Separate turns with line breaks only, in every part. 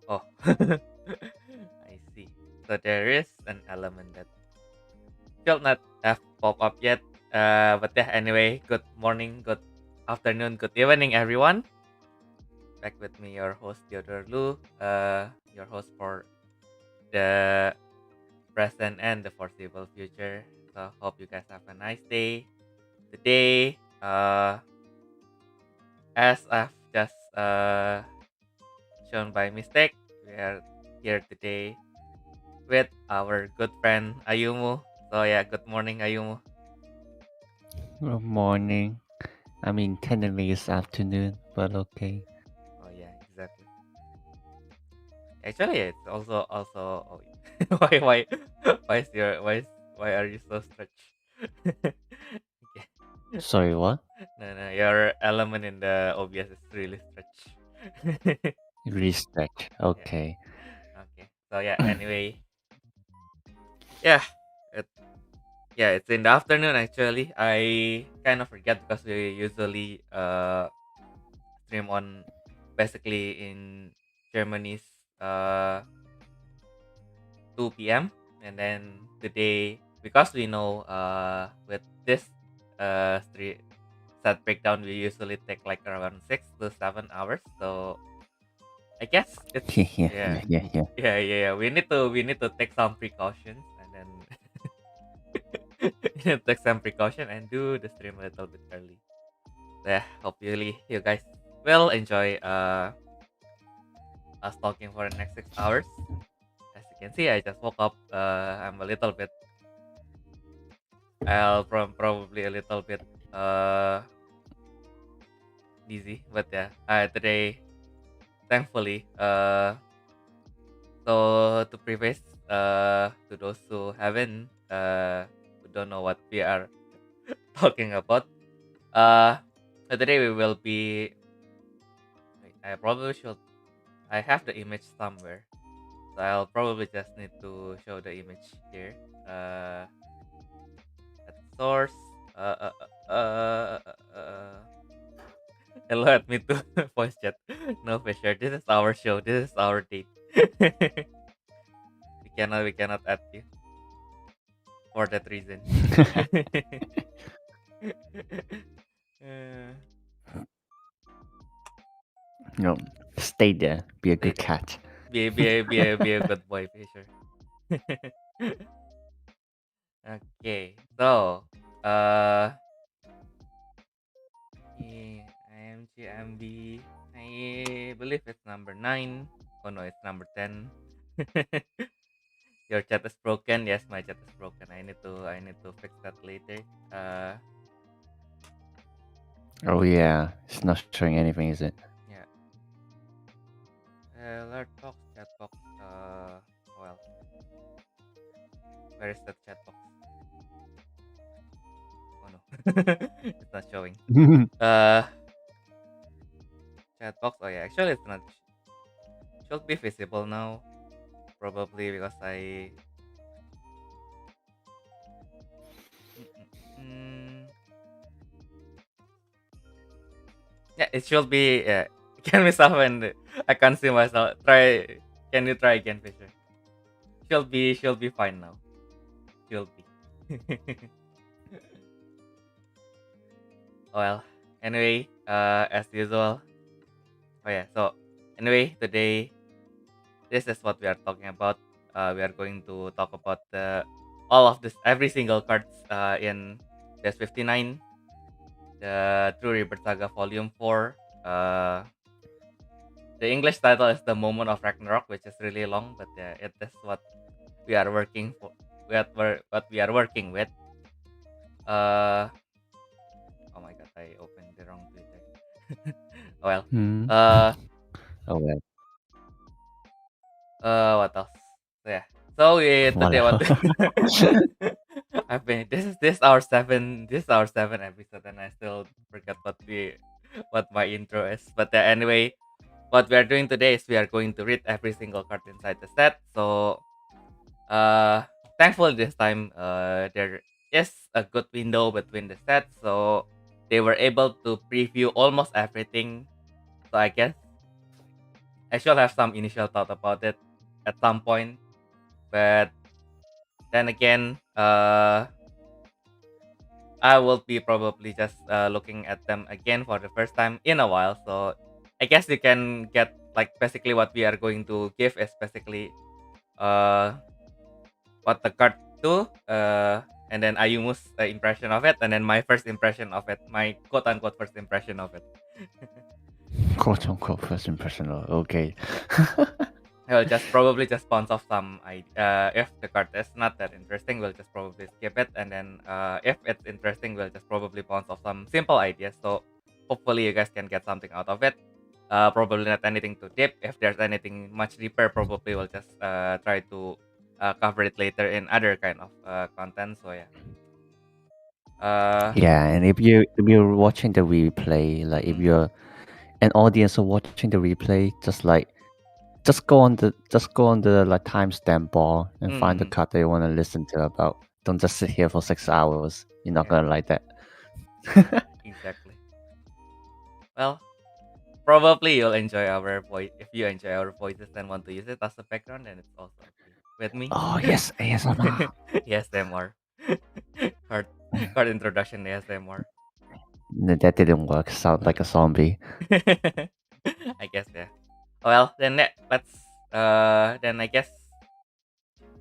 Oh, I see. So there is an element that should not have popped up yet. But yeah, anyway, good morning, good afternoon, good evening, everyone. Back with me, your host Theodore Lu, your host for the present and the foreseeable future. So hope you guys have a nice day. Today, as I've just shown by mistake, we are here today with our good friend Ayumu. So yeah, good morning, Ayumu.
Good morning. I mean, technically it's afternoon, but okay.
Oh yeah, exactly. Actually, it's also. Oh, why why is your why are you so stretched? Okay.
Sorry, what?
No, your element in the OBS is really stretched.
Restretch.
Yeah.
Okay.
Okay. So yeah. Anyway, yeah. It, yeah. It's in the afternoon actually. I kind of forget because we usually stream on basically in Germany's uh 2 p.m. And then today, because we know with this street set breakdown, we usually take like around 6 to 7 hours. So I guess it's
yeah, yeah,
yeah,
yeah, yeah, yeah.
yeah. We need to take some precautions and then we need to take some precaution and do the stream a little bit early. So yeah, hopefully you guys will enjoy us talking for the next 6 hours. As you can see, I just woke up. I'm a little bit I'll probably a little bit uh busy, but yeah. Today, thankfully, so to preface to those who haven't who don't know what we are talking about, uh today we will be. Wait, I probably should. I have the image somewhere, so I'll probably just need to show the image here. At source. Uh, uh, uh, uh, uh, uh, Hello at me too. Voice chat. No pressure. This is our show. This is our date. We cannot add you for that reason. uh,
No, stay there. Be a
stay
good
there.
cat.
Be a good boy, Fisher. Okay. So IMGMB. I believe it's number 9. Oh no, it's number 10. Your chat is broken. Yes, my chat is broken. I need to fix that later. Uh
Oh yeah, it's not showing anything, is it?
yeah. Alert box, chat box. Well, where is that chat box? Oh no. It's not showing. Uh Chat box. Oh yeah, actually it's not should be visible now. Probably because I mm, mm, mm. Yeah, it should be can be and I can't see myself. Try can you try again, Fisher? She'll be fine now. She'll be. Well, anyway, as usual. Oh yeah. So anyway, today this is what we are talking about. We are going to talk about all of this, every single cards in BS59, the True Rebirth Saga Volume 4. The English title is the Moment of Ragnarok, which is really long, but it is what we are working for. What we are working with. Uh, oh my god, I opened the wrong Twitter. Well,
Hmm.
uh,
Oh well.
what else? So, yeah. So we
What
today what
else?
I've been this is our seven episode and I still forgot what my intro is. But anyway, what we are doing today is we are going to read every single card inside the set. So uh thankfully this time there is a good window between the sets, so they were able to preview almost everything. So I guess I should have some initial thought about it at some point, but then again, I will be probably just looking at them again for the first time in a while. So I guess you can get like basically what we are going to give is basically uh what the card do, and then Ayumu's impression of it, and then my first impression of it, my quote unquote first impression of it.
Quote unquote first impression. Okay.
I'll just probably just bounce off some if the card is not that interesting, we'll just probably skip it, and then if it's interesting, we'll just probably bounce off some simple ideas. So hopefully you guys can get something out of it. Probably not anything too deep. If there's anything much deeper, probably we'll just try to cover it later in other kind of content. So yeah.
Yeah, and if you're watching the replay, like if you're an audience of watching the replay, just go on the like timestamp bar and find the cut that you want to listen to about. Don't just sit here for 6 hours. You're not gonna like that.
Exactly. Well, probably you'll enjoy our voice. If you enjoy our voices and want to use it as a background, then it's also okay with me.
Oh yes, ASMR.
ASMR. card introduction ASMR.
That didn't work. Sound like a zombie.
I guess yeah. Well, then let's then I guess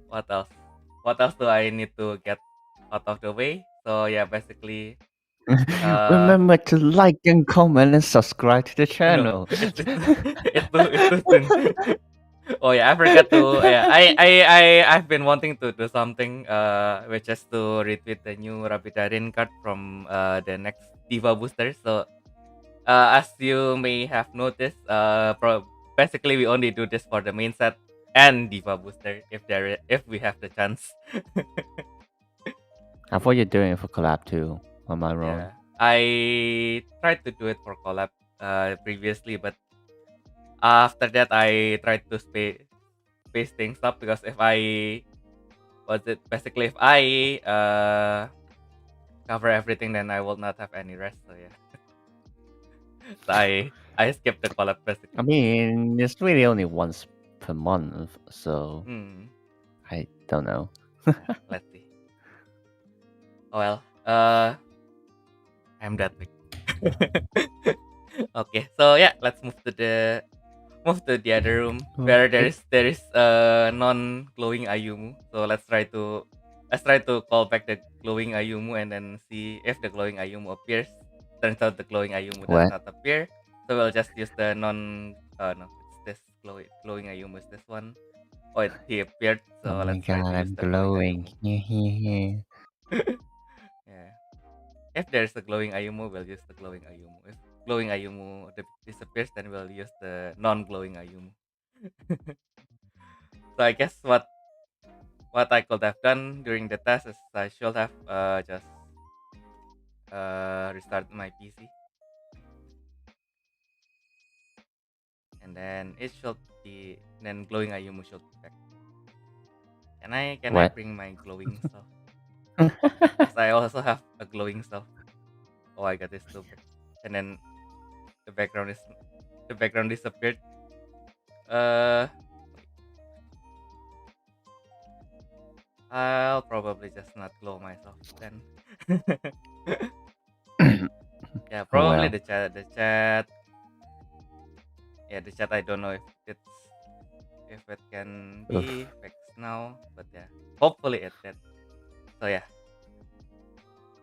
what else? What else do I need to get out of the way? So yeah, basically
Remember to like and comment and subscribe to the
no,
channel.
it's too soon. Oh yeah, I forgot to. Yeah, I've been wanting to do something. Which is to retweet the new Rapidarin card from the next Diva booster. So as you may have noticed, basically we only do this for the main set and Diva booster if we have the chance.
I thought you're doing it for collab too. Am I wrong?
Yeah, I tried to do it for collab previously, but after that I tried to space things up because if I if I cover everything, then I will not have any rest. So yeah, so I skipped the collab basically.
I mean, it's really only once per month, so I don't know.
Let's see. Oh well, I'm that big. Okay, so yeah, let's move to the other room where there is non glowing Ayumu. So let's try to call back the glowing Ayumu and then see if the glowing Ayumu appears. Turns out the glowing Ayumu does not appear. So we'll just use the no, it's this glowing Ayumu is this one. Oh, he appeared. So
oh my
let's try
god,
to use
I'm
the
glowing.
yeah. If there's a glowing Ayumu, we'll use the glowing Ayumu. If glowing Ayumu disappears, then we'll use the non-glowing Ayumu. So I guess what I could have done during the test is I should have just restart my PC, and then it should be then glowing Ayumu should be back. Can I bring my glowing stuff? Because I also have a glowing stuff. Oh, I got this too. And then the background disappeared. I'll probably just not glow myself then. Yeah, probably the chat. Yeah, the chat. I don't know if it can be fixed now, but yeah, hopefully it did. So yeah,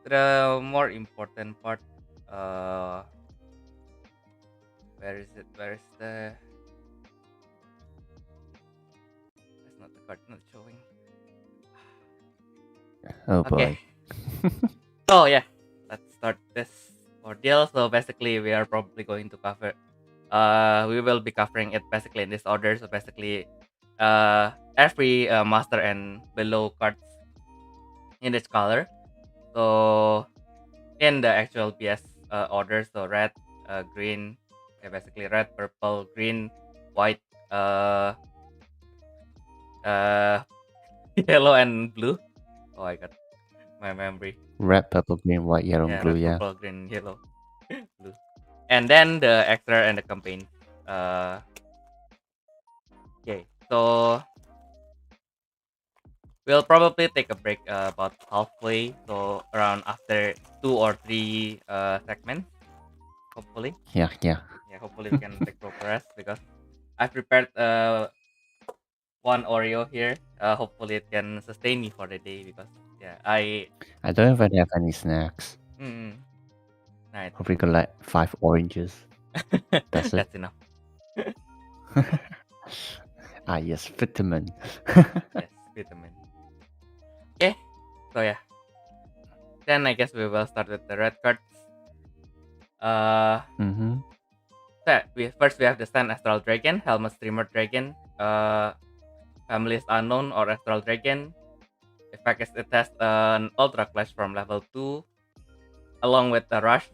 the more important part. Where is it? Where is the? That's not the card. Not showing.
Oh boy.
Okay. So yeah, let's start this ordeal. So basically, we are probably going to cover. We will be covering it basically in this order. So basically, every master and below cards in this color. So in the actual BS order, so red, green, basically red, purple, green, white, yellow and blue. Oh, I got my memory.
Red, purple, green, white, yellow, and blue.
Red, purple, green, yellow, blue. And then the extra and the campaign Okay, so we'll probably take a break about halfway, so around after 2 or 3 segments, hopefully.
Yeah, yeah.
Yeah, hopefully we can take proper rest because I prepared one Oreo here. Hopefully it can sustain me for the day because yeah,
I don't even have any snacks.
mm, nice.
Probably got like 5 oranges. That's it.
That's enough.
Ah, yes, vitamin.
Yes, vitamin. Okay, so yeah, then I guess we will start with the red cards.
Mm-hmm.
So we have the Sun Astral Dragon, Helmet Streamer Dragon, Family is Unknown or Astral Dragon. Effect is it has an Ultra Clash from level 2, along with the Rush.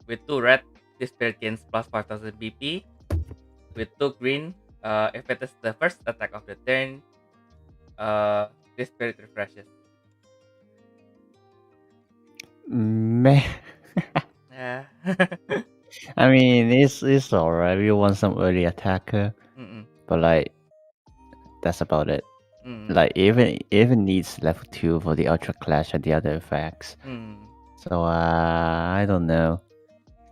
With 2 red, this spirit gains plus 5000 BP. With 2 green, if it is the first attack of the turn, this spirit refreshes.
Meh.
Yeah.
I mean, it's alright. We want some early attacker, but like that's about it. Like even needs level 2 for the Ultra Clash and the other effects. So I don't know.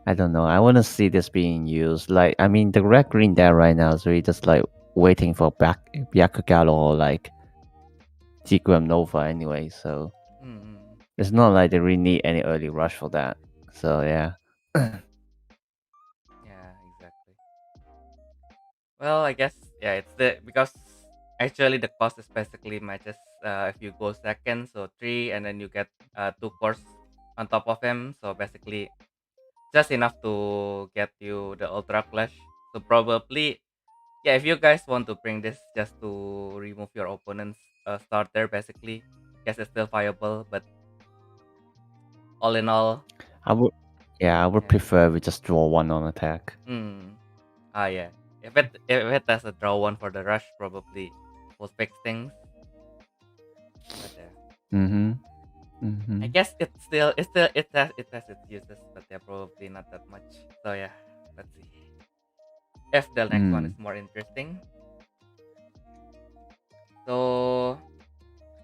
I want to see this being used. Like I mean, the red green there right now is really just like waiting for Byakugan or like Tigram Nova anyway. So it's not like they really need any early rush for that. So yeah.
Yeah, exactly. Well, I guess yeah, it's because actually the cost is basically matches if you go second, so 3, and then you get 2 cores on top of him. So basically, just enough to get you the Ultra Clash. So probably, yeah, if you guys want to bring this just to remove your opponent's starter, basically, guess it's still viable. But all in all,
I would
yeah.
prefer we just draw one on attack.
Yeah. If it has a draw one for the rush, probably will fix things. But I guess it has its uses, but yeah, probably not that much. So yeah, let's see if the next one is more interesting. So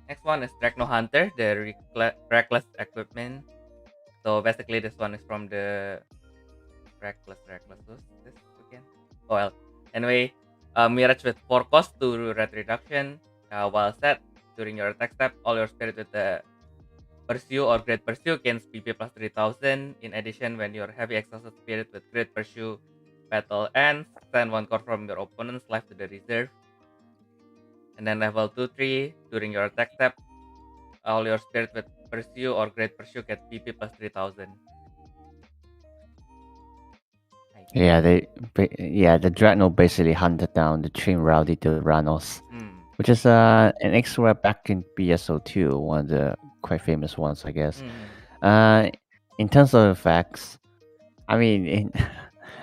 next one is Drachno Hunter, the reckless equipment. So basically, this one is from the reckless. Who's this again? Oh well. Anyway, Mirage with 4 cost to red reduction. While set during your attack step, all your spirit with the Pursue or Great Pursue gains PP plus 3000. In addition, when your heavy exhausted spirit with Great Pursue battle ends, send 1 core from your opponent's life to the reserve. And then level 2-3, during your attack step, all your spirit with Pursue or Great Pursue get PP plus 3000.
Yeah, the Dreadnought basically hunted down the Train Rowdy Tyrannos, which is an X rare back in BSO2, one of the quite famous ones, I guess. In terms of effects, I mean,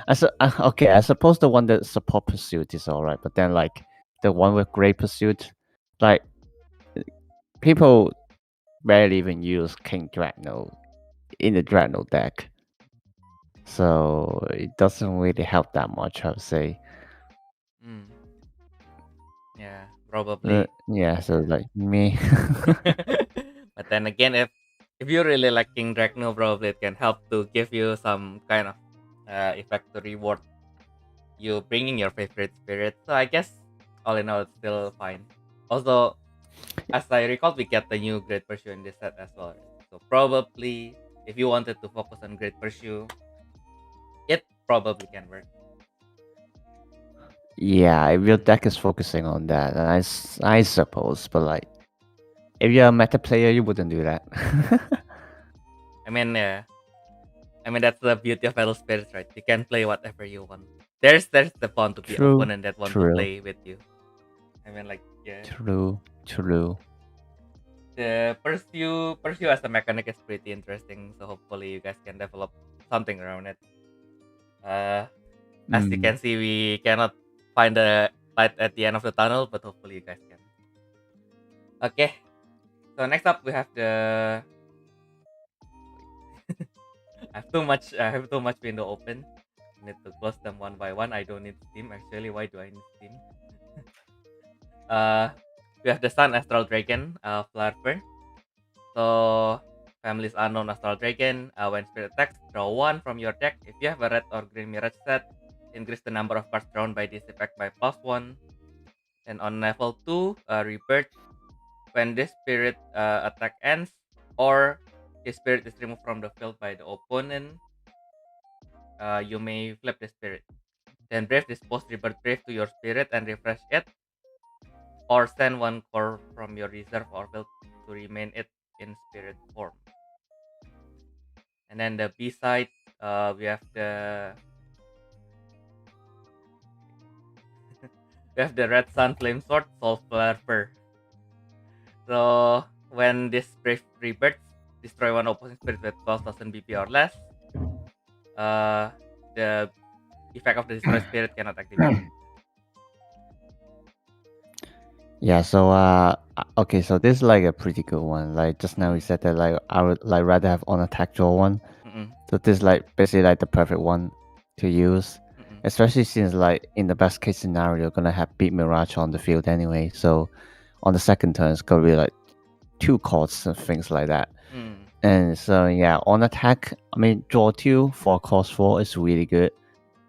I suppose the one that support pursuit is alright, but then like the one with great pursuit, like people rarely even use King Dreadnought in the Dreadnought deck. So it doesn't really help that much, I would say.
Yeah, probably.
So like me.
But then again, if you really like King Dracno, probably it can help to give you some kind of effect to reward you bringing your favorite spirit. So I guess all in all, it's still fine. Also, as I recall, we get the new Great Pursue in this set as well. So probably, if you wanted to focus on Great Pursue, it probably can work.
Yeah, if your deck is focusing on that, I suppose. But like, if you're a meta player, you wouldn't do that.
I mean, that's the beauty of Battle Spirits, right? You can play whatever you want. There's the fun to be opponent that want to play with you. I mean, like, yeah.
True.
The pursue as a mechanic is pretty interesting. So hopefully you guys can develop something around it. As you can see, we cannot find the light at the end of the tunnel, but hopefully you guys can. Okay. So next up we have the I have too much window open. need to close them one by one. I don't need Steam actually. Why do I need Steam? We have the Sun Astral Dragon, Flarper. So families unknown Astral Dragon. When spirit attacks, draw one from your deck. If you have a red or green mirage set, increase the number of cards drawn by this effect by +1. And on level 2, Rebirth. When this spirit attack ends, or the spirit is removed from the field by the opponent, you may flip the spirit. Then Brave dispose Rebirth Brave to your spirit and refresh it, or send one core from your reserve or field to remain it in spirit form. And then the B side, we have the Red Sun Flame Sword, Soul Flare. So when this Brave Rebirth, destroy one opposing spirit with 12,000 BP or less. The effect of the destroy spirit cannot activate.
Yeah, so okay, so this is like a pretty good one. Like just now we said that like I would like rather have on attack draw one. So this is like basically like the perfect one to use. Especially since like in the best case scenario you're gonna have beat Mirage on the field anyway. So on the second turn it's gonna be like 2 cards and things like that. And so yeah, on attack, I mean draw 2 for cost 4 is really good.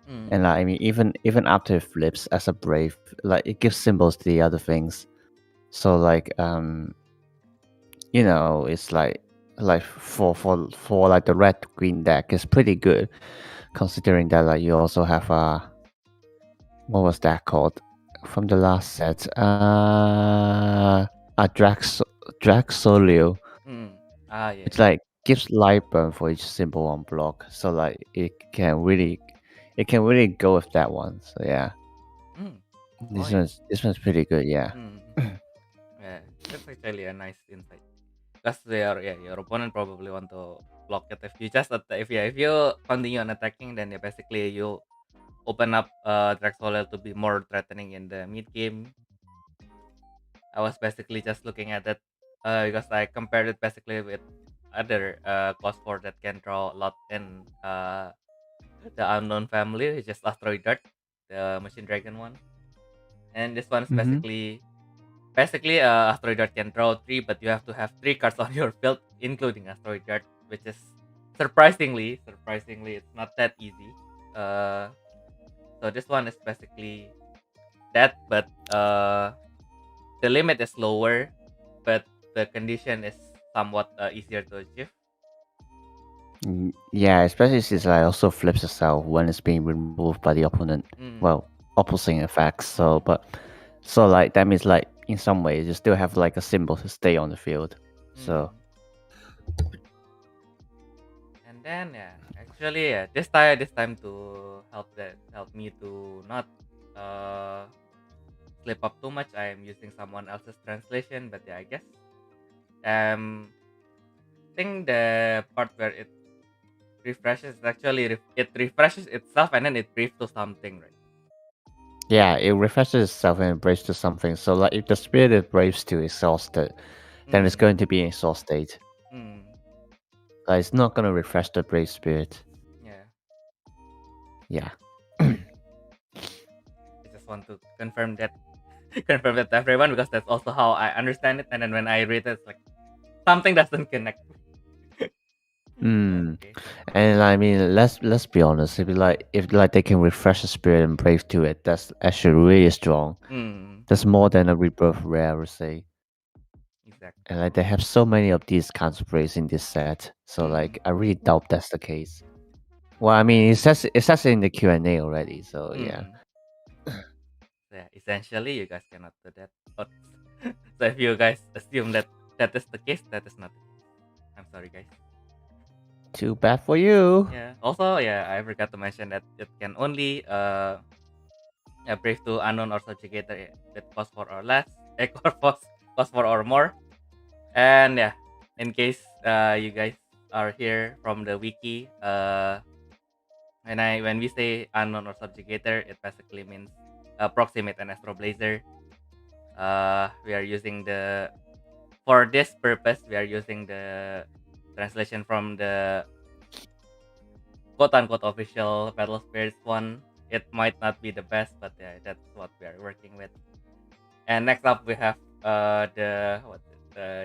And like, I mean even after it flips as a brave, like it gives symbols to the other things. So like you know, it's like for like the red green deck is pretty good, considering that like you also have what was that called from the last set? A Draxolio.
Yeah.
It's like gives light burn for each symbol on block. So like it can really go with that one. So yeah. This one's pretty good, yeah.
Yeah, that's actually a nice insight. Because your opponent probably want to block it. If you just if you continue on attacking, then basically you open up Draxolel to be more threatening in the mid game. I was basically just looking at it because I compared it basically with other cost 4 that can draw a lot in the unknown family, which is Asteroid Dart, the Machine Dragon one. And this one is basically Asteroid Dart can draw 3, but you have to have 3 cards on your field, including Asteroid Dart, which is surprisingly it's not that easy. So this one is basically that, but the limit is lower, but the condition is somewhat easier to achieve.
Yeah, especially since it also flips itself when it's being removed by the opponent. Well, opposing effects. So like that means like in some ways you still have like a symbol to stay on the field. So
and then actually this time to help me to not slip up too much, I am using someone else's translation, but I guess I think the part where it refreshes actually it refreshes itself and then it briefs to something, right?
yeah, it refreshes itself and it breaks to something. So like if the spirit it breaks to exhausted, then it's going to be in exhaust state. Like it's not gonna refresh the brave spirit. Yeah.
I just want to confirm that to everyone, because that's also how I understand it, and then when I read it, it's like something doesn't connect.
Okay. And I mean, let's be honest. If they can refresh the spirit and brave to it, that's actually really strong. That's more than a rebirth rare, I would say.
Exactly.
And like they have so many of these kinds of braves in this set, so like I really doubt that's the case. Well, I mean, it says in the Q&A already, so yeah.
Yeah, essentially, you guys cannot do that. So if you guys assume that is the case, that is not the case. I'm sorry, guys.
Too bad for you.
Yeah. Also, I forgot to mention that it can only brave to unknown or subjugator with cost 4 or less, cost 4 or more. And yeah, in case you guys are here from the wiki, when we say unknown or subjugator, it basically means proximate and astroblazer. We are using for this purpose we are using the translation from the quote-unquote official Battle Spirits one. It might not be the best, but yeah, that's what we are working with. And next up we have the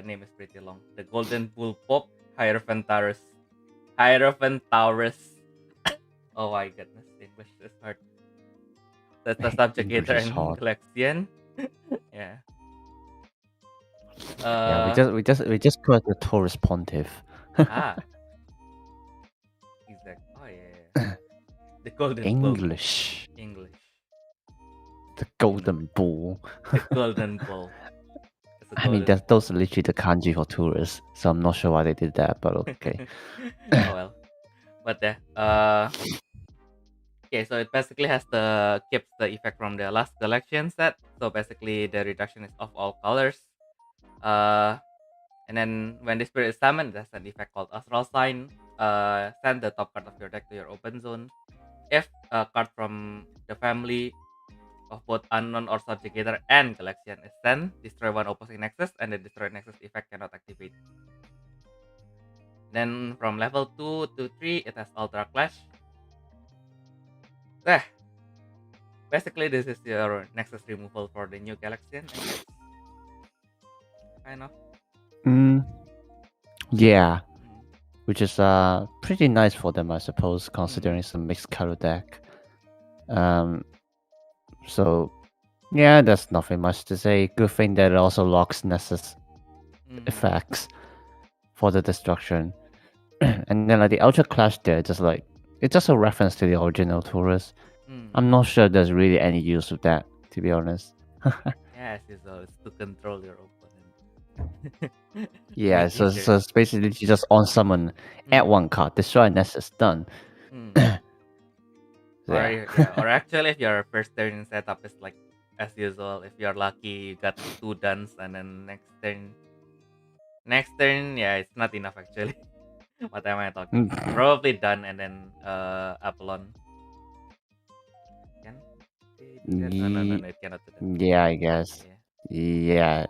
name is pretty long. The Golden Bull Pope Hierophantauros. Hierophantauros. Oh my goodness, English is hard. That's the subjugator
English is
and
hard.
Galaxian. Yeah.
Yeah, we just put the Taurus Pontiff.
Ah. Exact. Oh yeah. The Golden Bull.
English.
English.
The Golden Bull.
The Golden Bull.
I mean, those are literally the kanji for tourists, so I'm not sure why they did that, but okay.
Oh well. But yeah. Okay, so it basically has keeps the effect from the last collection set. So basically, the reduction is of all colors. And then when the spirit is summoned, there's an effect called Astral Sign. Send the top card of your deck to your open zone. If a card from the family of both Unknown or Subjugator and Galaxian is sent, destroy one opposing Nexus, and the destroy Nexus effect cannot activate. Then from level 2 to 3, it has Ultra Clash. Basically, this is your Nexus removal for the new Galaxian, I guess. Kind of.
Yeah. Which is pretty nice for them, I suppose, considering it's a mixed color deck. So yeah, there's nothing much to say. Good thing that it also locks Nessus effects for the destruction. And then like the Ultra Clash there, just like it's just a reference to the original Taurus. I'm not sure there's really any use of that, to be honest.
Yeah, as usual, it's to control your opponent.
Yeah, so it's basically you just on summon, add one card, destroy Nessus, done.
Or actually, if your first turn setup is like as usual, if you're lucky, you got 2 duns, and then next turn, yeah, it's not enough actually. What am I talking? Probably done, and then Apollon. Can no, it cannot do that.
Yeah, I guess. Yeah,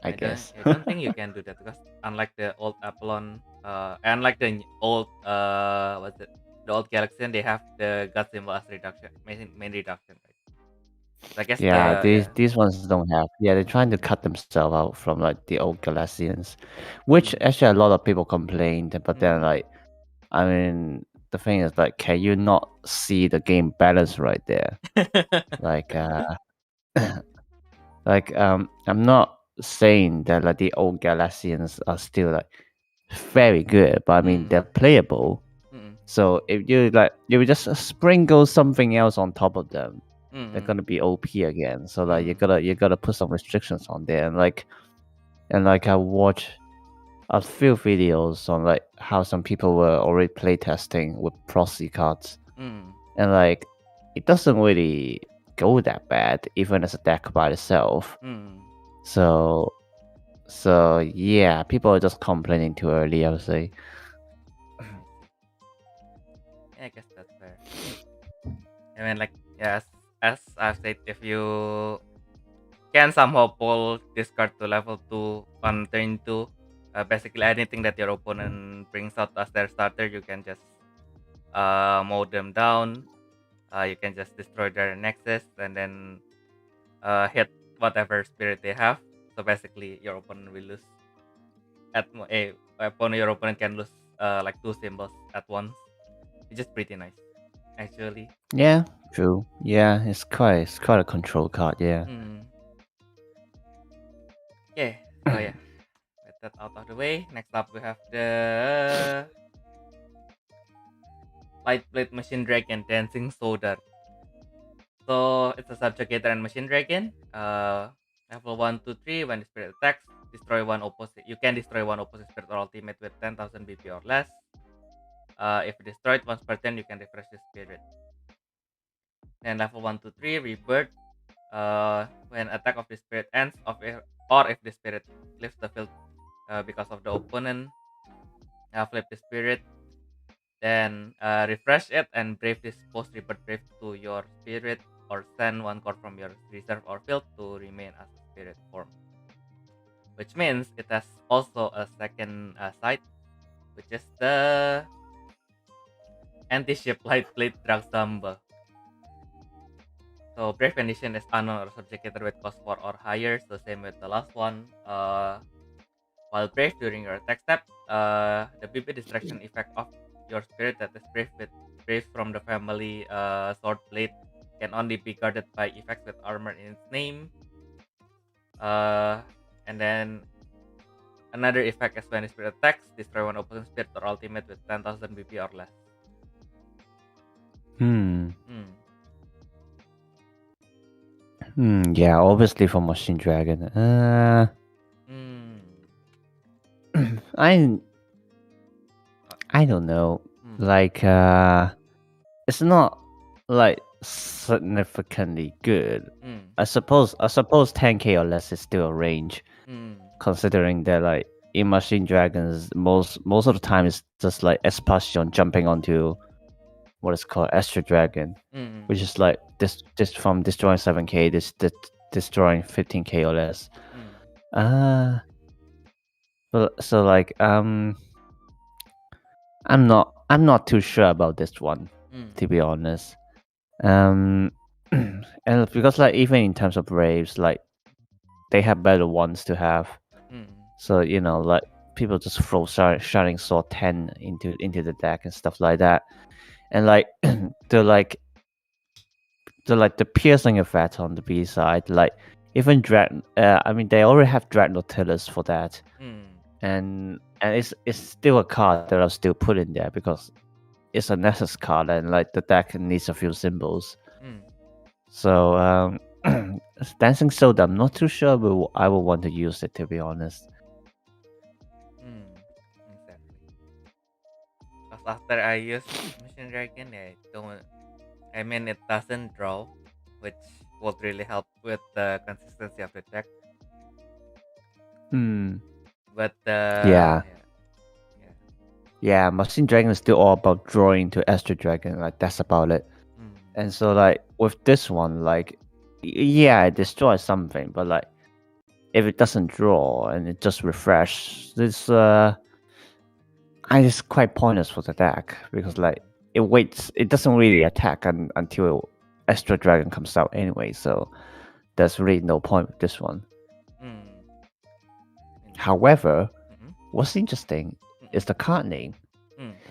I guess.
I don't think you can do that because unlike the old Apollon, unlike the old what's it? The old Galaxian, they have the God symbol as reduction, main reduction, right? So I guess
these ones don't have. Yeah, they're trying to cut themselves out from like the old Galaxians, which actually a lot of people complained. But then like, I mean, the thing is like, can you not see the game balance right there? Like, I'm not saying that like the old Galaxians are still like very good, but I mean they're playable. So if you just sprinkle something else on top of them, they're gonna be OP again. So like you gotta put some restrictions on there, and like I watched a few videos on like how some people were already playtesting with proxy cards, and like it doesn't really go that bad even as a deck by itself. So yeah, people are just complaining too early, I would say.
Yeah, I guess that's fair. I mean, like, yeah, as I've said, if you can somehow pull this card to level 2 on turn 2, basically anything that your opponent brings out as their starter, you can just mow them down. You can just destroy their Nexus and then hit whatever spirit they have. So basically, your opponent will lose. Your opponent can lose like 2 symbols at once, which is pretty nice, actually.
Yeah, true. Yeah, it's quite a control card. Yeah.
Okay, so yeah, get that out of the way. Next up, we have the Lightblade Machine Dragon Dancing Soldier. So it's a subjugator and machine dragon. Level 1, 2, 3. When the spirit attacks, destroy one opposite. You can destroy one opposite spirit or ultimate with 10,000 BP or less. If destroyed once per turn, you can refresh the spirit. Then level 1, 2, 3. Rebirth. When attack of the spirit ends, or if the spirit leaves the field because of the opponent, flip the spirit. Then refresh it and brave this post rebirth brave to your spirit, or send one card from your reserve or field to remain as a spirit form. Which means it has also a second side, which is the anti-ship light plate drag samba. So brave condition is unknown or subjugated with cost 4 or higher, so same with the last one. While brave during your attack step, the BB distraction effect of your spirit that is brave from the family sword blade can only be guarded by effects with armor in its name. And then another effect is when the spirit attacks, destroy one opposing spirit or ultimate with 10,000 BP or less.
Yeah, obviously for Machine Dragon. I don't know. Like it's not like significantly good. I suppose 10k or less is still a range. Considering that like in Machine Dragons most of the time it's just like Espeon jumping onto what is called Astro Dragon, which is like this from destroying 7k destroying 15k or less. But so like I'm not too sure about this one, to be honest. And because like even in terms of Braves, like they have better ones to have. So you know, like people just throw Shining Sword 10 into the deck and stuff like that. And like the piercing effect on the B side, like even I mean they already have Dread Nautilus for that. And it's still a card that I'll still put in there because it's a Nessus card and like the deck needs a few symbols. So Dancing Soda, I'm not too sure but I will want to use it, to be honest.
Exactly. Because after I use Mission Dragon, I mean it doesn't draw, which would really help with the consistency of the deck. But
yeah, Machine Dragon is still all about drawing to Astro Dragon, like that's about it. And so like with this one, like yeah, it destroys something, but like if it doesn't draw and it just refresh, it's it's quite pointless for the deck because like it doesn't really attack until Astro Dragon comes out anyway, so there's really no point with this one. However, what's interesting is the card name.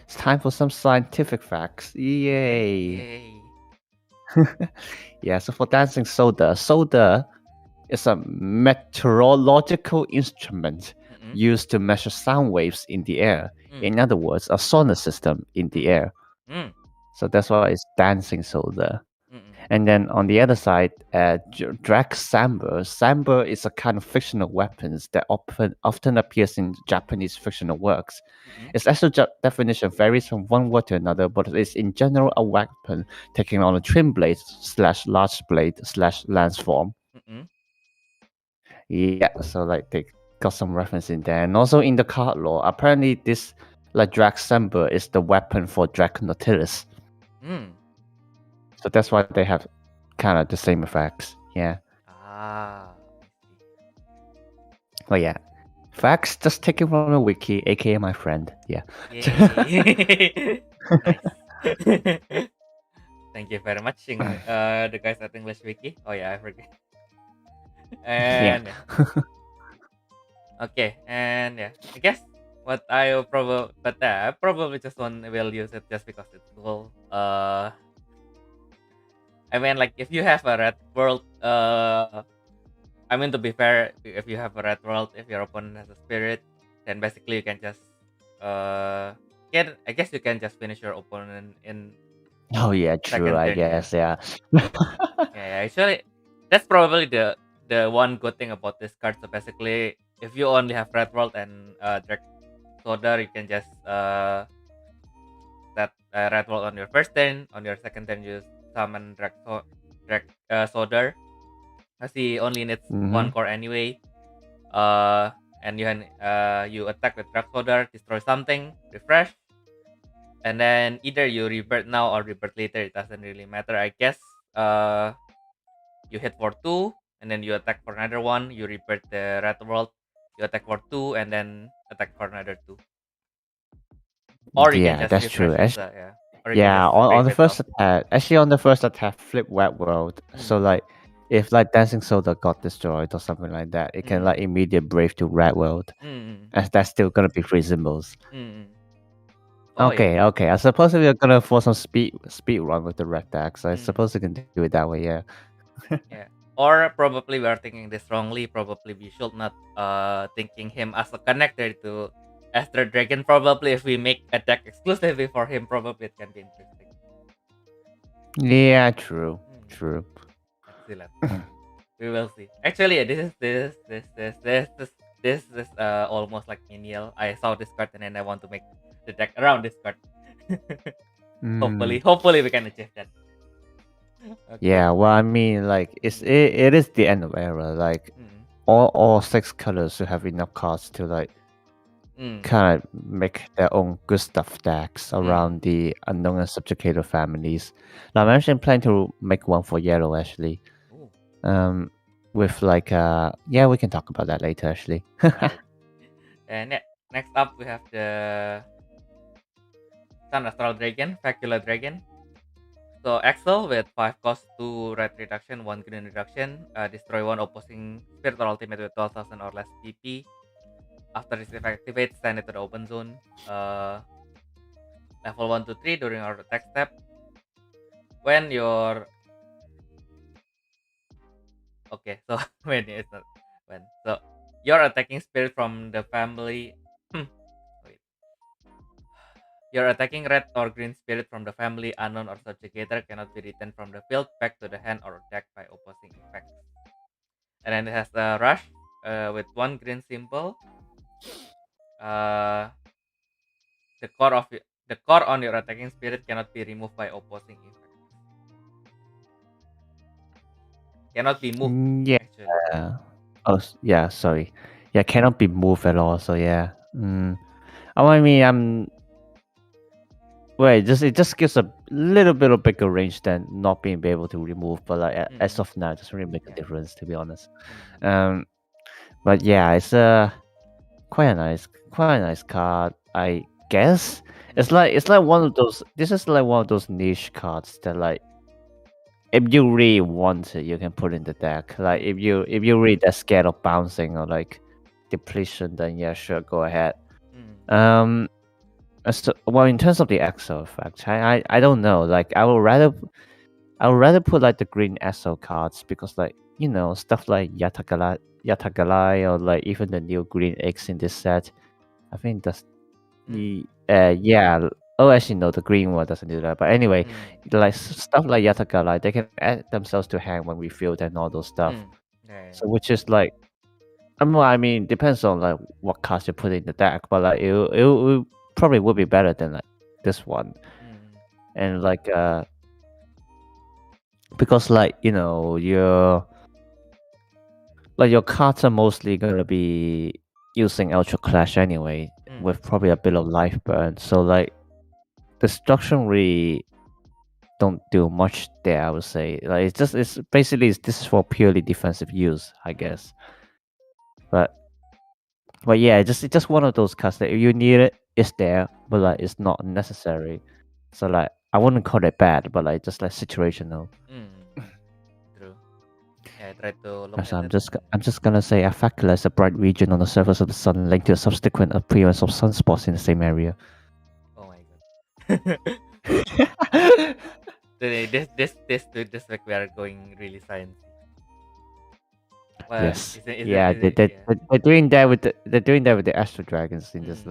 It's time for some scientific facts. Yay! Yeah, so for Dancing Soda is a meteorological instrument used to measure sound waves in the air. In other words, a sonar system in the air. So that's why it's Dancing Soda. And then on the other side, Drag Samba. Samba is a kind of fictional weapons that often appears in Japanese fictional works. Its actual definition varies from one word to another, but it's in general a weapon taking on a trim blade / large blade / lance form. Yeah, so like they got some reference in there. And also in the card lore, apparently this like Drag Samba is the weapon for Drag Nautilus. So that's why they have kind of the same effects. Yeah. But yeah. Facts just taken from the wiki, aka my friend. Yeah.
Nice. Thank you very much, the guys at English Wiki. Oh yeah, I forget. And okay, and yeah, I guess what I probably just will use it just because it's cool. I mean, like if you have a red world, I mean to be fair, if you have a red world, if your opponent has a spirit, then basically you can just I guess you can just finish your opponent in.
Oh yeah, true. I guess yeah.
Yeah, actually, that's probably the one good thing about this card. So basically, if you only have red world and Drag Soda, you can just set red world on your first turn. On your second turn, you summon Drag Soda. As he only needs one core anyway. And you attack with Drag Soda, destroy something, refresh, and then either you rebirth now or rebirth later. It doesn't really matter, I guess. You hit for 2, and then you attack for another one. You rebirth the red world. You attack for 2, and then attack for another 2. Or you can just
that's
use
true.
Reshusa, yeah. or you can
Yeah,
just
on
scrape
the
it
first
off.
attack, actually on the first attack, flip wet world. So like, if like Dancing Soda got destroyed or something like that, it can like immediate brave to red world, as that's still gonna be 3 symbols.
Oh yeah.
Okay. I suppose if you're gonna force some speed run with the red deck, so I suppose you can do it that way. Yeah.
Yeah. Or probably we are thinking this wrongly. Probably we should not thinking him as a connector to Astral Dragon. Probably if we make a deck exclusively for him, probably it can be interesting.
Yeah. True. True.
Excellent. We will see. Actually, this is almost like menial. I saw this card and then I want to make the deck around this card. Hopefully we can achieve that. Okay.
Yeah, well, I mean, like it is the end of era. Like all 6 colors should have enough cards to like kind of make their own good stuff decks around the unknown and subjugated families. Now, I'm actually planning to make one for yellow actually. With like yeah, we can talk about that later actually.
And next up we have the Sun Astral Dragon, Facula Dragon. So Axel with 5 cost, 2 red reduction, 1 green reduction, destroy 1 opposing spirit or ultimate with 12,000 or less PP. After this effect activates, send it to the open zone. Level 1 to 3 during our attack step. When your so when it's not when so your attacking spirit from the family wait. Your attacking red or green spirit from the family, unknown or subjugator cannot be returned from the field back to the hand or deck by opposing effects. And then it has a rush with 1 green symbol. The core on your attacking spirit cannot be removed by opposing effects. Cannot be moved.
Yeah.
Actually.
Oh, yeah. Sorry. Yeah, cannot be moved at all. So yeah. Oh, I mean, it just gives a little bit of bigger range than not being able to remove. But like as of now, it doesn't really make a difference, to be honest. But yeah, it's quite a nice card, I guess. It's like one of those. This is like one of those niche cards that like, if you really want it, you can put in the deck. Like if you really that scared of bouncing or like depletion, then yeah, sure, go ahead. Well, in terms of the EXO effect, I don't know. Like I would rather put like the green EXO cards, because like, you know, stuff like Yatagalai or like even the new green eggs in this set. I think that's yeah. Oh, actually no, the green one doesn't do that. But anyway, like stuff like Yatagalai, they can add themselves to hand when we field and all those stuff. So which is like, I mean, depends on like what cards you put in the deck, but like it probably would be better than like this one. And like because like, you know, your cards are mostly gonna be using Ultra Clash anyway, with probably a bit of life burn. So like destruction really don't do much there, I would say. Like this is for purely defensive use, I guess. But yeah, it's just one of those cards that if you need it, it's there, but like it's not necessary. So like I wouldn't call it bad, but like just like situational.
True. Yeah, I try to look
So
at
I'm just gonna say Afacula is a bright region on the surface of the sun linked to a subsequent appearance of sunspots in the same area.
Oh my god. Today, this week we are going really science. Well,
Yes. They're doing that with the Astro Dragons in this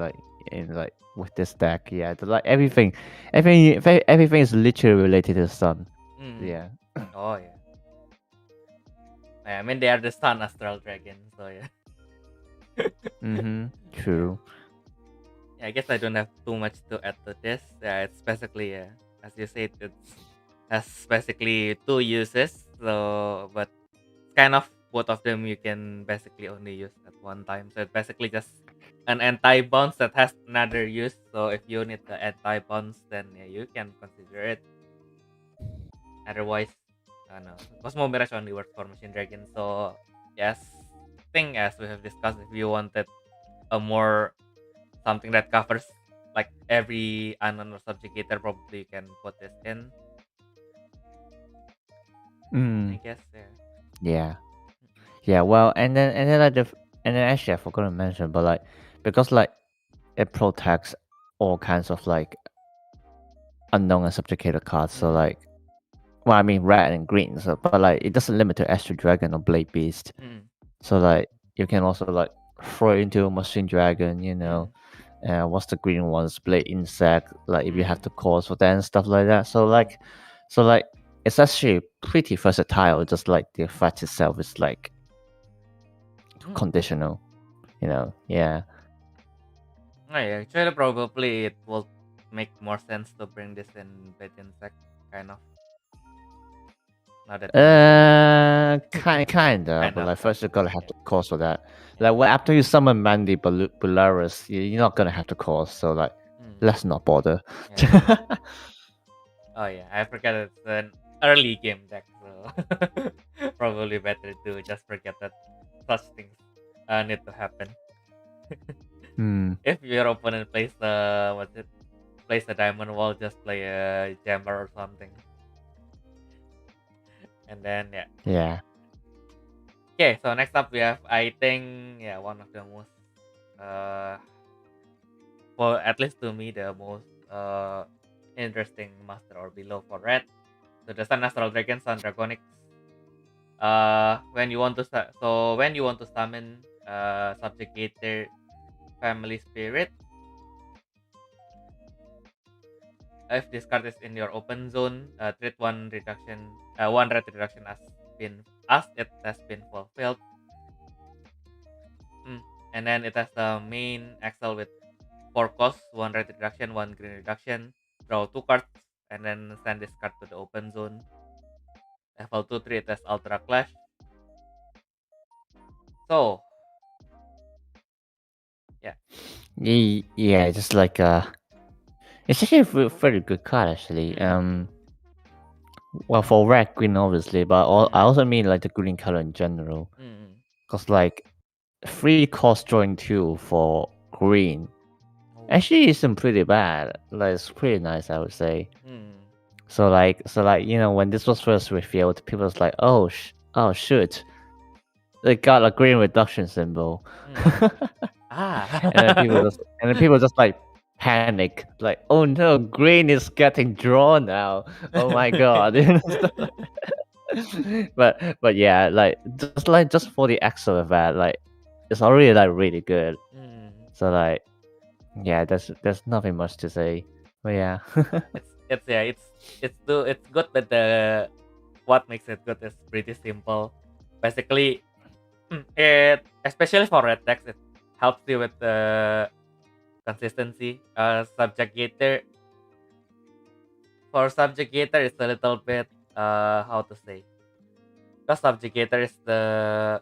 with this deck. Yeah, like everything is literally related to the sun. Yeah.
Oh yeah. I mean, they are the Sun Astral Dragon, so yeah.
True.
Yeah, I guess I don't have too much to add to this. Yeah, it's basically as you said, it has basically 2 uses. So, but kind of both of them you can basically only use at one time. So it's basically just an anti-bounce that has another use. So if you need the anti-bounce, then yeah, you can consider it. Otherwise, no. Cosmo Mirage only works for Machine Dragon. So yes, thing as we have discussed, if you wanted a more something that covers like every unknown or subjugator probably you can put this in. I guess
Yeah. Yeah. Well, and then actually I forgot to mention, but like because like it protects all kinds of like unknown and subjugated cards. So like, well, I mean red and green. So but like it doesn't limit to Astral Dragon or Blade Beast. So like you can also like throw it into a Machine Dragon. You know, what's the green ones? Blade Insect. Like if you have to cause for that and stuff like that. So like it's actually pretty versatile. Just like the effect itself is like conditional. You know, yeah.
Oh, yeah, actually, probably it will make more sense to bring this in Blade Insect, kind of. Now that
Kinda, but like first you gotta have to cause for that. Like well, after you summon Mandy Belarus, you're not gonna have to cause. So like, let's not bother.
Yeah. Oh yeah, I forgot it's an early game deck, so probably better to just forget that such things need to happen. If your opponent plays plays a diamond wall, just play a jammer or something, and then
Yeah.
Okay, so next up we have, I think, one of the most for at least to me, the most interesting master or below for red. So the Sun Astral Dragon, Sun Dragonics. When you want to when you want to summon Subjugator Family Spirit, if this card is in your open zone, treat one red reduction as it has been fulfilled. And then it has the main Excel with 4 costs, 1 red reduction, 1 green reduction. Draw 2 cards, and then send this card to the open zone. Level 2, 3, it has Ultra Clash. So,
yeah, just like it's actually a very good card actually. Well, for red, green, obviously, but I also mean like the green color in general. Cause like 3 cost drawing 2 for green actually isn't pretty bad. Like it's pretty nice, I would say. So like you know when this was first revealed, people was like, oh shoot, they got a green reduction symbol. and then people just like panic, like, oh no, green is getting drawn now. Oh my god. but yeah, like just for the extra of that, like it's already like really good. So like yeah, there's nothing much to say. But yeah.
it's good, but the what makes it good is pretty simple. Basically, it especially for red decks, it helps you with the consistency. Subjugator for Subjugator is a little bit how to say, because Subjugator is the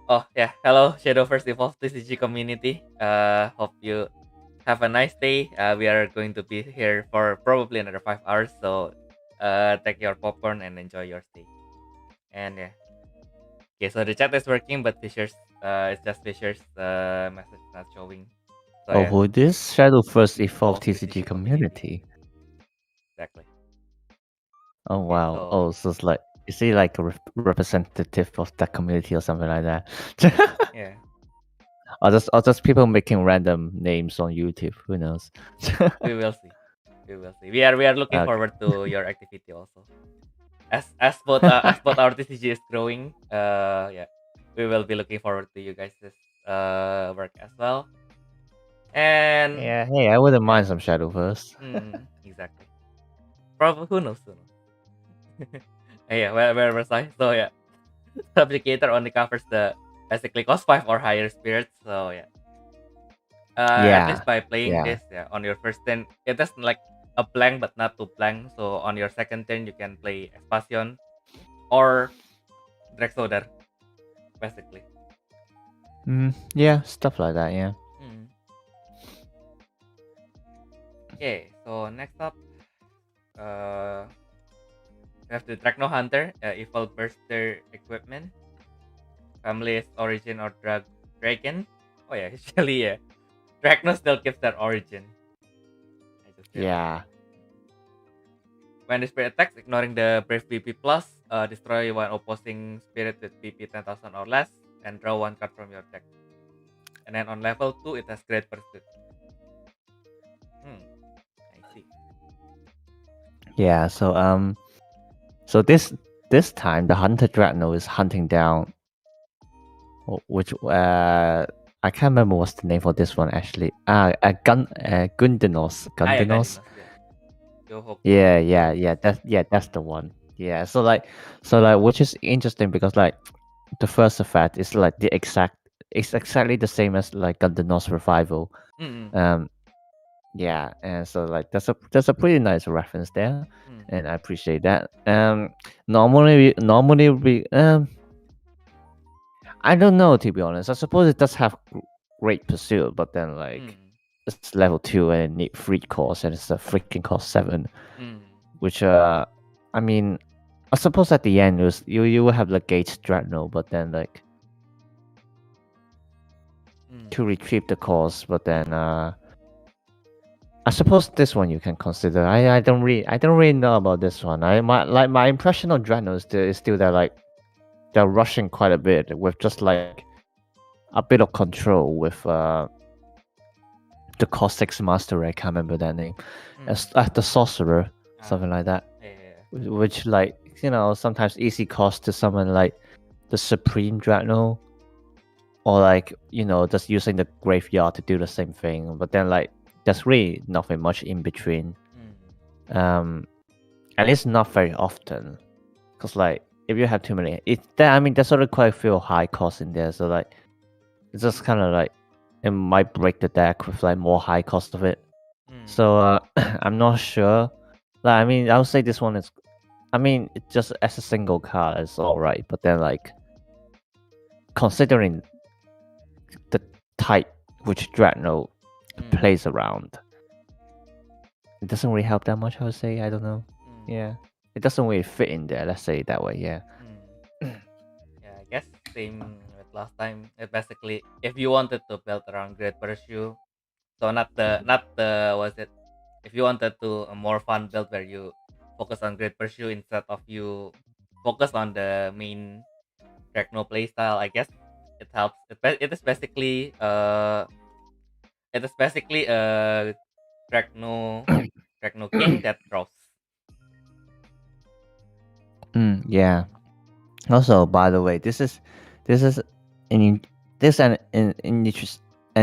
oh yeah, hello Shadow First Evolve TCG community. Hope you have a nice day. We are going to be here for probably another 5 hours, so take your popcorn and enjoy your stay. And yeah, okay, so the chat is working, but Fisher's it's just Fisher's message not showing. So,
oh, who this Shadow First Evolve TCG community?
Exactly.
Oh wow. Oh, so it's like, is he like a representative of that community or something like that?
Yeah.
Or just people making random names on YouTube. Who knows?
We will see. We are looking forward to your activity also. As both our TCG is growing, yeah, we will be looking forward to you guys' work as well. And
yeah, hey, I wouldn't mind some Shadow First.
Exactly. Probably who knows? Yeah, where was I? So yeah, Subjugator only covers the basically cost 5 or higher spirits. So yeah. At least by playing this, on your first turn, it is like a blank but not too blank. So on your second turn, you can play Expansion or Drexoder, basically.
Yeah, stuff like that. Yeah.
Okay, so next up, we have the Dracno Hunter, Evil Burster equipment. Family is Origin or Dragon. Oh yeah, actually yeah. Dragno still keeps their origin. I just realized.
Yeah.
When the spirit attacks, ignoring the Brave PP plus, destroy one opposing spirit with PP 10,000 or less, and draw one card from your deck. And then on level 2, it has Great Pursuit. I see.
Yeah. So this time the Hunter Dragno is hunting down, which I can't remember what's the name for this one actually. Gundinos. Gundinos. Yeah. That's the one. Yeah. So like, which is interesting because like, the first effect is like it's exactly the same as like Gundinos Revival. Yeah, and so like that's a pretty nice reference there, and I appreciate that. Normally we I don't know, to be honest. I suppose it does have Great Pursuit, but then like it's level 2 and it need 3 costs, and it's a freaking cost 7, which I mean, I suppose at the end you will have like Gate Dreadnought, but then like to retrieve the cost, but then I suppose this one you can consider. I don't really know about this one. My impression of Dreadnought is still that like they're rushing quite a bit with just like a bit of control with the cost 6 master. I can't remember that name. As the sorcerer, something like that.
Yeah.
Which like, you know, sometimes easy cost to summon like the Supreme Dreadnought, or like, you know, just using the graveyard to do the same thing. But then like there's really nothing much in between. At least not very often, because like if you have too many, there's sort of quite a few high costs in there. So like it's just kind of like it might break the deck with like more high cost of it. So I'm not sure. Like I mean, I would say this one is, I mean, it just as a single card is alright, but then like considering the type which Dreadnought plays around, it doesn't really help that much, I would say. I don't know. Yeah, it doesn't really fit in there, let's say it that way. Yeah.
Yeah, I guess same with last time. It basically, if you wanted to build around Great Pursuit, so not the was it, if you wanted to a more fun build where you focus on Great Pursuit instead of you focus on the main Dragno playstyle, I guess it helps. It is basically a Dragno King that draws.
Yeah. Also, by the way, this is an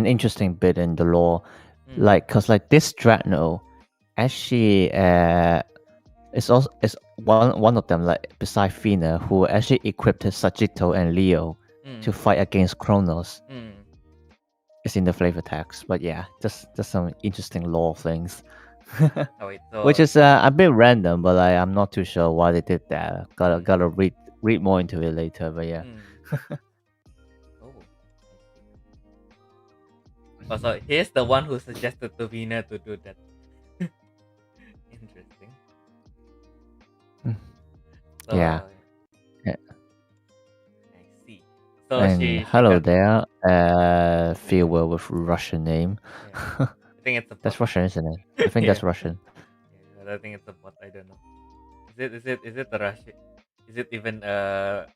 interesting bit in the lore, like, cause like this Dreadnought actually is one of them, like beside Fina, who actually equipped Sagitto and Leo to fight against Chronos. It's in the flavor text, but yeah, just some interesting lore things. Which is a bit random, but I'm not too sure why they did that. Gotta read more into it later, but yeah.
So he's the one who suggested to Vina to do that. Interesting. So,
yeah.
I see. So
and hello there, Theo with Russian name.
Yeah. I think it's a bot.
That's Russian, isn't it? I think that's Russian.
Yeah, I think it's a bot. I don't know. Is it a Russian? Is it even a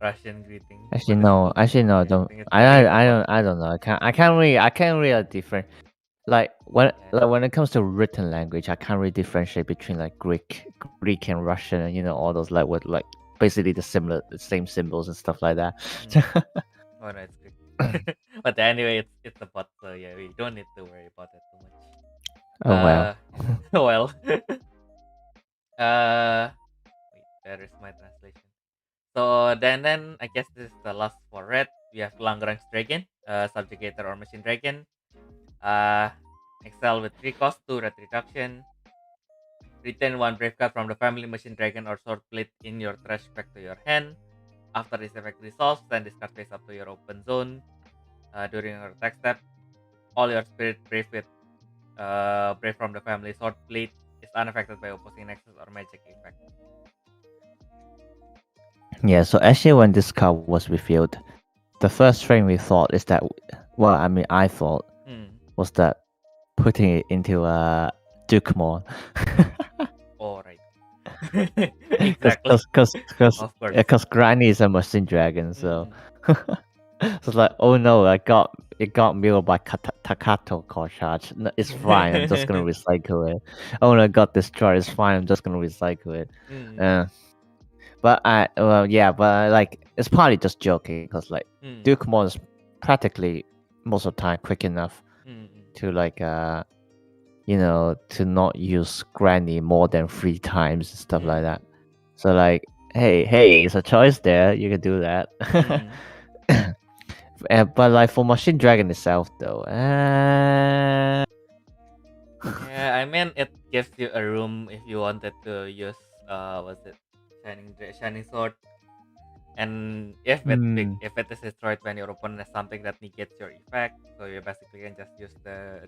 Russian greeting?
Actually, no. I don't know. I can't really different. Like when it comes to written language, I can't really differentiate between like Greek and Russian, and you know, all those like with like basically the same symbols and stuff like that.
Oh no, it's Greek. But anyway, it's a bot, so yeah, we don't need to worry about it too much.
Oh well.
Well. Wait, there is my translation. So then I guess this is the last for red. We have Langrange Dragon, Subjugator or Machine Dragon. Excel with 3 cost, 2 red reduction. Return 1 brave card from the family Machine Dragon or Sword Blade in your trash back to your hand. After this effect resolves, send this card face up to your open zone. During your attack step, all your spirit brave with brave from the family Sword Blade is unaffected by opposing Nexus or magic effect.
Yeah, so actually when this card was revealed, the first thing we thought is that well, I mean, I thought was that putting it into a Duke mod.
Oh, right. Exactly. Of course.
Because Granny is a machine dragon, so so it's like, oh no, it got milled by Takato core charge. No, it's fine. I'm just gonna recycle it. Oh no, it got destroyed. It's fine. I'm just gonna recycle it. But like it's probably just joking because like Duke mod is practically most of the time quick enough to like to not use Granny more than 3 times and stuff like that. So like, hey, it's a choice there. You can do that. But like for Machine Dragon itself, though,
yeah, I mean it gives you a room if you wanted to use what's it, Shining Sword, and if it is destroyed when your opponent has something that negates your effect, so you basically can just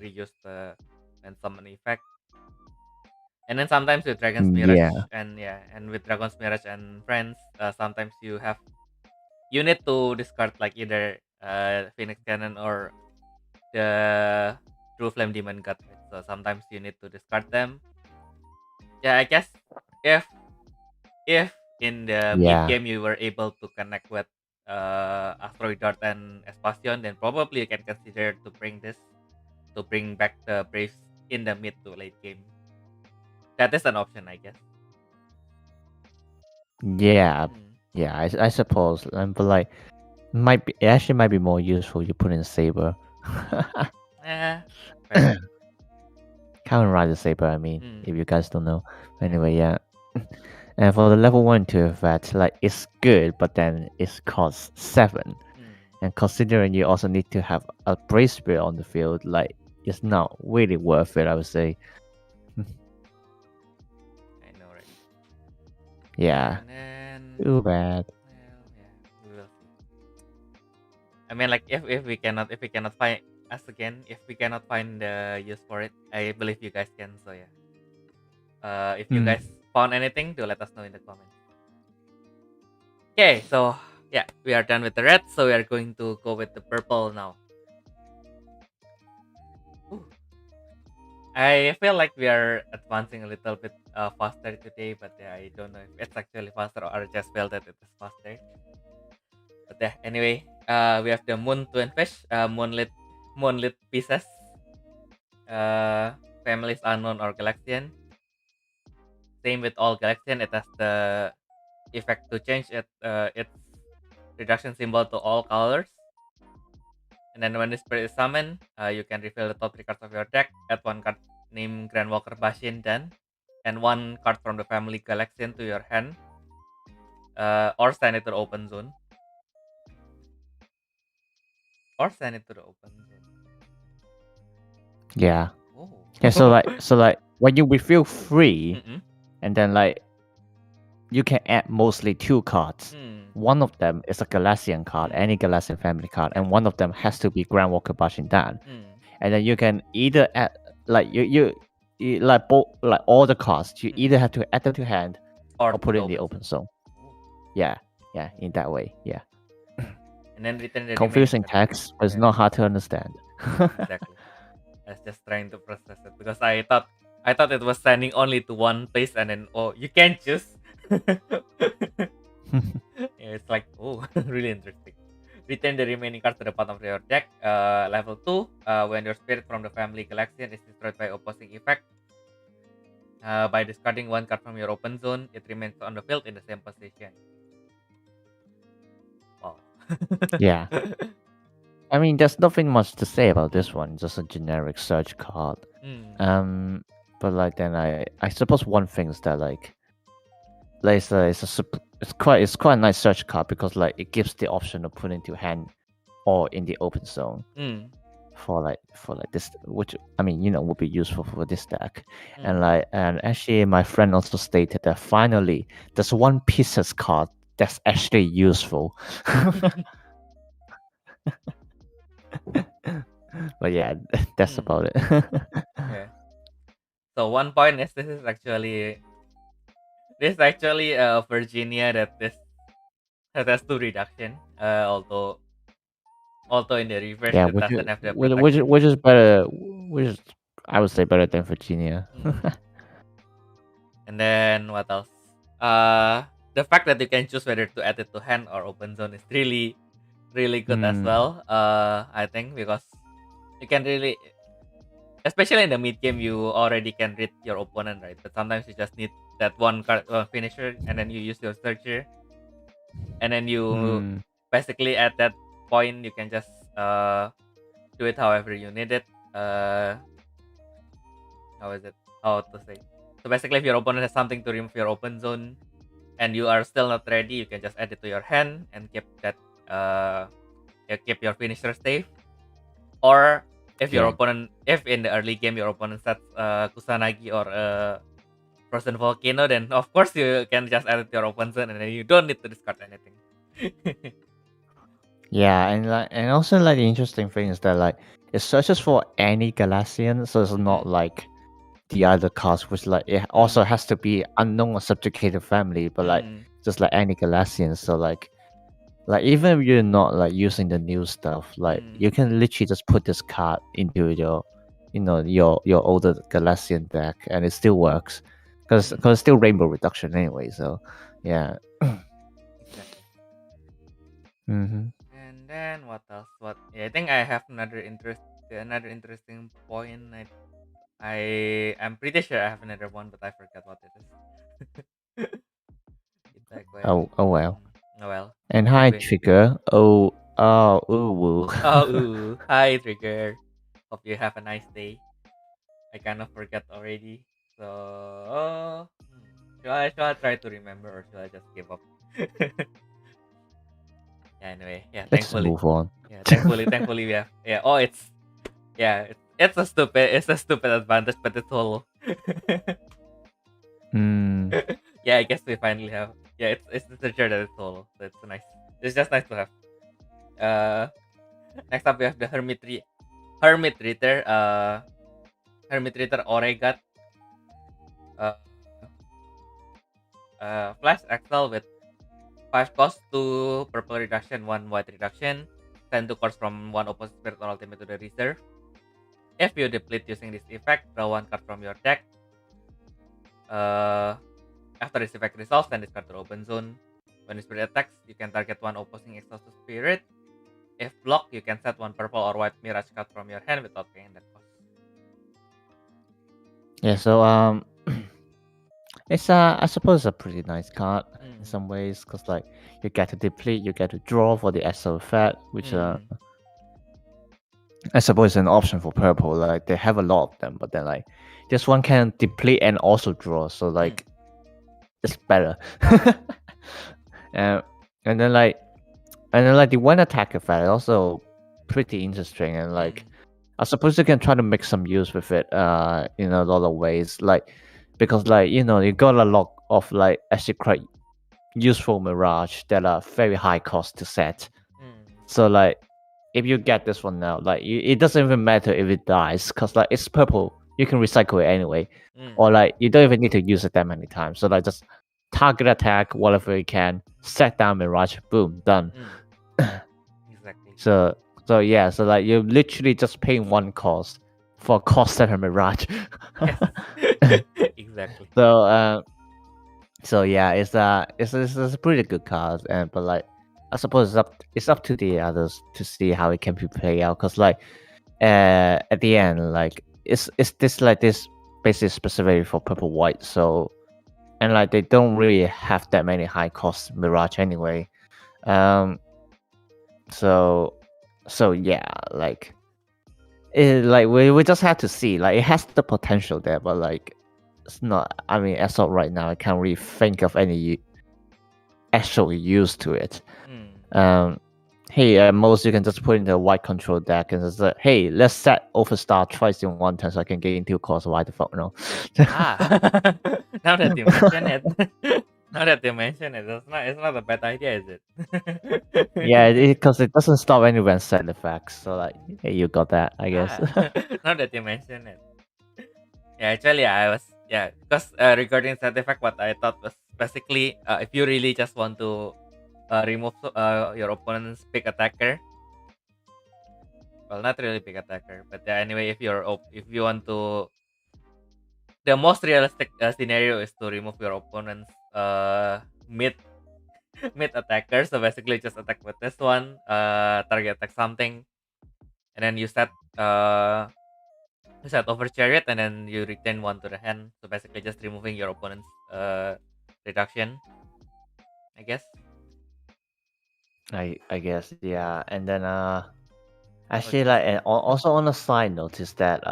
reuse the and summon effect. And then sometimes with Dragon's Mirage and with Dragon's Mirage and friends, sometimes you need to discard like either Phoenix Cannon or the True Flame Demon God. So sometimes you need to discard them. Yeah, I guess if in the mid game you were able to connect with Asteroid Dart and Espacion, then probably you can consider to bring back the Braves in the mid to late game. That is an option, I guess.
Yeah, I suppose. But like, it actually might be more useful you put in Saber. Kamen Rider Saber, I mean, if you guys don't know. Anyway, yeah. And for the level 1 2 effect, like it's good, but then it costs 7. And considering you also need to have a Brave Spirit on the field, like it's not really worth it, I would say.
I know, right?
Yeah. Too bad.
Well, yeah, we will see. I mean, like if we cannot find us again, if we cannot find the use for it, I believe you guys can. So yeah. If you guys found anything, do let us know in the comments. Okay, so yeah, we are done with the red, so we are going to go with the purple now. Ooh. I feel like we are advancing a little bit faster today, but yeah, I don't know if it's actually faster or I just felt that it is faster. But yeah, anyway, we have the Moon Twin Fish, Moonlit pieces, families unknown or Galaxian. Same with all Galaxian, it has the effect to change its reduction symbol to all colors. And then when the spirit is summoned, you can reveal the top 3 cards of your deck, add 1 card named GranWalker Bashin and 1 card from the family Galaxian to your hand, or send it to the open zone.
Yeah. Oh. Yeah, so like when you reveal 3, and then like you can add mostly 2 cards. One of them is a Galaxian card, any Galaxian family card, and one of them has to be GranWalker Bashindan. And then you can either add like you like both, like all the cards, you either have to add them to hand or put it in the open zone. Yeah, in that way, yeah.
And then return the
confusing text, but it's not hard to understand.
Exactly. I was just trying to process it because I thought it was sending only to one place, and then you can choose. Yeah, it's like really interesting. Return the remaining cards to the bottom of your deck. Level 2, when your spirit from the family Galaxian is destroyed by opposing effect, by discarding 1 card from your open zone, it remains on the field in the same position. Wow.
Yeah. I mean, there's nothing much to say about this one. Just a generic search card. But like then I suppose one thing is that like it's quite a nice search card because like it gives the option of putting to hand or in the open zone for like this, which I mean would be useful for this deck. And actually my friend also stated that finally there's one pieces card that's actually useful. But yeah, that's about it.
Yeah. So one point is this is actually Virginia that has 2 reduction. Although Although in the reverse,
Yeah,
it doesn't have the
which
protection.
is better. Which is, I would say, better than Virginia.
And then what else? The fact that you can choose whether to add it to hand or open zone is really, really good as well. I think because you can really, especially in the mid game, you already can read your opponent, right? But sometimes you just need that one card finisher, and then you use your searcher, and then you basically at that point you can just do it however you need it. How is it? How to say? So basically, if your opponent has something to remove your open zone, and you are still not ready, you can just add it to your hand and keep that keep your finisher safe. Or if your
Yeah.
opponent, if in the early game your opponent sets Kusanagi or Frozen Volcano, then of course you can just add it to your open zone, and then you don't need to discard anything.
Yeah, and also like the interesting thing is that like it searches for any Galaxian, so it's not like the other cards, which like it also has to be unknown or subjugated family, but like just like any Galaxian. So like even if you're not like using the new stuff, like you can literally just put this card into your your older Galaxian deck, and it still works because it's still Rainbow Reduction anyway. So yeah.
Exactly.
Mm-hmm.
And then what else? What? Yeah, I think I have another interesting point. I'm pretty sure I have another one, but I forgot what it is. It's like
Oh well.
Oh well.
And hi
Maybe.
Trigger. Oh ooh.
Oh, ooh. Hi, Trigger. Hope you have a nice day. I kind of forgot already. So, should I try to remember or should I just give up? Yeah, anyway, yeah,
Let's move on.
thankfully we have, yeah, oh, it's a stupid advantage, but it's solo. Yeah, I guess we finally have, yeah, it's the treasure that is solo, so it's just nice to have. Next up we have the Hermit Ritter, Oregat, uh, Flash Axel with 5 cost, 2 purple reduction, 1 white reduction. Send 2 cards from one opposite spirit or ultimate to the reserve. If you deplete using this effect, draw 1 card from your deck. After this effect resolves, send this card to the open zone. When the spirit attacks, you can target 1 opposing exhausted spirit. If blocked, you can set 1 purple or white mirage card from your hand without paying that cost.
Yeah, so it's I suppose a pretty nice card in some ways, because like you get to deplete, you get to draw for the extra effect, which I suppose is an option for purple. Like they have a lot of them, but then like this one can deplete and also draw, so like it's better. and then like the one attack effect also pretty interesting, and like I suppose you can try to make some use with it in a lot of ways, like because like you got a lot of like actually quite useful mirage that are very high cost to set. So like if you get this one now, like it doesn't even matter if it dies, because like it's purple, you can recycle it anyway, or like you don't even need to use it that many times. So like just target attack whatever you can, set down mirage, boom, done.
Exactly.
So yeah, so like you're literally just paying 1 cost for a cost center mirage.
Yes. Exactly.
So yeah, it's a pretty good card, but like I suppose it's up to the others to see how it can be played out, because like at the end, like it's this basically specifically for purple white, so and like they don't really have that many high cost mirage anyway. So yeah, like we just have to see, like it has the potential there, but like it's not, I mean, as of right now I can't really think of any actual use to it. Hey, most you can just put in the white control deck and just hey, let's set Overstar twice in 1 turn so I can gain 2 costs. Why the fuck no?
Now that you mention it, it's not a bad idea, is it?
Yeah, because it doesn't stop any when set effects. So like, hey, you got that, I guess.
Now that you mention it, yeah, actually, because regarding side effect, what I thought was basically, if you really just want to remove your opponent's pick attacker, well, not really big attacker, but anyway, if you want to, the most realistic scenario is to remove your opponent's mid mid attacker. So basically, just attack with this one, target attack something, and then you set over chariot, and then you return one to the hand. So basically, just removing your opponent's reduction, I guess.
I guess, yeah. And then actually, like, and also on a side note is that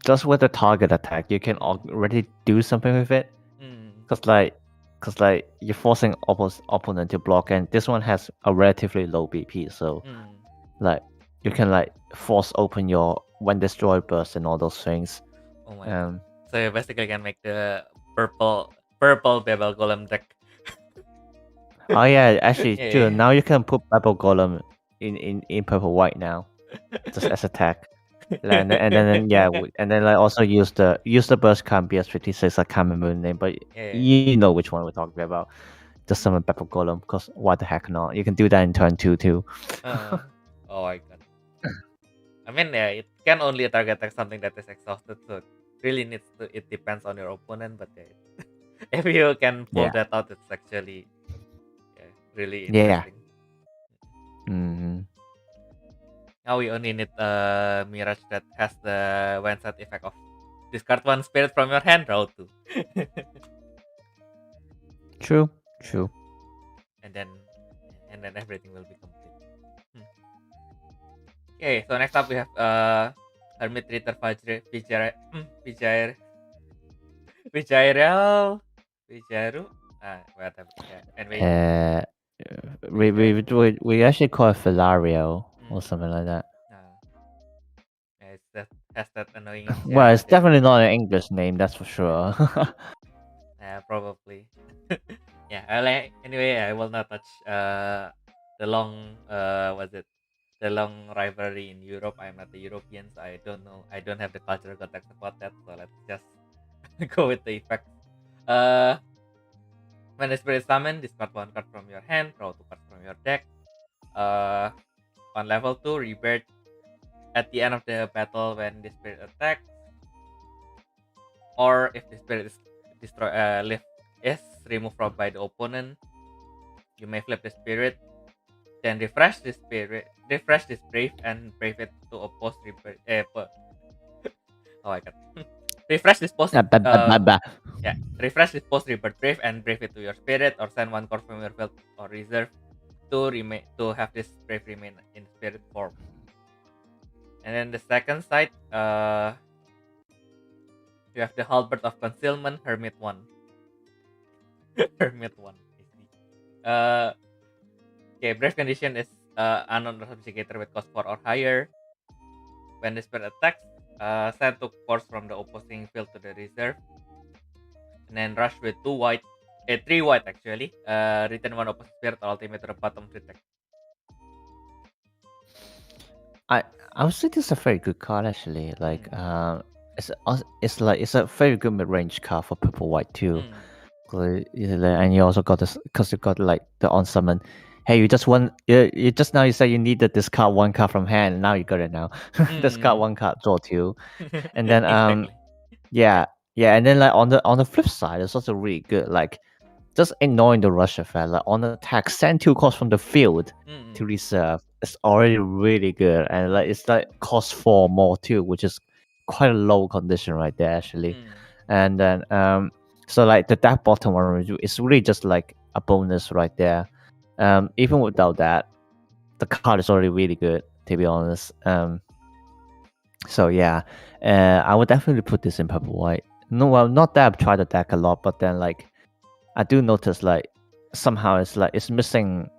just with the target attack, you can already do something with it. Cause like you're forcing opponent to block, and this one has a relatively low BP, so like you can like force open your when destroy burst and all those things.
Oh my god. So you basically can make the purple Babel Golem deck.
Oh yeah, actually,
Yeah,
true.
yeah.
Now you can put Babel Golem in purple white now, just as attack. And then yeah, and then like also use the burst card BS56. I can't remember the name, but
Yeah.
you know which one we're talking about. Just summon Babel Golem, because why the heck not? You can do that in turn 2 too.
Oh my god. I mean, yeah, it can only target attack something that is exhausted, so it really needs to. It depends on your opponent, but yeah, if you can pull that out, it's actually really interesting. Now we only need a Mirage that has the one set effect of discard one spirit from your hand, draw 2.
True.
And then everything will be complete. Okay, so next up we have Hermit Ritter Vijairel Vijaru. Whatever. Yeah. Anyway.
We actually call it Filario or something like that.
Yeah, it has that annoying.
Well, it's definitely not an English name, that's for sure.
Yeah, probably. Yeah. Anyway, I will not touch the long the long rivalry in Europe. I'm not a European, so I don't know. I don't have the cultural context about that. So let's just go with the effects. When the spirit summon, discard one card from your hand, draw 2 cards from your deck. On level 2, Rebirth. At the end of the battle, when the spirit attacks, or if the spirit is removed from by the opponent, you may flip the spirit, then refresh this brave, and brave it to oppose Rebirth. Oh my god. Refresh this post. Refresh this post Rebirth Brave and brave it to your spirit, or send one card from your field or reserve to have this brave remain in spirit form. And then the second side, you have the Halberd of Concealment, Hermit 1. Hermit 1. Okay, brave condition is unknown subjugator with cost 4 or higher. When the spirit attacks, send 2 cards from the opposing field to the reserve, and then rush with 3 white actually. Return 1 opposite spirit or ultimate to the bottom of the deck.
I would say this is a very good card actually. Like it's a very good mid-range card for purple white too. And you also got this because you got like the on summon. Hey, you just now you said you needed to discard 1 card from hand, and now you got it now. Discard 1 card, draw 2. And then
Exactly.
and then like on the flip side, it's also really good. Like just ignoring the rush effect, like on the attack, send 2 cards from the field to reserve. It's already really good, and like it's like cost 4 more too, which is quite a low condition right there actually. And then so like the deck bottom one is really just like a bonus right there. Even without that, the card is already really good, to be honest. So yeah, I would definitely put this in purple white. No, well, not that I've tried the deck a lot, but then like I do notice like somehow it's missing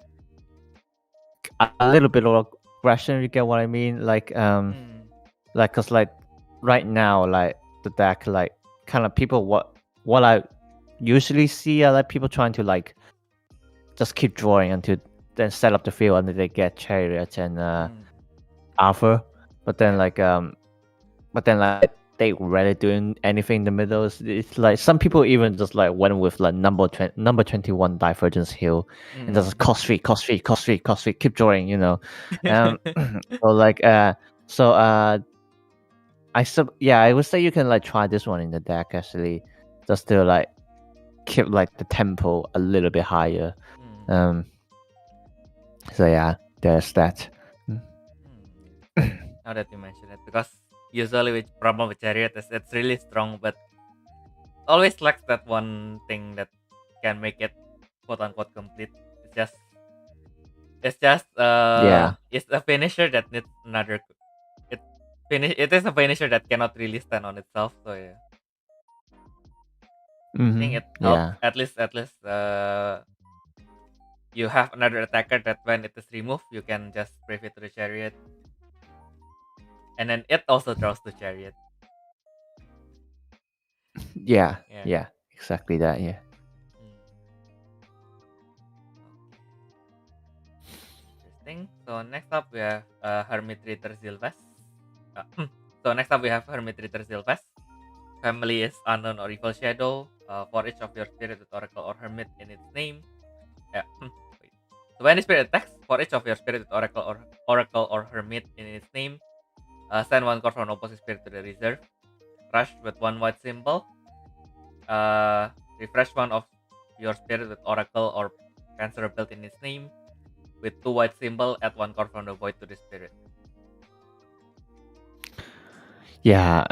a little bit of aggression. You get what I mean? Like like cause like right now like the deck like kind of people what I usually see are like people trying to like just keep drawing until then set up the field until they get Chariot and Arthur. But then like they rarely doing anything in the middle. It's like some people even just like went with like number 21 Divergence Hill and just cost 3, keep drawing, you know. So like I would say you can like try this one in the deck actually, just to like keep like the tempo a little bit higher. So yeah, there's that.
Now that you mention it, because usually with problem with Chariot is it's really strong, but always lacks that one thing that can make it quote unquote complete. It's just it's a finisher that needs another. It is a finisher that cannot really stand on itself. So yeah, I think it helps at least you have another attacker that when it is removed, you can just brave it to the Chariot, and then it also draws the Chariot.
Yeah, exactly that. Yeah.
Interesting. So next up we have Hermit Ritter Zilvas. So next up we have Hermit Ritter Zilvas. Family is unknown or evil shadow. For each of your spirit with oracle or hermit in its name. Yeah. Wait. So when the spirit attacks, for each of your spirit with oracle or hermit in its name, send one card from opposite spirit to the reserve. Rush with one white symbol. Refresh one of your spirit with oracle or cancer built in its name. With 2 white symbol, add one card from the void to the spirit.
Yeah.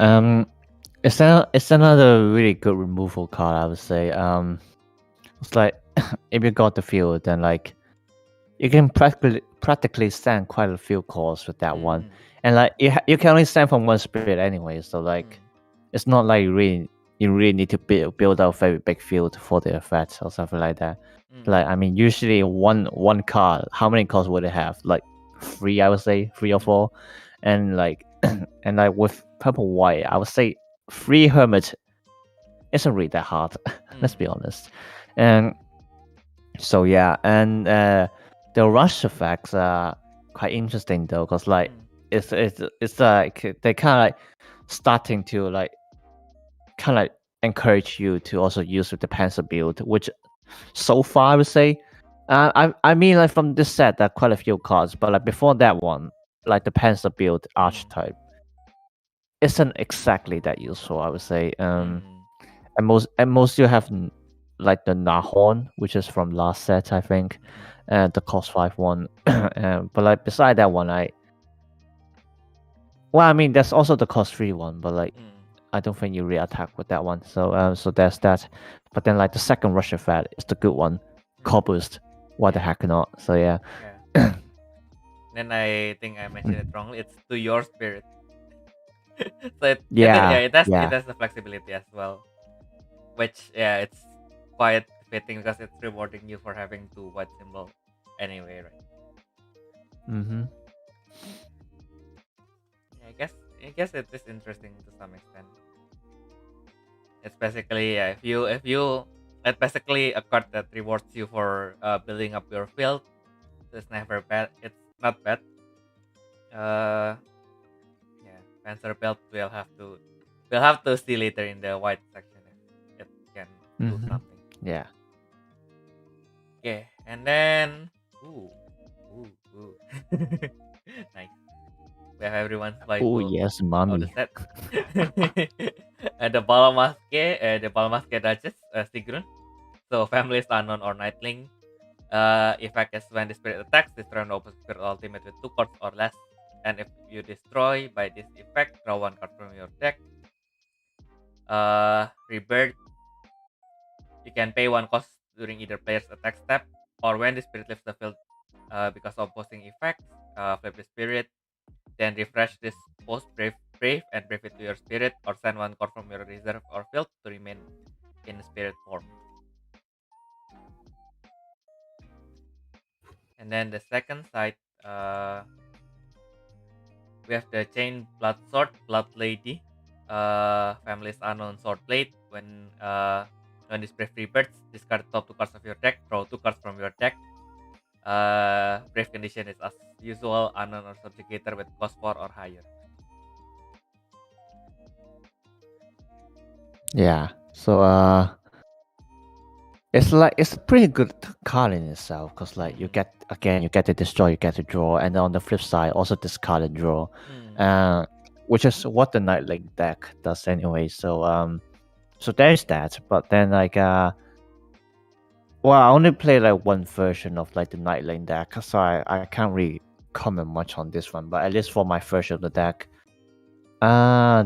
It's another really good removal card, I would say. It's like if you got the field, then like you can practically stand quite a few calls with that one, and like you can only stand from one spirit anyway. So like it's not like you really need to build out a very big field for the effect or something like that. Like I mean, usually one card, how many cards would it have? Like 3, I would say 3 or 4, and like and like with purple white, I would say 3 hermit isn't really that hard. Let's be honest. And so yeah, and the rush effects are quite interesting though, because like it's like they kind of like starting to like kind of like encourage you to also use with the pencil build, which so far I would say, I mean like from this set there are quite a few cards, but like before that one, like the pencil build archetype isn't exactly that useful, I would say. At most you have like the Nahorn, which is from last set, I think, the cost 5 one. But like beside that one, I mean there's also the cost 3 one, but like I don't think you really attack with that one. So so there's that. But then like the second Russian Fat is the good one, Core Boost. Why the heck not? So yeah.
Then I think I mentioned it wrongly. It's to your spirit. So it has the flexibility as well, which it's quite fitting because it's rewarding you for having 2 white symbol anyway, right? I guess it is interesting to some extent. It's basically if you it's basically a card that rewards you for building up your field. It's never bad. It's not bad. Panzer belt we'll have to see later in the white section if it can do something.
Yeah.
Okay, and then nice. We have everyone's like
yes, mommy.
the set. The Balamaske Duchess, Sigrun. So families unknown or Nightling. Effect is when the spirit attacks, destroy an opposite spirit ultimate with 2 cards or less. And if you destroy by this effect, draw 1 card from your deck. Rebirth. You can pay 1 cost during either player's attack step or when the spirit leaves the field because of opposing effects. Flip the spirit. Then refresh this post brave and brave it to your spirit or send 1 card from your reserve or field to remain in spirit form. And then the second side, we have the Chain Blood Sword, Blood Lady. Families unknown sword blade. When this brave rebirths, discard top 2 cards of your deck, draw 2 cards from your deck. Brave condition is as usual, unknown or subjugator with cost 4 or higher.
Yeah. So it's a pretty good card in itself because like you get to destroy, you get to draw, and on the flip side also discard and draw, which is what the Night Link deck does anyway. So there's that. But then like well, I only play like one version of like the Night Link deck, so I can't really comment much on this one. But at least for my version of the deck,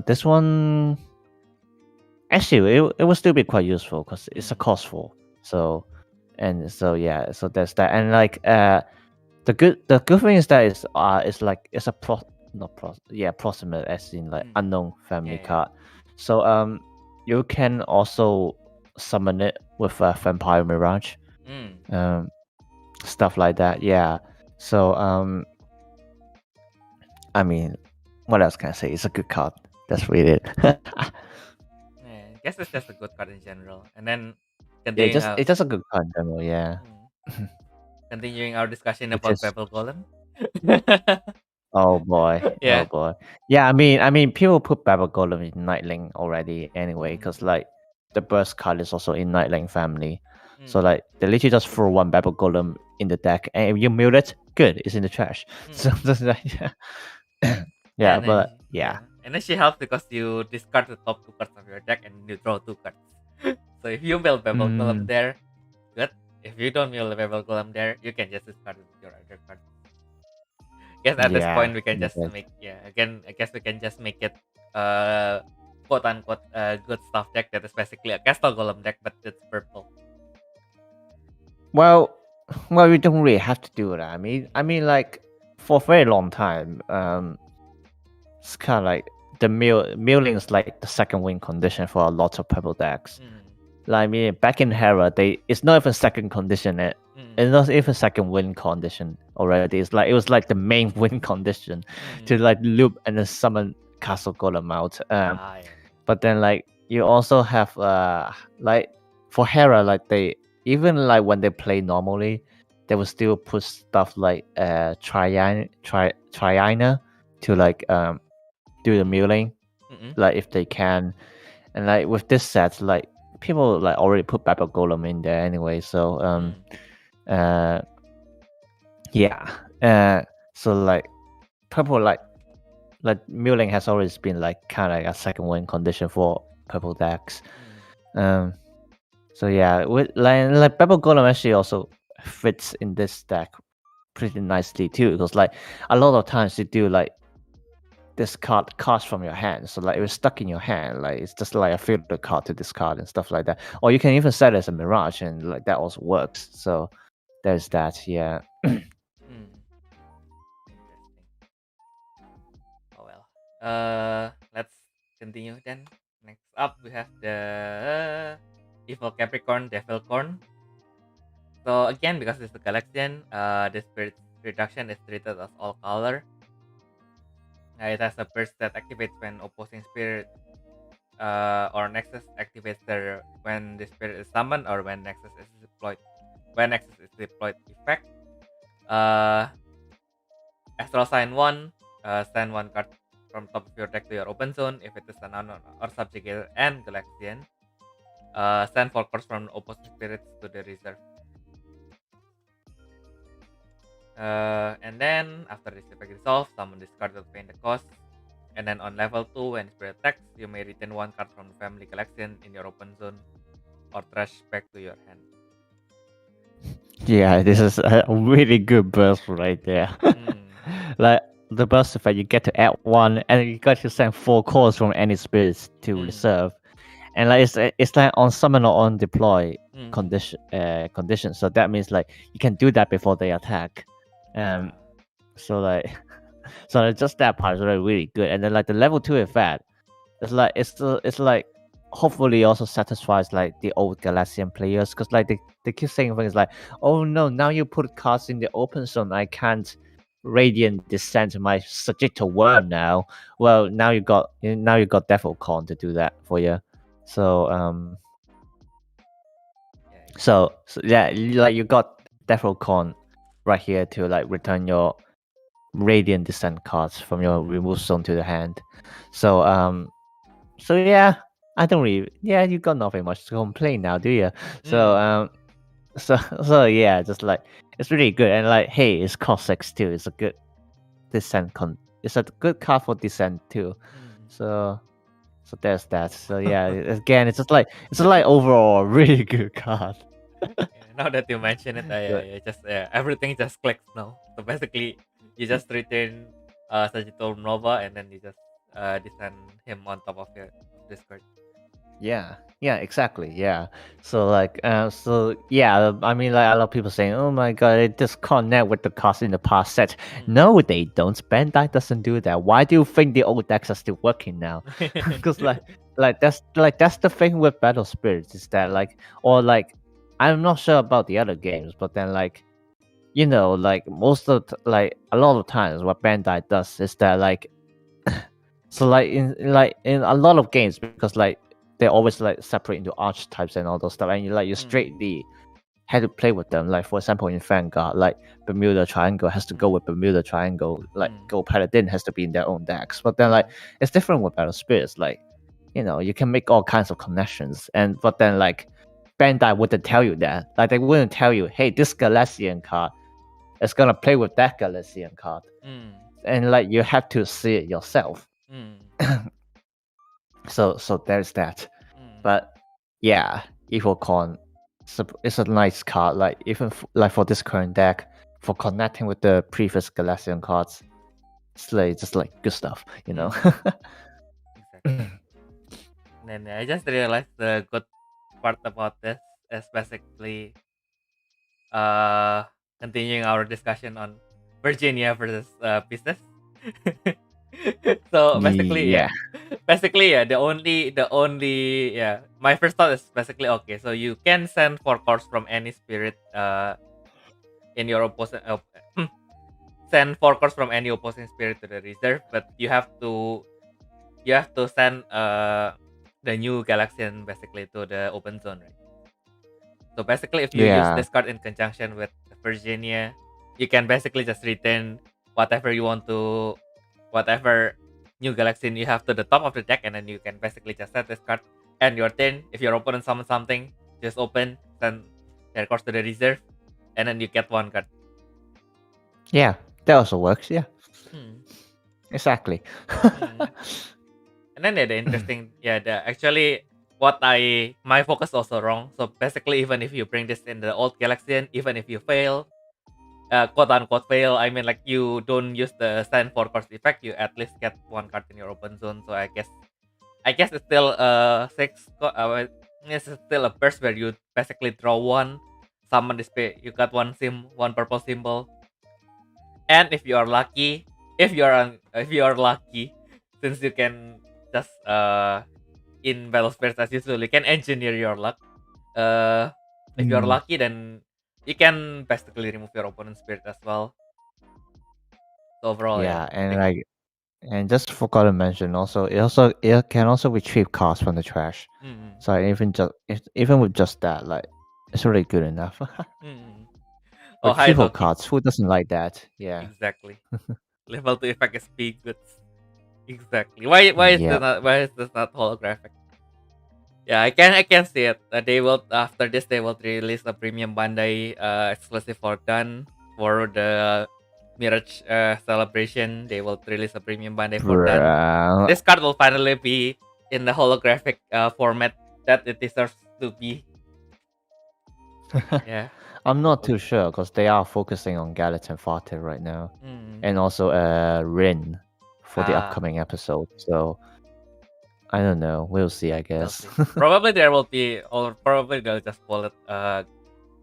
this one actually it will still be quite useful because it's a cost 4. So yeah, so there's that. And like the good thing is that it's like it's a proximate, as in like unknown family card. So you can also summon it with a Vampire Mirage, stuff like that. Yeah. So I mean, what else can I say? It's a good card. That's really it.
I guess it's just a good card in general. And then
Yeah,
continuing
it's just a good card in general. Yeah.
continuing our discussion
Which
about
is
Pebble Golem.
oh boy,
Yeah.
oh boy. Yeah, I mean, people put Babel Golem in Nightling already anyway, because like the burst card is also in Nightling family. So like they literally just throw one Babel Golem in the deck, and if you mute it, good, it's in the trash. So just like yeah,
and
but
then,
yeah.
And then she helps because you discard the top 2 cards of your deck and you draw 2 cards. So if you mill Pebble Golem there, good. If you don't mill the Pebble Golem there, you can just discard it with your other card. Guess at this point we can just make I guess we can just make it quote unquote good stuff deck that is basically a Castle Golem deck but it's purple.
Well, we don't really have to do that. I mean, like for a very long time, it's kind of like the milling is like the second win condition for a lot of purple decks. Like I mean, back in Hera, it's not even second condition. It's not even second win condition already. It's like it was like the main win condition to like loop and then summon Castle Golem out. But then like you also have like for Hera, like they even like when they play normally, they will still put stuff like Triana to like do the milling, like if they can. And like with this set, like people like already put Babel Golem in there anyway. So so like purple like milling has always been like kind of like a second win condition for purple decks. So yeah, with like Babel Golem actually also fits in this deck pretty nicely too, because like a lot of times you do like discard cards from your hand, so like it was stuck in your hand, like it's just like a filter card to discard and stuff like that. Or you can even set it as a mirage, and like that also works. So there's that. Yeah.
Interesting. Oh well. Let's continue then. Next up we have the Evil Capricorn Devilcorn. So again, because it's the Galaxian, the spirit reduction is treated as all color. It has a burst that activates when opposing spirit or Nexus activates when the spirit is summoned or when Nexus is deployed. When Nexus is deployed effect. Astral Sign 1, send 1 card from top of your deck to your open zone if it is an unknown or subjugated and Galaxian. Send 4 cards from opposing spirits to the reserve. And then after this effect resolves, summon this card to pay the cost. And then on level 2, when spirit attacks, you may return 1 card from the family collection in your open zone or trash back to your hand.
Yeah, this is a really good burst right there. Like the burst effect, you get to add 1, and you got to send 4 calls from any spirits to reserve. And like it's like on summon or on deploy condition. So that means like you can do that before they attack. So like so just that part is really good. And then like the level 2 effect, it's like hopefully also satisfies like the old Galaxian players, because like they keep saying things like, oh no, now you put cards in the open zone, I can't Radiant Descent my Sagitta Worm now. Well, now you got Devilcorn to do that for you. So so yeah, like you got Devilcorn right here to like return your Radiant Descent cards from your remove zone to the hand. So so yeah, I don't really. Yeah, you got nothing much to complain now, do you? So
Mm.
so yeah, just like it's really good, and like hey, it's cost 6 too. It's a good descent It's a good card for descent too.
Mm.
So there's that. So yeah, again, it's just like overall a really good card.
Yeah, now that you mention it,
Good.
I just everything just clicks now. So basically, you just return Sagittal Nova and then you just descend him on top of your Discord.
Yeah, exactly. Yeah. So yeah, I mean, like a lot of people saying, "Oh my god, it disconnect with the cards in the past set."
Mm.
No, they don't. Bandai doesn't do that. Why do you think the old decks are still working now? Because that's the thing with Battle Spirits is that I'm not sure about the other games, but then like a lot of times what Bandai does is that in a lot of games because they always like separate into archetypes and all those stuff, and you
Mm.
straightly had to play with them. Like for example, in Vanguard, like Bermuda Triangle has to go with Bermuda Triangle, like
Mm.
Gold Paladin has to be in their own decks. But then
Yeah.
it's different with Battle Spirits. You can make all kinds of connections, and but then Bandai wouldn't tell you that. Like they wouldn't tell you, hey, this Galician card is gonna play with that Galician card,
Mm.
and you have to see it yourself.
Mm.
So there's that.
Mm.
But yeah, Evil Con, it's a nice card. Like even for this current deck, for connecting with the previous Galatian cards, it's just like good stuff, you know.
Exactly. And then I just realized the good part about this is basically uh continuing our discussion on Virginia versus business. So basically,
Yeah,
yeah, the only my first thought is basically okay. So you can send 4 cards from any spirit in your opposing send 4 cards from any opposing spirit to the reserve, but you have to send the new Galaxian basically to the open zone, right? So basically, if you use
yeah,
this card in conjunction with Virginia, you can basically just return whatever you want to, whatever new Galaxian you have to the top of the deck, and then you can basically just set this card. And your turn, if your opponent summons something, just open, send their cards to the reserve, and then you get 1 card.
yeah. That also works. Yeah,
Hmm.
exactly.
Hmm. And then the interesting, actually my focus also wrong. So basically, even if you bring this in the old Galaxian, even if you fail, quote unquote fail, I mean like you don't use the send 4 cards effect, you at least get 1 card in your open zone. So I guess it's still it's still a burst where you basically draw one, summon display, you got one purple symbol, and if you are lucky, since you can just in battle spirits as usual, you can engineer your luck. Uh, if you're
Mm,
lucky, then you can basically remove your opponent's spirit as well. So overall, yeah,
yeah,
I think.
and just forgot to mention also, it can also retrieve cards from the trash.
Mm,
So even with just that, it's really good enough.
mm. Oh, hi,
Retrieval
Doki.
cards, who doesn't like that? Yeah.
Exactly. Level 2 effect is big goods. Exactly.
Yeah.
Why is this not holographic? Yeah, I can see it. They will after this they will release a premium Bandai exclusive for Gun for the Mirage celebration. They will release a premium Bandai for Gun.
Bruh.
This card will finally be in the holographic format that it deserves to be. Yeah.
I'm not too
Hopefully.
sure because they are focusing on Gallatin Fatih right now.
Mm.
And also Rin for the upcoming episode. So I don't know. We'll see, I
We'll
guess.
see. Probably there will be, or probably they'll just call it.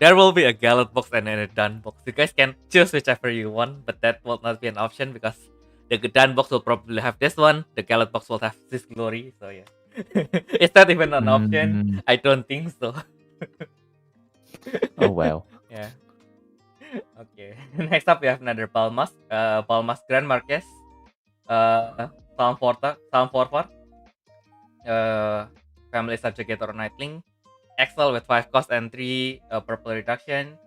There will be a Gallant box and then a Dun box. You guys can choose whichever you want, but that will not be an option because the Dun box will probably have this one. The Gallant box will have this glory. So yeah, it's not even an option.
Mm,
I don't think so.
oh well.
Yeah. Okay. Next up, we have another Palmas. Palmas Grand Marquez. Sound Forward. Family Subjugator Nightling. Excel with 5 cost and 3 purple reduction.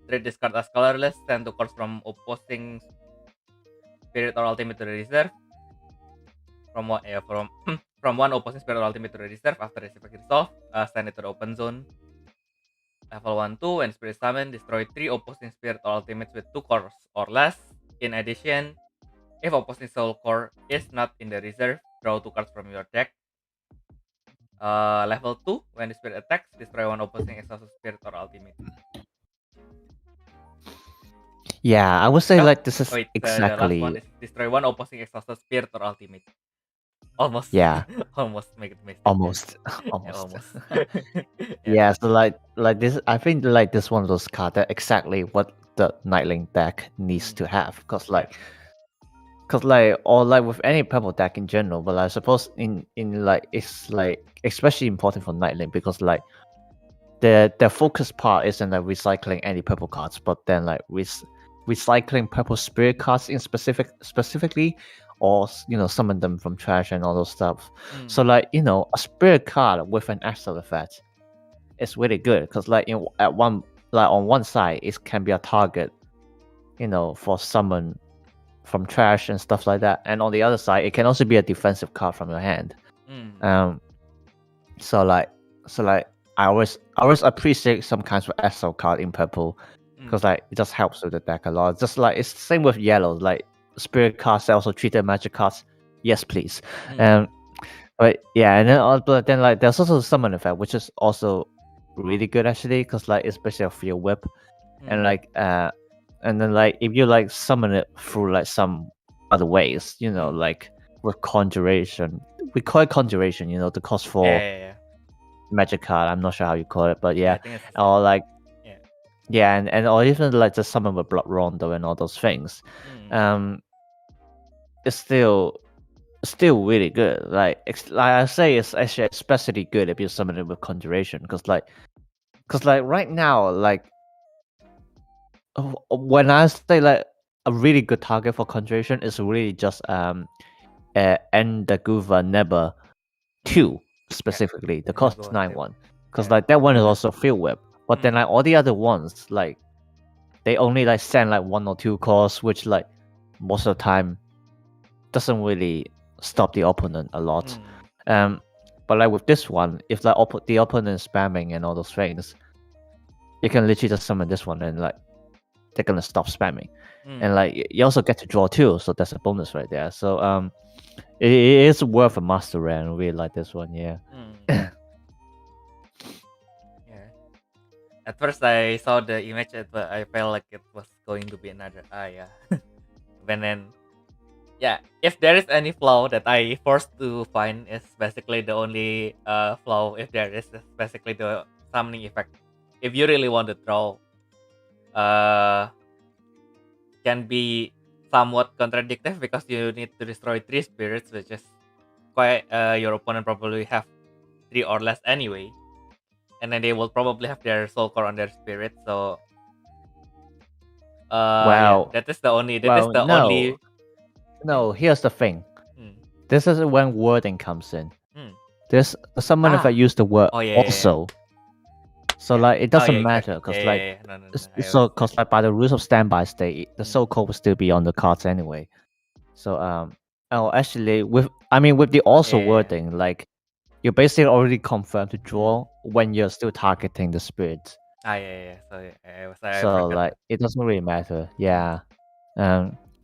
Trade this card as colorless. Send 2 cards from opposing spirit or ultimate to the reserve. From what? From from one opposing spirit or ultimate to the reserve after its effect resolve. Send it to the open zone. Level 1-2, when spirit summon, destroy 3 opposing spirit or ultimates with 2 cores or less. In addition, if opposing soul core is not in the reserve, draw 2 cards from your deck. Level 2, when the spirit attacks, destroy 1 opposing exhausted spirit or ultimate.
Yeah, I would say
No,
like this is
wait, the last one
exactly.
is destroy 1 opposing exhausted spirit or ultimate. Almost.
Yeah,
Almost make it mistake.
almost,
Yeah,
almost.
almost.
Yeah, so like this, I think like this one of those cards that exactly what the Nightling deck needs to have, cause like or like with any purple deck in general, but I suppose in like it's like especially important for Nightling because like the focus part isn't like recycling any purple cards, but then like recycling purple spirit cards in specifically, or summon them from trash and all those stuff. So like a spirit card with an extra effect is really good because like on one side it can be a target, for summon from trash and stuff like that, and on the other side it can also be a defensive card from your hand. So like I always appreciate some kinds of SO card in purple because like it just helps with the deck a lot. Just like it's the same with yellow, like spirit cards also treated magic cards. Yes, please. But yeah, and then like there's also the summon effect, which is also really good actually, because like it's basically a field whip, and like and then like if you like summon it through like some other ways, like with conjuration, we call it conjuration, the cost for magic card. I'm not sure how you call it, but yeah, or like and or even like just summon with blood rondo and all those things. It's still really good. Like I say, it's actually especially good if you summon it with conjuration, because like right now, like when I say like a really good target for conjuration is really just Endaguva Neba 2 specifically, the cost 9 one, because like that one is also field whip, but then like all the other ones, like they only like send like 1 or 2 cores, which like most of the time doesn't really stop the opponent a lot. But like with this one, if like the opponent is spamming and all those things, you can literally just summon this one and like they're gonna stop spamming. And like you also get to draw 2, so that's a bonus right there. So it is worth a master rare, and I really like this one. Yeah.
Yeah. At first I saw the image, but I felt like it was going to be another yeah. And then if there is any flaw that I forced to find, is basically the only flaw, if there is basically the summoning effect. If you really want to draw, can be somewhat contradictory because you need to destroy 3 spirits, which is quite your opponent probably have 3 or less anyway, and then they will probably have their soul core on their spirit. So that is the only only.
No, here's the thing. This is when wording comes in. There's someone if I use the word also. So like it doesn't matter because so because like by the rules of standby state, the soul core will still be on the cards anyway. So actually with the also wording, like you're basically already confirmed to draw when you're still targeting the spirits. So like it doesn't really matter. Yeah.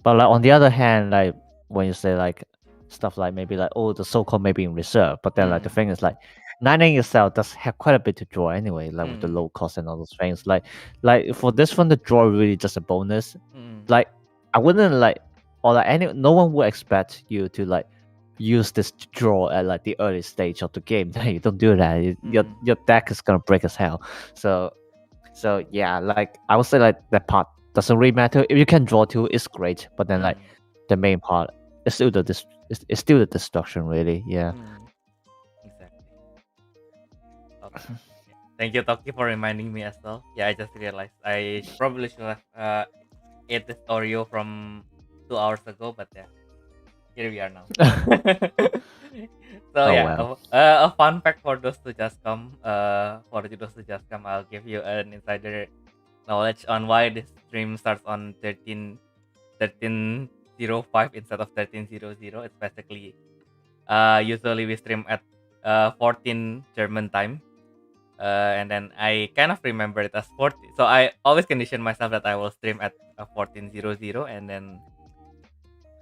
But like on the other hand, like when you say like stuff like maybe like the soul core may be in reserve, but then like the thing is like Nining itself does have quite a bit to draw anyway, like with the low cost and all those things. Like for this one, the draw really just a bonus. Like I wouldn't like, or like no one would expect you to like use this to draw at like the early stage of the game. You don't do that. Your deck is gonna break as hell. So yeah, like I would say like that part doesn't really matter. If you can draw 2, it's great. But then like the main part is still it's still the destruction, really. Yeah.
Exactly. Okay. Thank you, Toki, for reminding me as well. Yeah, I just realized I probably should have ate this Oreo from 2 hours ago, but yeah, here we are now. So
well.
a fun fact for those who just come. I'll give you an insider knowledge on why this stream starts on 13:05 instead of 13:00. It's basically Usually we stream at 14 German time. And then I kind of remember it as 40. So I always condition myself that I will stream at 14:00, and then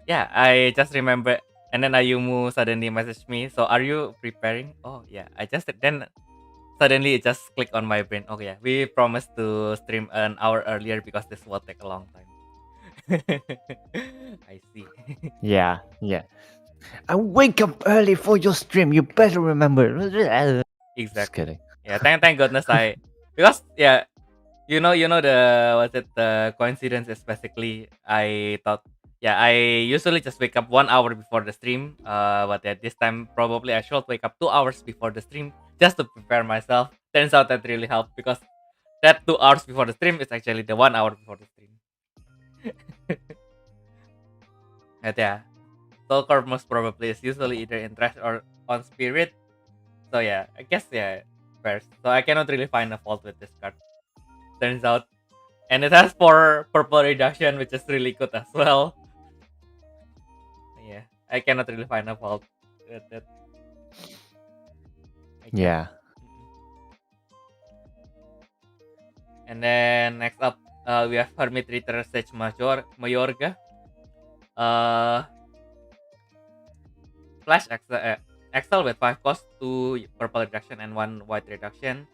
yeah, I just remember. And then Ayumu suddenly messaged me. So are you preparing? Oh yeah, I just then suddenly it just clicked on my brain. Oh yeah, we promised to stream an hour earlier because this will take a long time. I see.
Yeah, yeah. I wake up early for your stream. You better remember. Just
Exactly.
kidding.
Yeah, thank goodness I because yeah, you know the coincidence is basically I thought yeah, I usually just wake up 1 hour before the stream. But yeah, this time probably I should wake up 2 hours before the stream just to prepare myself. Turns out that really helped because that 2 hours before the stream is actually the 1 hour before the stream. But yeah, Soulcore most probably is usually either in trash or on spirit. So yeah, I guess yeah, first. So I cannot really find a fault with this card. Turns out, and it has 4 purple reduction, which is really good as well. Yeah, I cannot really find a fault with it. I guess.
Yeah.
And then next up, we have Hermit Ritter Sage Mayorga. Flash Excel with 5 cost, 2 purple reduction and 1 white reduction.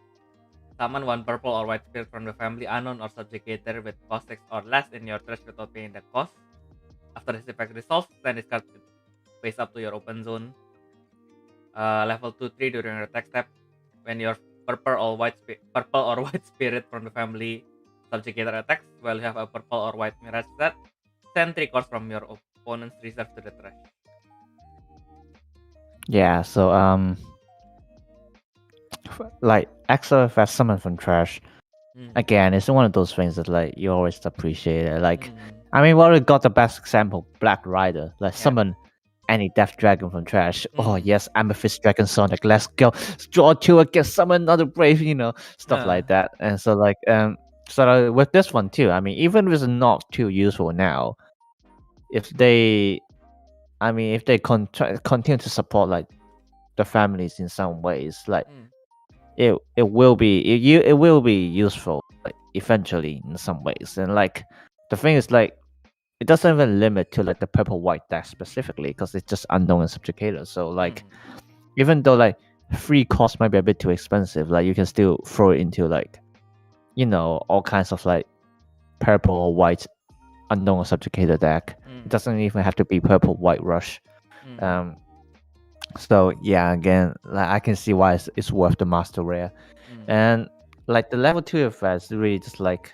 Summon 1 purple or white spirit from the family, unknown or subjugator with cost 6 or less in your trash without paying the cost. After this effect resolves, send this card face up to your open zone. Level 2-3 during your attack step. When your purple or white spirit from the family subjugator attacks, while you have a purple or white mirage set, send 3 cards from your opponent's reserve to the trash.
Yeah, so like XOFS summon from trash. Again, it's one of those things that like you always appreciate it. Like I mean, we got the best example, Black Rider. Like summon any Death Dragon from trash. Oh yes, Amethyst Dragon Sonic, let's go. Draw 2 against summon another Brave, stuff like that. And so like so with this one too, I mean, even if it's not too useful now, if they continue to support like the families in some ways, like it will be useful like eventually in some ways. And like the thing is like it doesn't even limit to like the purple white deck specifically because it's just unknown and subjugator. So like even though like 3 costs might be a bit too expensive, like you can still throw it into like all kinds of like purple or white unknown or subjugator deck. It doesn't even have to be purple white rush. So yeah, again, like I can see why it's worth the master rare. And like the level 2 effects really just like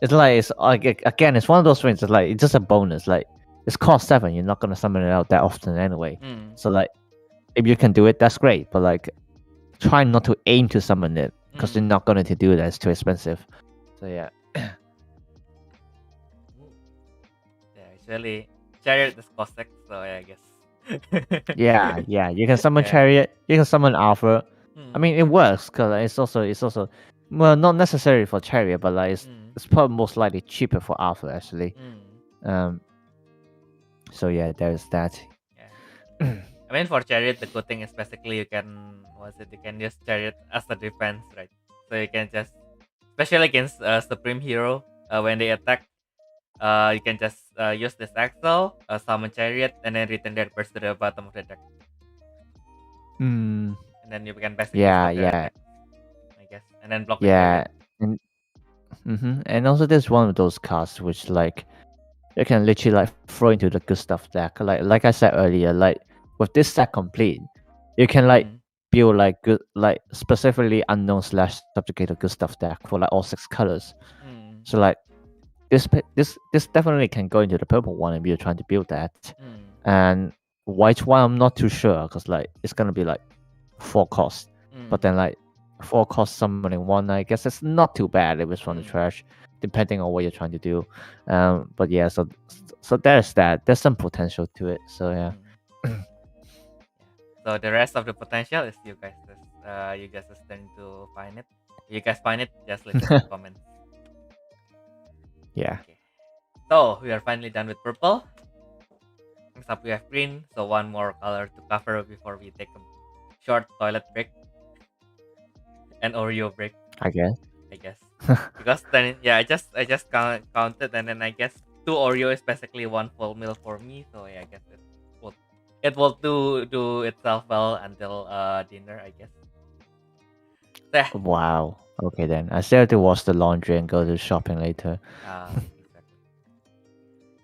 it's again, it's one of those things that like it's just a bonus. Like it's cost 7, you're not gonna summon it out that often anyway. So like if you can do it, that's great. But like try not to aim to summon it because you're not going to do that. It's too expensive. So yeah.
Actually, Chariot is cost 6, so yeah, I guess.
yeah, you can summon Chariot, you can summon Alpha. I mean, it works because it's also well, not necessary for Chariot, but like it's probably most likely cheaper for Alpha actually. So yeah, there's that.
Yeah. I mean, for Chariot, the good thing is basically you can use Chariot as a defense, right? So you can just, especially against Supreme Hero, when they attack, you can just use this Axel, summon Chariot, and then return their burst to the bottom of the deck. And then you can basically stop their attack, I guess, and then block.
And also there's one of those cards which like you can literally like throw into the good stuff deck. Like I said earlier, like with this set complete, you can like build like good, like specifically unknown / subjugated good stuff deck for like all 6 colors. So like this definitely can go into the purple one if you're trying to build that. And white one, I'm not too sure because like it's gonna be like 4 cost. But then like 4 cost summoning one, I guess it's not too bad if it's from the trash, depending on what you're trying to do. But yeah, so there's that. There's some potential to it. So yeah.
So the rest of the potential is you guys' turn to find it. If you guys find it, just let us know in the comments.
Yeah.
Okay. So we are finally done with purple. Next up we have green, so one more color to cover before we take a short toilet break. An Oreo break,
I guess.
I guess. Because then yeah, I just counted, and then I guess 2 Oreo is basically 1 full meal for me. So yeah, I guess it will do itself well until dinner, I guess. Yeah.
Wow. Okay then. I still have to wash the laundry and go to shopping later.
Exactly.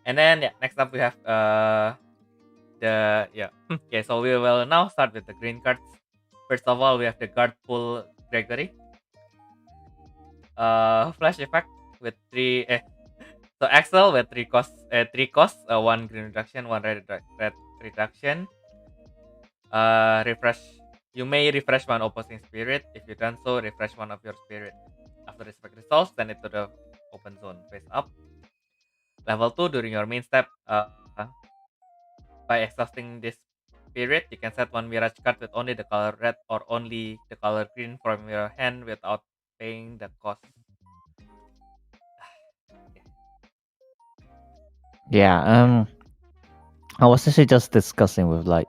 And then yeah, next up we have the yeah. Okay, so we will now start with the green cards. First of all, we have the guard pool Gregory. Flash effect with so Axel with three costs, one green reduction, one red reduction. Refresh. You may refresh one opposing spirit. If you done so, refresh one of your spirit. After this effect resolves, send it to the open zone face up. Level 2 during your main step. By exhausting this spirit, you can set one mirage card with only the color red or only the color green from your hand without paying the cost.
Yeah. I was actually just discussing with like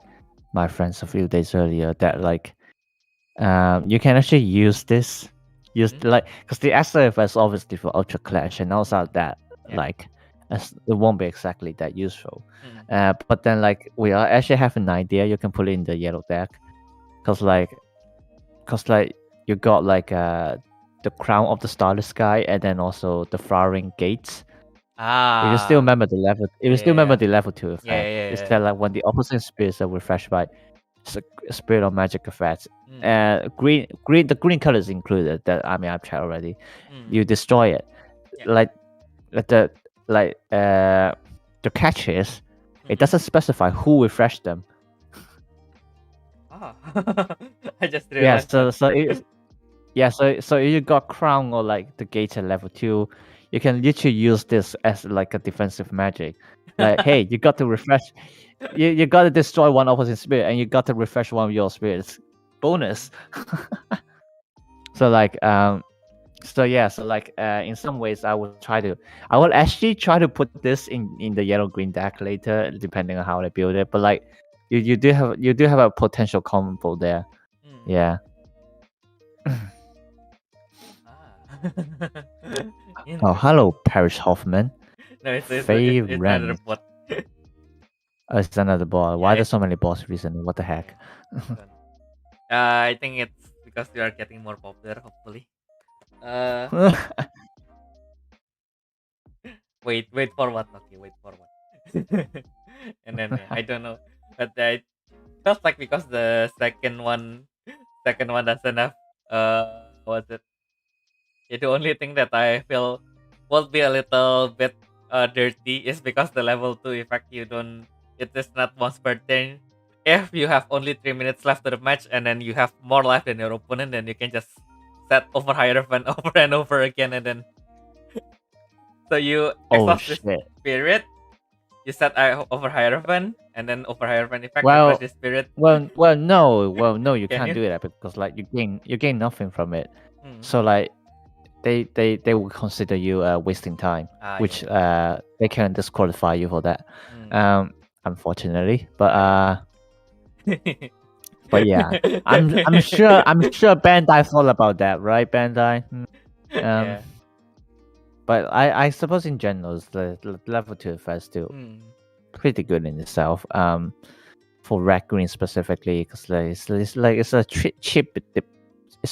my friends a few days earlier that like you can actually use this like because the SOF is obviously for Ultra Clash and also that
Yeah.
like it won't be exactly that useful. But then like we are actually have an idea you can put it in the yellow deck because like you got like the crown of the starless sky and then also the flowering gates. If you still remember the level, if you still remember the level 2 effect, it's that like when the opposite spirits are refreshed by spirit or magic effects, the green color is included. That I mean I've tried already. You destroy it,
Yeah.
the catch is it doesn't specify who refreshed them.
I just realized.
So if you got crown or like the gate at level 2, you can literally use this as like a defensive magic. Like, hey, you got to refresh. You got to destroy one opposite spirit, and you got to refresh one of your spirits. Bonus. So like in some ways I will actually try to put this in the yellow green deck later, depending on how I build it. But like you do have a potential combo there. Yeah. Oh, hello, Paris Hoffman.
No, it's another bot.
Oh, it's another bot. Why there's so many bots recently? What the heck?
I think it's because we are getting more popular, hopefully. Wait for what? Okay, wait for what? And then I don't know, but I felt like because the second one doesn't have what's it? Yeah, the only thing that I feel will be a little bit dirty is because the level 2 effect it is not once per turn. If you have only 3 minutes left to the match and then you have more life than your opponent, then you can just set over Hierophant over and over again, and then so you exhaust this spirit, you set over Hierophant, and then over Hierophant effect refresh the spirit.
No, you can't do that because like you gain nothing from it. So like they will consider you wasting time, which they can disqualify you for that. Unfortunately, but yeah, I'm sure Bandai thought about that, right, Bandai?
Yeah.
But I suppose in general, the level 2 effect still pretty good in itself. For red green specifically, because it's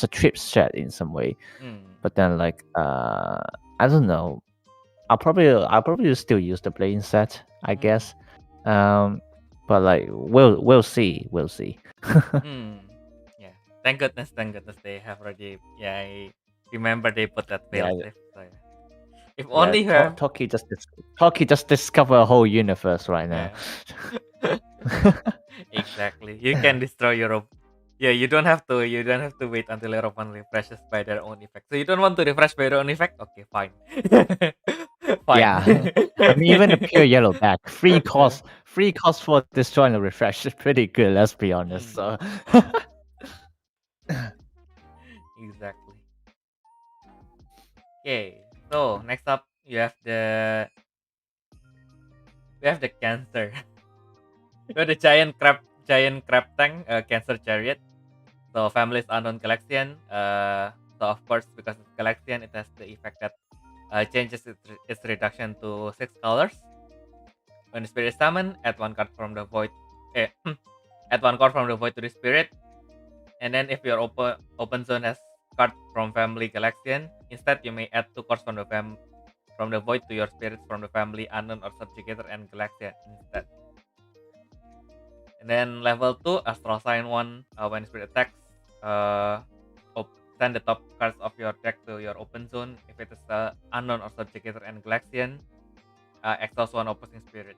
a cheap set in some way. But then like I don't know. I'll probably still use the playing set, I guess. But like we'll see.
Yeah. Thank goodness they have already. Yeah, I remember they put that failsafe. So yeah. If only you have
Toki just discover a whole universe right now.
Exactly. You can destroy your own. Yeah, you don't have to wait until your opponent refreshes by their own effect. So you don't want to refresh by your own effect? Okay, fine. Fine.
Yeah. I mean even the pure yellow deck. Free cost for destroying the refresh is pretty good, let's be honest. So
Exactly. Okay. So next up we have the cancer. With the giant crab tank, Cancer Chariot. So family is unknown Galaxian. So of course, because it's Galaxian, it has the effect that changes its reduction to 6 colors. When the spirit is summoned, add one card from the void. Add one card from the void to the spirit. And then if your open zone has card from family Galaxian, instead you may add 2 cards from the void to your spirits from the family unknown or subjugator and Galaxian instead. And then level 2, Astral Sign 1, when spirit attacks, send the top cards of your deck to your open zone. If it is unknown or subjugator and Galaxian, exiles one opposing spirit.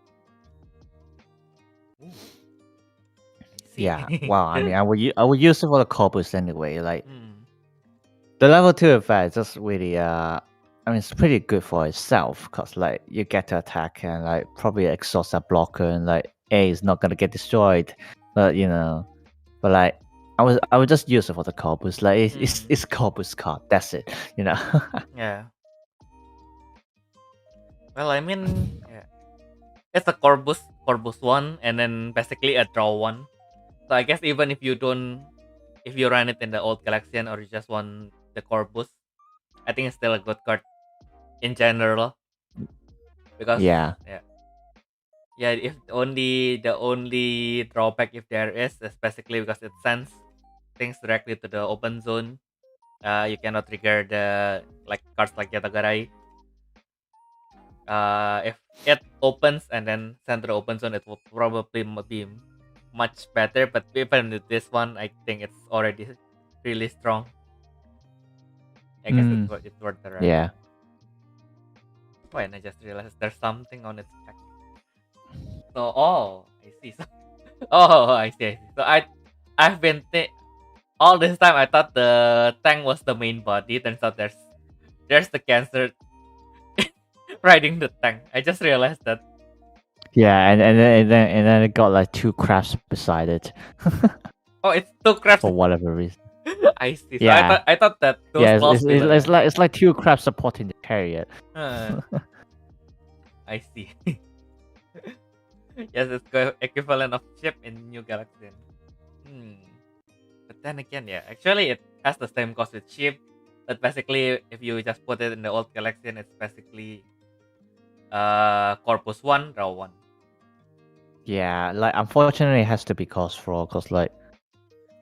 Ooh.
Yeah. Wow. I mean, I would use it for the corpus anyway. Like
Mm.
the level 2 effect just really I mean, it's pretty good for itself because like you get to attack and like probably exhaust that blocker and like A is not gonna get destroyed, but but like I would just use it for the corpus. Like it's corpus card. That's it.
Yeah. Well, I mean, yeah, it's a Corvus one, and then basically a draw one. So I guess even if you run it in the old Galaxian or you just want the Corvus, I think it's still a good card in general. Because
Yeah.
if the only drawback if there is basically because it sends things directly to the open zone. You cannot trigger the cards like Yatagarai. If it opens and then send to the open zone, it will probably be much better. But even with this one, I think it's already really strong. I guess it's worth the run.
Yeah.
Oh, and I just realized there's something on its back. So, I see. I see. So I've been all this time I thought the tank was the main body. Turns out there's the cancer riding the tank. I just realized that.
Yeah, and then it got like 2 crabs beside it.
Oh, it's 2 crabs
for whatever reason.
I see. So
Yeah.
I thought that those
Yeah,
lost
it's like 2 crabs supporting the chariot.
I see. Yes, it's equivalent of ship in New Galaxian. But then again, yeah, actually it has the same cost with ship. But basically, if you just put it in the old Galaxian, it's basically Corpus 1, draw 1.
Yeah, like unfortunately it has to be cost 4 because like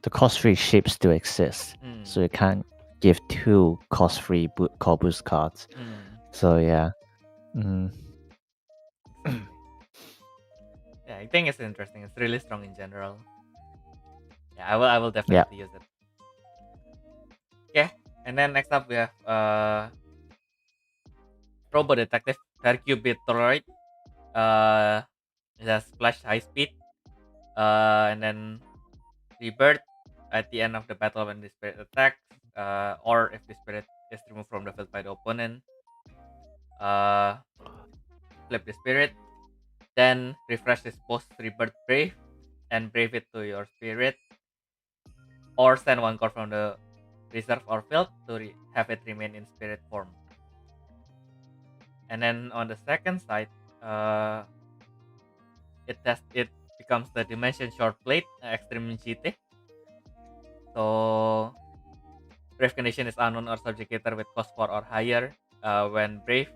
the cost 3 ships still exist. So you can't give 2 cost 3 Corpus cards. So yeah.
Yeah, I think it's interesting. It's really strong in general. Yeah, I will definitely use it. Okay, and then next up we have Robo Detective Hercubitoid. It has splash high speed. And then Rebirth at the end of the battle when the spirit attacks, or if the spirit is removed from the field by the opponent. Flip the spirit, then refresh this post Rebirth Brave and brave it to your spirit, or send 1 card from the reserve or field to have it remain in spirit form. And then on the second side, it becomes the Dimension Short Blade Extreme GT. So brave condition is unknown or subjugator with cost 4 or higher. When brave,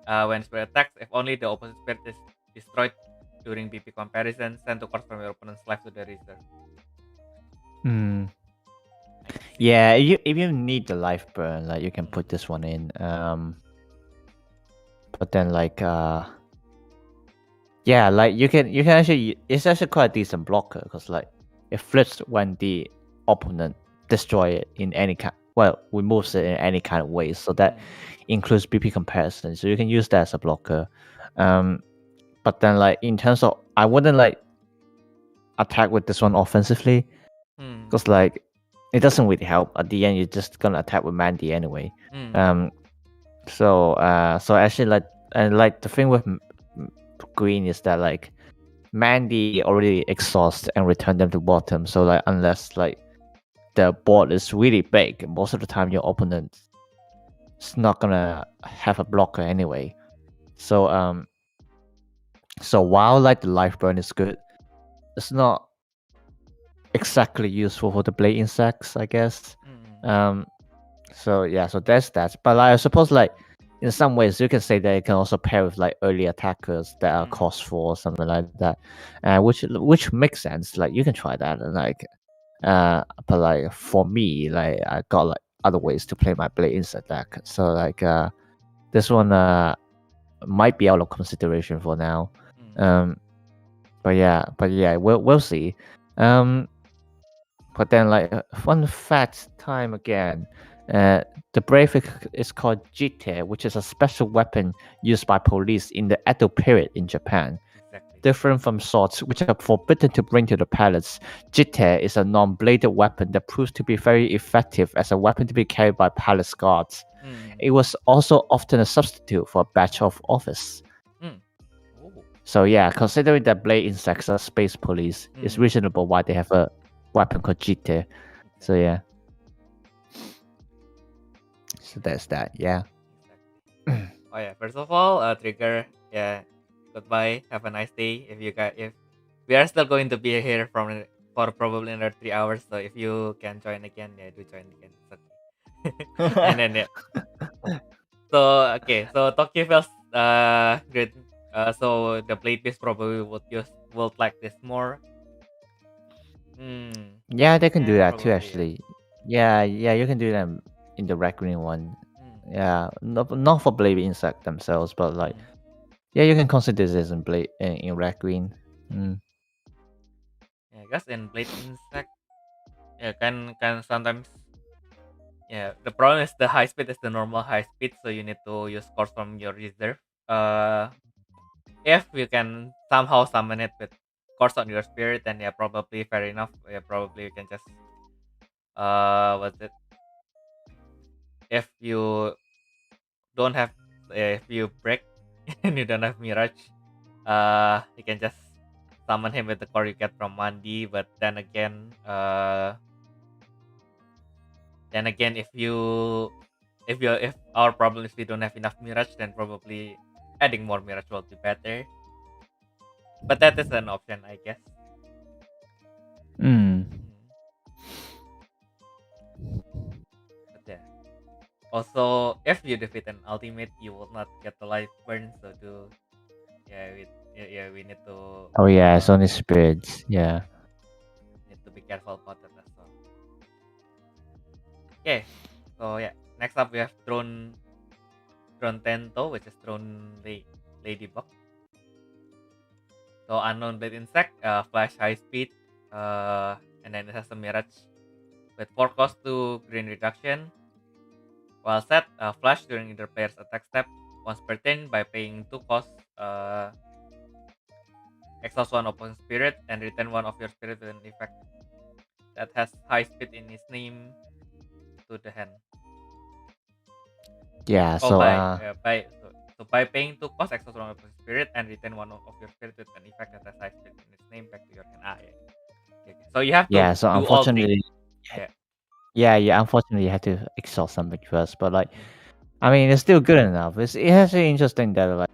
when spirit attacks, if only the opposite spirit is destroyed during BP comparison, send 2 cards from your opponent's life to the reserve.
Yeah, if you need the life burn, like you can put this one in. But then like yeah, like you can actually, it's actually quite a decent blocker because like it flips when the opponent destroy it in any kind, removes it in any kind of way. So that includes BP comparison. So you can use that as a blocker. But then like in terms of, I wouldn't like attack with this one offensively because like it doesn't really help. At the end, you're just gonna attack with Mandy anyway. So actually like, and like the thing with green is that like Mandy already exhaust and return them to bottom. So like unless like the board is really big, most of the time your opponent is not gonna have a blocker anyway. So so while like the life burn is good, it's not exactly useful for the blade insects, I guess. So yeah, so there's that. But like, I suppose like in some ways you can say that it can also pair with like early attackers that are cost 4 or something like that, which makes sense. Like you can try that, and like but like for me, like I got like other ways to play my blade insect deck. So like this one might be out of consideration for now. But yeah, we'll see. But then like fun fact time again. The Brave is called jite, which is a special weapon used by police in the Edo period in Japan.
Exactly.
Different from swords, which are forbidden to bring to the palace, jite is a non-bladed weapon that proves to be very effective as a weapon to be carried by palace guards. It was also often a substitute for a badge of office. So yeah, considering that blade insects are space police, it's reasonable why they have a weapon called jite. So yeah. So that's that, yeah.
Exactly. Oh yeah, first of all, Trigger, yeah, goodbye. Have a nice day. If we are still going to be here for probably another 3 hours, so if you can join again, yeah, do join again. It's okay. And then yeah. So okay, so Tokyo feels good. So the blade piece probably would like this more.
Yeah, they can do that too,
Probably,
actually. Yeah, you can do them in the red green one. Yeah, not for blade insect themselves, but like, yeah, you can consider this in blade in red green.
Yeah, I guess in blade insect, yeah, can sometimes. Yeah, the problem is the high speed is the normal high speed, so you need to use cores from your reserve. If you can somehow summon it with cores on your spirit, then yeah, probably fair enough. Yeah, probably you can just what's it? If you don't have, if you break and you don't have Mirage, you can just summon him with the core you get from Mandi. But then again, if our problem is we don't have enough Mirage, then probably adding more Mirage will be better. But that is an option, I guess. But yeah. Also, if you defeat an ultimate, you will not get the life burn. So we need to.
Oh yeah, it's only spirits. Yeah.
Need to be careful about that as well. Okay. So yeah, next up we have Drone Tento, which is Drone Ladybug. So unknown blade insect, flash high speed, and then it has a mirage with 4 cost to green reduction. While set, flash during either player's attack step once per turn by paying 2 costs, exhaust 1 opponent spirit, and return 1 of your spirit with an effect that has high speed in its name to the hand.
Yeah,
Oh,
so
by paying 2 costs, exhaust 1 of your spirit, and return 1 of your spirit with an effect that has high speed in its name back to your hand. Yeah. Okay. So you have to
yeah, so
do
unfortunately,
all
yeah, unfortunately, you have to exhaust something first. But like, I mean, it's still good enough. It's actually interesting that like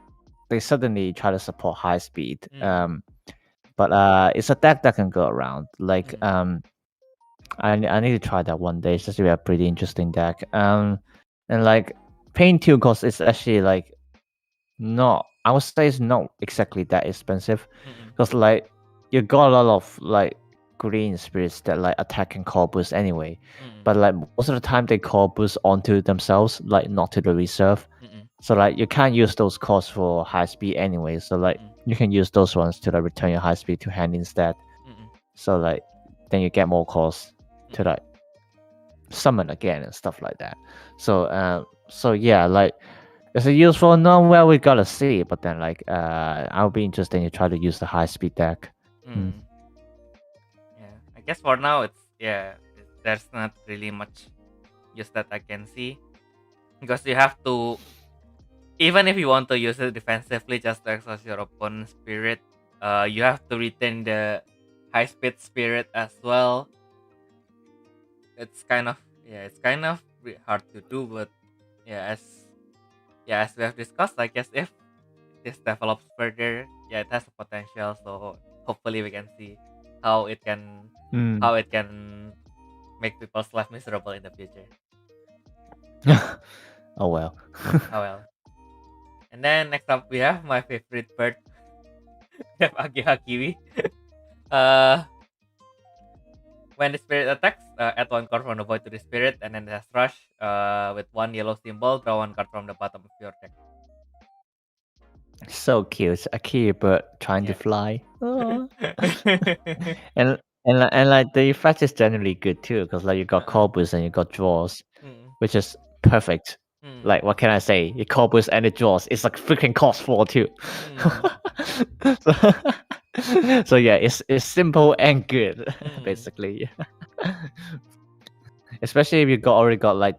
they suddenly try to support high speed. But it's a deck that can go around. Like, I need to try that one day. It's just a pretty interesting deck. And like paying 2 costs is actually like not. I would say it's not exactly that expensive, because like you got a lot of like green spirits that like attack and call boost anyway. But like most of the time they call boost onto themselves, like not to the reserve. So like you can't use those calls for high speed anyway. So like you can use those ones to like return your high speed to hand instead. So like then you get more calls to like summon again and stuff like that. So yeah, like is it useful? No, well, we gotta see. But then like I'll be interested to try to use the high speed deck.
Yeah, I guess for now there's not really much use that I can see, because you have to, even if you want to use it defensively just to exhaust your opponent's spirit, you have to retain the high speed spirit as well. It's kind of hard to do, but as we have discussed, I guess if this develops further, it has the potential. So hopefully we can see how it can
Mm.
how it can make people's life miserable in the future.
Oh well.
Oh well. And then next up we have my favorite bird. We have Ageha Kiwi. uh when the spirit attacks, add one card from the void to the spirit, and then it has rush. With one yellow symbol, draw one card from the bottom of your deck.
So cute. A kitty bird trying to
Yeah.
fly. Oh. and like the effect is generally good too, because like you got call boost and you got draws, which is perfect. Like what can I say? You call boost and it draws. It's like freaking cost 4 too. So yeah, it's simple and good, basically. Especially if you already got like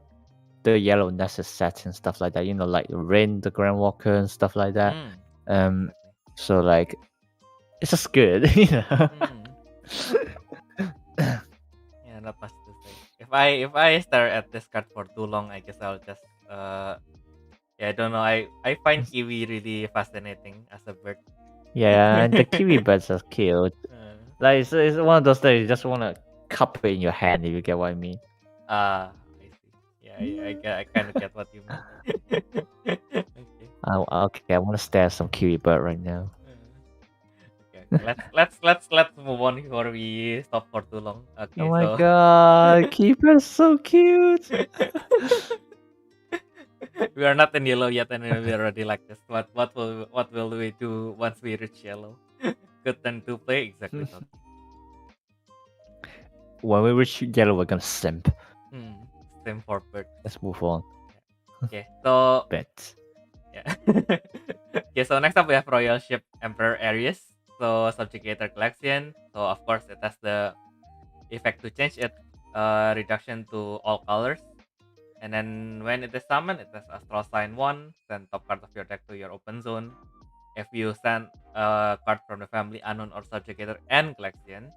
the yellow Nexus sets and stuff like that, you know, like Rain, the GranWalker and stuff like that. So like it's just good, you know.
Yeah, not much to say. If I stare at this card for too long, I guess I'll just yeah, I don't know. I find Kiwi really fascinating as a bird.
Yeah, and the kiwi birds are cute. Like it's one of those that you just want to cup it in your hand, if you get what I mean.
I see. Yeah, I kind of get what you mean. Okay.
Okay, I want to stare at some kiwi bird right now.
Okay. Let's move on before we stop for too long. Okay.
Oh my god, kiwi birds so cute.
We are not in yellow yet, and we already like this. What will we do once we reach yellow? Good turn to play, exactly.
When we reach yellow, we're gonna simp.
Simp for bird.
Let's move on.
Okay, so
bet.
Yeah. Okay, so next up we have Royal Ship Emperor Aries. So Subjugator Collection. So of course it has the effect to change it reduction to all colors. And then when it is summoned, it has Astral Sign 1, send top card of your deck to your open zone. If you send a card from the family, Unknown or Subjugator and Collection,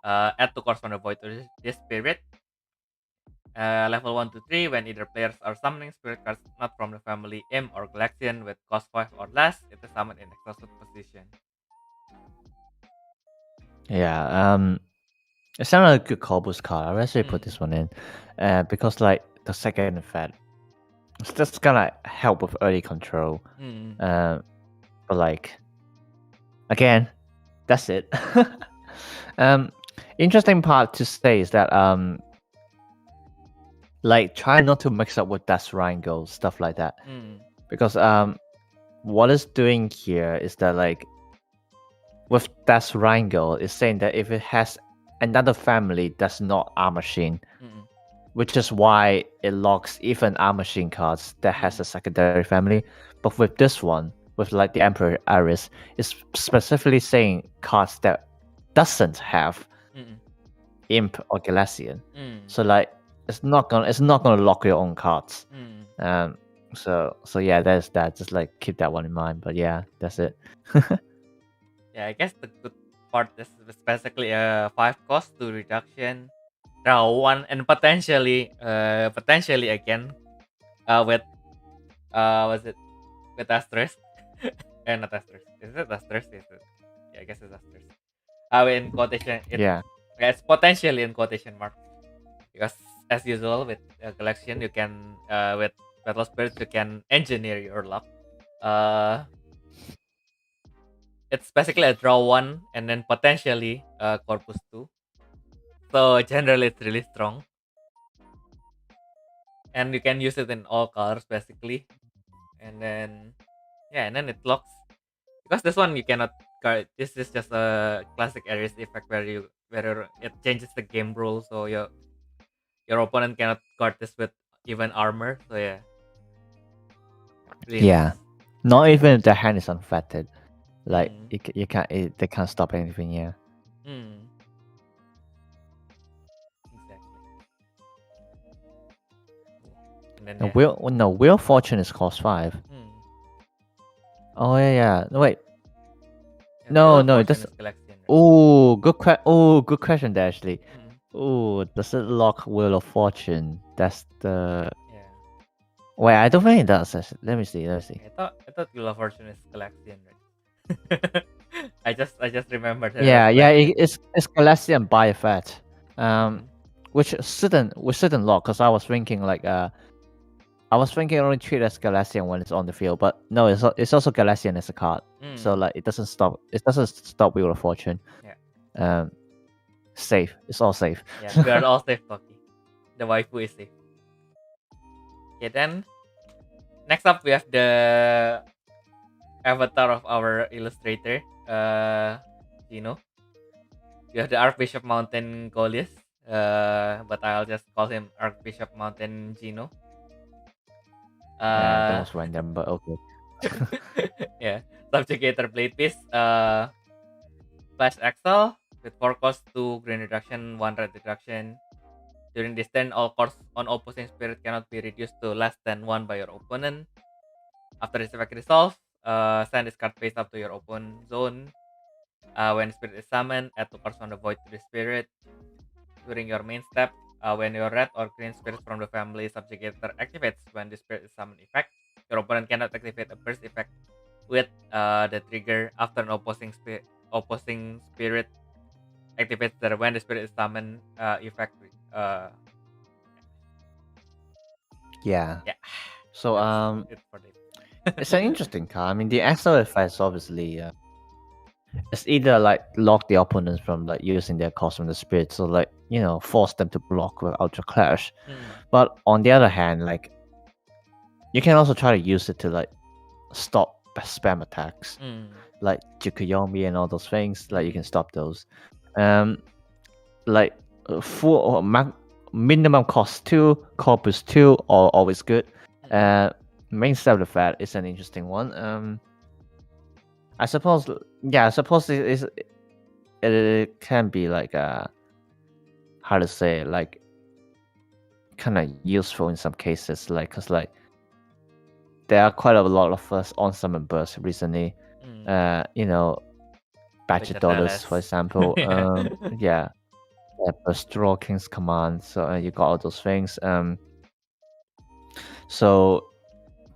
add 2 cards from the void to this spirit. Level 1 to 3, when either players are summoning spirit cards not from the family, M or Collection with cost 5 or less, it is summoned in exhausted position.
Yeah, it sounded like a good call boost card. I'll actually put this one in. Because like the second effect, it's just gonna help with early control. But like again, that's it. Interesting part to say is that like try not to mix up with Death Wrangle, stuff like that. Because what it's doing here is that like with Death Wrangle, it's saying that if it has another family that's not Arm Machine, which is why it locks even Arm Machine cards that has a secondary family. But with this one, with like the Emperor Aries, it's specifically saying cards that doesn't have Imp or Galatian. So like it's not gonna lock your own cards. So yeah, there's that. Just like keep that one in mind. But yeah, that's it.
Yeah, I guess the good part is basically a 5 cost to reduction, draw 1, and potentially again with was it with Asterisk? Not Asterisk. Is it Asterisk? Is it? Yeah, I guess it's Asterisk. In quotation, it's potentially in quotation marks, because as usual with collection, you can with Battle Spirits you can engineer your luck. It's basically a draw 1 and then potentially corpus 2. So generally it's really strong. And you can use it in all colors basically. And then yeah, and then it locks. Because this one you cannot guard. This is just a classic Aries effect where it changes the game rule, so your opponent cannot guard this with even armor. So yeah. Really
yeah.
nice.
Not even if the hand is unfettered. Like they can't stop anything. Yeah.
Exactly.
Wheel Fortune is cost 5. Oh yeah. No, wait.
Yeah,
no,
it doesn't.
Oh, good question, there, actually. Oh, does it lock Wheel of Fortune? That's the.
Yeah.
Wait, I don't think it does. Let me see.
I thought Wheel of Fortune is collection, right? I just remembered that.
Yeah, it's Galatian by effect. Which shouldn't lock, because I was thinking like only treat as Galatian when it's on the field, but no, it's also Galatian as a card. So like it doesn't stop Wheel of Fortune.
Yeah.
Safe. It's all safe.
Yeah, we are all safe, Toki. The waifu is safe. Okay, then next up we have the avatar of our illustrator, Gino. You have the Archbishop Mountain Goliath, but I'll just call him Archbishop Mountain Gino.
That was random, but okay.
Yeah, Subjugator Blade Piece, Flash Axle with 4 cost, 2 green reduction, 1 red reduction. During this turn, all costs on opposing spirit cannot be reduced to less than 1 by your opponent. After this effect resolves, send this card face up to your opponent zone. When spirit is summoned, add 2 cards on the void to the spirit. During your main step, when your red or green spirit from the family subjugator activates when the spirit is summoned effect, your opponent cannot activate a burst effect with the trigger after an opposing spirit activates the when the spirit is summoned effect.
Yeah. So
That's it for this.
it's an interesting card. I mean, the extra effects obviously it's either like lock the opponents from like using their cost from the spirit, so like force them to block with Ultra Clash. But on the other hand, like you can also try to use it to like stop spam attacks, like Jukuyomi and all those things. Like you can stop those. Like full minimum cost 2, corpus 2, or always good. Main step of that is an interesting one. I suppose it can be like how to say it, like kind of useful in some cases, like because like there are quite a lot of us on summon bursts recently. Badger Dollars, for example. Yeah, Straw King's Command. So you got all those things. So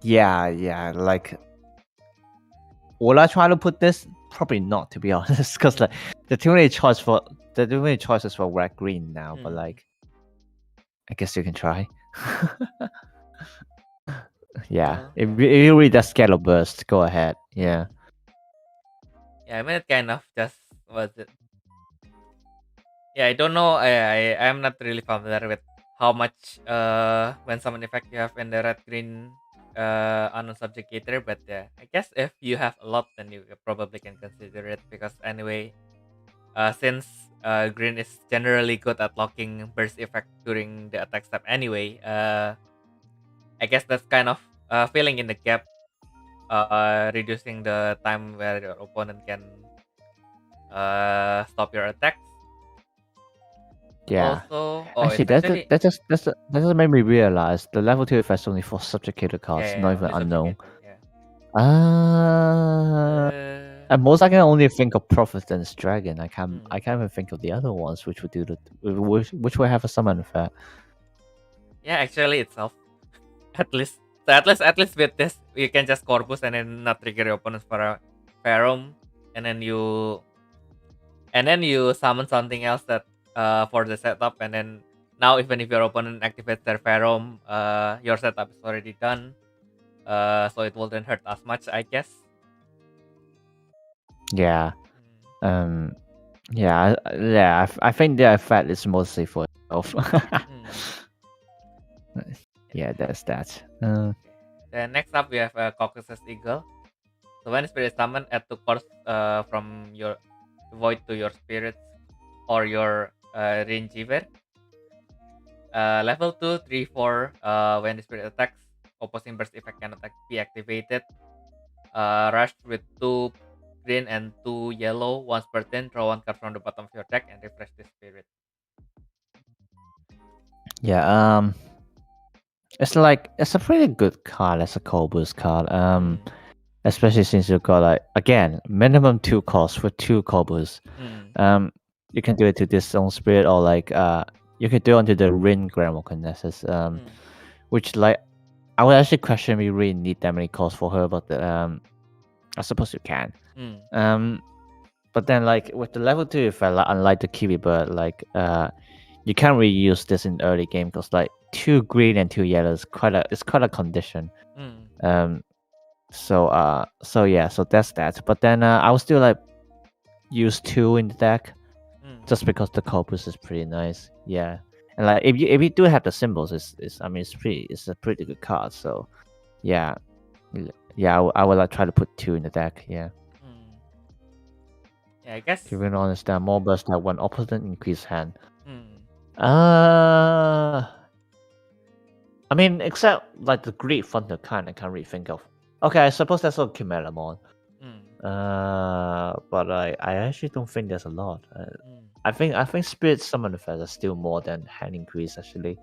yeah, like will I try to put this? Probably not, to be honest, because like there are too many choices for red green now. But like, I guess you can try. Yeah, if you read that Scale Burst, go ahead. Yeah.
Yeah, I mean it kind of just was it. Yeah, I don't know. I'm not really familiar with how much when summon effect you have in the red green unknown subjugator, but yeah, I guess if you have a lot, then you probably can consider it, because anyway, since green is generally good at locking burst effect during the attack step anyway, I guess that's kind of filling in the gap, reducing the time where your opponent can stop your attacks.
Yeah.
Also,
actually, that just made me realize the level 2 effects only for subjugated cards, not even unknown. At most, I can only think of Providence Dragon. I can't even think of the other ones which would do which will have a summon effect.
Yeah, actually itself. At least with this, you can just corpus and then not trigger your opponents for a Pharom, and then you summon something else that for the setup, and then now even if your opponent activates their Pharom, your setup is already done. So it wouldn't hurt as much, I guess.
Yeah. Yeah. I think the effect is mostly for itself. Yeah, that's that.
Then next up we have Caucasus Eagle. So when spirit is summoned, add 2 cards from your void to your spirits or your Rangiver. Level 2, 3, 4. When the spirit attacks, opposing burst effect can be activated. Rush with 2 green and 2 yellow once per turn. Draw 1 card from the bottom of your deck and refresh the spirit.
Yeah. It's a pretty good card as a Corpus card. Especially since you've got like again minimum 2 costs for 2 Corpus. You can do it to this own spirit, or like you could do it onto the Rin GranWalker Chronos. Which like I would actually question if we really need that many costs for her, but I suppose you can. But then like with the level 2 effect, like, unlike the Kiwi Bird, like you can't really use this in early game because like 2 green and 2 yellow is quite a condition. So yeah, so that's that. But then I will still like use 2 in the deck just because the corpus is pretty nice. Yeah. And like if you do have the symbols, it's a pretty good card. So yeah. Yeah, I will like try to put 2 in the deck, yeah.
Yeah, I guess.
To be honest, there are more bursts that one opponent increase hand. I mean, except like the Great Thunder kind I can't really think of. Okay, I suppose that's on Chimeramon. But I actually don't think there's a lot. I think Spirit Summon effects are still more than hand increase actually.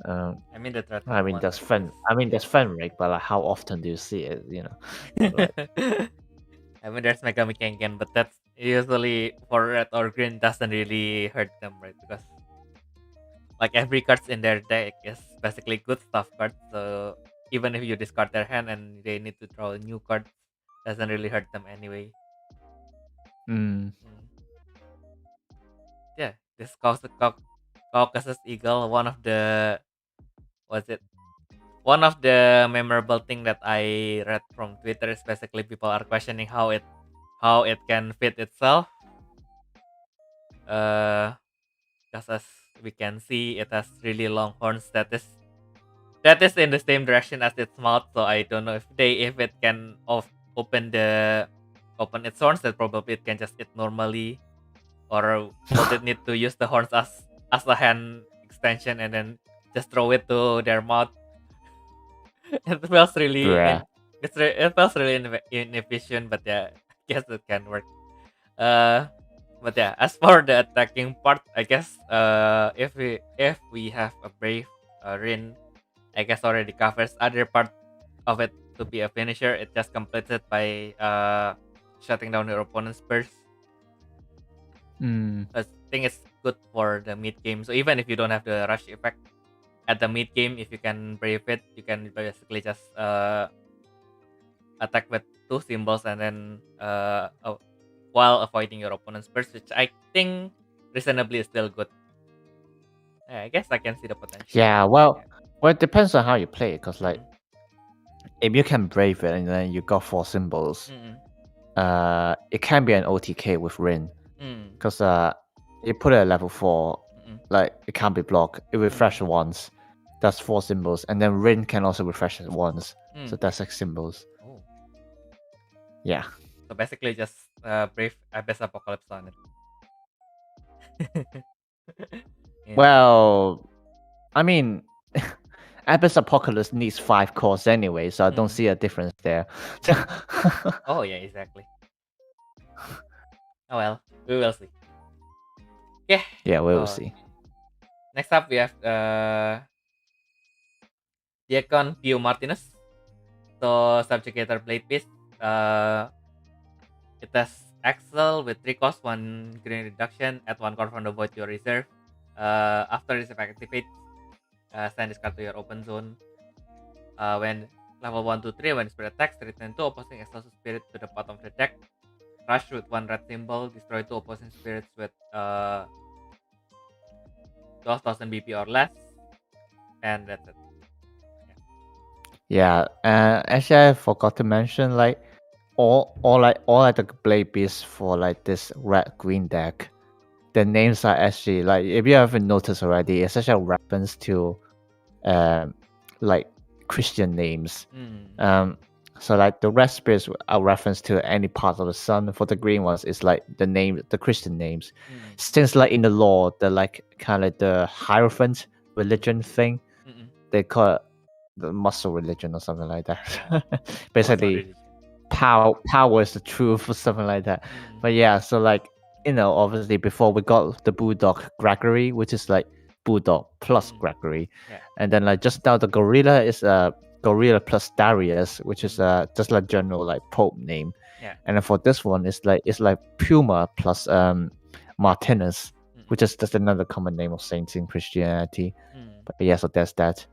I mean the threat.
There's Fenric, but like, how often do you see it? You know.
I mean there's Mega Mikengen, but that's usually for red or green doesn't really hurt them, right? Because like every cards in their deck is basically good stuff cards. So even if you discard their hand and they need to draw a new card, doesn't really hurt them anyway. Yeah, this Caucasus Eagle, one of the memorable thing that I read from Twitter is basically people are questioning how it can fit itself. Because as we can see, it has really long horns that is in the same direction as its mouth. So I don't know if it can open its horns, that probably it can just eat normally, or would it need to use the horns as a hand extension and then just throw it to their mouth? It feels really it feels really inefficient, but yeah, I guess it can work. But yeah, as for the attacking part, I guess if we have a brave Rin, I guess already covers other part of it to be a finisher. It just completes it by shutting down your opponent's burst. I think it's good for the mid game. So even if you don't have the rush effect at the mid game, if you can brave it, you can basically just attack with 2 symbols and then while avoiding your opponent's burst, which I think reasonably is still good. Yeah, I guess I can see the potential.
Yeah, well, it depends on how you play it, because like if you can brave it and then you got 4 symbols, it can be an OTK with Rin, because you put it at level 4, like it can't be blocked. It refreshes once, that's 4 symbols, and then Rin can also refresh it once, so that's 6 symbols. Yeah.
So basically, just brave Abyss Apocalypse on it.
Yeah. Well, I mean, Abyss Apocalypse needs 5 cores anyway, so I don't see a difference there.
Oh yeah, exactly. Oh well, we will see. Yeah.
Yeah, we will see.
Next up, we have Diakon Pio Martinez. So Subjugator Blade Beast. It has Axel with 3 cost, 1 green reduction, add 1 card from the void to your reserve. After this effect activates, send this card to your open zone. When level 1, 2, 3, when spirit attacks, return 2 opposing exhausted spirit to the bottom of the deck. Rush with 1 red symbol, destroy 2 opposing spirits with 12,000 BP or less, and that's it.
Yeah, actually I forgot to mention, like all the blade beasts for like this red green deck, the names are actually, like, if you haven't noticed already, it's actually a reference to like Christian names. So like the red spirits are reference to any part of the sun. For the green ones, it's like the Christian names. Since like in the lore, the like kind of the Hierophant religion thing, they call it the muscle religion or something like that. Basically, power is the truth or something like that. But yeah, so like, you know, obviously before we got the Bulldog Gregory, which is like Bulldog plus Gregory, and then like just now the Gorilla is Gorilla plus Darius, which is just like general like Pope name. And then for this one, it's like Puma plus Martinez, which is just another common name of saints in Christianity. But yeah, so that's that.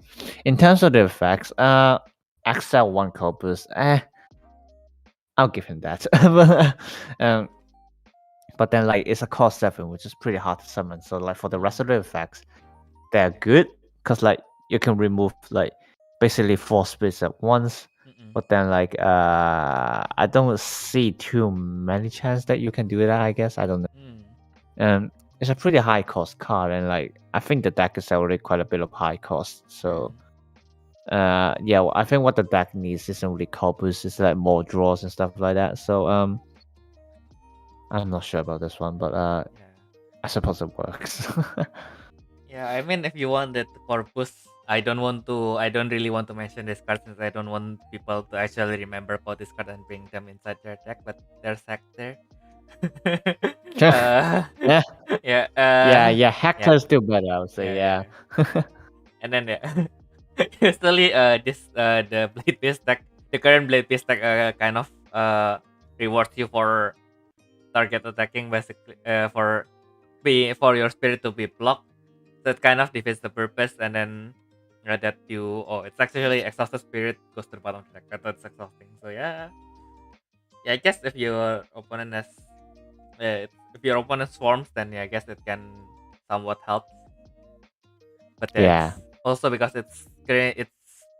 In terms of the effects, Axel 1 Corpus, I'll give him that. but then like it's a cost 7, which is pretty hard to summon. So like for the rest of the effects, they're good because like you can remove like basically 4 spirits at once. But then like I don't see too many chances that you can do that. I guess I don't know. It's a pretty high cost card, and like I think the deck is already quite a bit of high cost. So yeah, I think what the deck needs isn't really corpus, it's like more draws and stuff like that. So I'm not sure about this one, but I suppose it works.
Yeah, I mean, if you want that corpus, I don't really want to mention this card since I don't want people to actually remember about this card and bring them inside their deck, but there's Hector.
Yeah. Yeah, Hector's still better, I would say, yeah.
And then usually the blade beast deck, the current blade beast deck kind of rewards you for target attacking, basically for your spirit to be blocked. So it kind of defeats the purpose, and then that it's actually exhausted spirit goes to the bottom of the deck. That's exhausting. So yeah, I guess if your opponent has if your opponent swarms, then I guess it can somewhat help. But
Yeah.
also because it's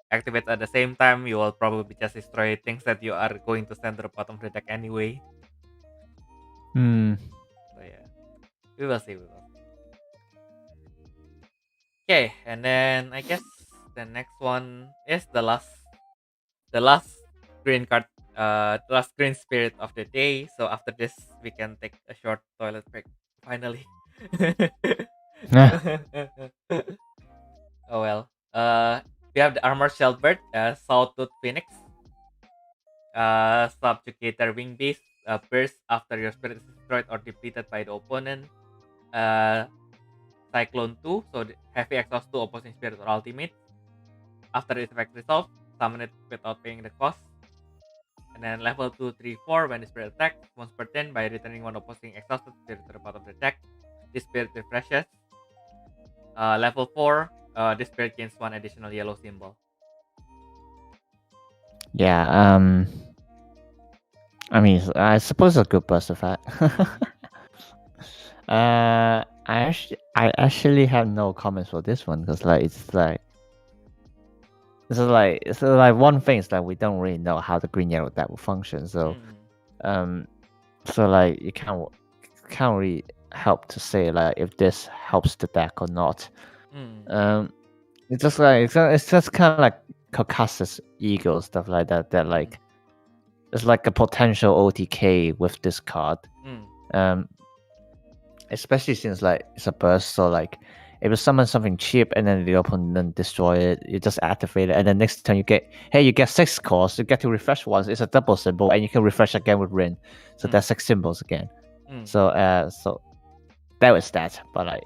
activated at the same time, you will probably just destroy things that you are going to send to the bottom of the deck anyway. So yeah, we will see. Okay, and then I guess the next one is the last green card, the last green spirit of the day. So after this, we can take a short toilet break. Finally. Oh well. We have the Armored Shellbird, Sawtooth Phoenix, Subjugator Wing Beast, burst after your spirit is destroyed or depleted by the opponent. Cyclone 2, so heavy exhaust 2 opposing spirit or ultimate. After its effect resolves, summon it without paying the cost. And then level 2, 3, 4, when the spirit attacks, once per turn by returning one opposing exhausted spirit to the bottom of the deck. This spirit refreshes. Level 4, this spirit gains 1 additional yellow symbol.
Yeah, I mean, I suppose it's a good burst effect. I actually have no comments for this one because it's like one thing is that we don't really know how the green yellow deck will function. So so like you can't really help to say like if this helps the deck or not. It's just like it's just kind of like Caucasus Eagle stuff like that. That like it's like a potential OTK with this card. Especially since like it's a burst, so like if you summon something cheap and then the opponent destroy it, you just activate it, and then next time you get 6 costs, you get to refresh once. It's a double symbol, and you can refresh again with Rin. So that's 6 symbols again. So so that was that, but like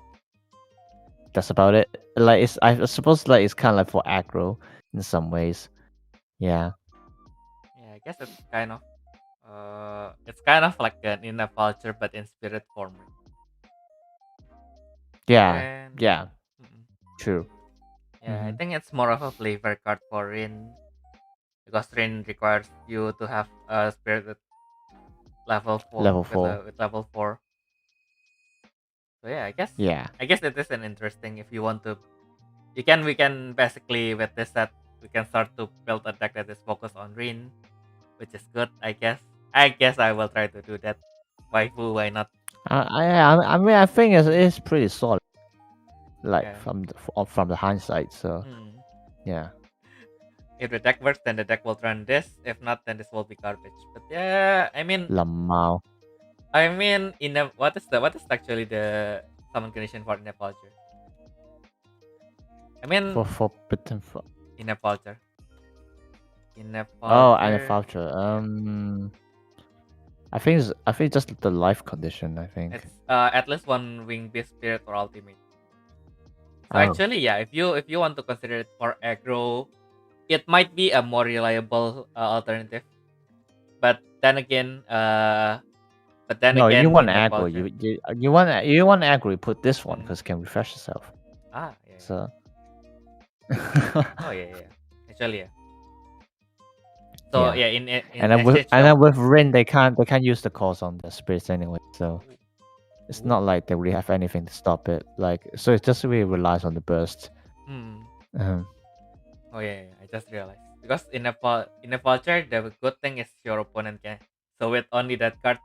that's about it. Like it's I suppose like it's kind of like for aggro in some ways. Yeah.
Yeah, I guess it's kind of like an inner vulture but in spirit form.
Yeah. Yeah. True.
Yeah, I think it's more of a flavor card for Rin, because Rin requires you to have a spirit at level 4. With level 4. So yeah, I guess it is an interesting, if you want to, we can basically with this set we can start to build a deck that is focused on Rin, which is good. I guess I will try to do that. Waifu, why not?
I mean I think it's pretty solid. Like from the hindsight, so yeah.
If the deck works, then the deck will run this. If not, then this will be garbage. But yeah, I mean,
Lamau.
I mean, what is actually the summon condition for Inner Vulture? I mean,
for Britain for
Inner Vulture.
Oh, Inner Vulture. I think just the life condition. I think
it's at least one wing beast spirit or ultimate. So actually, yeah, if you want to consider it for aggro, it might be a more reliable alternative. But then again,
no, you want aggro. You want aggro. You put this one because it can refresh yourself.
Yeah.
So.
Oh yeah. Actually, yeah. So yeah, in
and then with Rin, they can't use the calls on the spirits anyway. So. It's
Ooh.
not like that we have anything to stop it. Like, so it just really relies on the burst.
Hmm.
Um,
Oh yeah, I just realized because in a vulture, the good thing is your opponent can. So with only that card,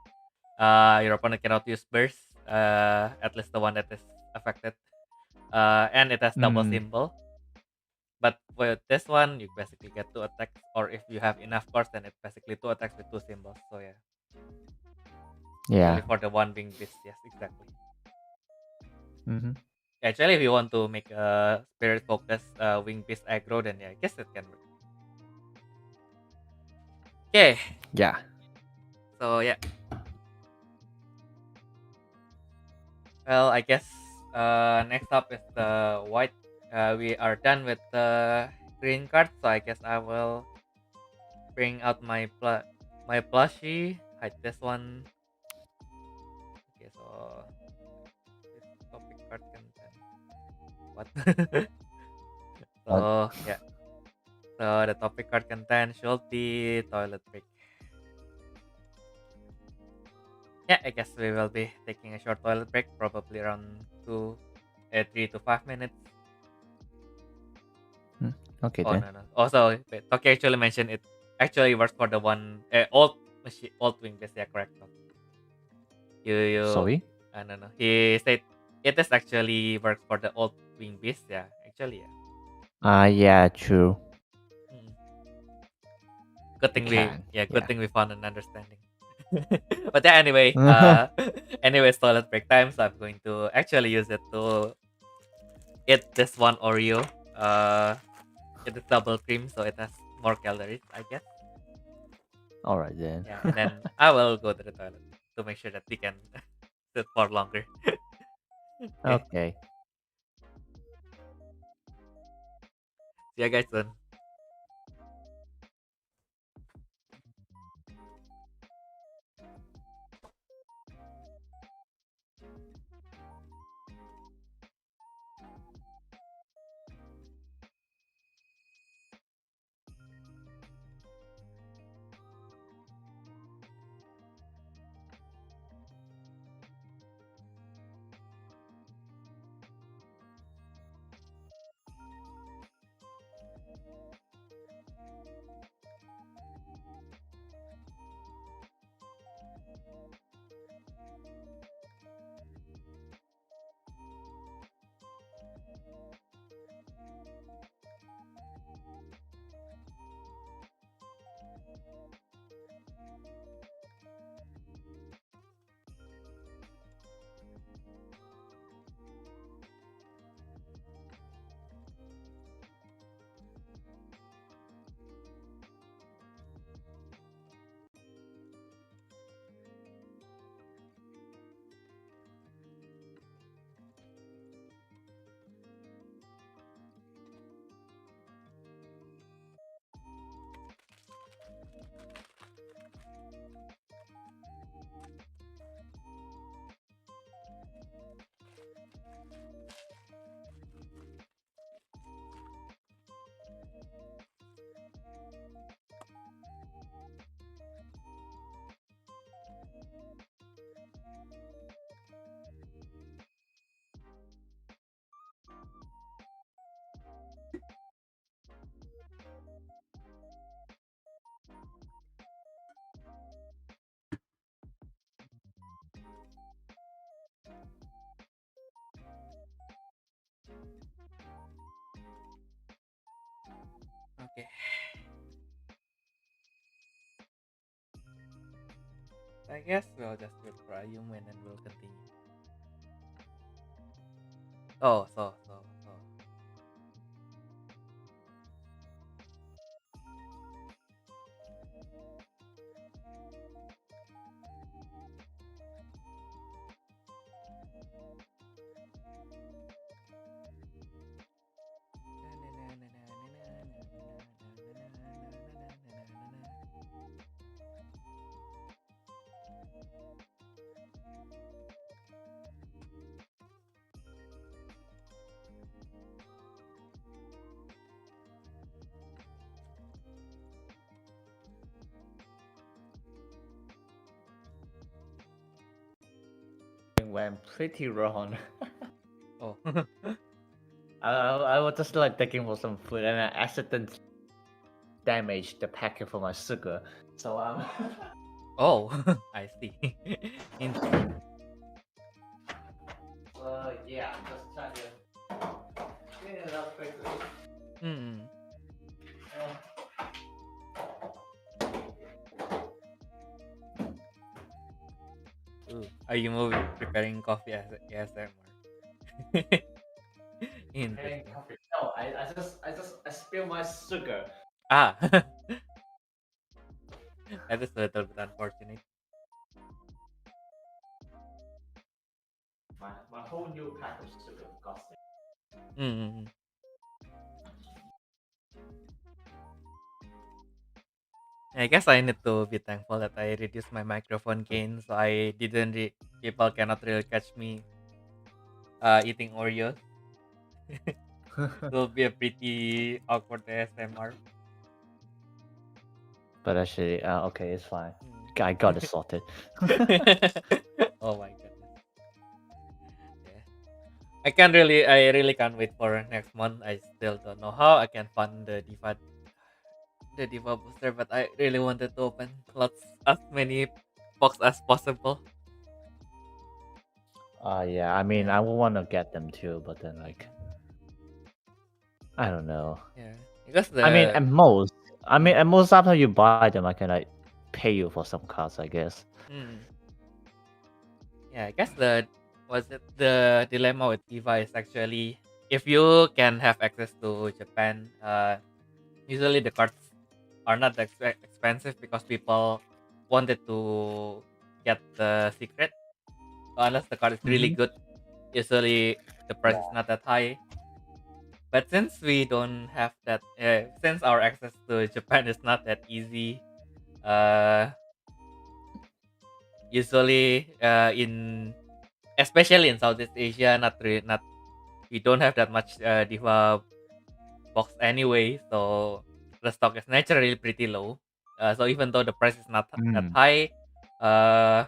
your opponent cannot use burst. At least the one that is affected. And it has double
mm,
symbol. But with this one, you basically get two attacks, or if you have enough cards, then it's basically two attacks with two symbols. So yeah,
yeah.
actually for the one wing beast, yes, exactly.
Mm-hmm.
Actually, if you want to make a spirit focus wing beast aggro, then yeah, I guess it can work. Okay,
Yeah.
so yeah, well, I guess next up is the white. We are done with the green card, so I guess I will bring out my plushie. Hide this one. Okay, so this topic card content. What?
What?
So yeah, so the topic card content should be toilet break. Yeah, I guess we will be taking a short toilet break, probably around 3 to 5 minutes.
Okay
Oh
then.
no no. Also, wait, Toki actually mentioned it actually works for the one old machine, old wing base. Yeah, correct. Toki. You
Sorry.
I don't know. He said it is actually works for the old wing beast. Yeah, actually yeah.
Yeah, true.
Mm. Good
You
thing we
can.
yeah, good
Yeah.
thing we found an understanding. But yeah, anyway, anyways, toilet break time. So I'm going to actually use it to eat this one Oreo. It is double cream, so it has more calories, I guess.
All right then.
Yeah, and then I will go to the toilet to make sure that we can sit for longer. Okay,
Okay.
see you guys soon. Okay, I guess we'll just wait for Ayumu and then we'll continue. So.
thing went pretty wrong.
Oh.
I was just like taking for some food and I accidentally damaged the packet for my sugar. So
Oh, I see. Interesting.
yeah, I'm just trying to clean it up quickly.
Mm. Ooh, are you moving preparing coffee as ASMR? Interesting.
No, I spilled my sugar.
Ah, that is a little bit unfortunate.
My whole new pack of sugar got it.
Mm. I guess I need to be thankful that I reduced my microphone gain, so I didn't. People cannot really catch me eating Oreos. It will be a pretty awkward ASMR.
But actually, okay, it's fine. I got it sorted.
Oh my goodness. Yeah. I really can't wait for next month. I still don't know how I can fund the Diva booster, but I really wanted to open as many box as possible.
Yeah, I mean,
Yeah.
I would want to get them too, but then like, I don't know.
Yeah. Because
I mean, at most, after you buy them, I can like pay you for some cards, I guess.
Yeah, I guess the dilemma with Diva is actually if you can have access to Japan, usually the cards are not that expensive because people wanted to get the secret. So unless the card is really good, usually the price is not that high. But since we don't have that, since our access to Japan is not that easy, usually in especially in Southeast Asia, not we don't have that much Diva box anyway, so the stock is naturally pretty low. So even though the price is not that high, uh,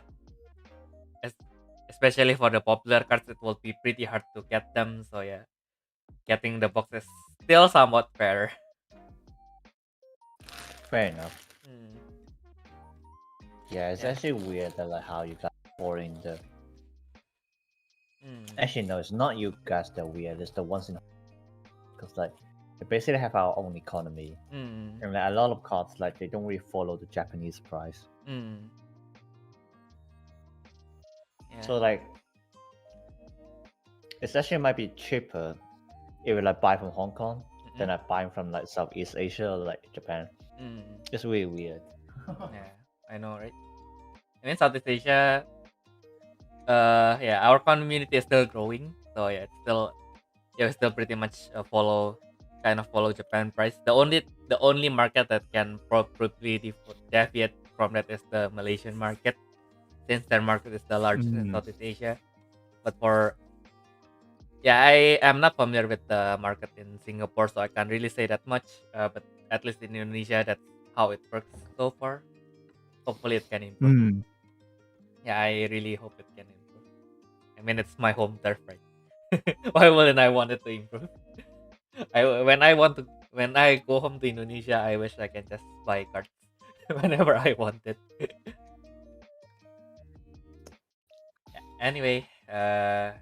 especially for the popular cards, it will be pretty hard to get them. So yeah, getting the box is still somewhat fair.
Fair enough.
Mm.
Yeah, it's
Yeah.
actually weird that like how you guys pouring the.
Mm.
Actually, no, it's not you guys that are weird. It's the ones in because like we basically have our own economy,
Mm.
and like, a lot of cards like they don't really follow the Japanese price.
Mm. Yeah.
So like, it actually might be cheaper if you like buy from Hong Kong than I buy from like Southeast Asia or like Japan. It's really weird.
Yeah, I know, right? I mean, Southeast Asia, yeah, our community is still growing, so yeah, we still pretty much follow Japan price. The only market that can probably deviate from that is the Malaysian market, since their market is the largest in Southeast Asia. But I am not familiar with the market in Singapore, so I can't really say that much. But at least in Indonesia, that's how it works so far. Hopefully, it can improve. Yeah, I really hope it can improve. I mean, it's my home turf, right? Why wouldn't I want it to improve? When I go home to Indonesia, I wish I can just buy cards whenever I want it. Anyway, I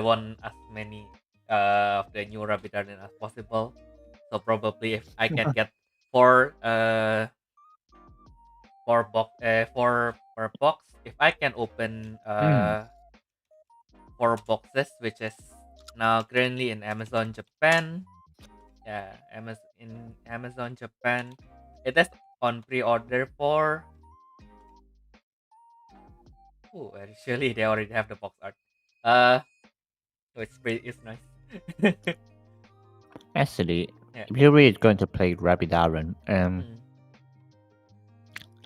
want as many of the new Rabbit Garden as possible. So probably if I can get four per box, if I can open 4 boxes, which is now currently in Amazon Japan. Yeah, Amazon Japan. It is on pre-order for. Oh, actually, they already have the box art. It's nice.
Actually,
Yeah.
if you're really going to play Rabbit Iron,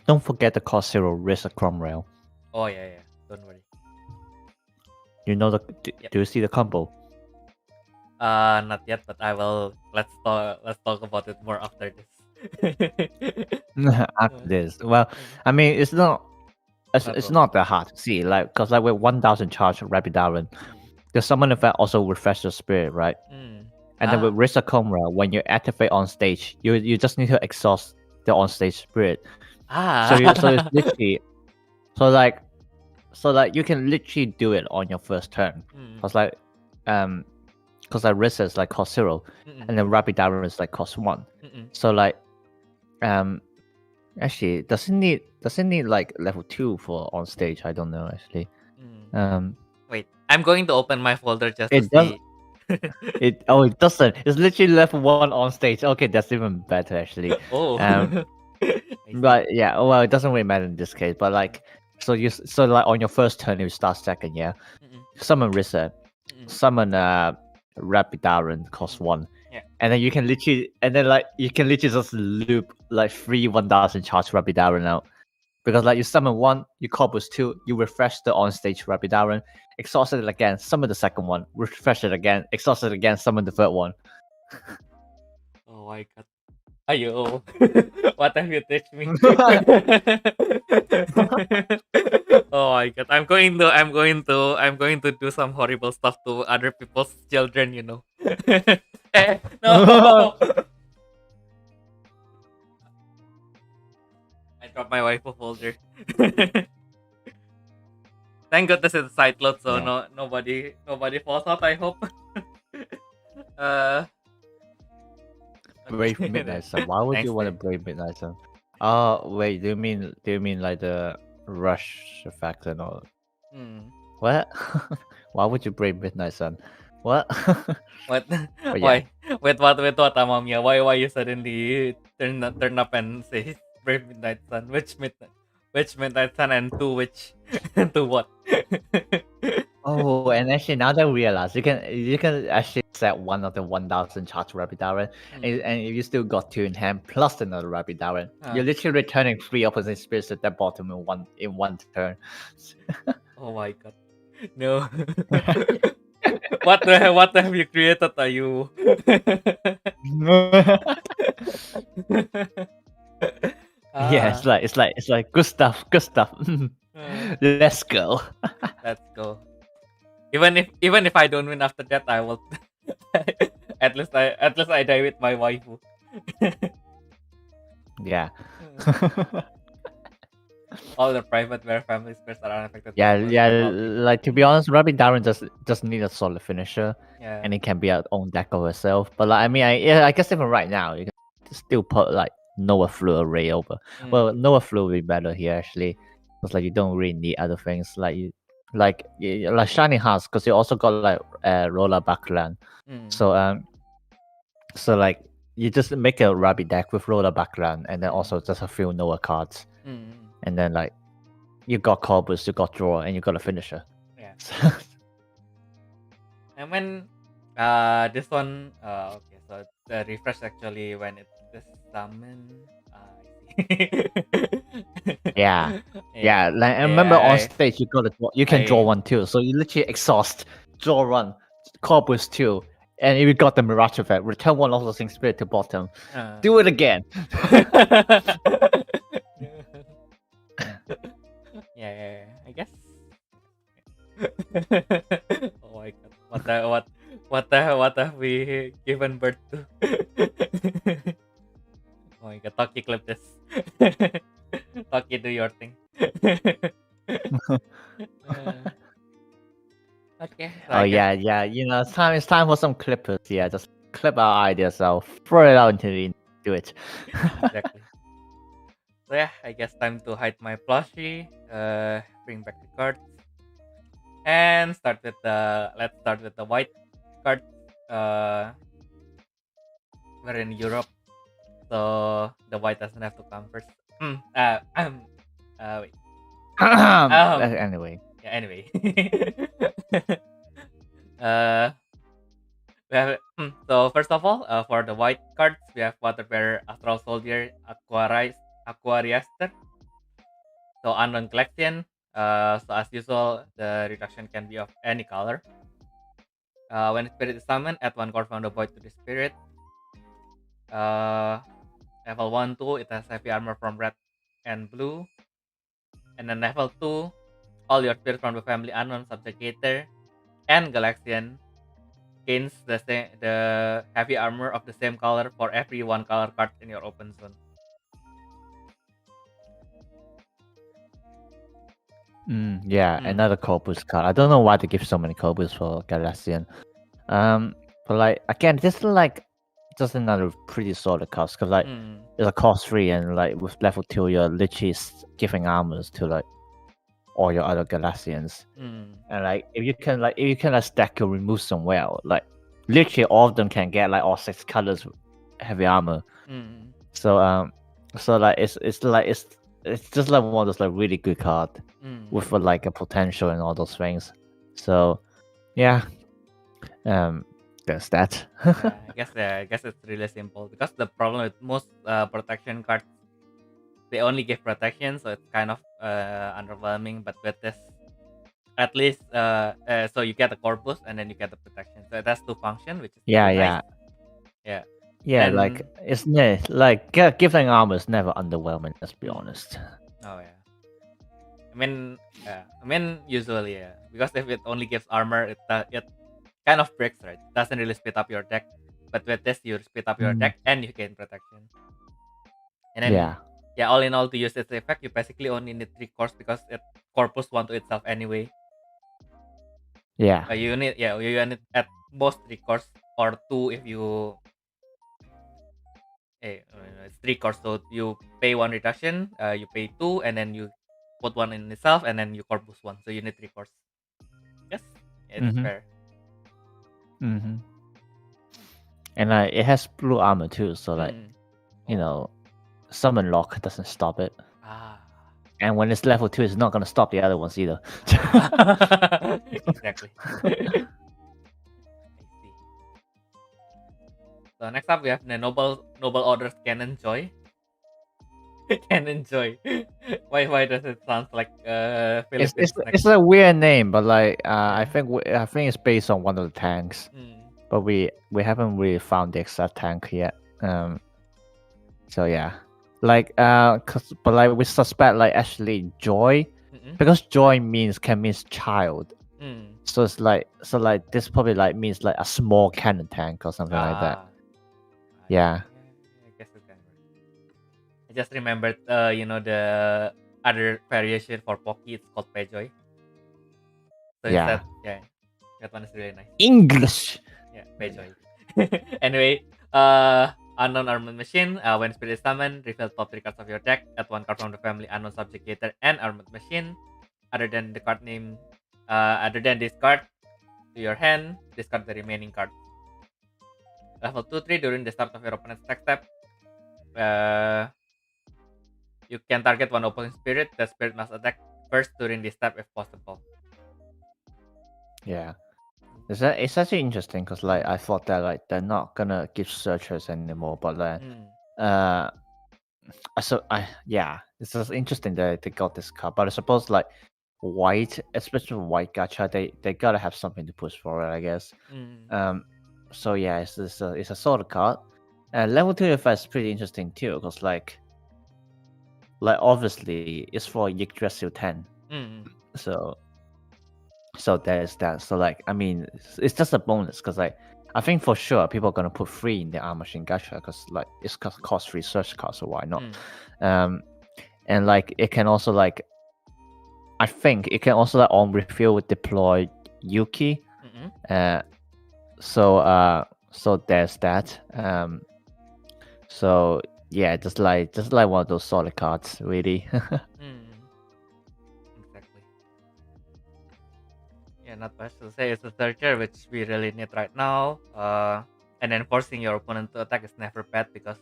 don't forget the cost zero risk a Chrome Rail.
Oh yeah. Don't worry.
You know the. Do you see the combo?
Not yet, but I will. Let's talk about it more after this.
After this, well, I mean, it's not It's not that hard to see, like, because like with 1000 charge Rapid Iron, the summon effect also refresh your spirit, right? And then with Risa Comra, when you activate on stage, you just need to exhaust the on stage spirit. So it's literally so like you can literally do it on your first turn. Because Risa is like cost 0, and then Rapid Iron is like cost 1. So like actually does it need like level 2 for on stage? I don't know actually.
Wait, I'm going to open my folder just to
It does.
see.
It doesn't. It's literally level 1 on stage. Okay, that's even better actually.
Oh.
But yeah, well, it doesn't really matter in this case. But like, so like on your first turn, you start second, yeah. Summon Risa, summon Rapid Iron, cost 1.
Yeah.
And then you can literally just loop like 3 1000 charge Rapid Iron out. Because like you summon 1, you call boost 2, you refresh the on stage Rapid Iron, exhaust it again, summon the second one, refresh it again, exhaust it again, summon the third one.
Oh my god. Ayo. What have you teach me? Oh my god. I'm going to do some horrible stuff to other people's children, you know. No. I dropped my waifu folder. Thank goodness it's a side load, so nobody falls out, I hope.
Brave Midnight Sun. Why would you want to Brave Midnight Sun? Oh wait, do you mean like the rush effect and all? What? Why would you Brave Midnight Sun? What?
What? Why? With what, Amamiya? Why you suddenly turn up and say Brave Midnight Sun? Which Midnight Sun and to which to what?
Oh, and actually now that I realize you can actually set one of the 1000 charge Rapid Iron, and if you still got 2 in hand plus another Rapid Iron, you're literally returning 3 opposite spirits at the bottom in one turn.
Oh my god. No. What have you created, Ayu?
Yeah, it's like good stuff. Let's go.
Let's go. Even if I don't win after that, I will. at least I die with my waifu.
Yeah.
All the private where family spirits are unaffected.
Yeah. Like to be honest, Rapid Iron just need a solid finisher,
Yeah.
and it can be our own deck of itself. But like, I mean, I guess even right now you can still put like Noah Flu Array over. Well, Noah Flu will be better here actually, because like you don't really need other things like Shining Hearts, because you also got like Roller Backland. So like you just make a Rabbit deck with Roller Backland, and then also just a few Noah cards, and then like you got Corbus, you got Draw, and you got a finisher.
Yeah. And when this one okay, so the refresh actually when it's the summon.
Yeah. Like I remember on stage you can draw one too. So you literally exhaust, draw one, Corbus 2, and if you got the Mirage effect, return one Lost Spirit to bottom. Do it again.
Yeah, I guess. Oh my god. What have we given birth to? Oh my god, Toki, clip this. Toki, do your thing. Okay.
Oh yeah, you know, it's time for some clippers. Yeah, just clip our ideas out, throw it out until we do it.
Exactly. So yeah, I guess time to hide my plushie, bring back the cards, and let's start with the white card. We're in Europe, so the white doesn't have to come first. Wait.
Anyway.
Yeah, anyway. We have so first of all, for the white cards, we have Water Bearer, Astral Soldier, Aquariaster. So unknown collection. So as usual, the reduction can be of any color. When the spirit is summoned, add 1 card from the void to the spirit. Level 1, 2, it has heavy armor from red and blue. And then level 2, all your spirits from the family unknown subjugator and Galaxian gains the heavy armor of the same color for every 1 color card in your open zone.
Yeah, another corpus card. I don't know why they give so many corpus for Galaxian. But like again, this is like just another pretty solid card because like it's a cost 3 and like with level 2 you're literally giving armors to like all your other Galaxians. And like if you can like stack your remove some well, like literally all of them can get like all 6 colors heavy armor. So like it's just like one of those like really good card with like a potential and all those things. So yeah, there's that.
I guess it's really simple because the problem with most protection cards, they only give protection, so it's kind of underwhelming. But with this, at least so you get the corpus and then you get the protection, so it has to function, which is nice.
Yeah, like it's like giving armor is never underwhelming. Let's be honest.
Oh yeah, I mean usually because if it only gives armor, it kind of breaks, right? It doesn't really speed up your deck. But with this, you speed up your deck and you gain protection. And then all in all, to use its effect, you basically only need 3 cores because it corpus 1 to itself anyway. You need at most 3 cores or 2 if you. It's 3 cores, so you pay 1 reduction, you pay 2, and then you put 1 in itself, and then you corpus 1. So you need 3 cores. Yes, it's fair.
And it has blue armor too, so like you know, summon lock doesn't stop it. And when it's level 2, it's not gonna stop the other ones either.
Exactly. I see. So next up we have the Noble Orders Cannon Joy. Cannon Joy. Why does it sound like
it's a weird name, but like I think it's based on one of the tanks. But we haven't really found the exact tank yet. So yeah, like but like we suspect like actually Joy, because Joy can mean child. So it's like this probably like means like a small cannon tank or something like that. Yeah.
I guess it can work. I just remembered the other variation for Pocky. It's called Pejoy. So that one is really nice.
English.
Yeah, Pejoy. Anyway, Unknown Armored Machine. When Spirit is summoned, reveal top 3 cards of your deck. Add 1 card from the family Unknown Subjugator and Armored Machine. Other than the card name, other than this card to your hand, discard the remaining cards. Level 2-3 during the start of your opponent's attack step. You can target 1 opposing spirit. The spirit must attack first during this step if possible.
Yeah. It's actually interesting because like I thought that like they're not gonna give searchers anymore, but like it's just interesting that they got this card. But I suppose like white, especially white gacha, they gotta have something to push for it, I guess. So yeah, it's a solid card. Level 2 effect is pretty interesting too, because like obviously it's for Yggdrasil 10. So there's that. So like I mean, it's just a bonus because like I think for sure people are gonna put 3 in the Armor Machine gacha because like it's cost 3 search card, so why not? And like it can also like I think it can also like on refill deploy Yuki. So there's that. So yeah, just like one of those solid cards, really.
Exactly. Yeah, not much to say. It's a searcher which we really need right now. And then forcing your opponent to attack is never bad because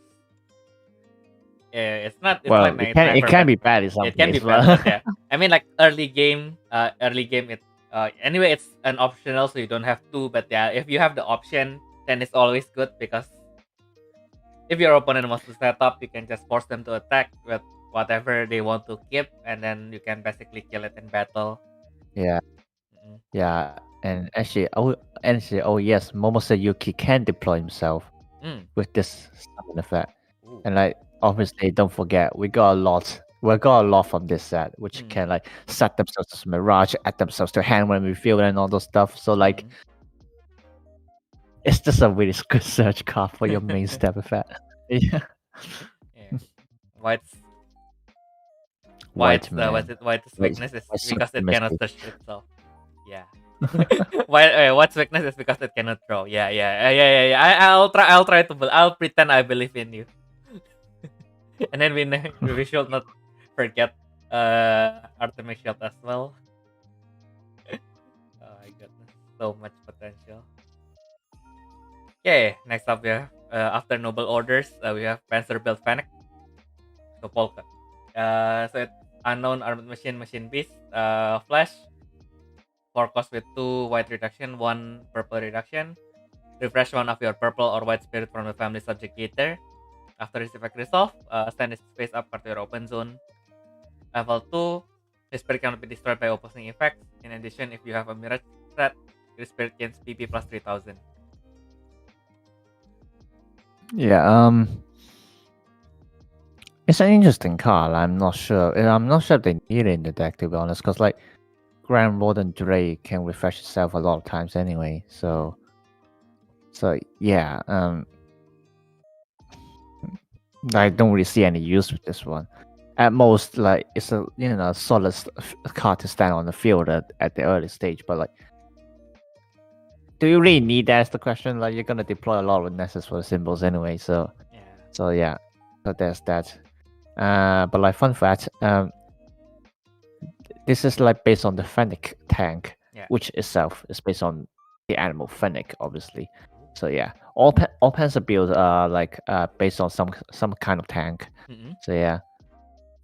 it's not. It's
well, it can be bad in some
It can be
cases,
bad. Yeah, I mean like early game. It anyway it's an optional, so you don't have to. But yeah, if you have the option, then it's always good because if your opponent wants to set up, you can just force them to attack with whatever they want to keep, and then you can basically kill it in battle.
Yeah. Yeah, and actually, oh yes, Momose Yuki can deploy himself with this summon effect. And like obviously, don't forget we got a lot we got a lot from this set, which can like set themselves as Mirage, add themselves to hand when we feel it and all those stuff. So like, it's just a really good search card for your main step effect. Yeah.
White's
White man.
White's weakness is
White's
because it
supremacy.
cannot search itself. Yeah. White's weakness is because it cannot draw. Yeah. I'll try to. I'll pretend I believe in you. And then we should not forget Artemis Shield as well. Oh my goodness, so much potential. Okay, next up we have after Noble Orders we have Panzer Built Fennec. So Polka. So it's unknown armored machine beast, flash. 4 cost with 2 white reduction, 1 purple reduction. Refresh one of your purple or white spirit from the family subject gator. After this effect resolve, stand its face up to your open zone. Level 2, the spirit cannot be destroyed by opposing effects. In addition, if you have a mirage threat, your spirit gains PP plus 3000.
Yeah, it's an interesting card. I'm not sure if they need it in the deck, to be honest, because like Grand Warden Drake can refresh itself a lot of times anyway. So yeah, I don't really see any use with this one. At most, like it's a solid card to stand on the field at the early stage, but like, do you really need that? Is the question. Like, you're gonna deploy a lot of Nexus for the symbols anyway, so yeah, so there's that. But like, fun fact, this is like based on the Fennec tank, which itself is based on the animal Fennec, obviously. So yeah, all Panzer builds are like based on some kind of tank. So yeah.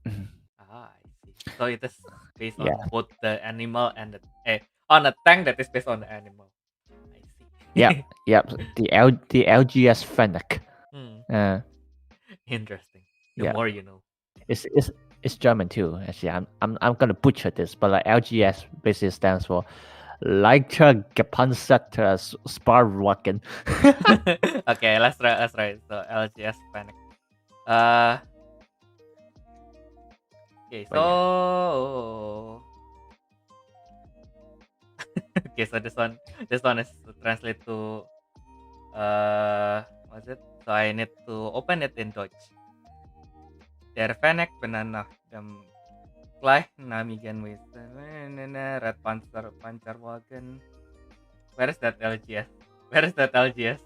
I see. So it is based on both the animal and on a tank that is based on the animal. I see.
Yep. The LGS Fennec.
Interesting. The more you know.
It's German too. Actually, I'm gonna butcher this, but like LGS basically stands for Leichter gepanzerter Sparwagen.
Okay, let's try. So LGS Fennec. Okay, so okay, so this one is translate to what's it? So I need to open it in Deutsch. Der Fennec benannt dem gleich namigen with Red Panzerwagen. Where is that LGS? Why is that LGS?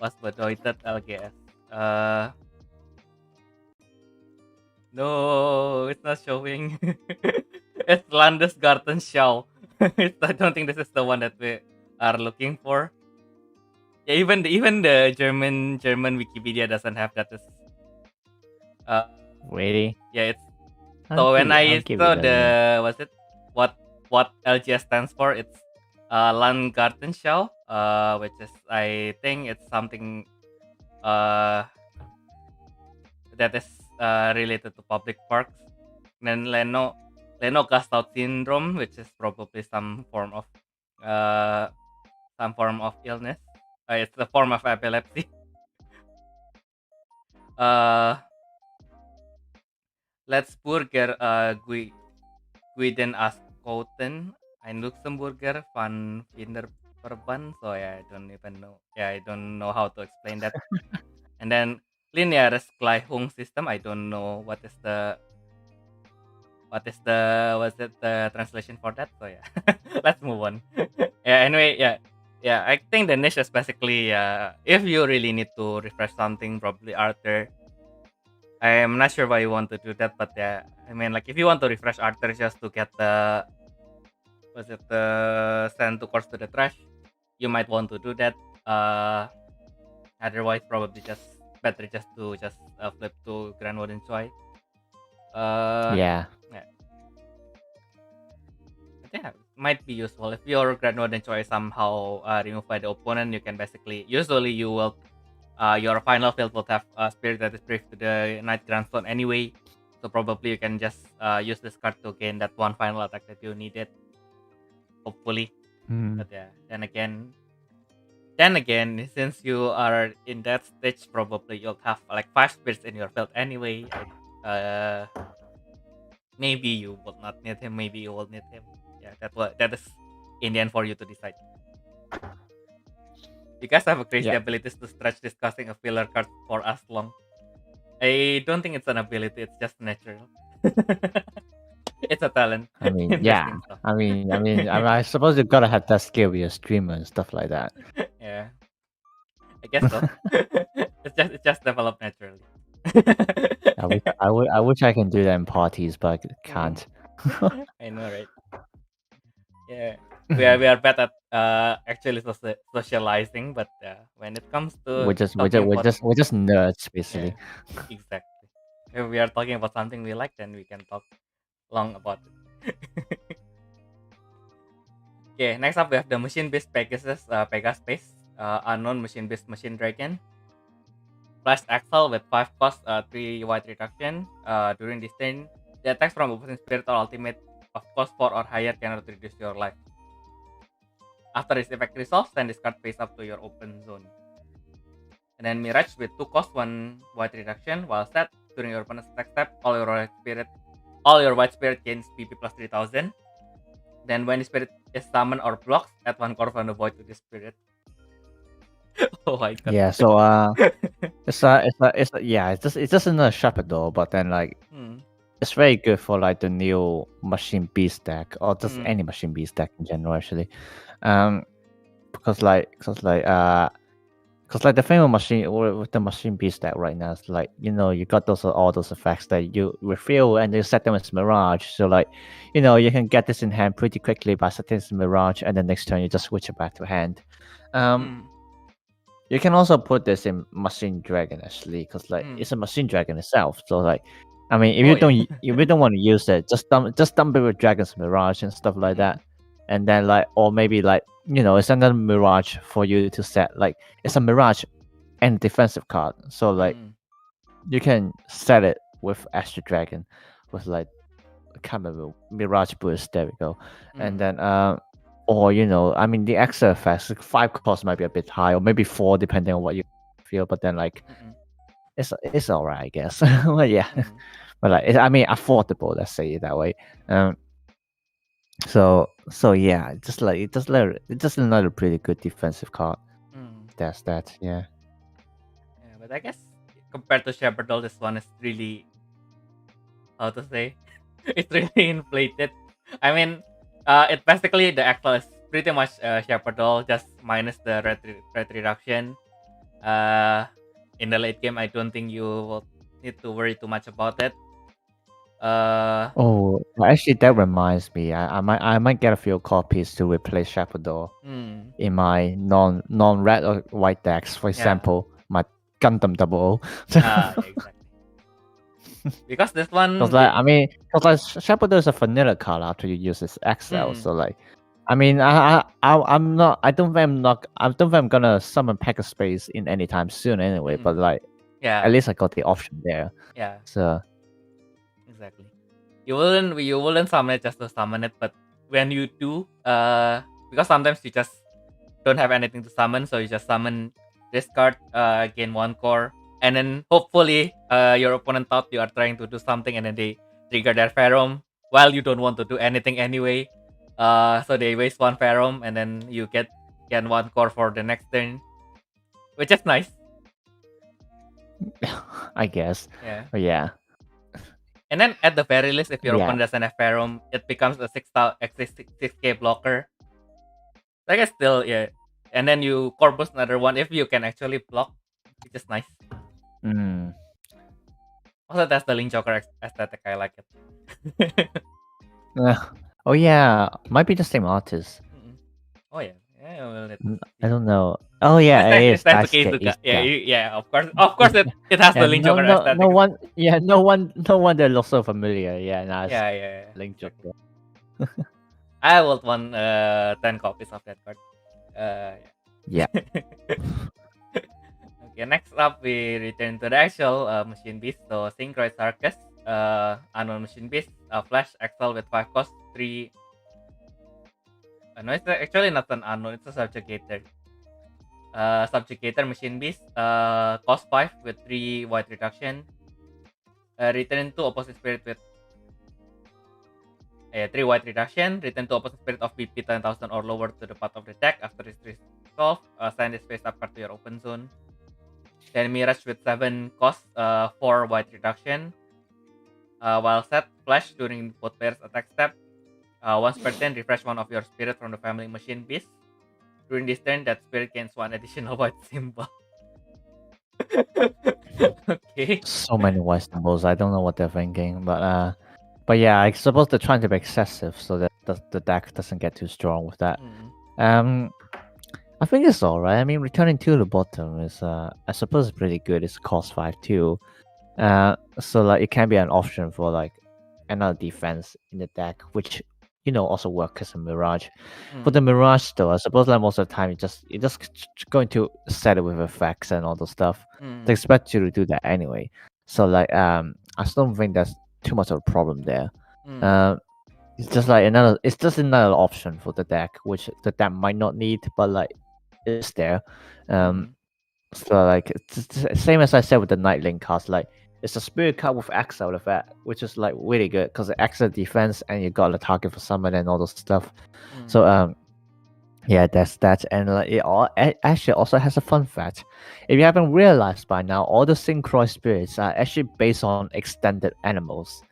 Was bedeutet LGS? No, it's not showing. It's Landesgartenschau. I don't think this is the one that we are looking for. Yeah, even the German Wikipedia doesn't have that.
Really?
Yeah, it's so when I saw the what LGS stands for, it's Landgartenschau, which is, I think it's something that is related to public parks. And then Leno-Gastaut syndrome, which is probably some form of illness. It's a form of epilepsy. Letzburger Guiden Askoten, ein Luxemburger van Vinderverband. So yeah, I don't even know. Yeah, I don't know how to explain that. And then Lineares Gleichung system. I don't know what is the translation for that. So yeah, let's move on. Anyway, I think the niche is basically if you really need to refresh something, probably Arthur. I am not sure why you want to do that, but yeah, I mean, like, if you want to refresh Arthur just to get the send 2 cores to the trash, you might want to do that. Otherwise, probably better to flip to Grand Warden Choi.
Yeah.
Yeah, might be useful if your Grand Warden Choi is somehow removed by the opponent. You can basically, usually you will your final field will have a spirit that is brief to the Knight Grandstone anyway, so probably you can just use this card to gain that one final attack that you needed, hopefully. But yeah, then again, then again, since you are in that stage, probably you'll have like 5 spirits in your field anyway. Maybe you will not need him. Maybe you will need him. Yeah, that is in the end for you to decide. You guys have a crazy abilities to stretch discussing a filler card for as long. I don't think it's an ability. It's just natural. It's a talent.
I mean,
Interesting stuff.
I suppose you gotta have that skill with your streamer and stuff like that.
Yeah, I guess so. It's just developed naturally.
I wish I can do that in parties, but I can't.
I know, right? Yeah, we are bad at actually socializing, but when it comes to
we're just
talking about
nerds basically.
exactly. If we are talking about something we like, then we can talk long about it. Okay, next up we have the machine-based Pegasus, Pegaspace, unknown machine-based machine dragon. Flash Axle with 5 cost, 3 white reduction. During this turn, the attacks from opposing spirit or ultimate of cost 4 or higher cannot reduce your life. After this effect resolves, send this card face up to your open zone. And then Mirage with 2 cost, 1 white reduction. While set, during your opponent's attack step, all your white spirit gains PP plus 3000. Then when the spirit is summoned or blocked, add 1 core from the void to the spirit. Oh my god.
Yeah, so it's just another Shepherdor, but then like it's very good for like the new machine beast deck or just any machine beast deck in general actually. Because the thing with the machine beast deck right now is like, you know, you got all those effects that you refill and you set them as Mirage. So like, you know, you can get this in hand pretty quickly by setting this Mirage, and then next turn you just switch it back to hand. You can also put this in Machine Dragon actually, because like it's a Machine Dragon itself. So like, I mean, if you don't want to use it, just dump it with Dragon's Mirage and stuff like that, and then like, or maybe like, you know, it's another Mirage for you to set. Like it's a Mirage and defensive card, so like you can set it with Astral Dragon, with like kind of a Mirage Boost. There we go, and then or, you know, I mean, the extra effects, like 5 cost might be a bit high, or maybe 4, depending on what you feel. But then, like, it's alright, I guess. Well, yeah, but like, affordable. Let's say it that way. So yeah, it's just another pretty good defensive card. That's that. Yeah.
Yeah, but I guess compared to Shepherdol, this one is really, how to say, it's really inflated. I mean, it basically, the actual is pretty much Shepherdol, just minus the red reduction. In the late game, I don't think you will need to worry too much about it.
Actually, that reminds me. I might get a few copies to replace Shepherdol in my non-red or white decks. For example, my Gundam 00.
Exactly. Because this one,
because like Shepherdor is a vanilla card after you use this XL. So like, I mean, I don't think I'm gonna summon Pegaspace in anytime soon anyway. But like, at least I got the option there.
Yeah.
So
exactly. You wouldn't summon it just to summon it, but when you do, because sometimes you just don't have anything to summon, so you just summon this card, gain 1 core. And then hopefully your opponent thought you are trying to do something, and then they trigger their Pharom while you don't want to do anything anyway. So they waste 1 Pharom, and then you get 1 core for the next turn, which is nice.
I guess.
Yeah.
But yeah.
And then at the very least, if your opponent doesn't have Pharom, it becomes a 6K blocker. I guess still, yeah. And then you core boost another one if you can actually block, which is nice. Also, that's the Link Joker aesthetic. I like it.
Oh yeah, might be the same artist.
Oh yeah,
I don't know. Oh yeah, it is.
That's yeah. Of course, it has the Link Joker aesthetic.
No one that looks so familiar. Yeah, nice.
Yeah.
Link Joker.
I will want 10 copies of that card.
Yeah.
Okay, next up we return to the actual machine beast. So Synchroid Circus, unknown machine beast, Flash Axel with 5 cost, 3. No, it's actually not an unknown. It's a subjugator. Subjugator Machine Beast, cost 5 with 3 white reduction. Return to opposite spirit with 3 white reduction. Return to opposite spirit of BP 10,000 or lower to the path of the deck after it's resolved. Send this face up card to your open zone. Then Mirage with 7 cost, 4 white reduction. While set, flash during both players' attack step. Once per turn, refresh one of your spirit from the family machine beast. During this turn, that spirit gains 1 additional white symbol. Okay.
So many white symbols. I don't know what they're thinking, but yeah, I suppose they're trying to be excessive so that the deck doesn't get too strong with that. I think it's alright. I mean, returning to the bottom is I suppose pretty good. It's cost 5 too. So like it can be an option for like another defense in the deck, which also work as a Mirage. For the Mirage though, I suppose like most of the time you're just going to set it with effects and all the stuff. They expect you to do that anyway. So like I still don't think that's too much of a problem there. It's just like another option for the deck, which the deck might not need, but like it's there. So like it's same as I said with the Night Link cards, like it's a spirit card with exile effect, which is like really good because it extra defense and you got a target for summon and all those stuff. So yeah, that's that. And like it actually also has a fun fact. If you haven't realized by now, all the synchro spirits are actually based on extended animals.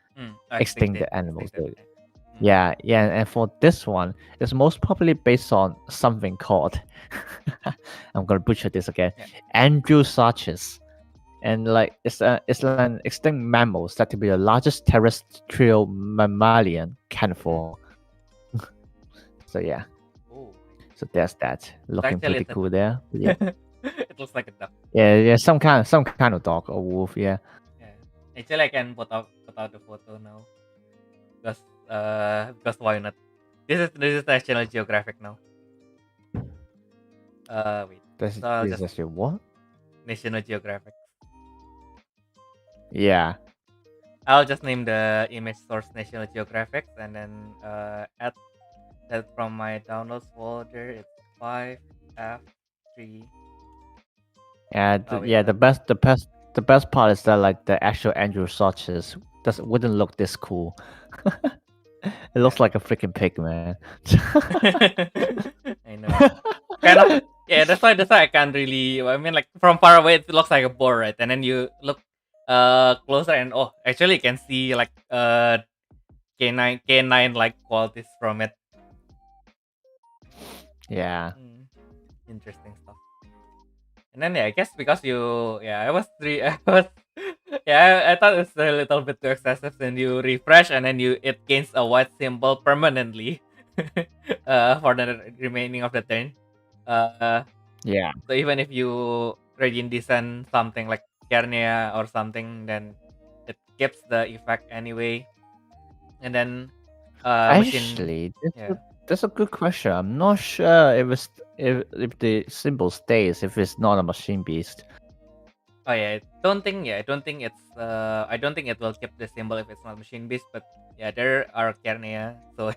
Extincted animals. Yeah, and for this one, it's most probably based on something called I'm gonna butcher this again. Andrewsarchus. And like it's an extinct mammal said to be the largest terrestrial mammalian carnivore. So yeah.
Ooh.
So there's that. Looking pretty cool there. Yeah.
It looks like a duck.
Yeah, some kind of dog or wolf, yeah.
Actually I can put out the photo now. Because why not? This is National Geographic now. Wait.
This is actually what?
National Geographic.
Yeah.
I'll just name the image source National Geographic and then add that from my downloads folder. It's 5F3.
Yeah, the best part is that like the actual Andrewsarchus wouldn't look this cool. It looks like a freaking pig, man.
I know. Kind of. Yeah, that's why I can't really. I mean, like from far away, it looks like a boar, right? And then you look closer, and actually, you can see like canine like qualities from it.
Yeah.
Interesting stuff. And then I guess because I thought it's a little bit too excessive. Then you refresh and then it gains a white symbol permanently for the remaining of the turn.
Yeah.
So even if you Radiant Descent something like Carnea or something, then it keeps the effect anyway. And then
actually, that's a good question. I'm not sure if the symbol stays if it's not a machine beast.
Oh yeah, I don't think it's I don't think it will keep the symbol if it's not machine beast, but yeah, there are Carnea, so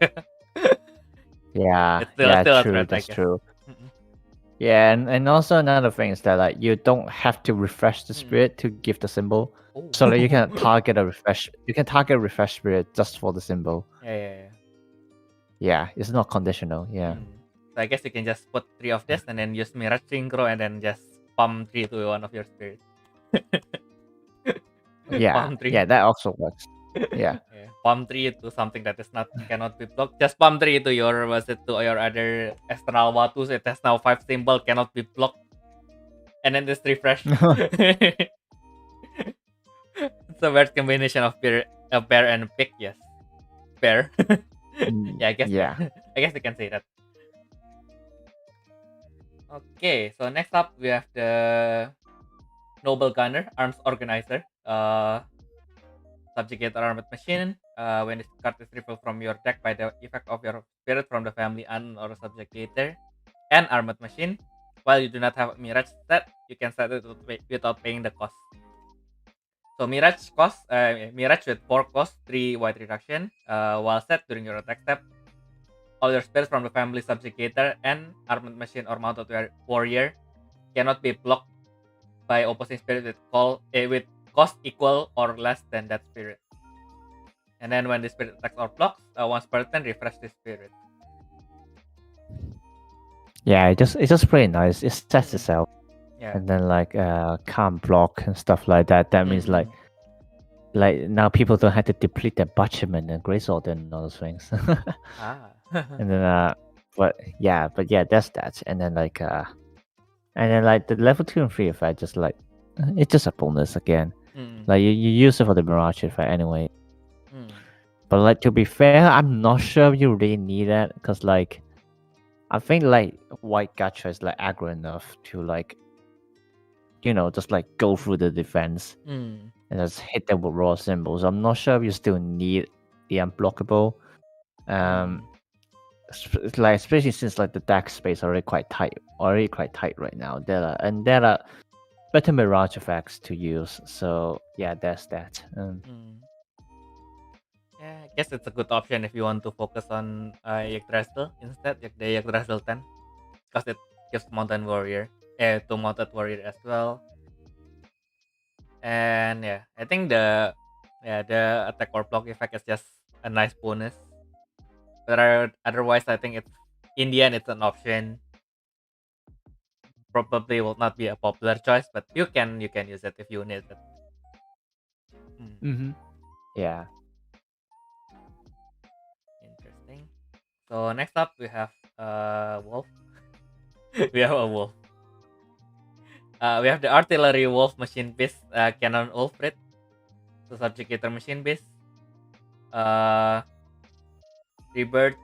yeah,
it's still
true.
a threat,
That's
I guess.
true. Yeah, and also another thing is that like you don't have to refresh the spirit to give the symbol. So like, you can target a refresh. You can target a refresh spirit just for the symbol. Yeah, it's not conditional. Yeah.
So I guess you can just put 3 of this and then use Mirage Synchro and then just pump 3 to one of your spirits.
Yeah, that also works. Yeah.
Pump 3 to something that cannot be blocked. Just pump 3 to your other external Watu, so it has now 5 symbol, cannot be blocked. And then just refresh. It's a weird combination of bear and pig, yes. Bear. Yeah, I guess.
Yeah.
I guess you can say that. Okay, so next up we have the Noble Gunner, Arms Organizer. Subjugate Armored Machine. When this card is revealed from your deck by the effect of your spirit from the family or Subjugator and Armored Machine. While you do not have a Mirage set, you can set it without paying the cost. So Mirage with 4 cost, 3 white reduction. While set during your attack step, all your spells from the family Subjugator and Armored Machine or Mounted Warrior cannot be blocked by opposing spirit with cost equal or less than that spirit. And then when the spirit attacks or blocks, once per turn, refresh the spirit.
Yeah, it's just pretty nice. It sets itself,
Yeah.
and then like can't block and stuff like that. That means like now people don't have to deplete their Butcherman and Greatsword and those things. And then but yeah, that's that. And then like the level 2 and 3 effect just like it's just a bonus again. Like you use it for the Mirage effect anyway. But like to be fair, I'm not sure you really need it because like I think like white gacha is like aggro enough to like just like go through the defense and just hit them with raw symbols. I'm not sure if you still need the unblockable. Like especially since like the deck space already quite tight right now. There are better Mirage effects to use. So yeah, that's that.
Yeah, I guess it's a good option if you want to focus on Yggdrasil instead, the Yggdrasil 10, because it gives Mountain Warrior, to Mounted Warrior as well. And yeah, I think the attack or block effect is just a nice bonus. But otherwise, I think it's in the end it's an option. Probably will not be a popular choice, but you can use it if you need it.
Yeah.
Interesting. So next up we have wolf. We have a wolf. We have the artillery wolf machine beast cannon Ulfrid. So subjugator machine beast. Rebirth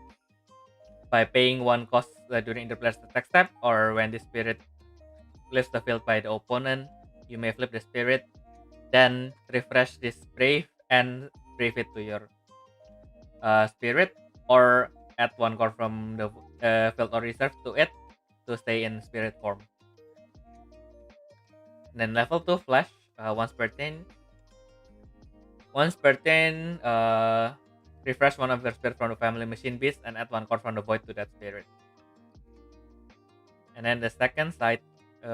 by paying one cost during the player's attack step, or when the spirit leaves the field by the opponent, you may flip the spirit, then refresh this brave and brave it to your spirit, or add one core from the field or reserve to it to stay in spirit form. And then level 2 flash, once per turn. Refresh one of your spirit from the family machine beast and add one core from the void to that spirit. And then the second side, we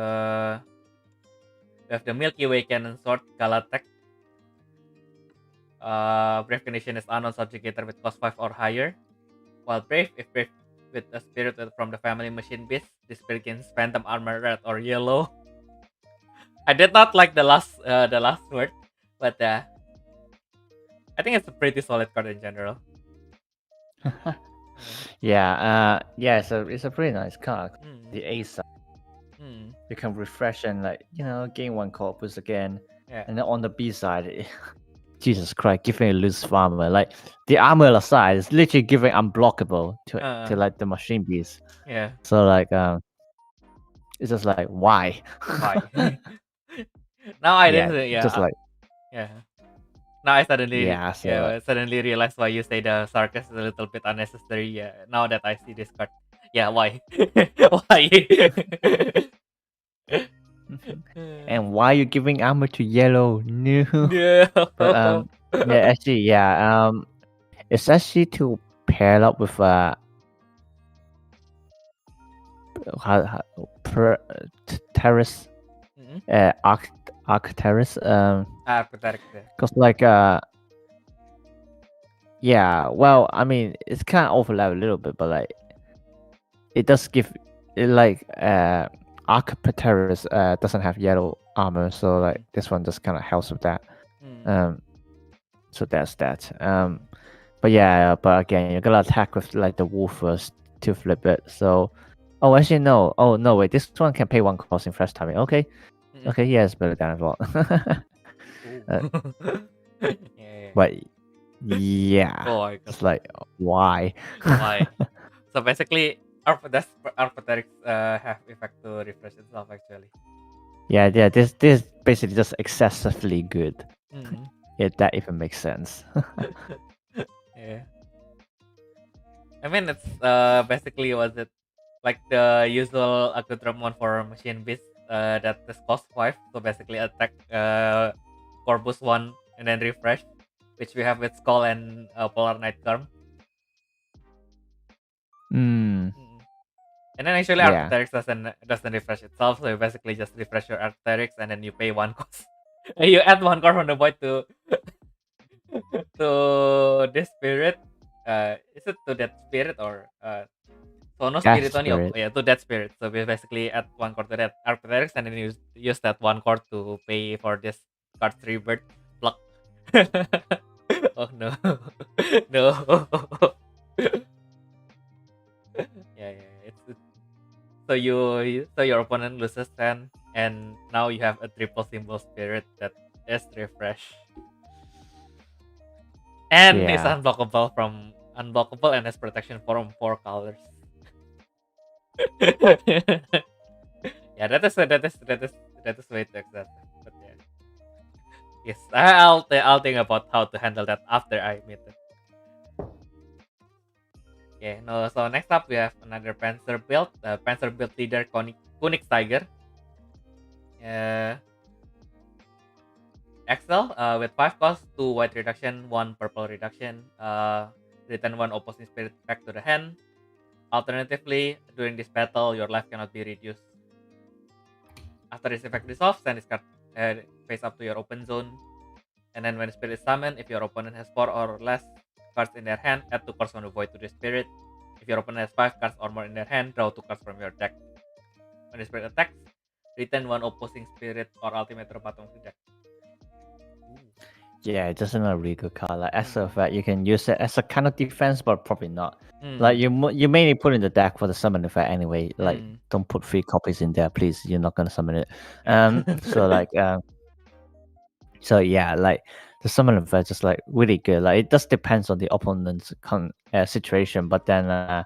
have the Milky Way Cannon Sword Galatek. Brave condition is unknown subjugator with cost 5 or higher. While brave, if brave with a spirit from the family machine beast, this spirit gains phantom armor red or yellow. I did not like the last word, but I think it's a pretty solid card in general.
Yeah, it's a pretty nice card. The A side, you can refresh and like gain one corpus again.
Yeah.
And then on the B side, Jesus Christ, giving a loose armor. Like the armor aside, is literally giving unblockable to like the machine beast.
Yeah.
So like it's just like why?
Why? Now I didn't. Yeah.
Just like
yeah. Now I suddenly
so,
suddenly realized why you say the sarcasm is a little bit unnecessary. Yeah. Now that I see this card. Yeah. Why? Why?
And why are you giving armor to yellow? No.
Yeah.
But it's actually to pair up with terrace, arc terrace. Because like yeah, well, I mean, it's kind of overlap a little bit, but like it does give it like Arcpateris doesn't have yellow armor, so like this one just kind of helps with that. So that's that. But yeah, but again, you're gonna attack with like the wolf first to flip it. So, oh, actually no. Oh no, wait, this one can pay one cost in fresh timing. Okay, okay, yeah, it's better than as well. But yeah, it's like why?
Why? So basically, Arcpateris have effect to refresh itself actually.
Yeah. This basically just excessively good. If that even makes sense.
Yeah. I mean, it's basically was it like the usual accoutrement for machine beast that is cost 5. So basically attack Corpus 1 and then refresh, which we have with Skull and Polar Night Charm. And then actually
Yeah.
Arcteryx doesn't refresh itself, so you basically just refresh your Arcteryx and then you pay 1 cost. You add 1 card from the void to to this spirit. Is it to that spirit or Sono
That
Spirit only?
spirit.
Yeah, to that spirit. So we basically add 1 card to that Arcteryx and then use that 1 card to pay for this card's rebirth block. Oh no. No. It's so so your opponent loses 10 and now you have a triple symbol spirit that is refresh and is
Yeah.
unblockable and has protection from 4 colors. Yeah, that is way too excessive. But yeah. Yes, I'll think about how to handle that after I meet it. Okay, no, so next up we have another Panzer build. Panzer build leader Kunix Tiger. Excel with 5 cost, 2 white reduction, 1 purple reduction. Return 1 opposing spirit back to the hand. Alternatively, during this battle, your life cannot be reduced. After this effect resolves, send this card face up to your open zone. And then when the spirit is summoned, if your opponent has 4 or less cards in their hand, add 2 cards from the void to the spirit. If your opponent has 5 cards or more in their hand, draw 2 cards from your deck. When the spirit attacks, return 1 opposing spirit or ultimate to the bottom of the deck.
Yeah, just another really good card. Like as a fact, you can use it as a kind of defense, but probably not. Like you mainly put in the deck for the summon effect anyway. Like don't put 3 copies in there, please. You're not gonna summon it. So yeah, like the summon effect is like really good. Like it just depends on the opponent's situation, but then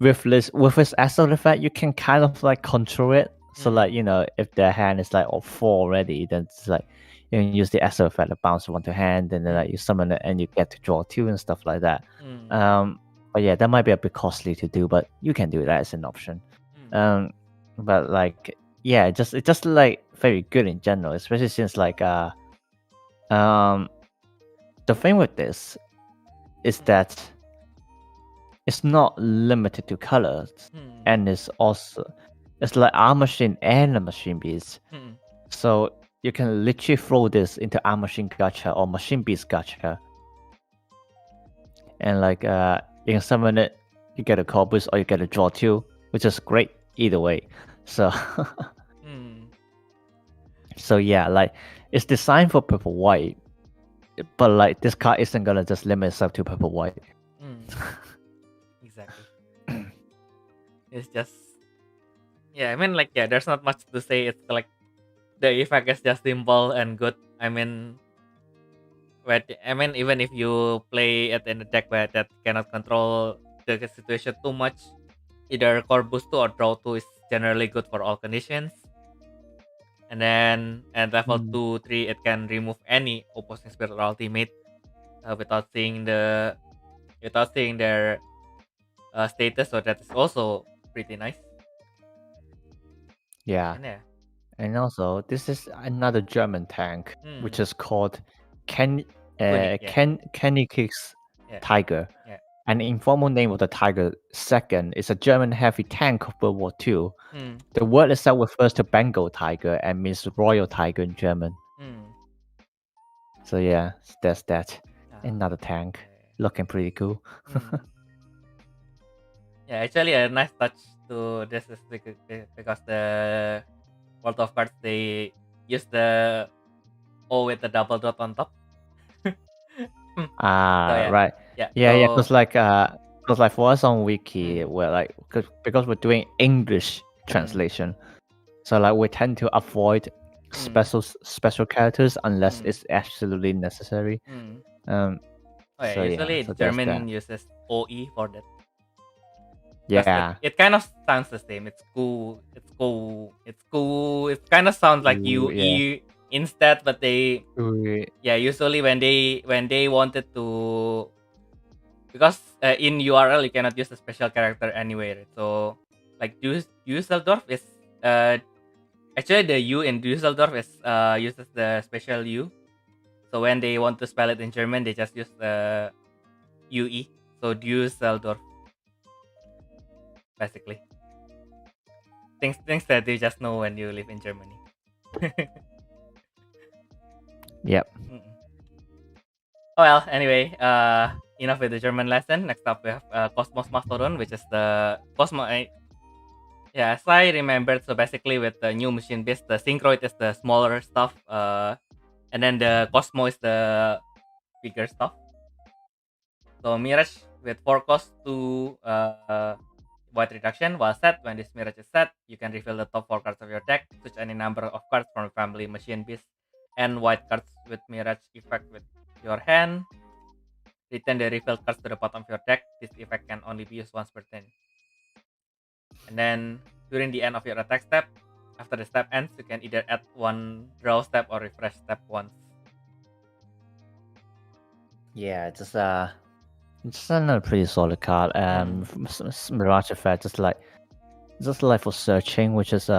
with this asset effect, you can kind of like control it. So like if their hand is like 4 already, then it's like you can use the asset effect to bounce one to hand, and then like you summon it and you get to draw 2 and stuff like that. But yeah, that might be a bit costly to do, but you can do that as an option. But like yeah, it's just like very good in general, especially since like the thing with this is that it's not limited to colors, and it's like our machine and a machine beast. So you can literally throw this into our machine gacha or machine beast gacha, and like you can summon it, you get a call boost or you get a draw 2, which is great either way. So so yeah, like it's designed for purple white, but like this card isn't gonna just limit itself to purple white.
Exactly. It's just I mean like there's not much to say. It's like the effect is just simple and good. I mean even if you play it in a deck where that cannot control the situation too much, either core boost 2 or draw 2 is generally good for all conditions. And then at level 2, 3, it can remove any opposing spirit or ultimate without seeing their status. So that is also pretty nice.
Yeah. And also, this is another German tank, which is called Kennikix Tiger. And the informal name of the Tiger II is a German heavy tank of World War II. The word itself refers to Bengal tiger and means royal tiger in German. So yeah, that's that. Another tank. Looking pretty cool.
Actually a nice touch to this is because the World of Cards they use the O with the double dot on top.
Right. Yeah, because like for us on wiki, we're like because we're doing English translation, so like we tend to avoid special characters unless it's absolutely necessary.
Usually German uses OE for that.
Yeah,
it kind of sounds the same. It's cool. It kind of sounds like UE instead, but they usually when they wanted to, because in URL you cannot use a special character anywhere. So like Dusseldorf is actually the U in Dusseldorf is uses the special U. So when they want to spell it in German, they just use the UE. So Dusseldorf. basically. Things that you just know when you live in Germany.
Yep.
Well, anyway, enough with the German lesson. Next up, we have Cosmos Mastodon, which is the yeah, as I remembered, so basically with the new machine beast, the Synchroid is the smaller stuff, and then the Cosmo is the bigger stuff. So Mirage with 4 cost to void reduction while set. When this Mirage is set, you can refill the top 4 cards of your deck, switch any number of cards from family machine beast and white cards with Mirage effect with your hand. Return the refilled cards to the bottom of your deck. This effect can only be used once per turn. And then during the end of your attack step, after the step ends, you can either add 1 draw step or refresh step once.
Yeah, just another pretty solid card. Mirage Effect, just like for searching, which is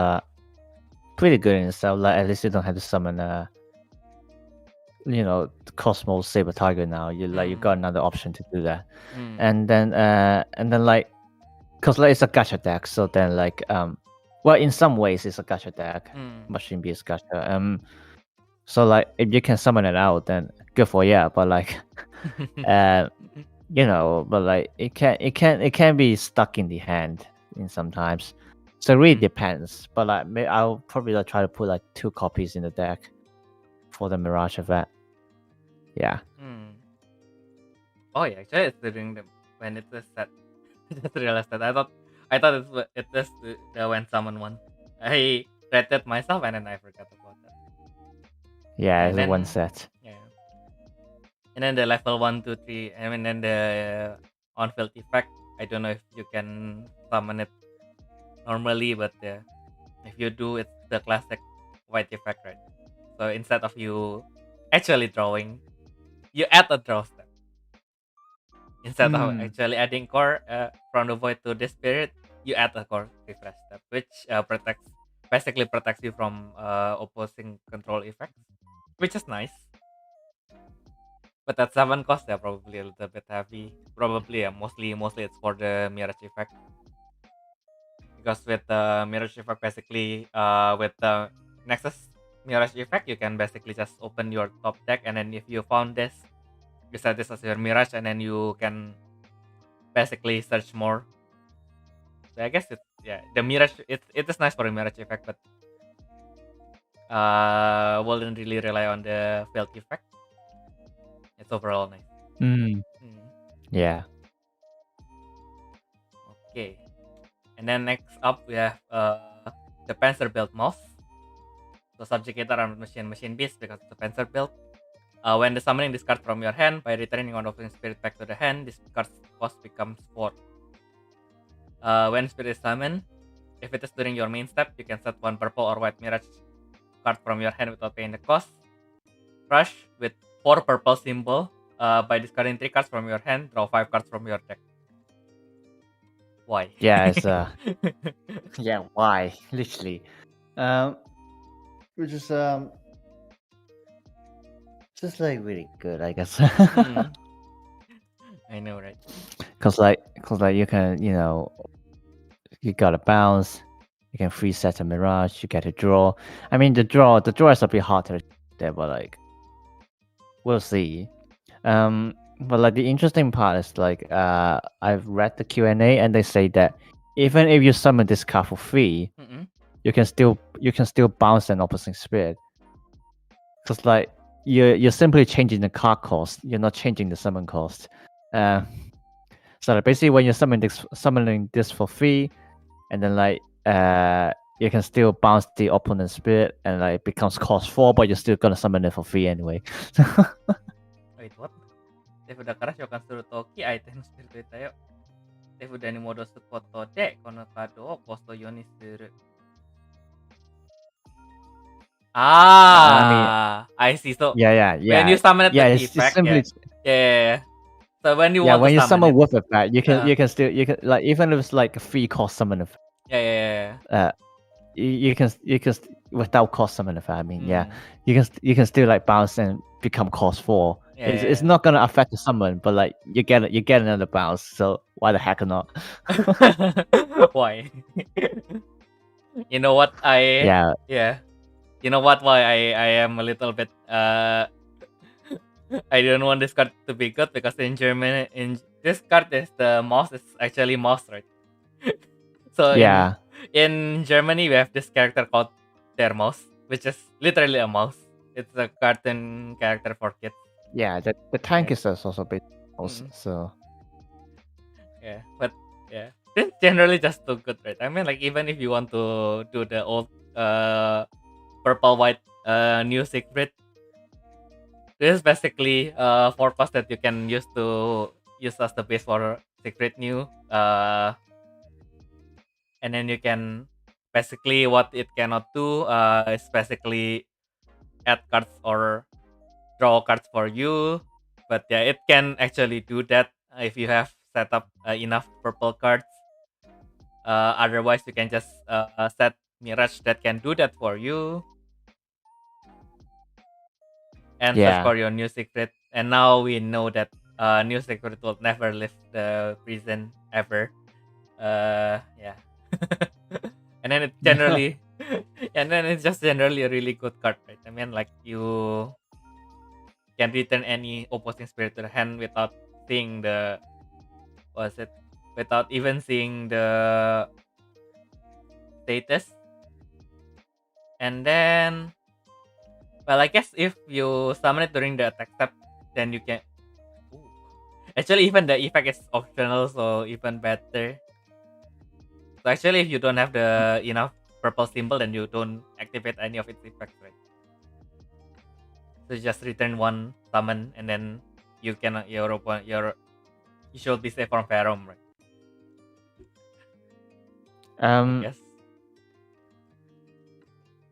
pretty good in itself. Like at least you don't have to summon Cosmos Saber Tiger now. You got another option to do that. And then like, cause like it's a gacha deck, so then like well, in some ways it's a gacha deck, machine beast gacha. So like if you can summon it out, then good for you. But like but like it can be stuck in the hand in sometimes. So it really depends. But like I'll probably try to put like 2 copies in the deck for the Mirage Effect. Yeah.
Oh yeah, actually it's during when it was set. I just realized that. I thought it was the when summon one. I read it myself and then I forgot about that.
Yeah, it's a one set.
Yeah. And then the level 1, 2, 3, and then the on-field effect. I don't know if you can summon it normally, but if you do, it's the classic white effect, right? So instead of you actually drawing, you add a draw step. Instead of actually adding core from the void to this spirit, you add a core refresh step, which basically protects you from opposing control effects, which is nice. But at 7 cost, probably a little bit heavy. Probably, mostly it's for the Mirage effect. Because with the Mirage effect, basically, with the Nexus Mirage effect, you can basically just open your top deck, and then if you found this, you set this as your Mirage, and then you can basically search more. So I guess the Mirage, it is nice for the Mirage effect, but wouldn't really rely on the field effect. It's overall nice.
Yeah.
Okay. And then next up we have the Panzer build mouse. So subjugator armed machine beast because it's a Panzer build. When the summoning this card from your hand, by returning one opposing spirit back to the hand, this card's cost becomes 4. When spirit is summoned, if it is during your main step, you can set 1 purple or white Mirage card from your hand without paying the cost. Rush with 4 purple symbol. By discarding 3 cards from your hand, draw 5 cards from your deck. Why?
Yeah, it's yeah, why? Literally. Which is just like really good, I guess.
I know, right?
Cause like you can, you gotta bounce, you can free set a Mirage, you get a draw. I mean the draw is a bit harder there, but like we'll see. But like the interesting part is like I've read the Q&A and they say that even if you summon this card for free, you can still bounce an opposing spirit. Cause like you're simply changing the card cost, you're not changing the summon cost. So like basically when you're summoning this for free, and then like you can still bounce the opponent's spirit and like it becomes cost 4, but you're still gonna summon it for free anyway.
Wait, what? 手札から召喚するとき、相手のスピリットデータよ。手札に戻すことで、このカードをコスト4にする。I see. So
yeah.
When you summon it,
it's simply
yeah. So when you
when you summon
it,
with effect, you can still like even if it's like a free cost summon effect.
Yeah.
You can without cost summon effect. I mean, you can still like bounce and become cost 4 It's not gonna affect the summon, but like you get another bounce. So why the heck not?
Why? You know what?
Yeah.
You know what? Why I am a little bit I don't want this card to be good because in Germany, in this card is the mouse is actually mouse, right? So
Yeah.
in Germany we have this character called Der Mouse, which is literally a mouse. It's a cartoon character for kids.
Yeah. The tank
Yeah.
is also a bit mouse,
Mm.
so
Yeah, but yeah, it's generally just too good, right? I mean, like even if you want to do the old purple white new secret, this is basically 4 cost that you can use as the base for secret new. And then you can basically what it cannot do is basically add cards or draw cards for you. But yeah, it can actually do that if you have set up enough purple cards. Otherwise, you can just set Mirage that can do that for you and search
yeah.
for your new secret. And now we know that new secret will never leave the prison ever. Yeah. And then it generally, and then it's just generally a really good card, right? I mean, like you can return any opposing spirit to the hand without seeing the was it without even seeing the status. And then, well, I guess if you summon it during the attack step, then you can. Ooh. Actually, even the effect is optional, so even better. So actually, if you don't have the enough purple symbol, then you don't activate any of its effects, right? So you just return one summon, and then you can you should be safe from Pherom, right? I guess.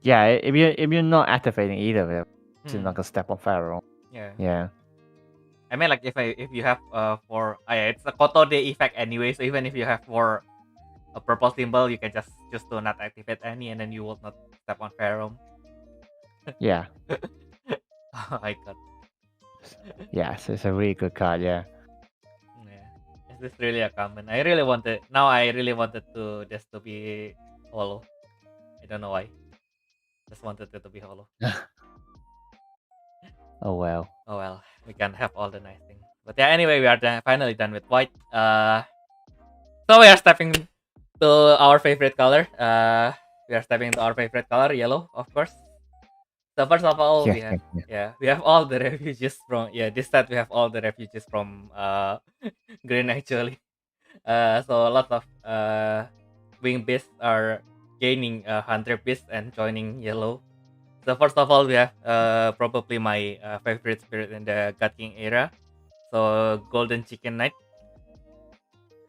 Yeah. If you're not activating either of it, you're not gonna step on Pharaoh.
Yeah.
Yeah.
I mean, like if you have yeah, it's a Koto Day effect anyway. So even if you have a purple symbol, you can just choose to not activate any, and then you will not step on Pherom.
Yeah.
Oh my god.
Yes, it's a really good card. Yeah.
Yeah. Is this really a common? I really wanted to this to be hollow. I don't know why. Just wanted it to be hollow.
Oh well.
Oh well, we can have all the nice things. But yeah, anyway, we are finally done with white. So we are stepping to our favorite color. We are stepping to our favorite color, yellow, of course. So first of all,
Yeah.
we have all the refugees from this set we have all the refugees from green actually. So lots of wing beasts are gaining 100 beasts and joining yellow. So first of all, we have probably my favorite spirit in the God King era. So Golden Chicken Knight.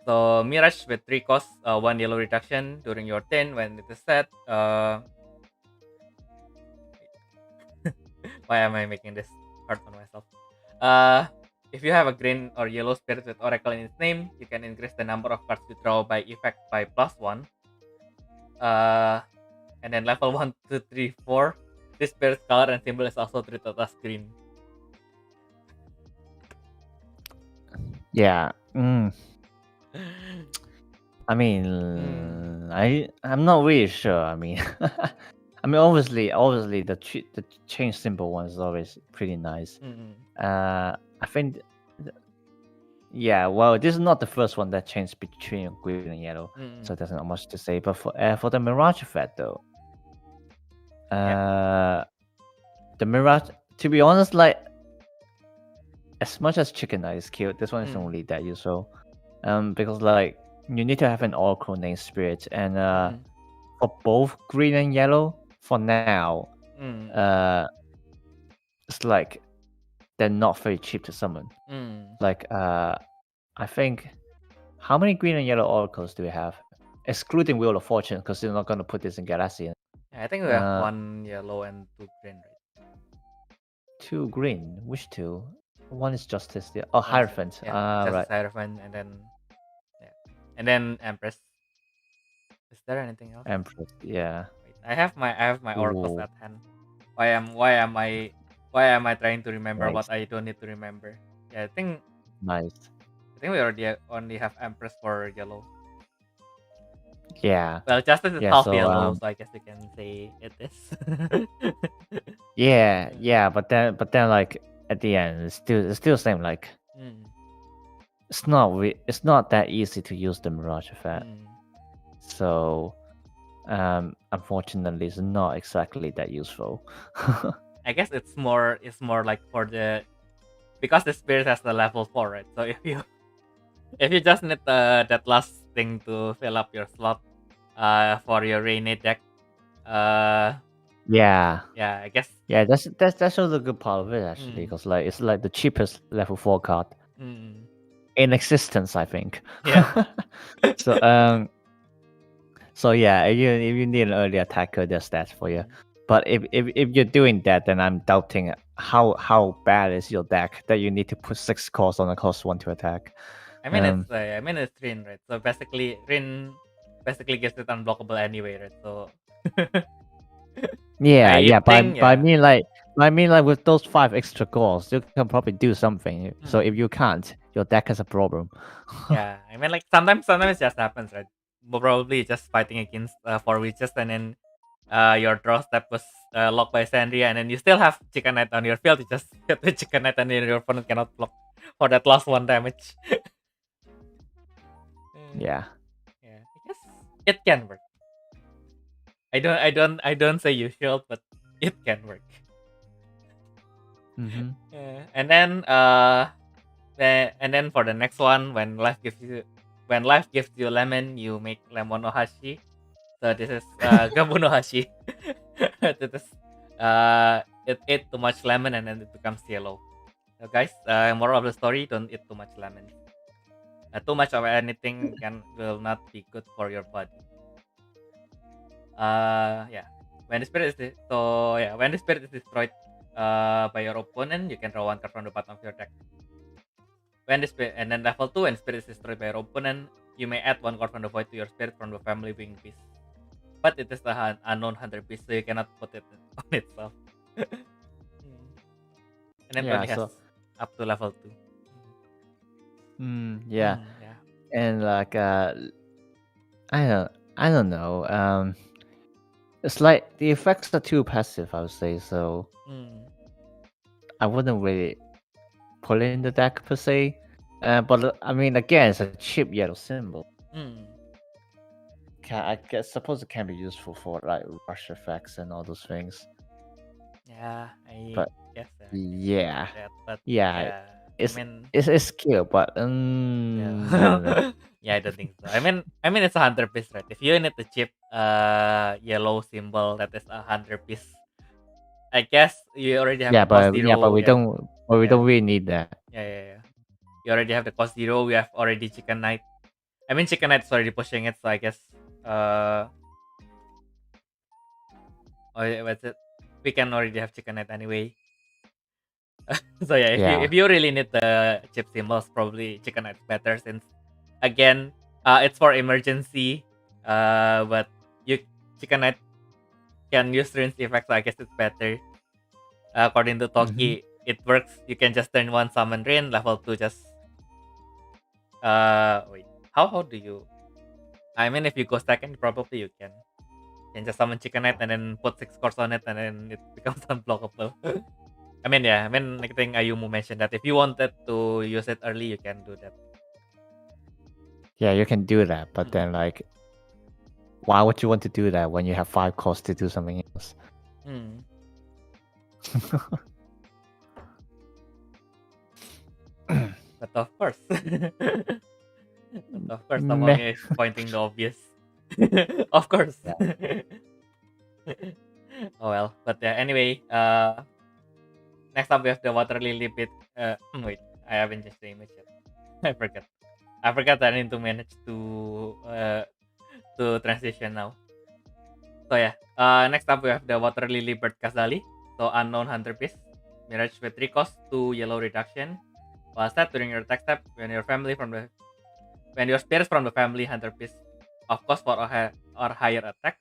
So Mirage with 3 costs, 1 yellow reduction during your turn when it is set. Why am I making this hard on myself? If you have a green or yellow spirit with Oracle in its name, you can increase the number of cards you draw by effect by +1. And then level 1, 2, 3, 4. This spirit's color and symbol is also treated as green.
Yeah. I mean, I'm not really sure. I mean, I mean, obviously, the change symbol one is always pretty nice. I think, yeah. Well, this is not the first one that changed between green and yellow, so there's not much to say. But for the Mirage effect, though, the Mirage, to be honest, like as much as Chicken Knight is cute, this one is only that useful. Because like you need to have an Oracle name spirit, and for both green and yellow, for now, it's like they're not very cheap to summon. Like I think, how many green and yellow oracles do we have, excluding Wheel of Fortune, because you're not gonna put this in Galaxian?
I think we have 1 yellow and 2 green, right?
2 green. Which 2? One is Justice. Oh, Hierophant.
Just
right.
Hierophant, and then Empress. Is there anything else?
Empress. Yeah.
Wait, I have my oracles at hand. Why am I Why am I trying to remember
Nice.
what I don't need to remember? Yeah, I think
Nice.
we already only have Empress for yellow.
Yeah.
Well, Justice is
Yeah,
half
so,
yellow, so I guess you can say it is.
Yeah, but then like at the end it's still the same, like
Mm,
it's not that easy to use the Mirage effect.
mm.
So unfortunately it's not exactly that useful.
I guess it's more like for the because the spirit has the level 4, right? So if you just need that last thing to fill up your slot for your rainy deck,
Yeah.
yeah, I guess.
Yeah, that's also the good part of it actually,
Mm,
because like it's like the cheapest level 4 card
mm,
in existence, I think.
yeah.
So yeah, if you need an early attacker, there's that for you.
Mm.
But if you're doing that, then I'm doubting how bad is your deck that you need to put 6 cost on a cost 1 to attack.
I mean it's Rin, right? So basically Rin gives it unblockable anyway, right? So I
But
think yeah.
I mean like with those 5 extra cores, you can probably do something. So if
Mm.
you can't, your deck has a problem.
Yeah, I mean, like sometimes it just happens, right? Probably just fighting against 4 witches, and then your draw step was locked by Sandria, and then you still have Chicken Knight on your field. You just get the Chicken Knight, and then your opponent cannot block for that last 1 damage.
Yeah.
Yeah, I guess it can work. I don't say you should, but it can work.
Mm-hmm.
And then for the next one, when life gives you lemon, you make lemon ohashi. So this is Gabu no Hashi. It is it ate too much lemon and then it becomes yellow. So guys, moral of the story: don't eat too much lemon. Too much of anything will not be good for your body. Yeah. When the spirit is destroyed by your opponent, you can draw 1 card from the bottom of your deck. When the spirit, and then level 2, when spirit is destroyed by your opponent, you may add 1 card from the void to your spirit from the family wing piece. But it is the unknown hunter piece, so you cannot put it on itself. And then it only has up to level 2.
Yeah.
Yeah.
And like I don't know. It's like the effects are too passive, I would say, so I wouldn't really put it in the deck per se. But I mean, again, it's a cheap yellow symbol. Suppose it can be useful for like rush effects and all those things.
Yeah, I
But
guess that.
yeah,
That, but
yeah,
I mean,
it's skill, but I
yeah.
don't know.
Yeah, I don't think so. I mean, it's a hunter piece, right? If you need the cheap yellow symbol that is a hunter piece, I guess you already have the cost 0.
But we don't really need that.
Yeah. You already have the cost 0. We have already Chicken Knight. I mean, Chicken Knight's already pushing it, so I guess what's it? We can already have Chicken Knight anyway. So yeah, if you really need the chip symbols, probably Chicken Knight's better since again, it's for emergency. But Chicken Knight can use Rinse effect, so I guess it's better. According to Toki, it works. You can just turn 1 summon Rin, level 2 just wait. How do you? I mean, if you go second, probably you can. You can just summon Chicken Knight and then put 6 cores on it, and then it becomes unblockable. I mean, I think Ayumu mentioned that if you wanted to use it early, you can do that.
Yeah, you can do that, but then like, why would you want to do that when you have 5 costs to do something else?
But of course, someone is pointing the obvious. Of course. Yeah. Oh well, but yeah. Anyway, next up we have the water lily bit. Wait, I haven't changed the image yet. I forgot that I need to manage to transition now. So yeah, next up we have the water lily bird Kazali. So unknown hunter piece, mirage with 3 cost, 2 yellow reduction. While set during your attack step, when your spirits from the family hunter piece of cost 4 or higher attack,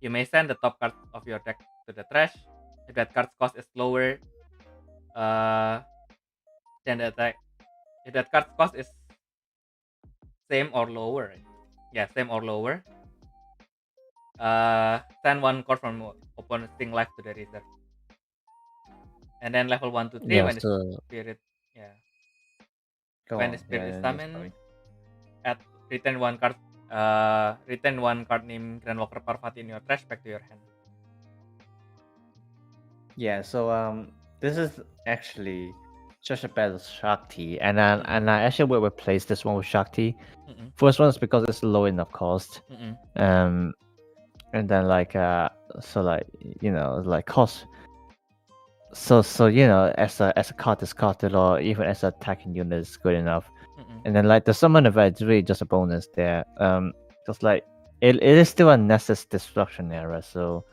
you may send the top card of your deck to the trash. If that card's cost is lower then the attack, if that card's cost is same or lower, right? Yeah, same or lower. Send one card from opponent's thing life to the reserve. And then level 1 to 3
Yeah,
when the
so
spirit, yeah,
go
when the
on.
spirit is
Yeah,
summoned, add return one card named GranWalker Parvati in your trash back to your hand.
Yeah, so this is actually just a better Shakti, and I actually will replace this one with Shakti.
Mm-mm.
First one is because it's low enough cost.
Mm-mm.
And then like so like like cost. So as a card discarded or even as an attacking unit is good enough.
Mm-mm.
And then like the summon event is really just a bonus there. Just like it is still a Nessus destruction era, so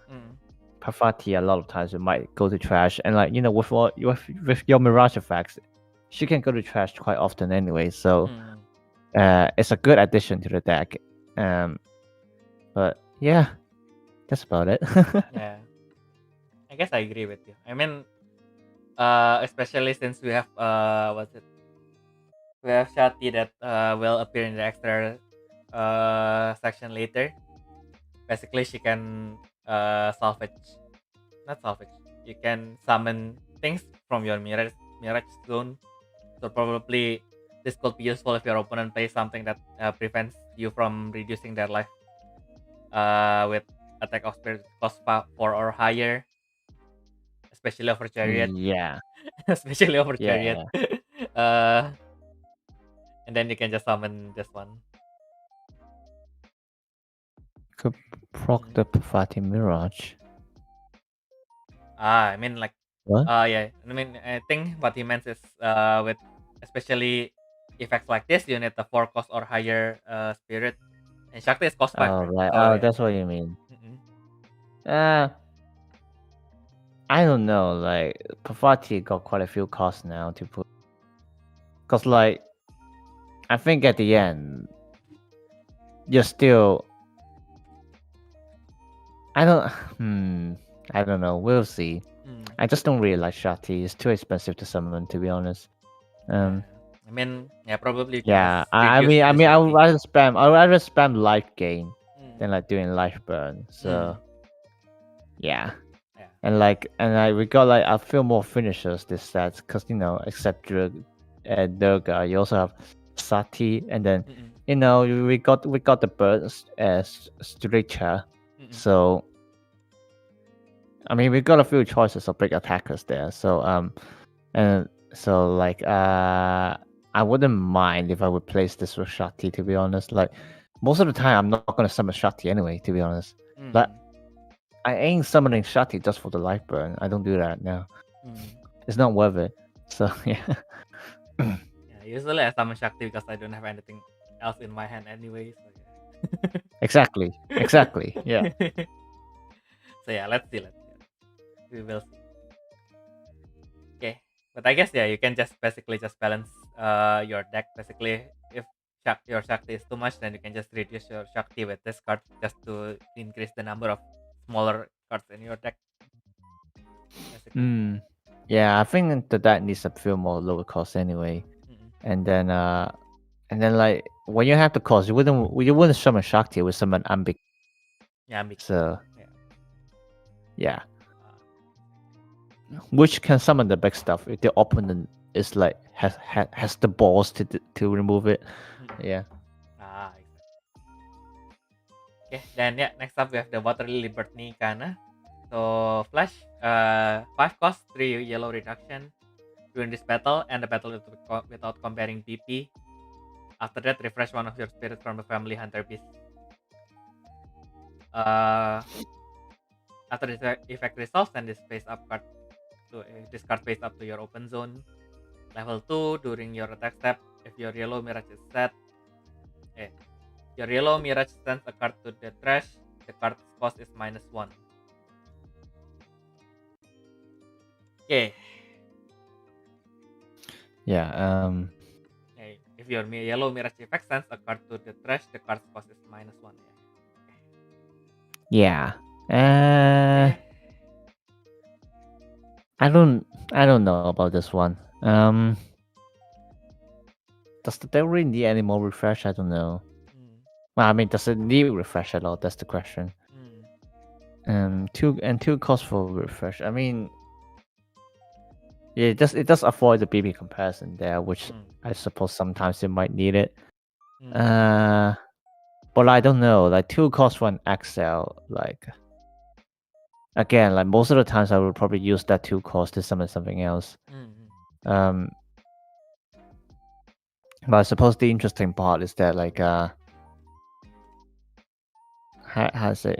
Parvati a lot of times it might go to trash, and like with your Mirage effects, she can go to trash quite often anyway. So it's a good addition to the deck. But yeah, that's about it.
Yeah, I guess I agree with you. I mean, especially since we have we have Shati that will appear in the extra section later. Basically, she can salvage, not salvage. You can summon things from your mirage zone. So probably this could be useful if your opponent plays something that prevents you from reducing their life with attack of spirit cost 4 or higher, especially over chariot.
Yeah.
Especially over
Yeah.
chariot. And then you can just summon this one.
Could proc the Parvati Mirage.
I mean like
What?
yeah. I mean I think what he meant is with especially effects like this you need the 4 cost or higher spirit. And Shakti is cost 5,
Oh
right?
right.
So,
Oh,
yeah.
that's what you mean.
Mm-mm.
I don't know. Like Parvati got quite a few costs now to put. Cause like, I think at the end, you're still. I don't. I don't know. We'll see. I just don't really like Shakti. It's too expensive to summon, to be honest.
I mean, yeah, probably.
Yeah.
Just
I
reduce
mean,
the
I would
Shakti.
rather spam life gain than like doing life burn. So. Yeah. And we got like a few more finishers this set because except Durga, you also have Sati, and then we got the birds as Stretcher. So I mean we got a few choices of big attackers there. So and so like I wouldn't mind if I would place this with Shakti, to be honest. Like most of the time I'm not gonna summon Shakti anyway, to be honest. But I ain't summoning Shakti just for the life burn. I don't do that now. It's not worth it. So yeah.
Yeah, usually I summon Shakti because I don't have anything else in my hand anyway. So yeah.
Exactly. Yeah.
So yeah, let's see. We will see. Okay, but I guess yeah, you can just basically just balance your deck. Basically, if your Shakti is too much, then you can just reduce your Shakti with this card just to increase the number of smaller cards in your deck.
Yeah, I think the deck needs a few more lower costs anyway. And then like when you have the cost, you wouldn't summon Shakti, you would summon Ambik.
Yeah, Ambik.
So yeah. Which can summon the big stuff if the opponent is like has the balls to remove it. Yeah.
Okay, then yeah, next up we have the Water Lily Liberty Kana. So flash, 5 cost, 3 yellow reduction during this battle, and the battle without comparing BP. After that, refresh one of your spirits from the family Hunter Beast. After this effect resolves, send this face up card to this card face up to your open zone. Level 2 during your attack step, if your yellow mirage is set, your yellow mirage sends a card to the trash. The card's cost is -1. Okay.
Yeah.
If your yellow mirage effect sends a card to the trash, the card's cost is -1.
Yeah. I don't. I don't know about this one. Does the deck really need any more refresh? I don't know. Well, I mean, does it need refresh at all? That's the question. Two costs for refresh. I mean, yeah, it does avoid the BB comparison there, which I suppose sometimes it might need it. But I don't know. Like 2 costs for an XL, like again, like most of the times I would probably use that 2 cost to summon something else. But I suppose the interesting part is that like how to say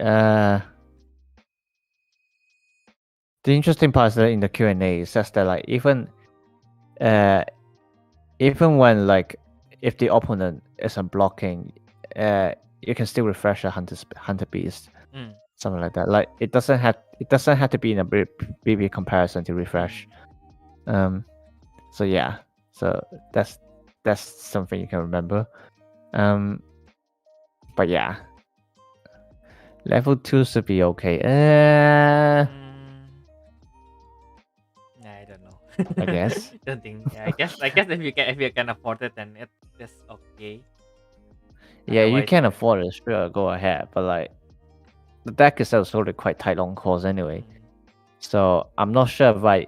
the interesting part is that in the Q&A it says that like even when like if the opponent isn't blocking, you can still refresh a hunter beast, something like that. Like it doesn't have to be in a BB comparison to refresh. So yeah, so that's something you can remember. But yeah, level 2 should be okay.
I don't know.
I guess.
Don't think. Yeah, I guess if you can afford it, then it's okay.
Yeah, you
Otherwise,
can afford it. Sure, go ahead. But like, the deck is also quite tight on cost anyway. So I'm not sure if I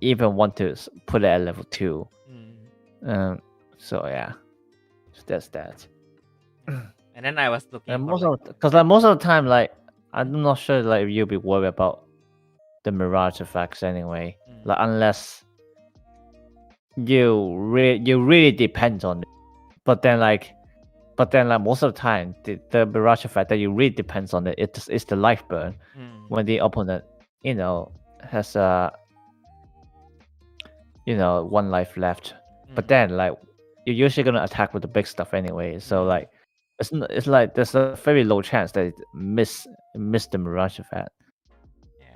even want to put it at level 2. So yeah, so that's that.
And then I was looking
And
for
because like most of the time, like I'm not sure like if you'll be worried about the mirage effects anyway. Like unless you really depend on it. But then like most of the time, the mirage effect that you really depends on it's the life burn when the opponent has 1 life left. But then like you're usually gonna attack with the big stuff anyway. So like it's like there's a very low chance that it miss the mirage effect.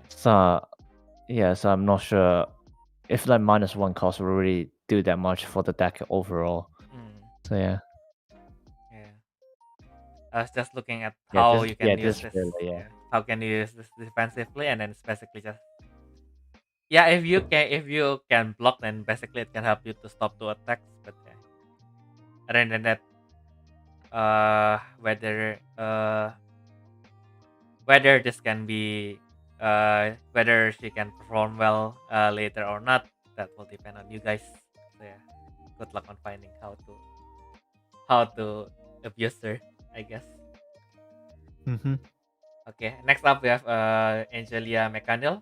So yeah, so I'm not sure if like -1 cost will really do that much for the deck overall. So yeah.
I was just looking at how you can use this.
Really,
How can you use this defensively, and then it's basically just if you can block, then basically it can help you to stop 2 attacks. But other than that, whether this can be whether she can perform well later or not, that will depend on you guys. So yeah, good luck on finding how to abuse her, I guess. Okay, next up we have Angelia Mechanil.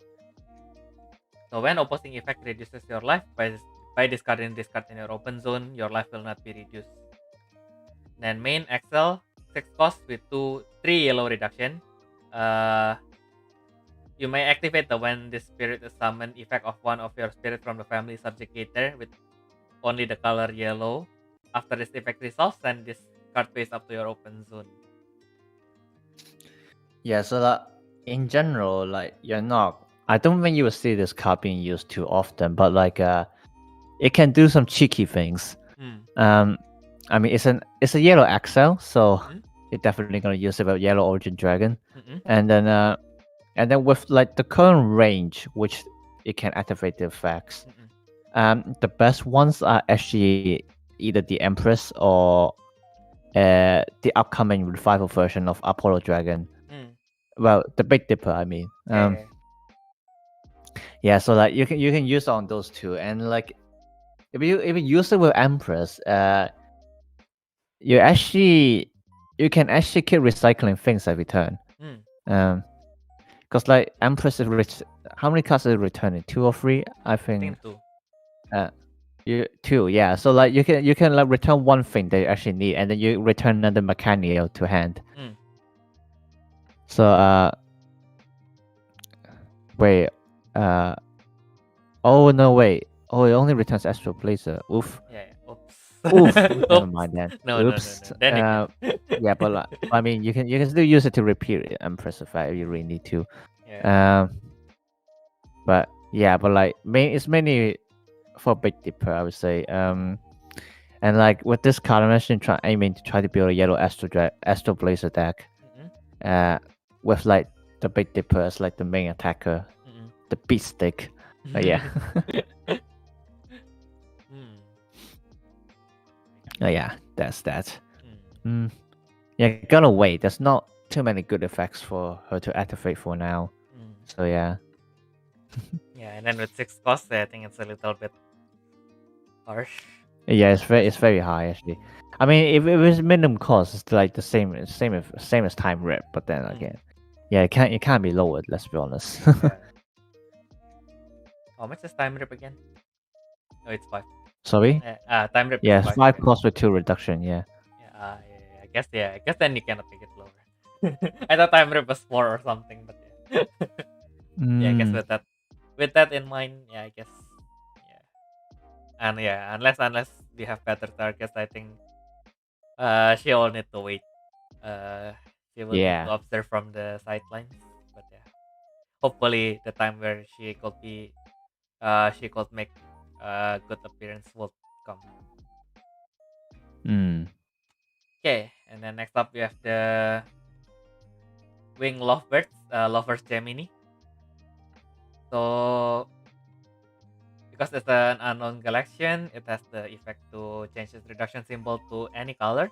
So when opposing effect reduces your life by discarding this card in your open zone, your life will not be reduced. Then main XL 6 cost with 3 yellow reduction. You may activate the when this spirit is summoned effect of one of your spirit from the family subjugator with only the color yellow. After this effect resolves, then this card face up to your open zone.
Yeah, so like in general, like I don't think you will see this card being used too often, but like it can do some cheeky things. I mean it's a yellow XL, so you're definitely gonna use it with yellow origin dragon. And then with like the current range, which it can activate the effects. The best ones are actually either the Empress or the upcoming revival version of Apollo Dragon. Well, the Big Dipper, I mean. Yeah, so like you can use on those two, and like if you use it with Empress, you can actually keep recycling things every turn. Because like Empress is how many cards is it returning? 2 or 3? I think
2.
2, yeah. So like you can like return one thing that you actually need, and then you return another Mechanio to hand. So wait, oh no, wait. Oh, it only returns Astral Blazer. Oof.
Yeah. Oops.
Oof. Never mind then.
No.
Yeah, but like, I mean, you can still use it to repeat Empress effect if you really need to. But yeah, but like it's mainly for Big Dipper, I would say. And like with this card, I'm actually aiming to try to build a yellow Astral Blazer deck. With like the Big Dipper as like the main attacker, the beat stick. Yeah.
Hmm.
Oh yeah, that's that.
Hmm.
Yeah, gotta wait. There's not too many good effects for her to activate for now.
Hmm.
So yeah.
Yeah, and then with 6 costs, I think it's a little bit harsh.
Yeah, it's very high actually. I mean, if it was minimum cost, it's like the same as time rip. But then again, yeah, it can't be lowered. Let's be honest.
Yeah. How much is time rip again? Oh, it's 5.
Sorry.
Time rip
Yeah,
is 5.
5 cost with 2 reduction. Yeah.
Yeah. I guess then you cannot make it lower. I thought time rip was 4 or something, but yeah. Yeah, I guess with that in mind, yeah, I guess yeah. And yeah, unless we have better targets, I think she'll need to wait. She will need to
Yeah.
observe from the sidelines. But yeah. Hopefully the time where she could make a good appearance will come. Okay, and then next up we have the Wing Lovebirds, Lovers Gemini. So because it's an unknown galaxian, it has the effect to change its reduction symbol to any color.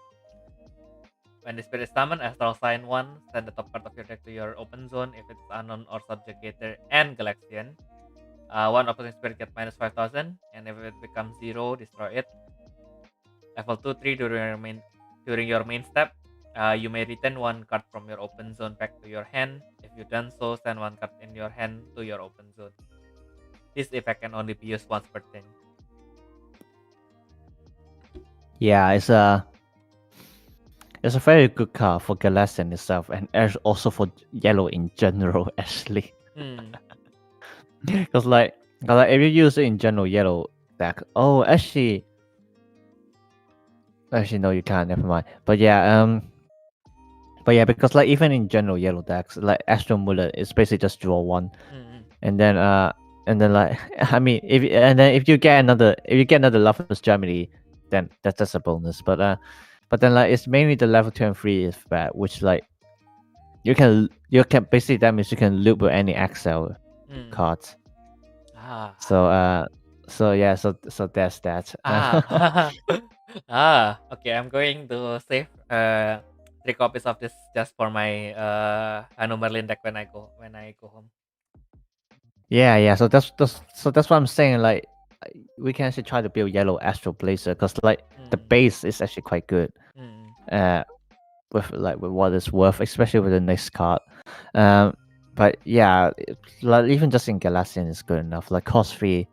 When the spirit is summoned, Astral Sign 1, send the top card of your deck to your open zone if it's unknown or subjugator and galaxian. One opposing spirit gets minus 5,000, and if it becomes 0, destroy it. Level 2, 3 during your main step, you may return one card from your open zone back to your hand. If you done so, send one card in your hand to your open zone. This effect can only be used once per turn.
Yeah, it's a very good card for Galaxian itself, and also for yellow in general, actually. Because like if you use it in general yellow deck, actually no, you can't. Never mind. But yeah, because like even in general yellow decks, like Astral Mullet is basically just draw one, and then like I mean if you get another Lovers Germany, then that's a bonus. But then like it's mainly the level 2 and 3 is bad, which like you can basically that means you can loop with any XL cards. So yeah, so that's that.
Okay, I'm going to save 3 copies of this just for my Anu Merlin deck when I go home.
Yeah. So that's what I'm saying. Like we can actually try to build yellow Astral Blazer because like the base is actually quite good. With what it's worth, especially with the next card. But yeah, like even just in Galaxian is good enough. Like cost 3,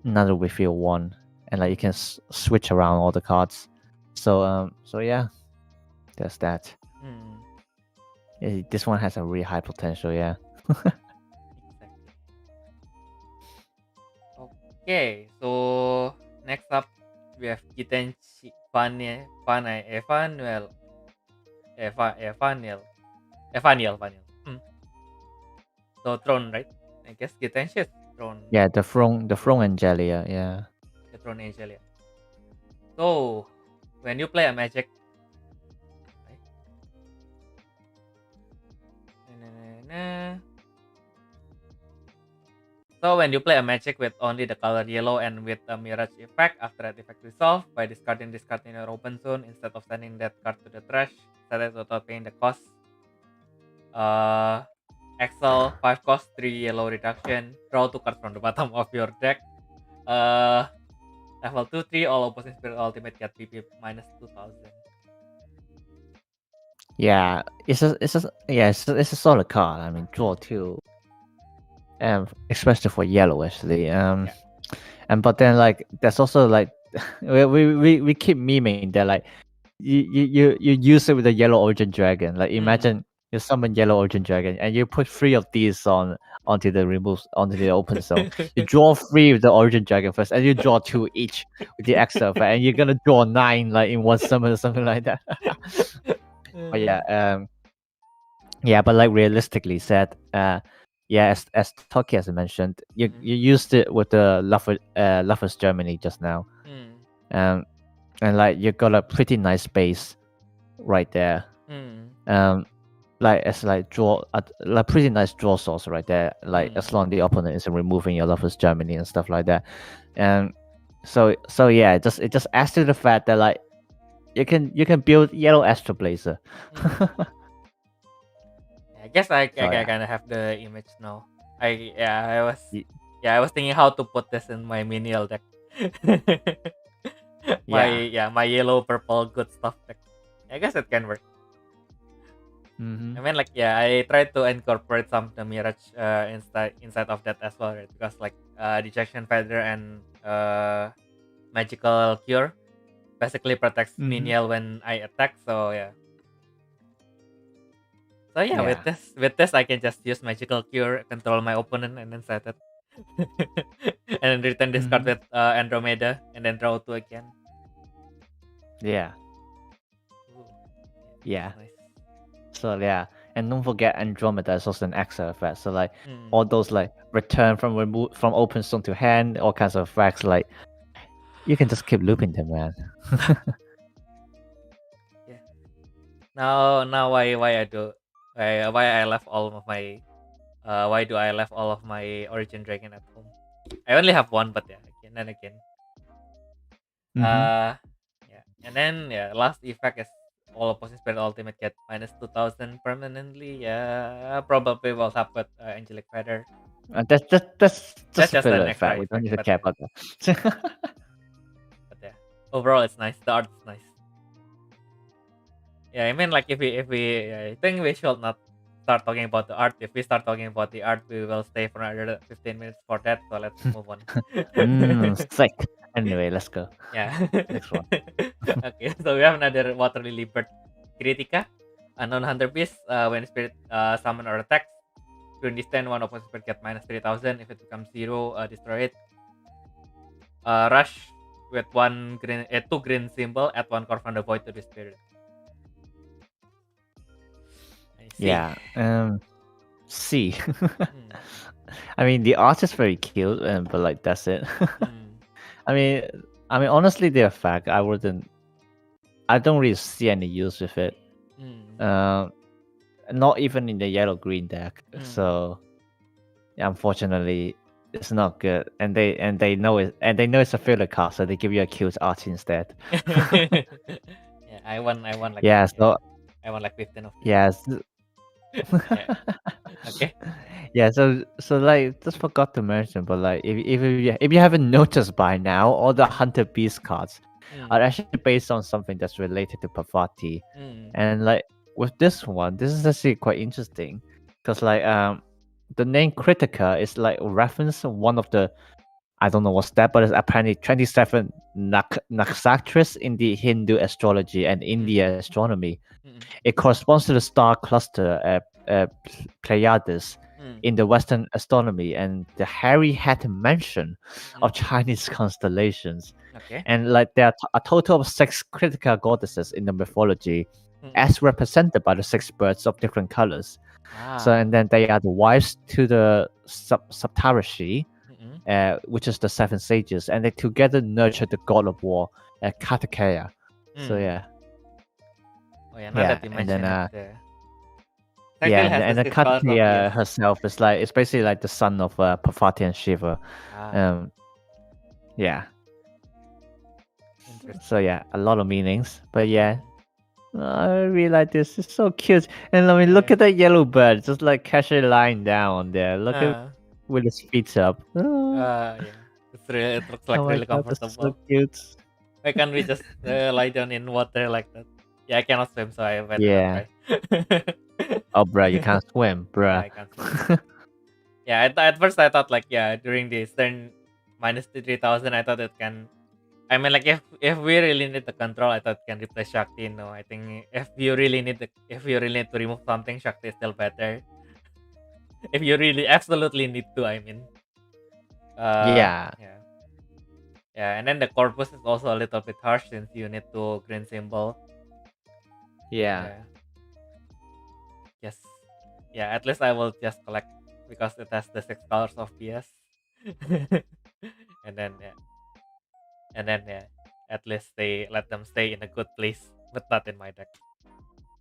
another refill 1, and like you can switch around all the cards. So yeah, there's that. This one has a really high potential. Yeah.
Exactly. Okay, so next up we have Kitenchi Evaniel. So Throne, right? I guess Kitenchi is Throne.
Yeah, the throne Angelia. Yeah.
The Throne Angelia. So when you play a magic, right? So when you play a magic with only the color yellow and with a mirage effect, after that effect resolve, by discarding this card in your open zone, instead of sending that card to the trash, set it without paying the cost. Excel 5 cost, 3 yellow reduction, draw 2 cards from the bottom of your deck. Level 2, 3, all opposing spirit ultimate get PP minus 2000.
Yeah, it's a solid card. I mean, draw 2. Especially for yellow actually. And but then like there's also like we keep memeing that like you use it with the yellow origin dragon. Like imagine you summon yellow origin dragon and you put 3 of these onto the open zone. You draw 3 with the origin dragon first, and you draw 2 each with the extra effect, and you're gonna draw 9 like in one summon or something like that. But yeah, but like realistically said, yeah, as Toki has mentioned, you used it with the Lovers Germany just now, and like you got a pretty nice base right there. like it's like draw like pretty nice draw source right there. Like as long as the opponent isn't removing your Lovers Germany and stuff like that, and so yeah, it just adds to the fact that like you can build yellow Astro Blazer.
I guess I
So, yeah.
kind of have the image now. I was thinking how to put this in my minial deck. My yellow purple good stuff deck. I guess it can work. I mean, like, I tried to incorporate some of the Mirage inside of that as well, right? Because like Dejection Feather and Magical Cure basically protects minial when I attack. So yeah. So yeah, with this I can just use Magical Cure, control my opponent, and then set it, and then return this card with Andromeda, and then draw 2 again.
Yeah.
Ooh,
Yeah.
nice.
So yeah, and don't forget Andromeda is also an extra effect. So like all those like return from open stone to hand, all kinds of effects, like you can just keep looping them, man.
Yeah. Now why I left all of my why do I left all of my Origin Dragon at home? I only have one, but yeah, again and again. Yeah, and then last effect is all opposing spirit ultimate get minus 2000 permanently. Yeah, probably will help with Angelic Feather.
That's
That's
just a
just an
filler
extra
effect. We don't
effect,
need to
but
care about that.
but yeah, overall it's nice. The art is nice. Yeah, I mean, like I think we should not start talking about the art. If we start talking about the art, we will stay for another 15 minutes for that. So let's move on.
Sick. Anyway, let's go.
Yeah.
Next one.
Okay, so we have another Water Lily Bird Critica. Unknown Hunter Beast. When spirit summon or attacks, during this turn, one opponent spirit get minus 3000. If it becomes 0, destroy it. Rush with 2 green symbol. Add 1 core from the void to the spirit. I see.
Yeah. C. I mean, the art is very cute, but like that's it. I mean, honestly, the effect I don't really see any use with it. Not even in the yellow green deck. So, yeah, unfortunately, it's not good. And they know it, and they know it's a filler card, so they give you a cute art instead.
Yeah, I won like
so
I won like 15 of them.
Yes.
Yeah. Okay.
Yeah, so like just forgot to mention, but like if you haven't noticed by now, all the Hunter Beast cards are actually based on something that's related to Parvati. And like with this one, this is actually quite interesting because like the name Kritika is like reference one of the, I don't know what's that, but it's apparently 27 nakshatras in the Hindu astrology and India astronomy. It corresponds to the star cluster Pleiades in the Western astronomy and the Harry Hatter mansion of Chinese constellations.
Okay.
And like there are a total of 6 critical goddesses in the mythology, as represented by the 6 birds of different colors. So and then they are the wives to the Saptarishi, which is the 7 sages, and they together nurture the god of war, Kartikeya. So yeah.
Oh yeah, now that you mention it.
And the Kartikeya herself is like, it's basically like the son of Parvati and Shiva. Yeah. So yeah, a lot of meanings. But yeah, I really like this. It's so cute. And I mean, look at that yellow bird, just like casually lying down there. Look at with his feet up.
Yeah, it looks like really comfortable.
So cute.
Why can't we just lie down in water like that? Yeah, I cannot swim, so I better
Yeah.
try.
Oh, bruh, you can't swim, bruh.
Yeah, I can't swim. Yeah, at first I thought like during this turn minus 3000, I thought it can. I mean, like if we really need the control, I thought it can replace Shakti. No, I think if you really need to remove something, Shakti is still better. If you really absolutely need to, I mean.
Yeah.
Yeah, and then the corpus is also a little bit harsh since you need to green symbol.
Yeah.
Yes. Yeah, at least I will just collect because it has the 6 colors of BS. and then at least they let them stay in a good place, but not in my deck.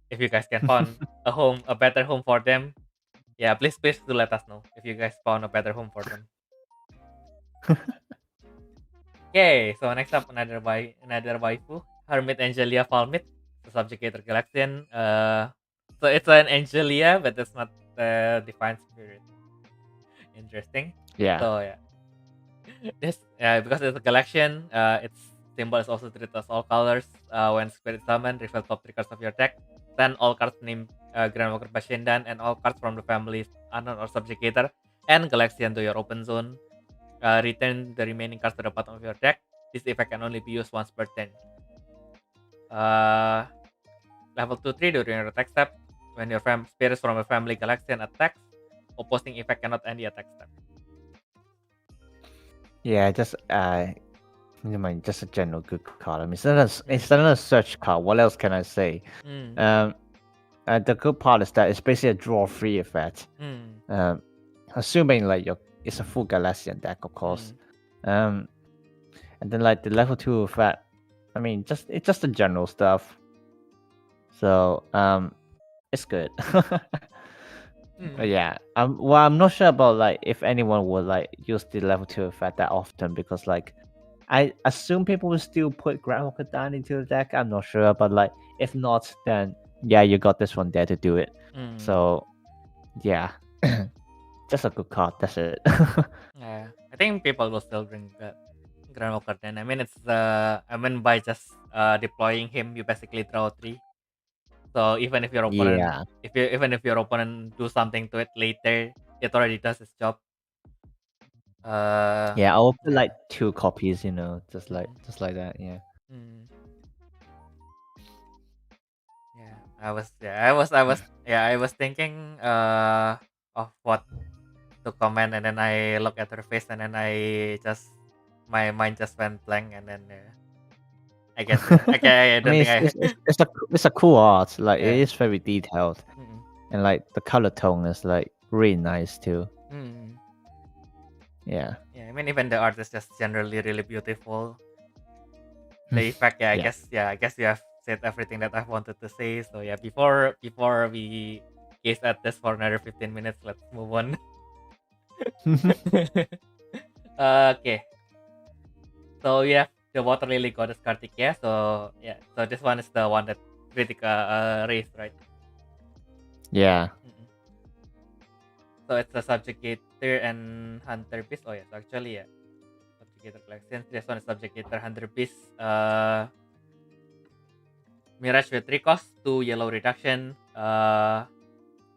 if you guys can find a better home for them, yeah, please do let us know if you guys found a better home for them. Okay, so next up another waifu, Hermit Angelia Falmit, the Subjugator Galaxian. So it's an Angelia, but it's not the Divine Spirit. Interesting.
Yeah.
So yeah, this because it's a Galaxian, its symbol is also treated as all colors. When Spirit summoned, reveal top 3 cards of your deck. Then all cards named GranWalker Bashendan and all cards from the families Unknown or Subjugator and Galaxian to your open zone. Return the remaining cards to the bottom of your deck. This effect can only be used once per turn. Level 2-3 during your attack step. When your spirits from a family Galaxian attacks, opposing effect cannot end the attack step.
Yeah, just just a general good card. I mean, it's not a search card. What else can I say? The good part is that it's basically a draw free effect. Assuming like it's a full Galaxian deck, of course. And then like the level 2 effect, I mean, it's just the general stuff. So it's good. Yeah. I'm not sure about like if anyone would like use the level 2 effect that often, because like I assume people will still put GranWalker down into the deck. I'm not sure, but like if not, then yeah, you got this one there to do it. So yeah. Just a good card, that's it.
Yeah, I think people will still bring GranWalker then. I mean, by just deploying him, you basically draw 3. So even if your opponent,
Yeah.
even if your opponent do something to it later, it already does its job.
Yeah, I'll put like 2 copies, just like that. Yeah.
Yeah, I was thinking of what to comment, and then I look at her face, and then my mind just went blank, and then I guess I don't
mean,
think
it's a cool art. Like
Yeah.
it is very detailed, and like the color tone is like really nice too. Yeah.
Yeah, I mean, even the art is just generally really beautiful. The effect, I guess you have said everything that I wanted to say. So yeah, before we gaze at this for another 15 minutes, let's move on. Okay. So yeah, the Water Lily Goddess Kartikeya. So yeah, so this one is the one that Kritika raised, right?
Yeah.
So it's a Subjugator and Hunter Beast. Oh yes, actually yeah. Subjugator Collection. This one is Subjugator Hunter Beast. Mirage with 3 cost, 2 yellow reduction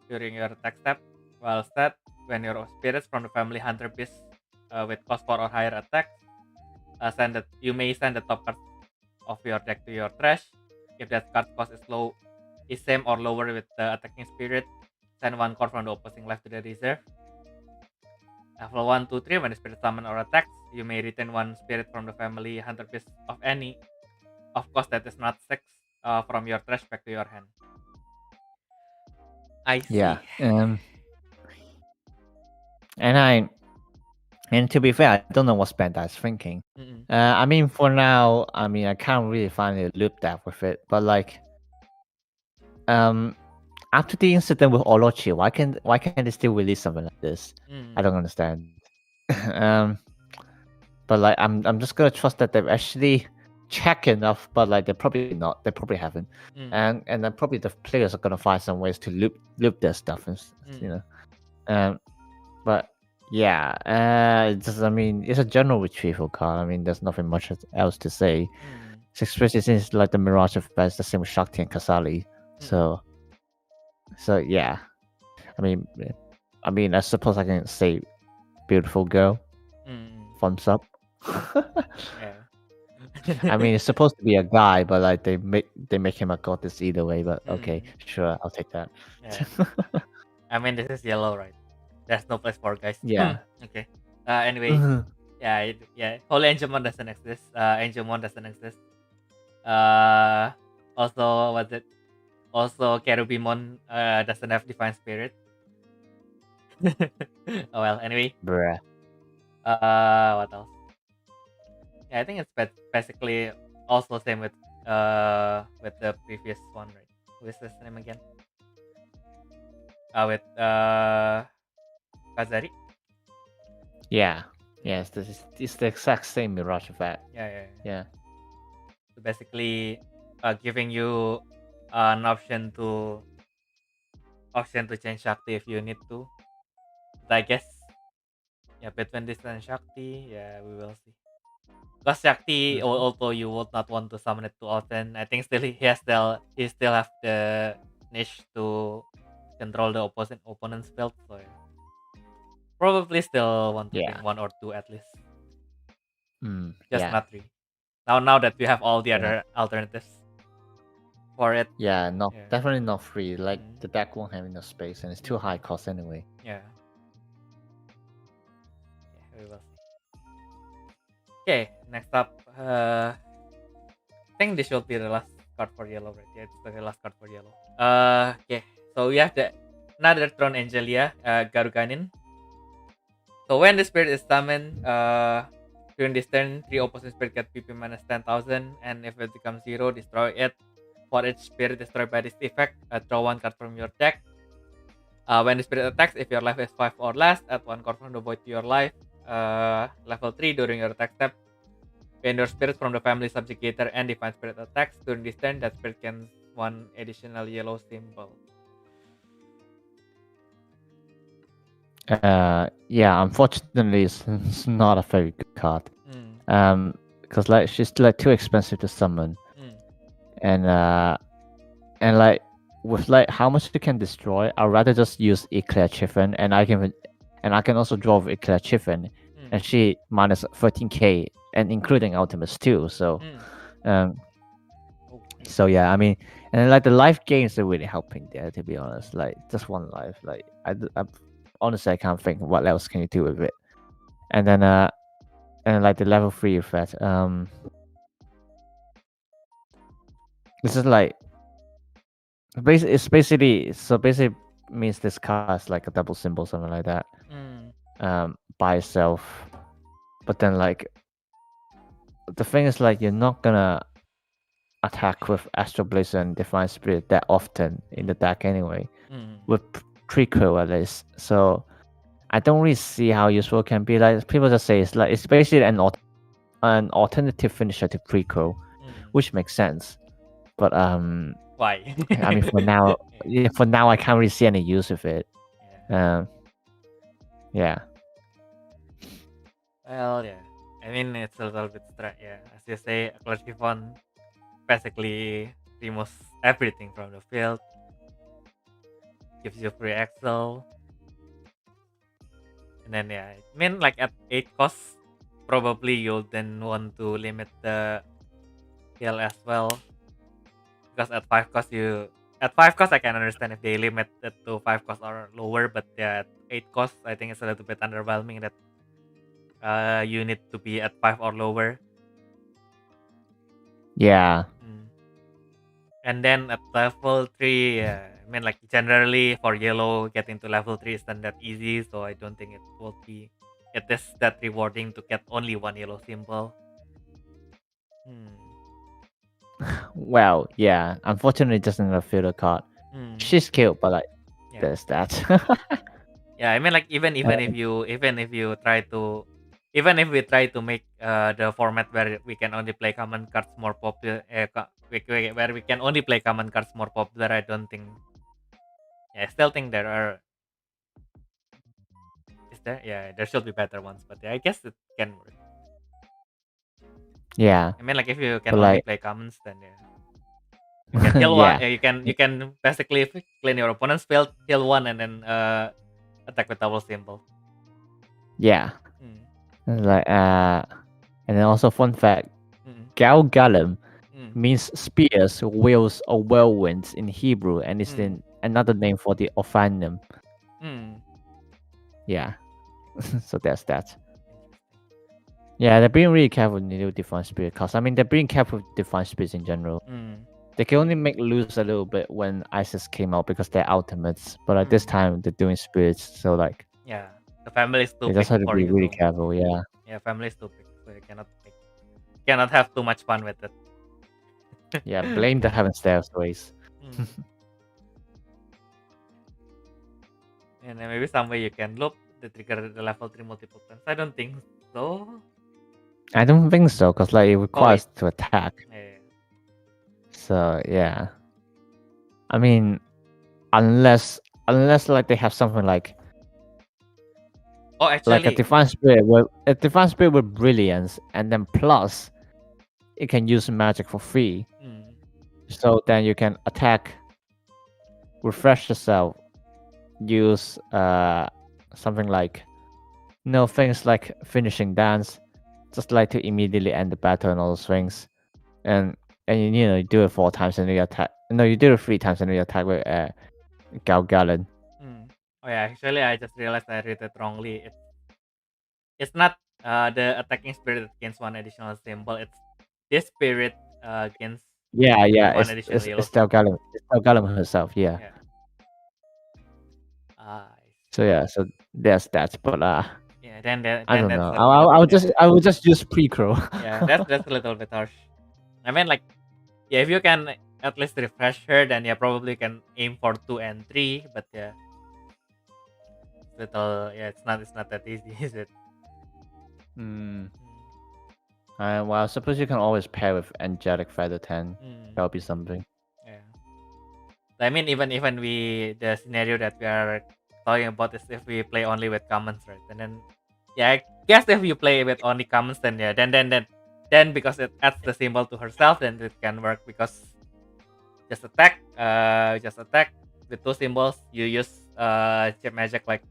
during your attack step. While stat, when your spirits from the family Hunter Beast with cost 4 or higher attack, you may send the top card of your deck to your trash. If that card cost is same or lower with the attacking spirit, send 1 card from the opposing left to the reserve. Level 1, 2, 3, when the spirit summon or attacks, you may retain 1 spirit from the family Hunter Beast of any of cost that is not 6 from your trash back to your hand. I see.
Yeah. And to be fair, I don't know what Bandai's thinking. I mean, for now, I mean, I can't really find a loop that with it. But like, after the incident with Orochi, why can't they still release something like this? I don't understand. But like, I'm just gonna trust that they've actually checked enough. But like, they're probably not. They probably haven't. And then probably the players are gonna find some ways to loop their stuff, and but yeah, I mean, it's a general retrieval card. I mean, there's nothing much else to say. Especially since like the Mirage effect is the same with Shakti and Kasali. So yeah. I mean, I suppose I can say beautiful girl. Thumbs up.
Yeah.
I mean, it's supposed to be a guy, but like they make him a goddess either way. But okay, sure, I'll take that.
Yeah. I mean, this is yellow, right? There's no place for guys.
Yeah.
Okay. Anyway, yeah. Holy Angemon doesn't exist. Angemon doesn't exist. Also, what's it? Also, Cherubimon doesn't have Divine Spirit. Oh well. Anyway.
Bruh.
What else? Yeah, I think it's basically also same with the previous one, right? Who is his name again? With Kazari.
Yeah. Yes, it's the exact same Mirage effect.
Yeah. So basically, giving you an option to change Shakti if you need to. But I guess, yeah, between this and Shakti, yeah, we will see. Because Shakti, although you would not want to summon it too often, I think still he still have the niche to control the opponent's build. So yeah. Probably still want to bring one or two at least. Just not three. Now that we have all the other alternatives for it.
Yeah, definitely not free. Like the deck won't have enough space, and it's too high cost anyway.
Yeah, we will see. Okay, next up, I think this should be the last card for yellow, right? Yeah, it's the last card for yellow. Okay, so we have another Throne Angelia, Garuganin. So when the spirit is summoned, during this turn, 3 opposing spirit get PP minus 10,000, and if it becomes 0, destroy it. For each spirit destroyed by this effect, draw 1 card from your deck. When the spirit attacks, if your life is 5 or less, add 1 card from the void to your life. Level 3 during your attack step. When your spirit from the family subjugator and divine spirit attacks during this turn, that spirit gains 1 additional yellow symbol.
Yeah, unfortunately, it's not a very good card. Because like she's like too expensive to summon, and like with like how much you can destroy, I'd rather just use Eclair Chiffon, and I can also draw with Eclair Chiffon, and she minus 13k, and including ultimates too. So, so yeah, I mean, and like the life gains are really helping there. To be honest, like just 1 life, like I honestly I can't think what else can you do with it. And then and like the level 3 effect, this is like basically means this card is like a double symbol, something like that, by itself. But then like the thing is like you're not gonna attack with Astral Blazer and Divine Spirit that often in the deck anyway, with Prequel at least. So I don't really see how useful it can be. Like people just say it's basically an alternative finisher to Prequel, which makes sense. But
why?
I mean, for now, I can't really see any use of it. Yeah.
Well, yeah. I mean, it's a little bit yeah. As you say, Clergyphone basically removes everything from the field. Gives you free Excel. And then, yeah. I mean, like at 8 costs, probably you'll then want to limit the kill as well. Because at 5 costs, I can understand if they limit it to 5 costs or lower. But yeah, at 8 costs, I think it's a little bit underwhelming that you need to be at 5 or lower.
Yeah.
And then at level 3, I mean, like generally for yellow, getting to level 3 isn't that easy. So I don't think it is that rewarding to get only 1 yellow symbol.
Well, yeah. Unfortunately, it doesn't have field card. She's killed, but like there's that.
Yeah, I mean, like even if we try to make the format where we can only play common cards more popular, where we can only play common cards more popular, I don't think. Yeah, I still think there are. Is there? Yeah, there should be better ones, but yeah, I guess it can work.
Yeah.
I mean, like if you can only play commons, then yeah. You can kill one. You can basically clean your opponent's field, kill one, and then attack with double symbol.
Yeah. Like and then also fun fact, Gal Galim means spears, wheels, or whirlwinds in Hebrew, and is then another name for the Ophanim. Yeah. So that's that. Yeah, they're being really careful with new Divine Spirit cards. I mean, they're being careful with Divine Spirits in general. They can only make lose a little bit when Isis came out because they're ultimates. But at this time, they're doing spirits, so like.
Yeah, the family is too big.
They just have to be really careful. Yeah.
Yeah, family is too big, so you cannot have too much fun with it.
Yeah, blame the Heaven Stairs ways.
And then maybe some way you can loop the trigger the level 3 multiple times. I don't think so.
I don't think so, because like it
Oh wait.
requires to attack.
Yeah.
So yeah. I mean, unless like they have something like
Oh,
a
actually,
divine spirit with brilliance, and then plus it can use magic for free. So then you can attack, refresh yourself, use something like things like finishing dance, just like to immediately end the battle and all those things, and you do it 4 times and you attack. No, you do it 3 times and you attack with Galgalin.
Oh yeah, actually I just realized I read it wrongly. It's not the attacking spirit that gains 1 additional symbol. It's this spirit gains
Yeah,
1 additional yellow
it's
symbol.
Galgalin. It's Galgalin herself. Yeah.
I
So yeah, so there's that, but
yeah, then
I don't
that's
know.
a little
I would just use pre-crow.
yeah, that's a little bit harsh. I mean, like, yeah, if you can at least refresh her, then you probably can aim for 2 and 3. But yeah, it's not that easy, is it?
Well, I suppose you can always pair with Angelic Feather 10. That would be something.
Yeah. I mean, even the scenario that we are talking about is if we play only with commons, right? And then, yeah, I guess if you play with only commons, then yeah, then because it adds the symbol to herself, then it can work because just attack with 2 symbols. You use chip magic like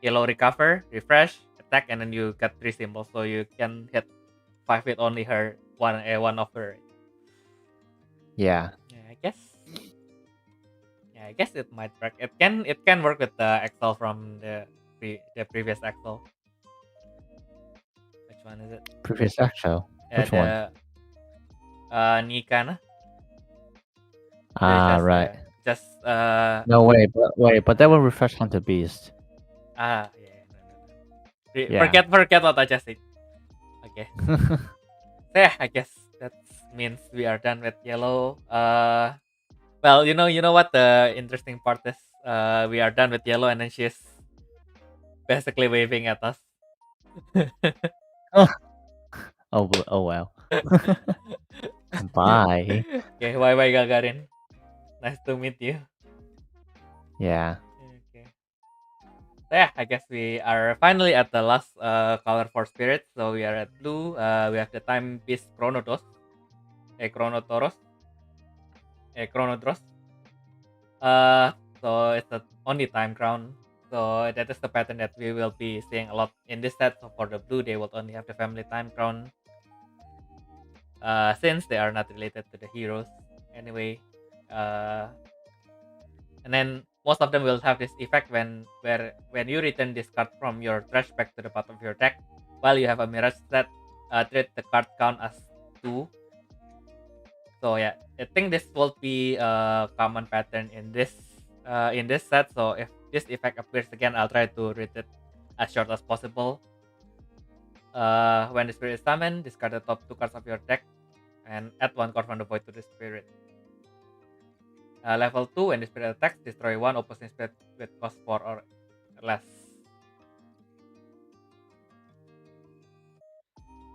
yellow recover, refresh, attack, and then you get 3 symbols, so you can hit 5 with only her one of her.
Yeah.
Yeah, I guess. Yeah, I guess it might work. It can work with the Excel from the previous Excel. Which one is it?
Previous Excel. Which one?
Nikana.
Right.
Just
No, but that will refresh Hunter Beast.
yeah. No.
Yeah.
Forget what I just said. Okay. So yeah, I guess that means we are done with yellow. Well, you know what the interesting part is? We are done with yellow, and then she's basically waving at us.
Oh well. Bye.
Okay, bye Gagarin. Nice to meet you.
Yeah.
Okay. So yeah, I guess we are finally at the last color for spirits. So we are at blue. We have the time piece Chronodos. Chronotoros. Chronodros. So it's the only time crown. So that is the pattern that we will be seeing a lot in this set. So for the blue, they will only have the family time crown. Since they are not related to the heroes anyway. And then most of them will have this effect when you return this card from your trash back to the bottom of your deck while you have a mirage set, treat the card count as 2. So yeah, I think this will be a common pattern in this set. So if this effect appears again, I'll try to read it as short as possible. When the spirit is summoned, discard the top 2 cards of your deck and add 1 card from the void to the spirit. Level 2, when the spirit attacks, destroy 1 opposing spirit with cost 4 or less.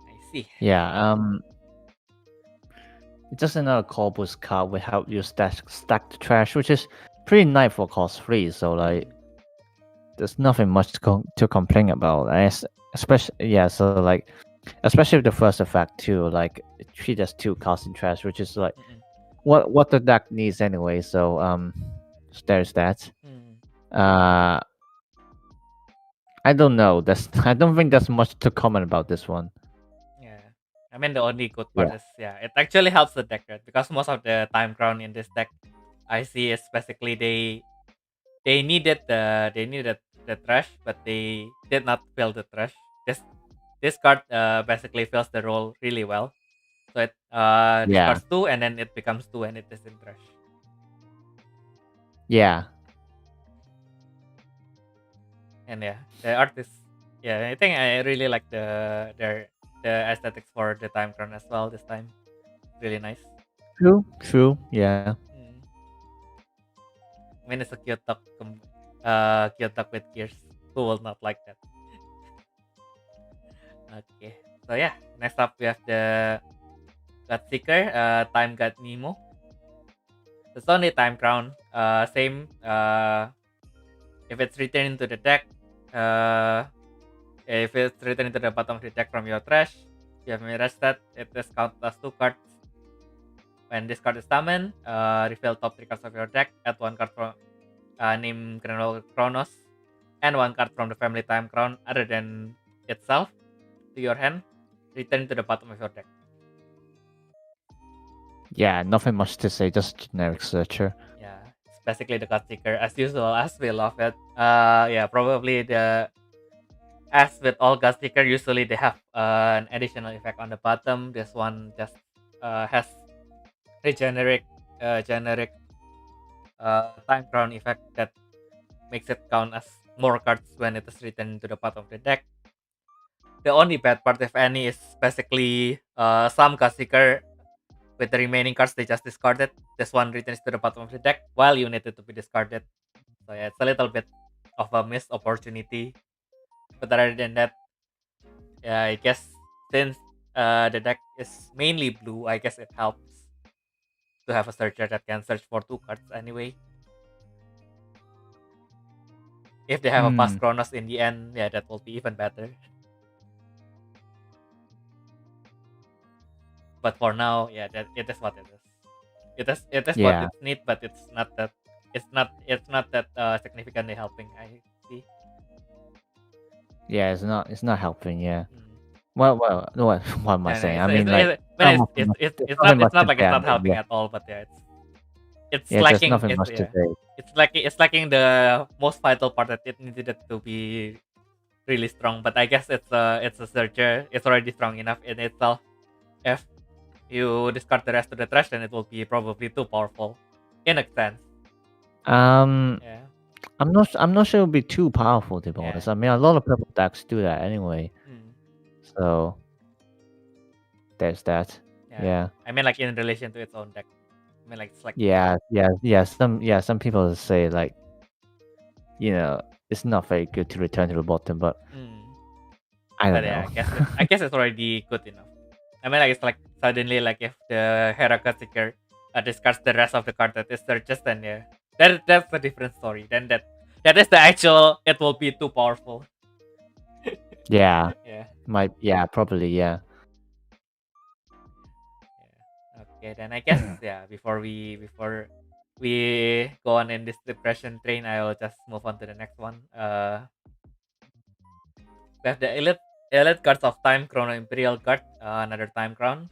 I see.
Yeah. It's just another core boost card will help you stack the trash, which is pretty nice for cost 3. So like, there's nothing much to complain about. Especially with the first effect too. Like, treat as 2 cards in trash, which is like what the deck needs anyway. So there's that. I don't know. I don't think there's much to comment about this one.
Yeah, I mean the only good part is it actually helps the deck, right? Because most of the time crown in this deck, I see is basically they needed the trash, but they did not fill the trash. This card basically fills the role really well. So it discards 2 and then it becomes 2 and it is in trash.
Yeah.
And yeah, the artist. Yeah, I think I really like the aesthetics for the time crown as well this time. Really nice.
True. Yeah.
I mean, it's a cute top Kyoto with gears. Who will not like that? Okay. So yeah, next up we have the God Seeker, Time God Nemo. It's only Time Crown. Same. If it's returned into the deck, if it's returned into the bottom of the deck from your trash, you have Mirage that it is counted as 2 cards. When this card is summoned, reveal top 3 cards of your deck. Add 1 card from name GranWalker Chronos and 1 card from the family Time Crown other than itself to your hand. Return to the bottom of your deck.
Yeah, nothing much to say, just generic searcher.
Yeah, it's basically the God Seeker as usual, as we love it. Yeah, probably as with all God Seeker, usually they have an additional effect on the bottom. This one just has a generic Time Crown effect that makes it count as more cards when it is written to the bottom of the deck. The only bad part, if any, is basically some God Seeker with the remaining cards they just discarded. This one returns to the bottom of the deck while you need it to be discarded. So yeah, it's a little bit of a missed opportunity. But other than that, yeah, I guess since the deck is mainly blue, I guess it helps to have a searcher that can search for 2 cards anyway. If they have a fast Chronos in the end, yeah, that will be even better. But for now, yeah, that it is what it is. It is what
Yeah.
it's neat, but it's not that significantly helping. I see.
Yeah, it's not helping. Yeah.
Mm.
Well, no, what am I
Yeah,
saying?
no,
I mean, like,
it's not like it's not helping
yeah.
at all, but yeah, it's
Yeah, there's
lacking.
nothing much to say.
It's lacking the most vital part that it needed it to be really strong. But I guess it's a searcher. It's already strong enough in itself. If you discard the rest of the trash, then it will be probably too powerful, in a sense. Yeah.
I'm not sure it'll be too powerful, to be
Yeah.
honest. I mean, a lot of purple decks do that anyway. So there's that. Yeah.
I mean, like in relation to its own deck. I mean, like it's like
Yeah. Some people say like, you know, it's not very good to return to the bottom, but I don't know.
Yeah, I guess it's already good enough. I mean, like it's like suddenly like if the Hera God Seeker discards the rest of the card that is searches, then yeah, that's a different story. Then that is the actual. It will be too powerful.
Yeah.
Yeah.
Probably, yeah.
Okay, then I guess yeah. Before we go on in this depression train, I will just move on to the next one. We have the elite cards of Time Chrono Imperial card, another Time Crown.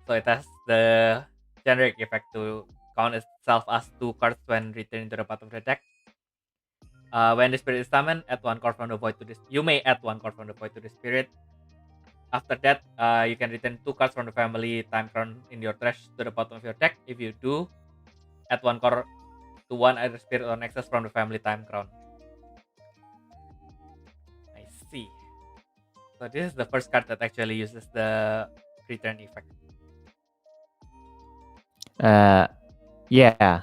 So it has the generic effect to count itself as 2 cards when returned to the bottom of the deck. When the spirit is summoned, add 1 card from the void to this. You may add 1 card from the void to the spirit. After that, you can return 2 cards from the family Time Crown in your trash to the bottom of your deck. If you do, add 1 card to 1 either spirit or nexus from the family Time Crown. I see. So this is the first card that actually uses the return effect.
Yeah.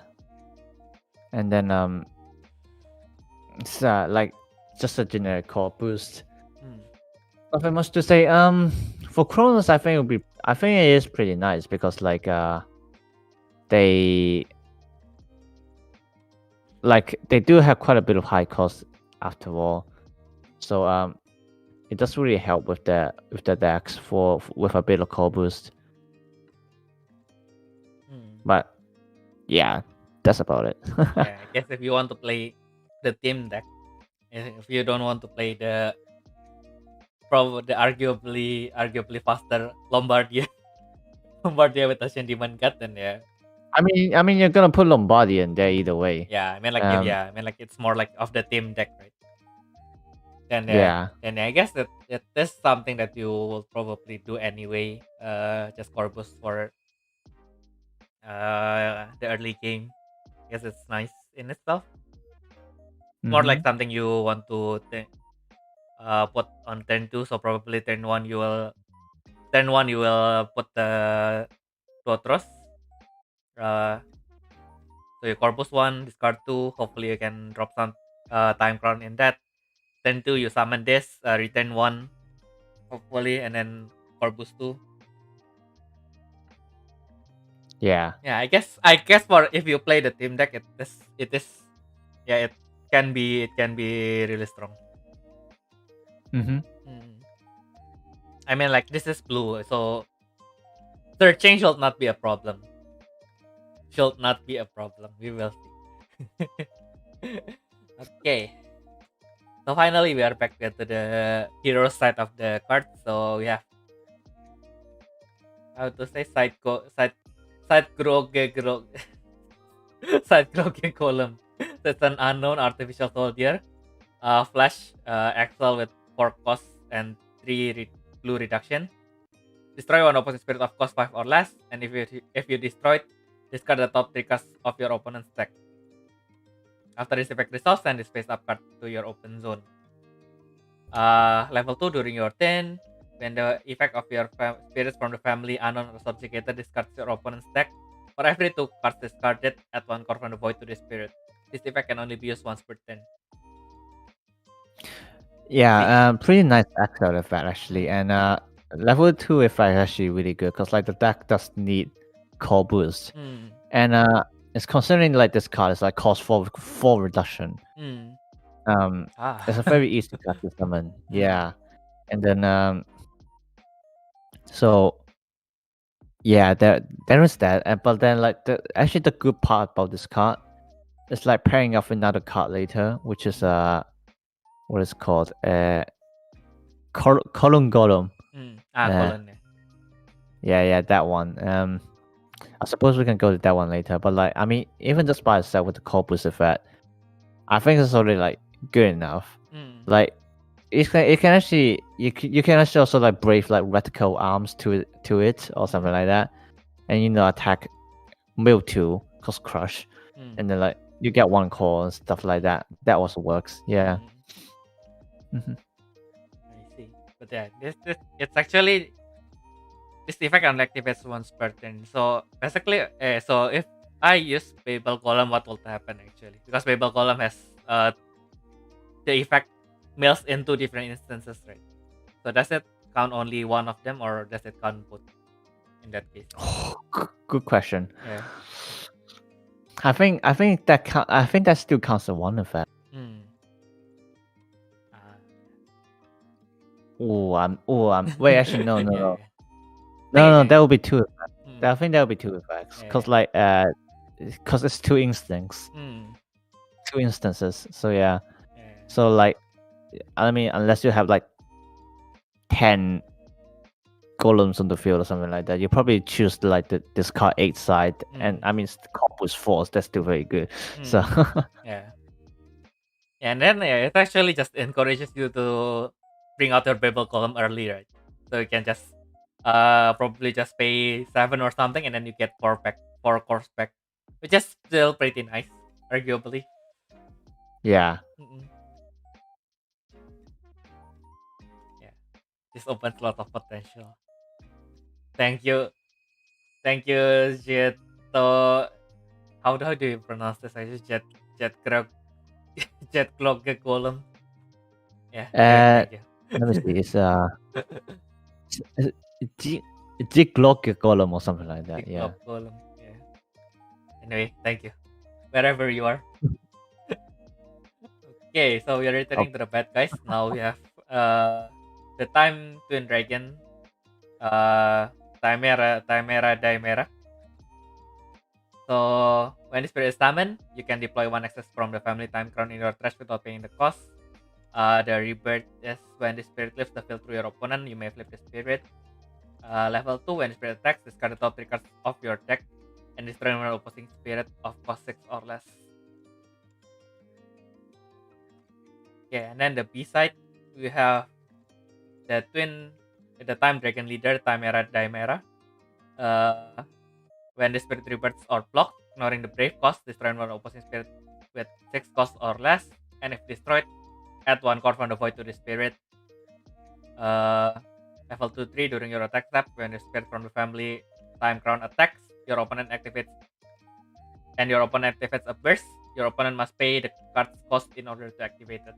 And then it's like just a generic core boost. Nothing much to say. For Chronos, I think it is pretty nice because like they do have quite a bit of high cost after all. So it does really help with the decks with a bit of core boost. But yeah, that's about it.
Yeah, I guess if you want to play the team deck, if you don't want to play the arguably faster Lombardia with Ocean Demon God, then yeah.
I mean, you're gonna put Lombardia in there either way.
Yeah, I mean like it's more like of the team deck, right? Then and I guess that it is something that you will probably do anyway. Just core boost for the early game. I guess it's nice in itself. More like something you want to put on turn 2. So probably turn 1 you will put the Tuotros. So you core boost 1, discard 2. Hopefully you can drop time crown in that. Turn 2, you summon this, return 1, hopefully, and then Corpus 2.
Yeah.
Yeah, I guess for if you play the team deck, it is yeah, it can be really strong.
Mm-hmm.
I mean, like, this is blue, so searching should not be a problem. Should not be a problem. We will see. Okay. So finally, we are back to the hero side of the card. So we have how to say side groge side groge column. So it's an unknown artificial soldier. Flash Excel with 4 cost and 3 blue reduction. Destroy one opposing spirit of cost 5 or less, and if you destroy it, discard the top 3 cards of your opponent's deck. After this effect resolves, send this face up card to your open zone. Level 2 during your turn, when the effect of your spirits from the family unknown or subjugated discards your opponent's deck. For every 2 cards discarded, add 1 card from the void to the spirit. This effect can only be used once per turn.
Yeah, pretty nice extra effect actually, and level 2 effect is actually really good because like the deck does need core boost, and it's considering like this card is like cost 4 reduction. It's a very easy card to summon. Yeah, and then so yeah, there is that, but then like actually the good part about this card is like pairing up another card later, which is what is called Column Golem.
Column.
Yeah, that one. I suppose we can go to that one later, but like I mean, even just by itself with the corpus effect, I think it's already like good enough. Like it can actually you can actually also like brave like reticle arms to it or something like that, and attack Mewtwo cause crush, and then like you get 1 core and stuff like that. That also works. Yeah.
I see, but yeah, this it's actually this effect only activates once per turn. So basically, so if I use Babel Column, what will happen actually? Because Babel Column has the effect mills in 2 different instances, right? So does it count only one of them, or does it count both? In that case,
good question.
Yeah.
I think that still counts as 1 effect. Wait, actually no. No, that would be 2 effects. I think that would be 2 effects because like because it's 2 instincts. 2 instances. So yeah. So like I mean, unless you have like 10 golems on the field or something like that, you probably choose like the discard 8 side, and I mean corpus 4, that's still very good. So
yeah, and then it actually just encourages you to bring out your Babel Column early, right? So you can just probably just pay 7 or something, and then you get 4 cores back, which is still pretty nice, arguably.
Yeah.
Yeah, this opens a lot of potential. Thank you, Jeto. How do you pronounce this? I just Jet Clock Column. Yeah. Thank you.
Let me see. It's G-Glock Golem or something like that. Yeah.
Column. Yeah. Anyway, thank you. Wherever you are. Okay, so we are returning to the bad guys. Now we have the Time Twin Dragon. Timera Dimera. So when the spirit is summoned, you can deploy 1 access from the family time crown in your trash without paying the cost. The rebirth is when the spirit leaves the field through your opponent, you may flip the spirit. Level 2, when the spirit attacks, discard the top 3 cards of your deck and destroy one opposing spirit of cost 6 or less. Okay, and then the B side, we have the Time Dragon leader, Timera Dimera. When the spirit rebirths or blocked, ignoring the brave cost, destroy one opposing spirit with 6 cost or less, and if destroyed, add 1 card from the void to the spirit. Level 2-3, during your attack step, when the spirit from the family time crown attacks, your opponent activates a burst. your opponent must pay the card's cost in order to activate it.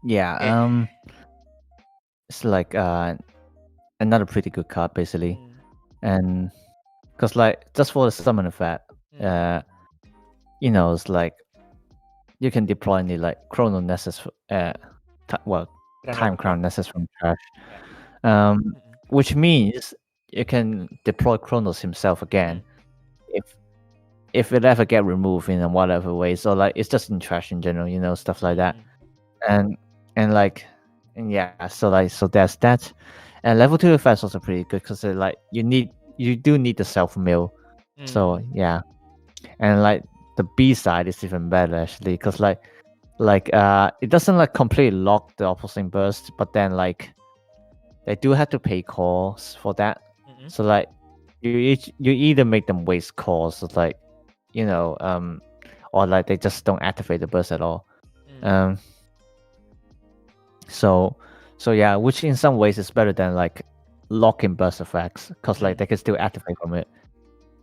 Yeah,
Okay.
it's like another pretty good card basically, and because like just for the summon effect, you know, it's like you can deploy any like Chrono Nessus, Time Crown Nessus from trash, which means you can deploy Chronos himself again if it ever get removed in whatever way. So like it's just in trash in general, you know, stuff like that, and like and yeah, so there's that, and level 2 effects also pretty good because like you do need the self mill, so yeah, and like the B side is even better actually because like it doesn't like completely lock the opposing burst, but then like they do have to pay calls for that. So like you either make them waste calls, so like, you know, or like they just don't activate the burst at all. So yeah, which in some ways is better than like locking burst effects because like they can still activate from it,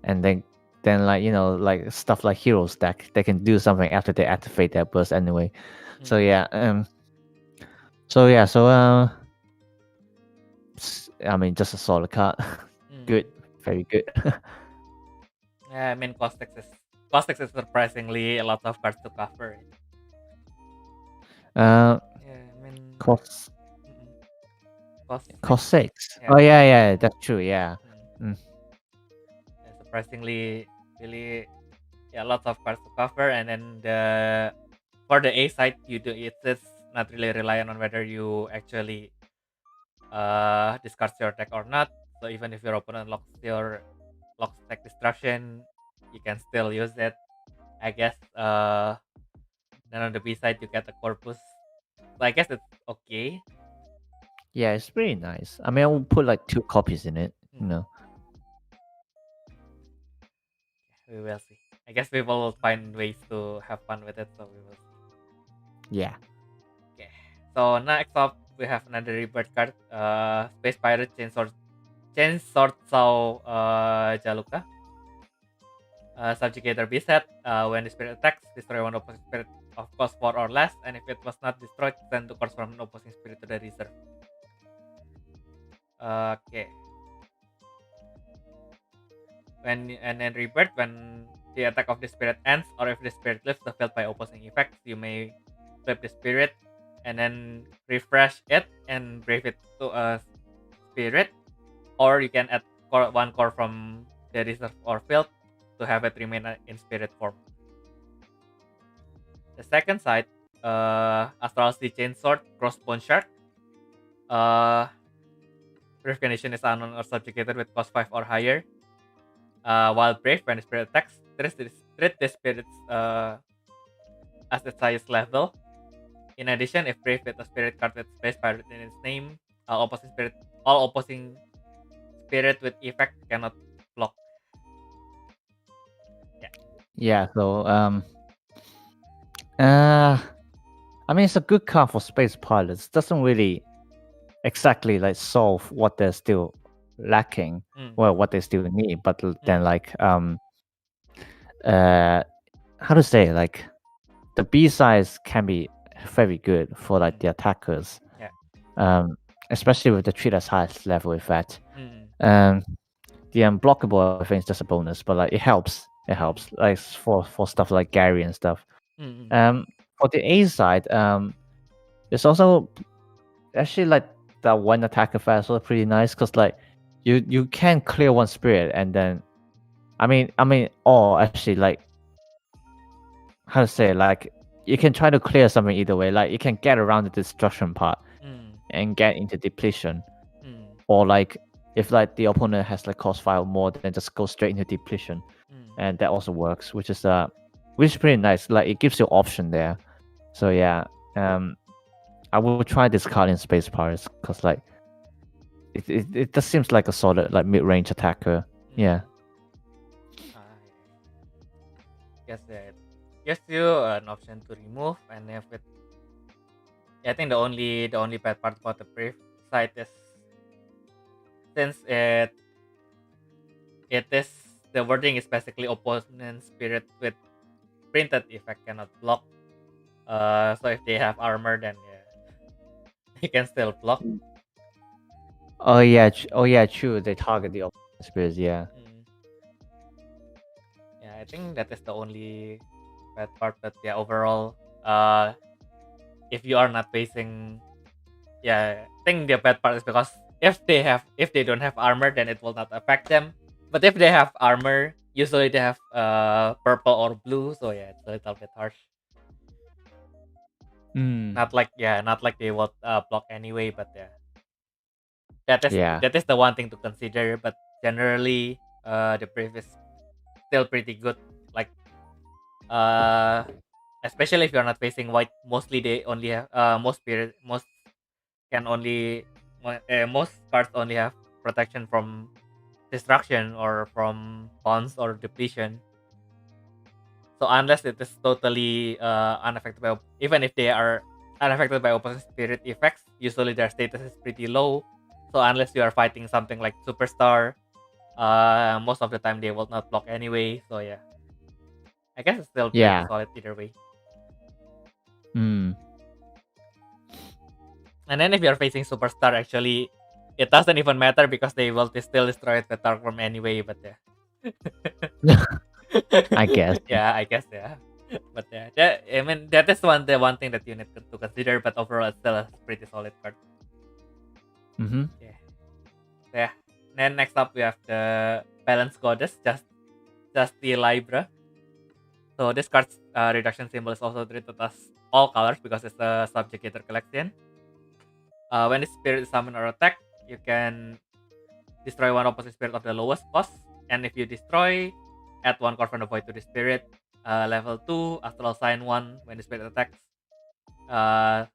and then like, you know, like stuff like hero stack, they can do something after they activate their burst anyway. So yeah, I mean, just a solid card. Good, very good.
Yeah, I mean, Costex is surprisingly a lot of cards to cover.
Yeah, I mean, cost 6. Yeah. Oh yeah, that's true. Yeah.
Yeah, surprisingly, really, yeah, lots of cards to cover, and then for the A side, it's not really reliant on whether you actually discard your deck or not. So even if your opponent locks deck destruction, you can still use it, I guess. Then on the B side, you get a corpus. So I guess it's okay.
Yeah, it's pretty nice. I mean, I will put like 2 copies in it, you know.
We will see. I guess we will find ways to have fun with it, so we will see.
Yeah.
Okay. So next up, we have another Rebirth card. Space Pirate Chainsword Saw Jaluka. Subjugator B set. When the spirit attacks, destroy one opposing spirit of cost 4 or less, and if it was not destroyed, send 2 cards from an opposing spirit to the reserve. Okay. Then Rebirth, when the attack of the spirit ends, or if the spirit leaves the field by opposing effects, you may flip the spirit and then refresh it and brave it to a spirit, or you can add 1 core from the reserve or field to have it remain in spirit form. The second side, Astral Sea Chainsword Crossbone Shark. Brave condition is unknown or subjugated with cost 5 or higher. While Brave, when the spirit attacks, treat the spirits as its highest level. In addition, if Brave with a spirit card with Space Pirate in its name, all opposing spirit with effect cannot block.
Yeah, so I mean, it's a good card for space pilots. Doesn't really exactly like solve what they're still lacking, well, what they still need, but then like how to say, like the B sides can be very good for like the attackers. Especially with the treat as highest level effect. The unblockable, I think, is just a bonus, but like it helps. It helps, like for stuff like Gary and stuff. For the A side, it's also actually like that one attack effect is also pretty nice because like you can clear one spirit and then I mean or actually like how to say, like you can try to clear something either way. Like you can get around the destruction part and get into depletion, or like if like the opponent has like cost 5 or more, then just go straight into depletion, and that also works, which is pretty nice. Like it gives you option there. So yeah, I will try this card in Space Pirates because like it just seems like a solid like mid-range attacker. Yeah.
Yes, it gives you an option to remove, and if it, I think the only bad part about the Brave side is since it is the wording is basically opponent spirit with printed effect cannot block. So if they have armor, then they can still block.
Oh yeah, true. They target the opponent spirits. Yeah.
Yeah, I think that is the only bad part. But yeah, overall, if you are not facing, I think the bad part is because if they don't have armor, then it will not affect them. But if they have armor, usually they have purple or blue, so yeah, it's a little bit harsh. Not like they will block anyway, but that is the one thing to consider. But generally, the brief is still pretty good. Like especially if you're not facing white, mostly they only have most can only most cards only have protection from destruction or from bonds or depletion. So unless it is totally unaffected by even if they are unaffected by opposite spirit effects, usually their status is pretty low. So unless you are fighting something like superstar, most of the time they will not block anyway. So yeah, I guess it's still pretty solid either way. And then if you're facing superstar, actually, it doesn't even matter because they will still destroy it with Dark Worm anyway. But
I guess.
I guess. But I mean that is the one thing that you need to consider. But overall, it's still a pretty solid card. Yeah. Then next up we have the Balance Goddess, just the Libra. So this card's reduction symbol is also treated as all colors because it's a subjugator collection. When the spirit is summoned or attacked, you can destroy one opposite spirit of the lowest cost. And if you destroy, add one card from the void to the spirit. Level 2, Astral Sign 1. When the spirit attacks,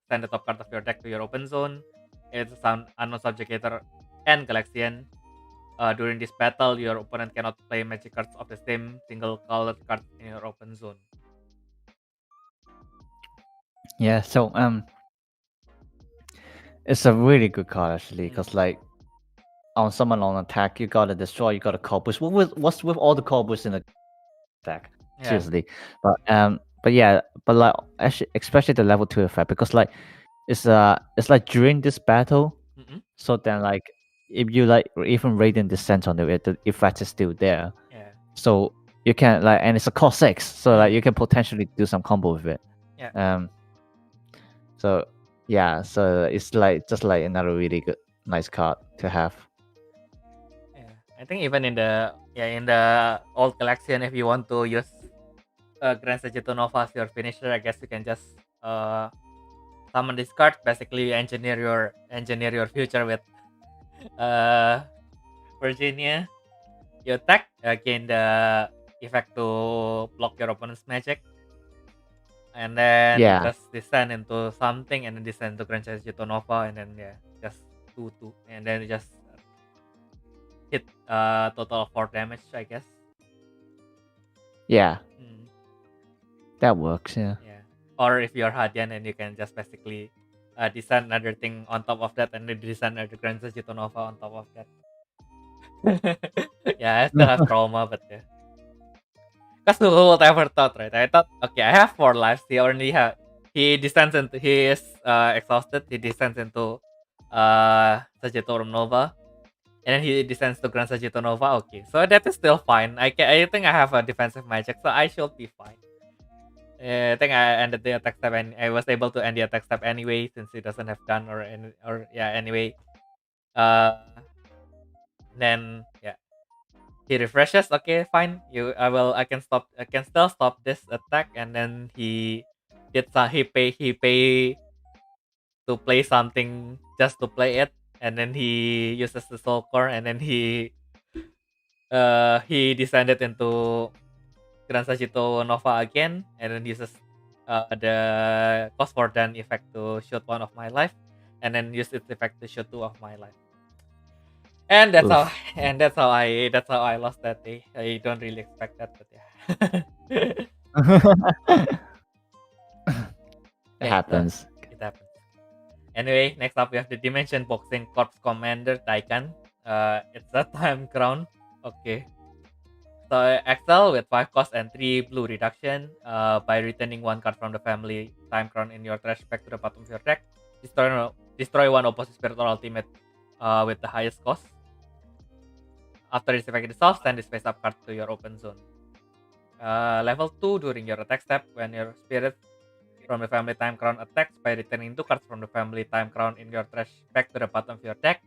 send the top card of your deck to your open zone. It's a unknown subjugator and Galaxian. During this battle, your opponent cannot play magic cards of the same single colored card in your open zone.
Yeah, so it's a really good card actually, because like on summon on attack, you gotta destroy, you gotta call boost. What's with all the call boosts in the deck? Seriously, but like actually, especially the level 2 effect, because like it's like during this battle, so then like if you like even Radiant Descent on it, the effect is still there. So you can like, and it's a cost 6, so like you can potentially do some combo with it. So it's like just like another really good nice card to have.
I think even in the old collection, if you want to use Grand Sagittarius Nova as your finisher, I guess you can just summon this card. Basically, engineer your future with Virginia. You attack, gain the effect to block your opponent's magic, and then just descend into something, and then descend to Grand Sagittarius Nova, and then just 2/2, and then just hit total of 4 damage, I guess.
That works.
Or if you're Hadian, and you can just basically descend another thing on top of that, and then descend another Grand Sagittarius Nova on top of that. I still have trauma, but because who would ever thought, right? I thought, okay, I have 4 lives. He descends into, he is exhausted. He descends into Sagittarius Nova, and then he descends to Grand Sagittarius Nova. Okay, so that is still fine. I think I have a defensive magic, so I should be fine. I think I ended the attack step, and I was able to end the attack step anyway, since he doesn't have done anyway. Then he refreshes. Okay, fine. I can still stop this attack, and then he pay to play something just to play it, and then he uses the soul core, and then he descended into Grand Sagittarius Nova again, and then uses the cost for done effect to shoot 1 of my life, and then use its effect to shoot 2 of my life. And that's how I lost that day. I don't really expect that, but
It happens.
It happens. Anyway, next up we have the Dimension Boxing Corps Commander Taikan. It's a time crown. Okay. So Excel with 5 cost and 3 blue reduction. By returning 1 card from the family time crown in your trash back to the bottom of your deck, destroy 1 opposite spirit or ultimate with the highest cost. After this effect resolves, send this face up card to your open zone. Level 2, during your attack step, when your spirit from the family time crown attacks by returning 2 cards from the family time crown in your trash back to the bottom of your deck.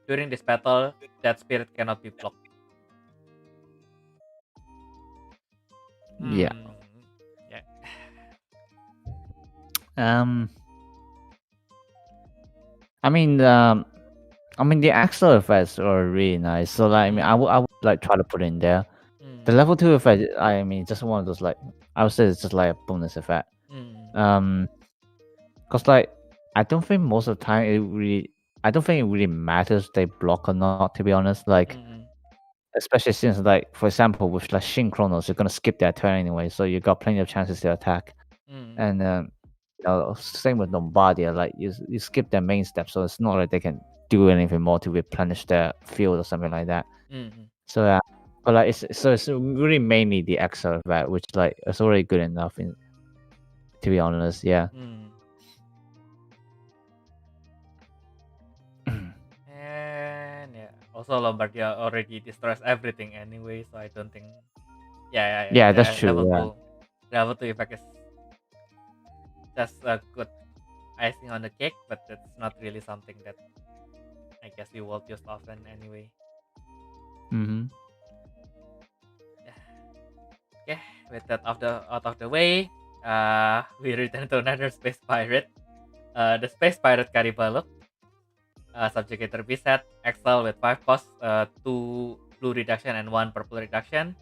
During this battle, that spirit cannot be blocked.
Yeah.
Yeah.
I mean, the Excel effects are really nice. So like, I would like try to put in there. The level 2 effect, I mean, just one of those, like, I would say it's just like a bonus effect. Cause like, I don't think most of the time it really matters they block or not, to be honest. Like, especially since, like, for example, with like Shin Chronos, you're gonna skip that turn anyway, so you got plenty of chances to attack. And same with Lombardia, like you skip their main step, so it's not like they can do anything more to replenish their field or something like that. So yeah, but like it's really mainly the Excel effect, which like is already good enough, to be honest. Yeah.
And yeah, also Lombardia already destroys everything anyway, so I don't think. Yeah,
that's true.
Level 2 effect is just a good icing on the cake, but it's not really something that I guess you will use often anyway. Okay, with that out of the way, we return to another space pirate. The space pirate Karibalo. Subjugator reset, Excel with 5 cost, 2 blue reduction and 1 purple reduction.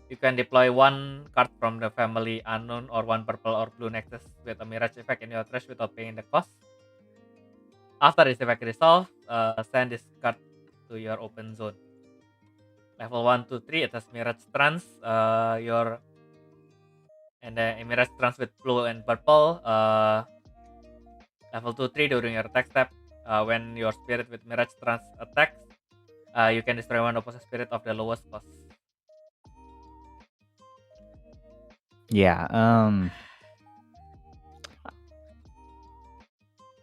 You can deploy 1 card from the family unknown or 1 purple or blue Nexus with a mirage effect in your trash without paying the cost. After this effect resolves, send this card to your open zone. Level 1, 2, 3, it has mirage trance. And then mirage trance with blue and purple. Level 2, 3, during your attack step, when your spirit with mirage trance attacks, you can destroy 1 opposite spirit of the lowest cost.
Yeah.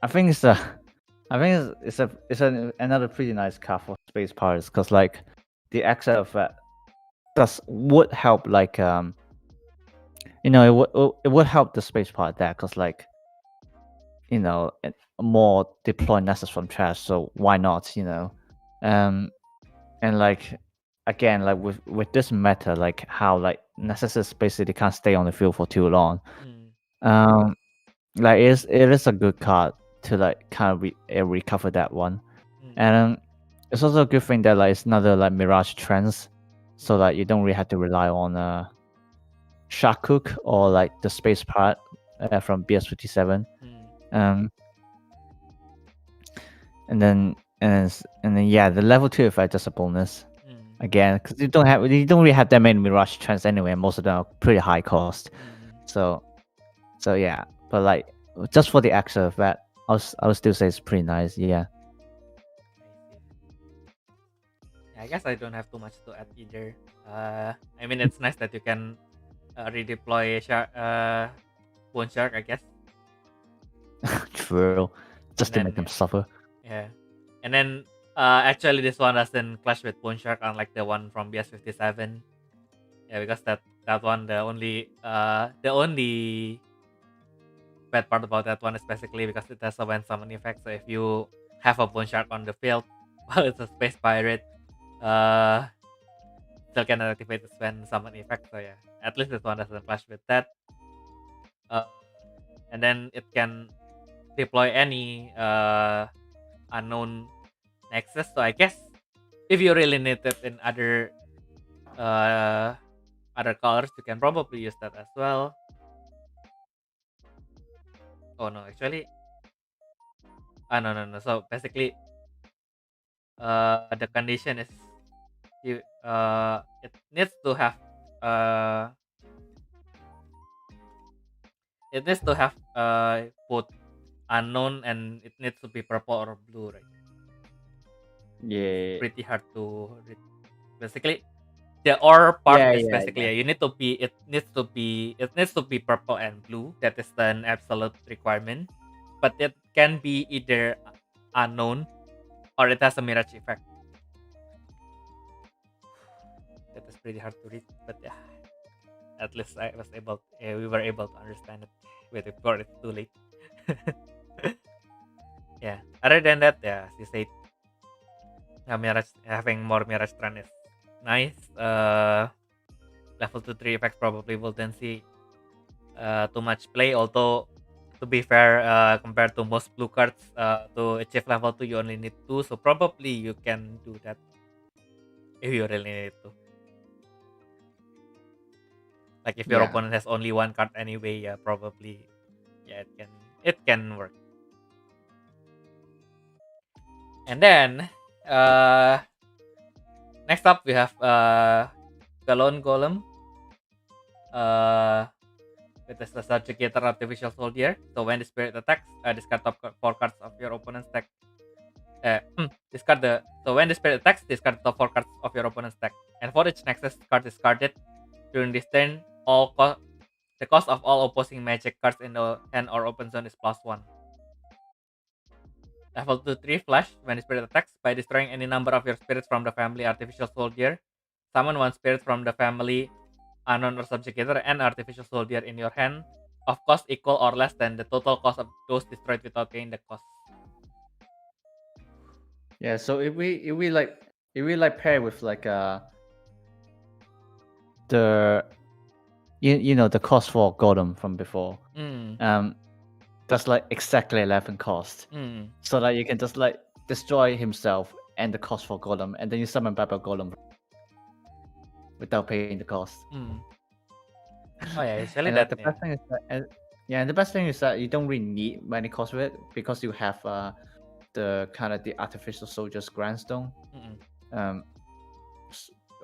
I think it's another pretty nice card for space pirates, because like the Excel effect would help, like it would help the space pirate deck, because like more deploy Nessus from trash, so why not, and like again, like with this meta, like how like Nessus basically can't stay on the field for too long. Like it is a good card to like kind of recover that one. And it's also a good thing that like it's another like Mirage Trends, so that you don't really have to rely on Sharkhook or like the space part from BS57. And then yeah, the level 2 effect is a bonus. Again, because you don't really have that many Mirage Trends anyway, and most of them are pretty high cost. So yeah, but like just for the extra effect, I would still say it's pretty nice. Yeah.
I guess I don't have too much to add either. I mean, it's nice that you can redeploy Bone Shark, I guess.
True. Just to make them suffer.
Yeah. And then actually this one doesn't clash with Bone Shark, unlike the one from BS57. Yeah, because that one, the only bad part about that one is basically because it has a when summon effect. So if you have a Bone Shark on the field while it's a space pirate, still can activate the when summon effect. So yeah, at least this one doesn't clash with that. And then it can deploy any unknown Nexus. So I guess if you really need it in other colors, you can probably use that as well. Oh no, actually, no. So basically, the condition is it needs to have both unknown and it needs to be purple or blue, right?
Yeah.
Pretty hard to read. Basically, The ore part
Yeah,
is
yeah,
basically
yeah.
you need to be it needs to be purple and blue. That is an absolute requirement. But it can be either unknown or it has a mirage effect. That is pretty hard to read, but yeah, at least we were able to understand it with it before it's too late. Yeah. Other than that, yeah, as you said, mirage having more mirage trend is nice. Level 2-3 effects probably will then see too much play. Although to be fair, compared to most blue cards, to achieve level 2 you only need 2, so probably you can do that if you really need to. Like if your
Yeah.
opponent has only one card anyway, yeah, probably it can work. And then next up we have Galon Golem. With the subjugator artificial soldier. So when the spirit attacks, discard top 4 cards of your opponent's deck. So when the spirit attacks, discard top 4 cards of your opponent's deck. And for each Nexus card discarded during this turn, the cost of all opposing magic cards in the hand or open zone is +1. Level 2-3 flash. When the spirit attacks, by destroying any number of your spirits from the family artificial soldier, summon one spirit from the family unknown or subjugator and artificial soldier in your hand of cost equal or less than the total cost of those destroyed without paying the cost.
Yeah, so if we like pair with like the the cost for Golem from before. That's like exactly 11 cost. So that you can just like destroy himself and the cost for Golem, and then you summon back a Golem without paying the cost.
Oh yeah, usually
And
that.
the best thing is that, and the best thing is that you don't really need many costs with it because you have the kind of the artificial soldiers grandstone,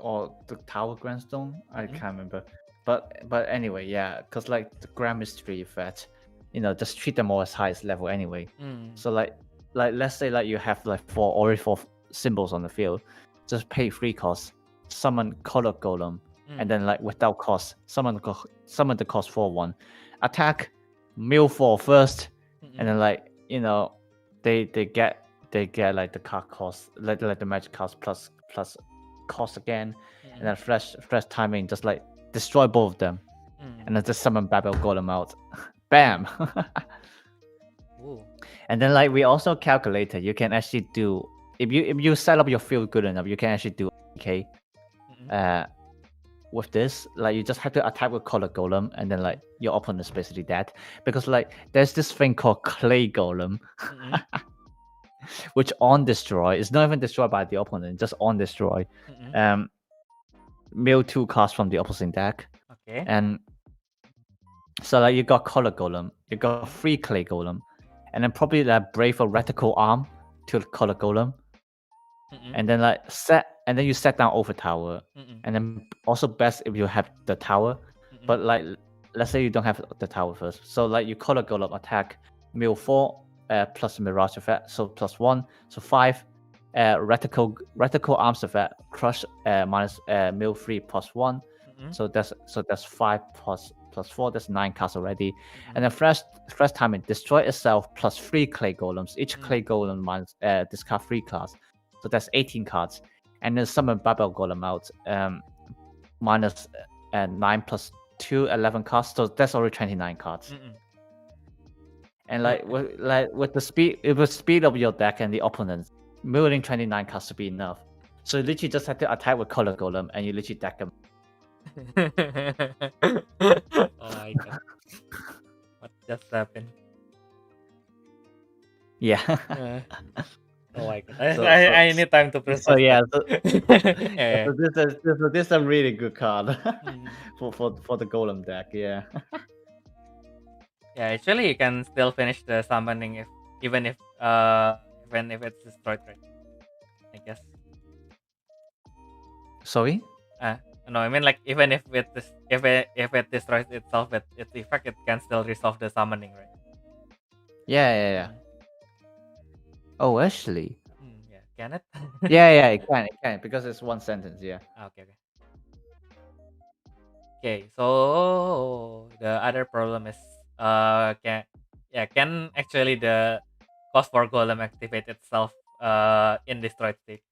or the tower grandstone. I can't remember, but anyway, yeah, because like the grand mystery effect, just treat them all as highest level anyway. So like let's say like you have like already four symbols on the field, just pay 3 costs, summon color golem, and then like without cost, summon the cost for 1, attack, mill 4 first, and then like they get like the card cost, like the magic cost plus cost again, and then fresh timing, just like destroy both of them, and then just summon Babel Golem out. Bam. And then like we also calculated, you can actually do, if you set up your field good enough, you can actually do okay with this. Like you just have to attack with color golem, and then like your opponent is basically dead, because like there's this thing called clay golem, which on destroy is not even destroyed by the opponent, just on destroy. Mill 2 cards from the opposing deck.
Okay.
And so like you got color golem, you got 3 clay golem, and then probably that brave or reticle arm to color golem. And then like you set down over tower, and then also best if you have the tower, but like let's say you don't have the tower first, so like you color golem attack, mill 4 plus mirage effect, so +1, so 5, reticle arms effect, crush minus mill 3 +1, so that's 5 plus 4, that's 9 cards already. And then fresh timing, destroy itself plus 3 clay golems, each clay golem minus discard 3 cards, so that's 18 cards. And then summon Babel Golem out, minus 9 plus 2, 11 cards, so that's already 29 cards. And like with the speed of your deck and the opponents, milling 29 cards to be enough. So you literally just have to attack with color golem, and you literally deck them.
Oh my god. What just happened?
Yeah.
Oh my god. I need time to process.
So yeah,
yeah.
So this is a really good card for the golem deck. Yeah.
Yeah, actually you can still finish the summoning even if it's destroyed, right? I guess.
Sorry?
No, I mean like even if it destroys itself with its effect, it can still resolve the summoning, right?
Yeah. Oh, actually.
Yeah, can it?
yeah, it can because it's one sentence. Yeah.
Okay. Okay, so the other problem is can actually the cost for golem activate itself in destroyed state?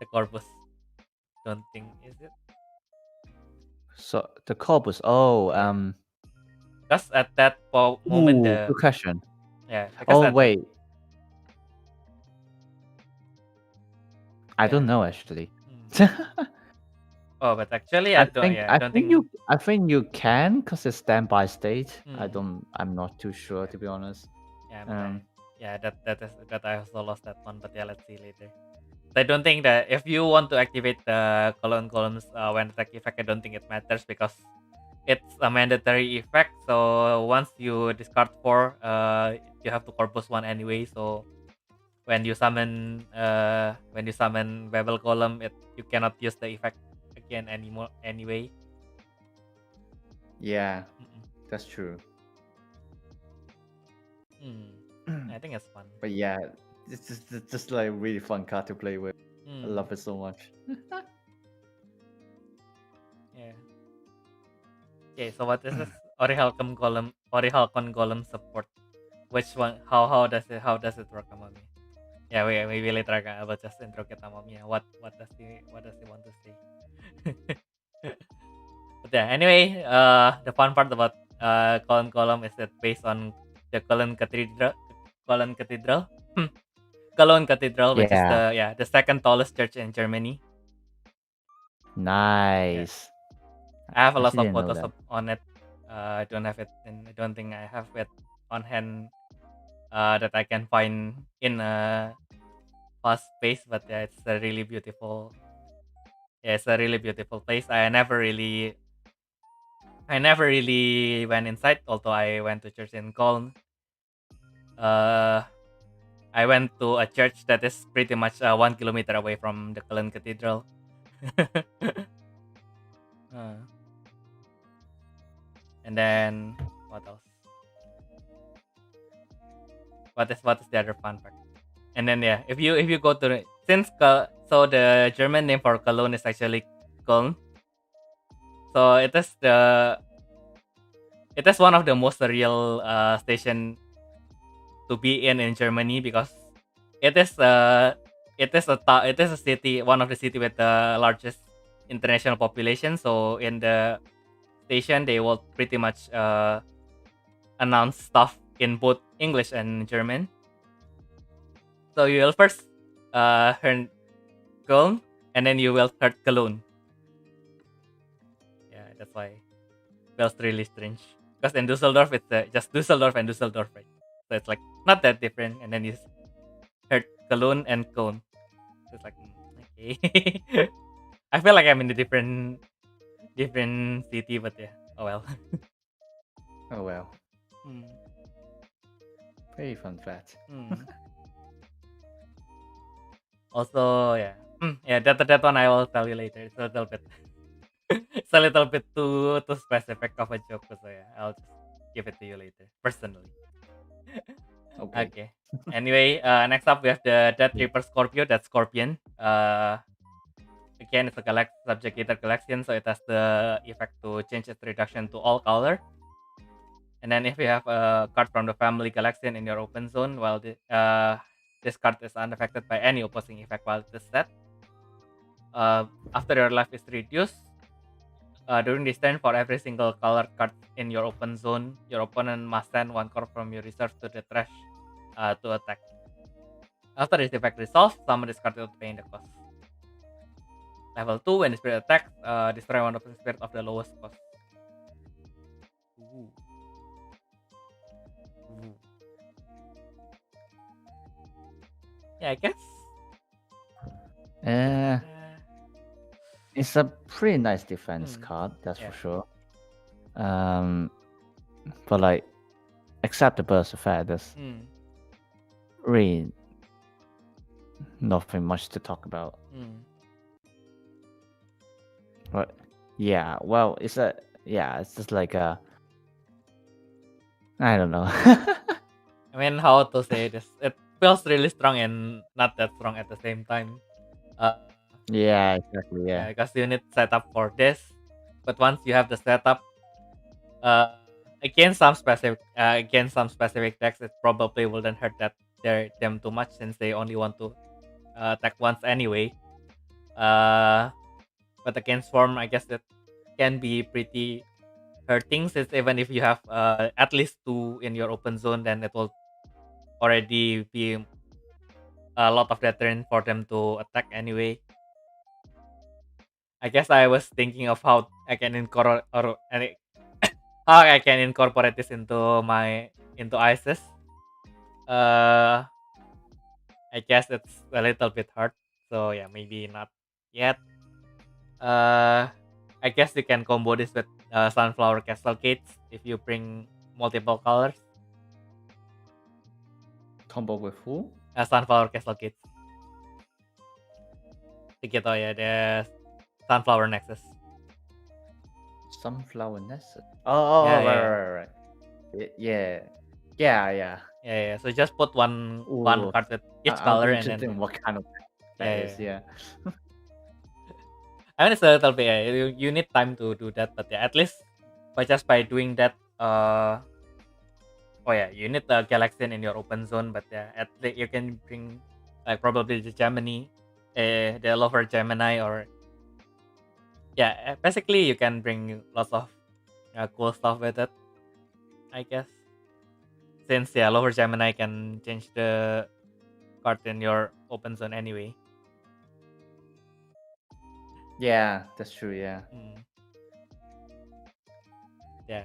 The corpus. Don't think is it?
So the corpus. Oh,
Because at that moment the
good question.
because
Oh
at
wait, I
Yeah.
don't know actually.
Oh, but actually I don't think
I think you can because it's standby state.
Mm.
I'm not too sure to be honest.
Yeah, but that I also lost that one, but yeah, let's see later. I don't think that if you want to activate the columns when attack effect, I don't think it matters because it's a mandatory effect. So once you discard 4, you have to corpus 1 anyway. So when you summon Babel column, you cannot use the effect again anymore anyway.
Yeah, that's true.
I think it's fun.
But yeah, it's just like a really fun card to play with. I love it so much.
Yeah. Okay, so what is this Orichalcon column support? Which one? How does it work, Amami? Yeah, maybe later I will just interrogate Amami. What does he want to say? But yeah, anyway, the fun part about column is that based on the Cologne Cathedral, Cologne Cathedral, Cologne Cathedral, which is the second tallest church in Germany.
Nice.
I have a lot
actually
of
didn't know
photos
that.
on it. I don't have it, and I don't think I have it on hand that I can find in a fast space. But yeah, it's a really beautiful. Yeah, it's a really beautiful place. I never really went inside, although I went to church in Cologne. I went to a church that is pretty much 1 kilometer away from the Cologne Cathedral. And then what else? What is the other fun fact? And then yeah, if you go to so the German name for Cologne is actually Köln. So it is one of the most surreal station to be in Germany because it is a city, one of the city with the largest international population. So in the station they will pretty much announce stuff in both English and German. So you will first hear Köln and then you will hear Cologne. Yeah, that's why it feels really strange. Because in Dusseldorf it's just Dusseldorf and Dusseldorf, right? So it's like not that different, and then you heard Cologne and Cologne. So it's like okay. I feel like I'm in a different city, but yeah. Oh well.
Oh well. Very fun fact.
Also, yeah. Yeah, that one I will tell you later. It's a little bit it's a little bit too specific of a joke, so yeah, I'll just give it to you later, personally. Okay. Anyway, next up we have the Death Reaper Scorpio. That's Scorpion. Again, it's a subjugator collection, so it has the effect to change its reduction to all color. And then if you have a card from the family collection in your open zone, well, this card is unaffected by any opposing effect while it is set. After your life is reduced, during this turn, for every single color card in your open zone, your opponent must send 1 card from your reserve to the trash to attack. After this effect resolves, summon this card without paying the cost. Level 2, when the spirit attacks, destroy one of the spirit of the lowest cost. Ooh. Yeah, I guess.
It's a pretty nice defense card, that's for sure. But like, except the burst effect, there's really nothing much to talk about. But yeah, well, it's just like a, I don't know.
I mean, how to say this? It feels really strong and not that strong at the same time.
Yeah, exactly. Yeah,
because you need setup for this, but once you have the setup, uh, against some specific decks, it probably wouldn't hurt them too much since they only want to attack once anyway. But against form, I guess it can be pretty hurting since even if you have at least 2 in your open zone, then it will already be a lot of deterrent for them to attack anyway. I guess I was thinking of how I can incorporate how I can incorporate this into ISIS. Uh, I guess it's a little bit hard. So yeah, maybe not yet. I guess you can combo this with Sunflower Castle Gates if you bring multiple colors.
Combo with who?
Sunflower Castle Gates. Gitu ya, the Sunflower Nexus.
Sunflower Nexus. Oh,
Yeah,
right. Yeah.
So just put one card with each color and then
what kind of that is. Yeah.
I mean, it's a little bit. You need time to do that, but yeah, at least by doing that, you need the Galaxian in your open zone, but yeah, at least you can bring like probably the Gemini, the Lover Gemini, or basically you can bring lots of cool stuff with it, I guess. Since Lover Gemini can change the card in your open zone anyway.
Yeah, that's true. Yeah.
Yeah.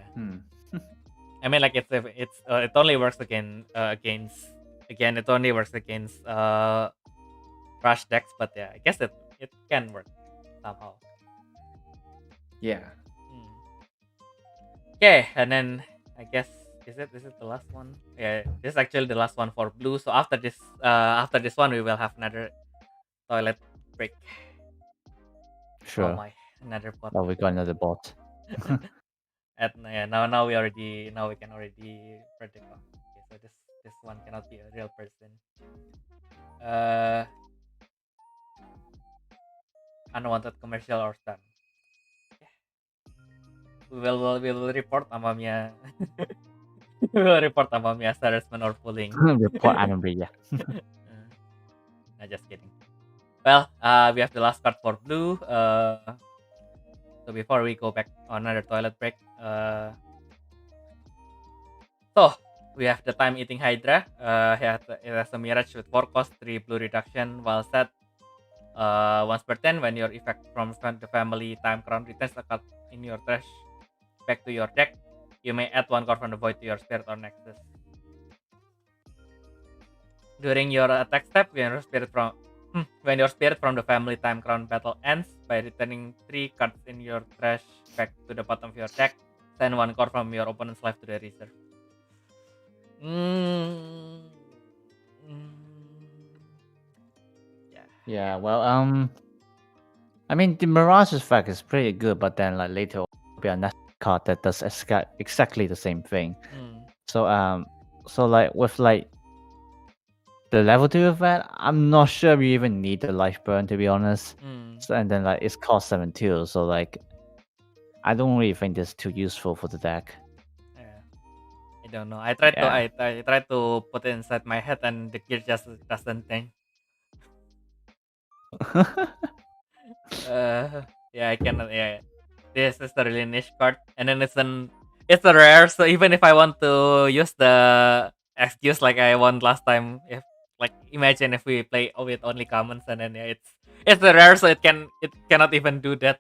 I mean, like it only works against it only works against rush decks, but yeah, I guess it can work somehow.
Yeah.
Okay, and then I guess is it the last one? Yeah, this is actually the last one for blue. So after this one, we will have another toilet break.
Sure.
Oh my, another bot.
Oh, we got another bot.
Now we can already predict. Okay, so this one cannot be a real person. Unwanted commercial or spam. We will report Amamiya. We will report Amamiya harassment or bullying.
Report anomaly. Yeah.
Nah, just kidding. Well, we have the last card for blue. So before we go back on another toilet break, so we have the Time Eating Hydra. It has a Mirage with 4 cost, 3 blue reduction. While set once per turn, when your effect from the family Time Crown returns a card in your trash back to your deck, you may add 1 card from the void to your Spirit or Nexus. During your attack step, when your spirit from the family Time Crown battle ends, by returning 3 cards in your trash back to the bottom of your deck, send 1 card from your opponent's life to the reserve.
Yeah. Well, I mean, the Mirage effect is pretty good, but then like later will be a next card that does exactly the same thing. So like with like the level 2 effect, I'm not sure we even need the life burn, to be honest. So, and then like it's cost 7 too, so like I don't really think this is too useful for the deck.
I don't know. I tried to put it inside my head and the gear just doesn't change. I cannot. Yeah, this is a really niche card, and then it's a rare. So even if I want to use the excuse like I won last time, if like imagine if we play with only commons, and then it's a rare, so it cannot even do that.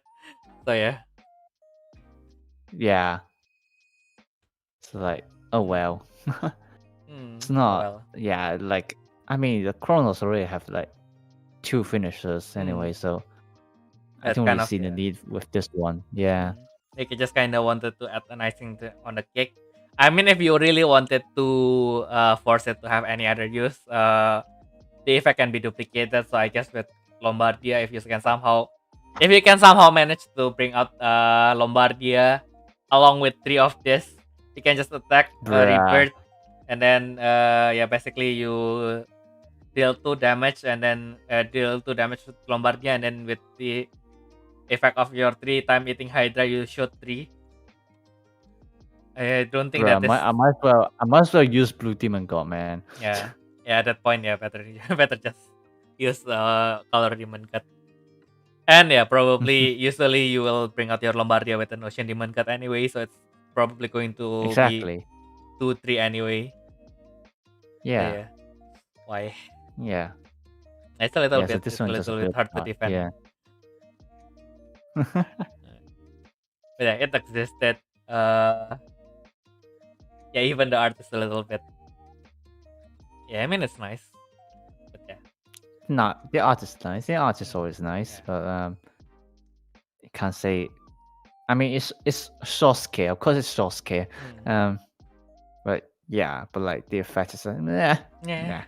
So yeah.
Yeah. So like, oh well. It's not.
Well.
Yeah, like I mean, the Chronos already have like 2 finishers anyway, so I don't really see the need with this one. Yeah.
Like I just kind of wanted to add an icing on the cake. I mean, if you really wanted to force it to have any other use, the effect can be duplicated. So I guess with Lombardia, if you can somehow manage to bring out Lombardia along with 3 of this, you can just attack Rebirth, and then basically you deal 2 damage and then deal 2 damage with Lombardia, and then with the effect of your 3-time eating Hydra, you shoot 3. I don't think
Bro,
that is.
I might as well use Blue Demon God, man.
Yeah, at that point, yeah, better better just use color demon cut. And yeah, probably usually you will bring out your Lombardia with an Ocean Demon cut anyway, so it's probably going to be
Exactly.
2-3 anyway. So
Yeah.
yeah, why?
Yeah.
It's a little
Yeah. So
bit.
this
It's a
one just
little bit hard to
hard.
defend.
Yeah.
But yeah, it existed. Yeah, even the art is a little bit. Yeah, I mean it's nice, but yeah.
No, the art is nice. The art is always nice,
Yeah.
but you can't say. I mean, it's short scale. Of course, it's short scale. But yeah, but like the effect is like,
Yeah.
yeah.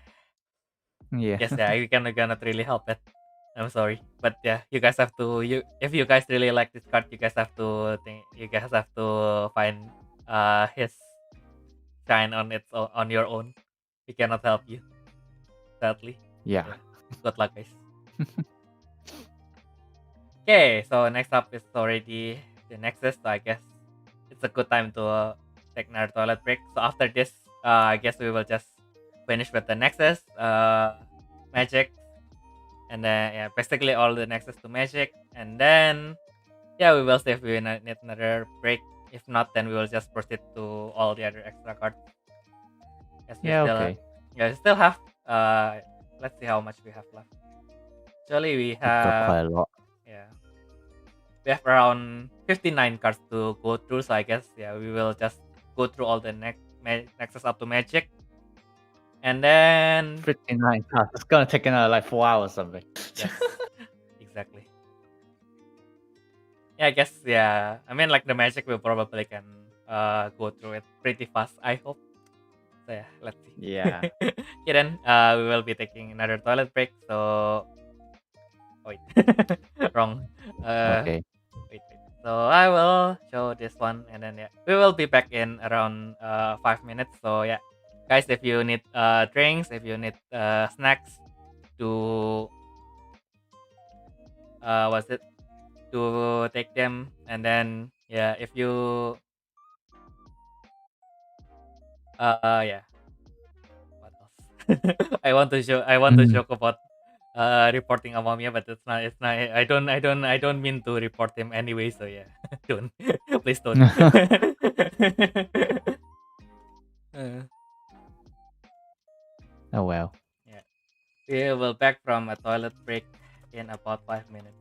Yes, yeah, you cannot really help it. I'm sorry, but yeah, you guys have to. If you guys really like this card, you guys have to think. You guys have to find his shine on your own. We cannot help you, sadly.
Yeah.
Good luck, guys. Okay, so next up is already the Nexus. So I guess it's a good time to take another toilet break. So after this, I guess we will just finish with the Nexus, Magic, and then yeah, basically all the Nexus to Magic, and then yeah, we will see if we need another break. If not, then we will just proceed to all the other extra cards. As we
Yeah.
still,
Okay.
yeah, we still have. Let's see how much we have left. Actually, we
We've got quite
have.
a lot.
Yeah. We have around 59 cards to go through, so I guess yeah, we will just go through all the Nexus up to Magic, and then
59 cards. It's gonna take another like 4 hours or something.
yes, exactly. Yeah, I guess yeah. I mean, like the Magic, we probably can go through it pretty fast. I hope. So yeah, let's see.
Yeah.
Okay, then we will be taking another toilet break. So wait, wrong.
Okay.
Wait. So I will show this one, and then yeah, we will be back in around 5 minutes. So yeah, guys, if you need drinks, if you need snacks to what's it to take them, and then yeah, if you yeah, what else? I want to joke about reporting Amamiya, but it's not. I don't mean to report him anyway. So yeah, don't please don't. Uh,
Oh well.
yeah, we will back from a toilet break in about 5 minutes.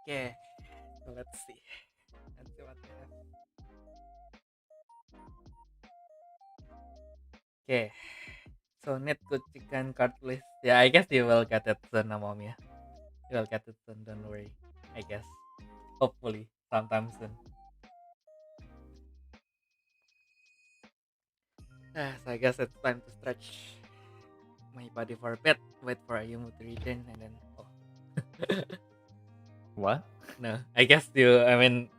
Okay, so let's see. Let's see what they have. Okay, so need chicken card list. Yeah, I guess you will get it soon, Namomia. You will get it soon. Don't worry. I guess. Hopefully, sometime soon. So I guess it's time to stretch my body for a bit. Wait for Ayumu to return, and then
What?
no, I guess you. I mean,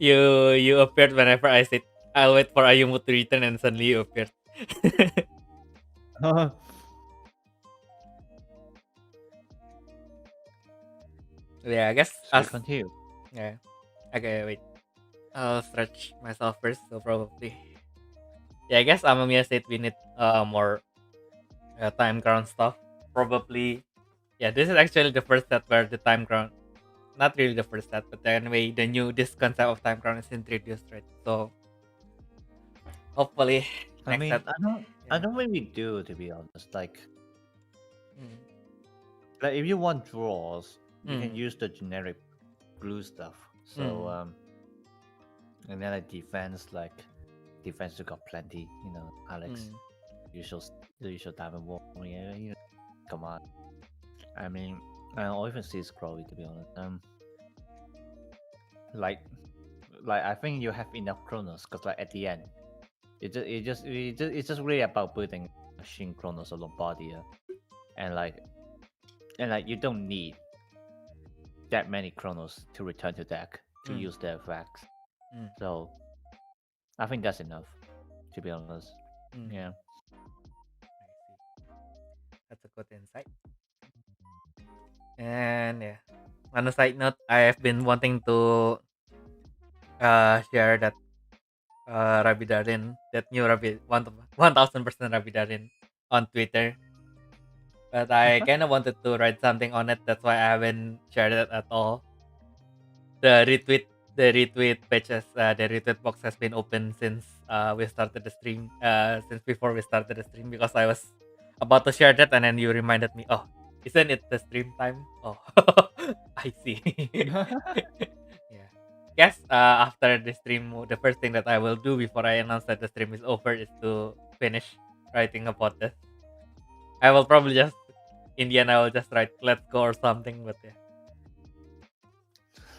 you appeared whenever I said I'll wait for Ayumu to return, and suddenly you appeared. Yeah, I guess
Should we continue?
Yeah. Okay, wait. I'll stretch myself first, so probably. Yeah, I guess Amamiya said we need more time ground stuff. Probably. Yeah, this is actually the first set where the time ground, not really the first set, but anyway, this concept of time ground is introduced, right? So hopefully
I
next
mean,
set.
I don't really do, to be honest. Like
Mm,
if you want draws, you can
mm,
use the generic blue stuff. So
mm,
and then defense you got plenty. You know, Alex,
mm,
the usual diamond war. Yeah, you know, come on. I mean, or even see Scrolly, to be honest. Like I think you have enough Chronos because like at the end, it's just really about building machine Chronos along body, and like you don't need that many Chronos to return to deck to
mm,
use the effects.
mm.
So I think that's enough, to be honest.
Mm.
Yeah.
I see. That's a good insight. And yeah, on a side note, I have been wanting to share that Rabidarin, that new 1000% Rabidarin on Twitter. But I kind of wanted to write something on it. That's why I haven't shared it at all. The retweet, the retweet pages, the retweet box has been open since we started the stream. Since before we started the stream, because I was about to share that, and then you reminded me. Oh, isn't it the stream time? Oh, I see. Yeah. Yes. After the stream, the first thing that I will do before I announce that the stream is over is to finish writing about this. I will probably just in the end I will just write "Let's go" or something. But yeah,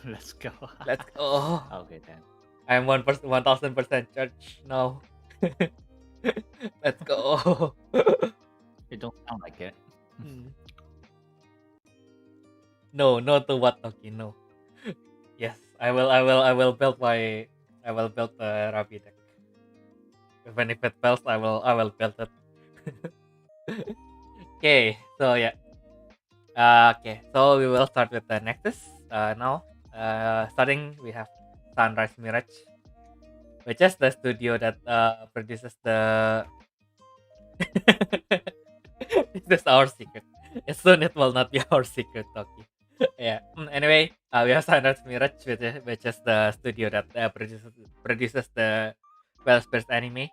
Let's go.
let's go.
Okay then.
I'm 1000% church now. Let's go.
It don't sound like it.
Hmm. No, no to what Toki, no. Yes, I will build my, I will build the Rabi deck. Even if it fails, I will build it. Okay, so yeah. Okay, so we will start with the Nexus. Now, starting we have Sunrise Mirage, which is the studio that produces the. This is our secret. Soon it will not be our secret, Toki. Yeah. Anyway, we have Sunrise Mirage, which is the studio that produces the Wellsper's anime.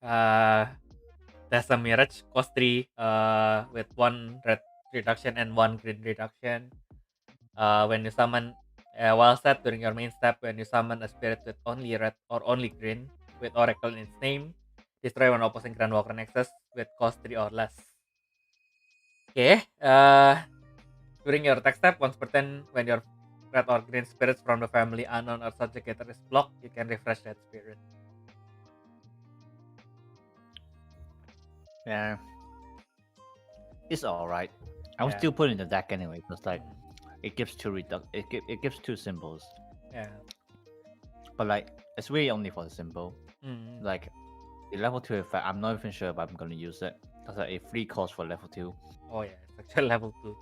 There's a Mirage cost 3 with 1 red reduction and 1 green reduction. When you summon while set during your main step, when you summon a spirit with only red or only green with Oracle in its name, destroy one opposing GranWalker Nexus with cost 3 or less. Okay. During your attack step, once per turn, when your red or green spirits from the family unknown or subjugator is blocked, you can refresh that spirit.
Yeah, it's all right. I would
Yeah.
still put it in the deck anyway because like it gives two it gives two symbols,
Yeah.
but like it's really only for the symbol.
Mm.
Like the level 2 effect, I'm not even sure if I'm gonna use it. That's like a free cost for level 2.
Oh yeah, it's actually level 2.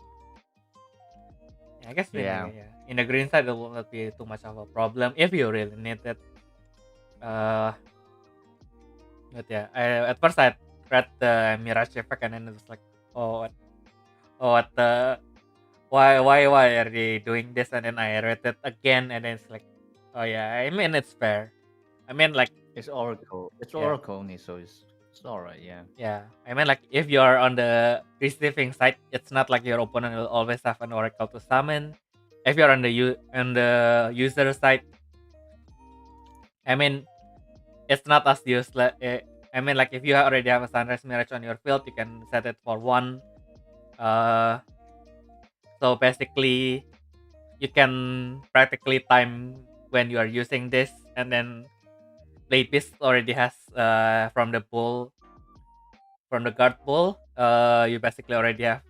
Yeah, I guess
Yeah.
in the green side it will not be too much of a problem if you really need it. But yeah, at first I read the Mirage effect and then it was like, oh what the why are they doing this? And then I read it again and then it's like, oh yeah, I mean it's fair. I mean like
It's Oracle. It's
Yeah.
Oracle only, so it's all right. Yeah.
yeah, I mean like if you are on the receiving side, it's not like your opponent will always have an oracle to summon. If you're on the user side, I mean it's not as useless. I mean like if you already have a Sunrise Mirage on your field, you can set it for 1. So basically you can practically time when you are using this, and then Blade Beast already has from the guard pool, you basically already have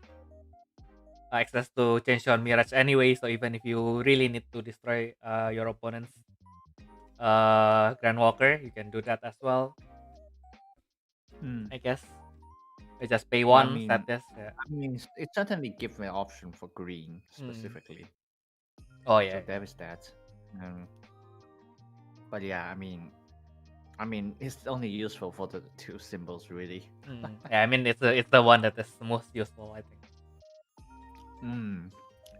access to change your Mirage anyway. So even if you really need to destroy your opponent's GranWalker, you can do that as well. I guess you just pay 1,
mean-
set this. Yeah.
I mean, it certainly gives me an option for green specifically.
Oh
So
yeah.
there is that. But yeah, I mean, it's only useful for the 2 symbols, really.
Yeah, I mean it's the one that is the most useful, I think.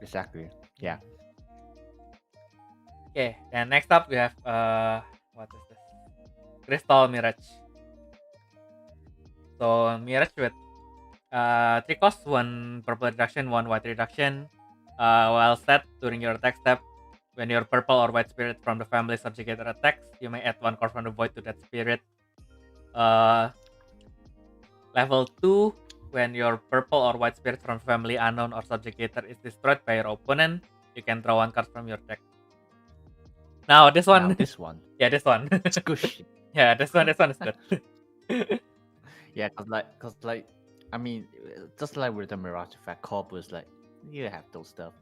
Exactly. Yeah.
Okay, and next up we have what is this? Crystal Mirage. So Mirage with 3 cost, 1 purple reduction, 1 white reduction. While set during your attack step, when your purple or white spirit from the family subjugator attacks, you may add 1 card from the void to that spirit. Level 2, when your purple or white spirit from family unknown or subjugator is destroyed by your opponent, you can draw 1 card from your deck. Now this one,
Now, this one,
yeah, this one,
it's gushy.
yeah, this one is good.
Yeah, cause like, I mean, just like with the Mirage effect, Corpus, like you have those stuff.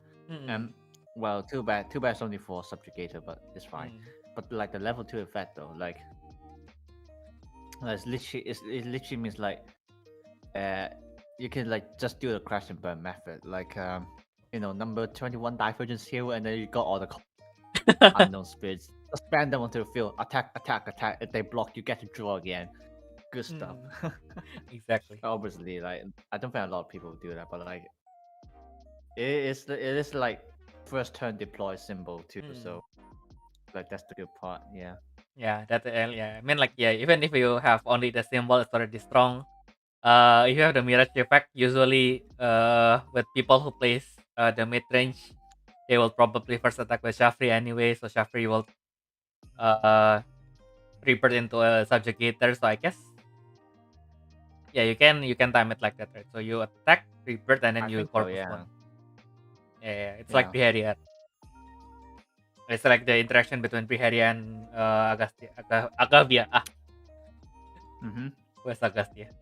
Well, too bad it's only for subjugator, but it's fine. But like the level 2 effect though, like it literally means like you can like just do the crash and burn method, like number 21 divergence heal, and then you got all the unknown spirits, just spam them onto the field, attack. If they block, you get to draw again. Good stuff.
Exactly.
Obviously, like I don't think a lot of people do that, but like it is like first turn deploy symbol too. So like that's the good part. Yeah.
Yeah, I mean like even if you have only the symbol, it's already strong. If you have the Mirage effect, usually with people who plays the mid range, they will probably first attack with Shafri anyway, so Shafri will rebirth into a subjugator. So I guess you can time it like that, right? So you attack, rebirth, and then
I
you
think so,
corpus
yeah.
1. It's like Priharia. It's like the interaction between Priharia and Agavia. Where's Agastya?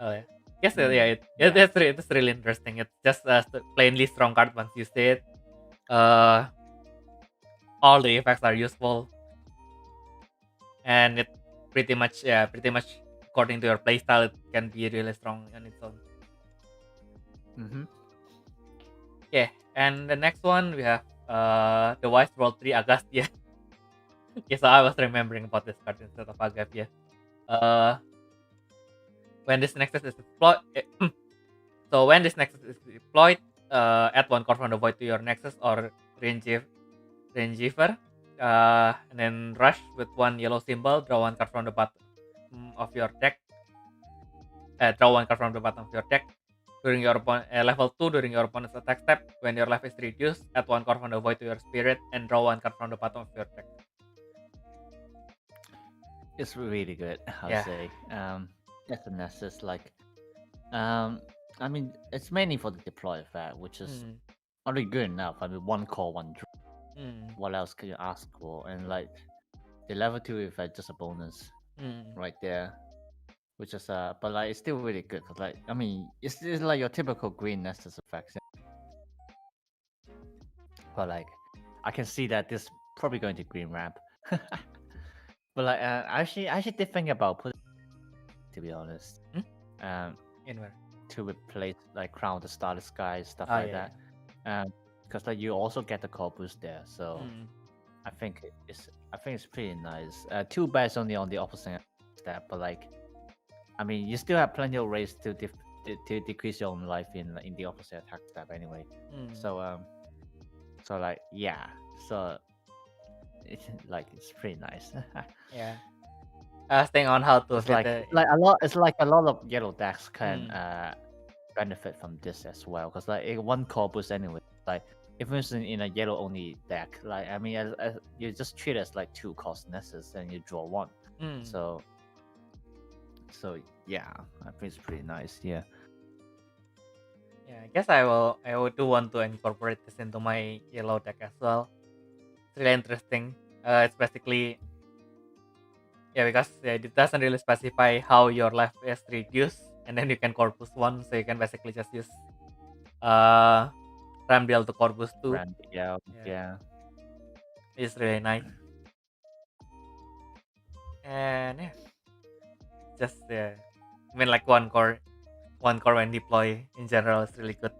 Oh yeah. Yes, that's really interesting. It's just a plainly strong card once you see it. All the effects are useful, and it pretty much according to your playstyle, it can be really strong on its own. Okay, and the next one we have the Wise World 3 Agastya. Okay, so I was remembering about this card instead of Agavia. When this Nexus is deployed, so when this Nexus is deployed, add 1 card from the void to your Nexus or Rangiver, and then rush with 1 yellow symbol. Draw 1 card from the bottom of your deck. Draw 1 card from the bottom of your deck. During your level 2, during your opponent's attack step, when your life is reduced, add 1 card from the void to your spirit and draw 1 card from the bottom of your deck.
It's really good, I would
Yeah.
say. Yes, and that's just like, I mean, it's mainly for the deploy effect, which is
Mm,
already good enough. I mean, one call, one draw.
mm,
What else can you ask for? And like the level 2 effect, just a bonus
mm.
right there, which is but like it's still really good. Cause like, I mean, it's like your typical green Nessus effects, but like I can see that this probably going to green ramp. But like, I actually did think about putting, to be honest,
Hmm? In where?
to replace like Crown of the Starless Sky, stuff
Oh
like
yeah.
that. Because like you also get the core boost there, so
Mm,
I think it's pretty nice. Too bad it's only on the opposite step, but like, I mean, you still have plenty of ways to to decrease your own life in the opposite attack step anyway.
mm.
So like yeah, so it's like it's pretty nice.
Yeah. Staying on how to
It's
set
like
the.
like a lot. It's like a lot of yellow decks can
Mm,
benefit from this as well, because like one core boost anyway. Like if it's in a yellow only deck, like I mean, as you just treat it as like 2 cost Nessus and you draw 1.
mm.
So yeah, I think it's pretty nice. Yeah.
Yeah, I guess I would do want to incorporate this into my yellow deck as well. It's really interesting. It's basically, yeah, because it doesn't really specify how your life is reduced, and then you can corpus one, so you can basically just use uh Ramdiel to corpus two.
Yeah.
Yeah,
Yeah.
it's really nice. And yeah, just I mean like one core when deploy in general is really good.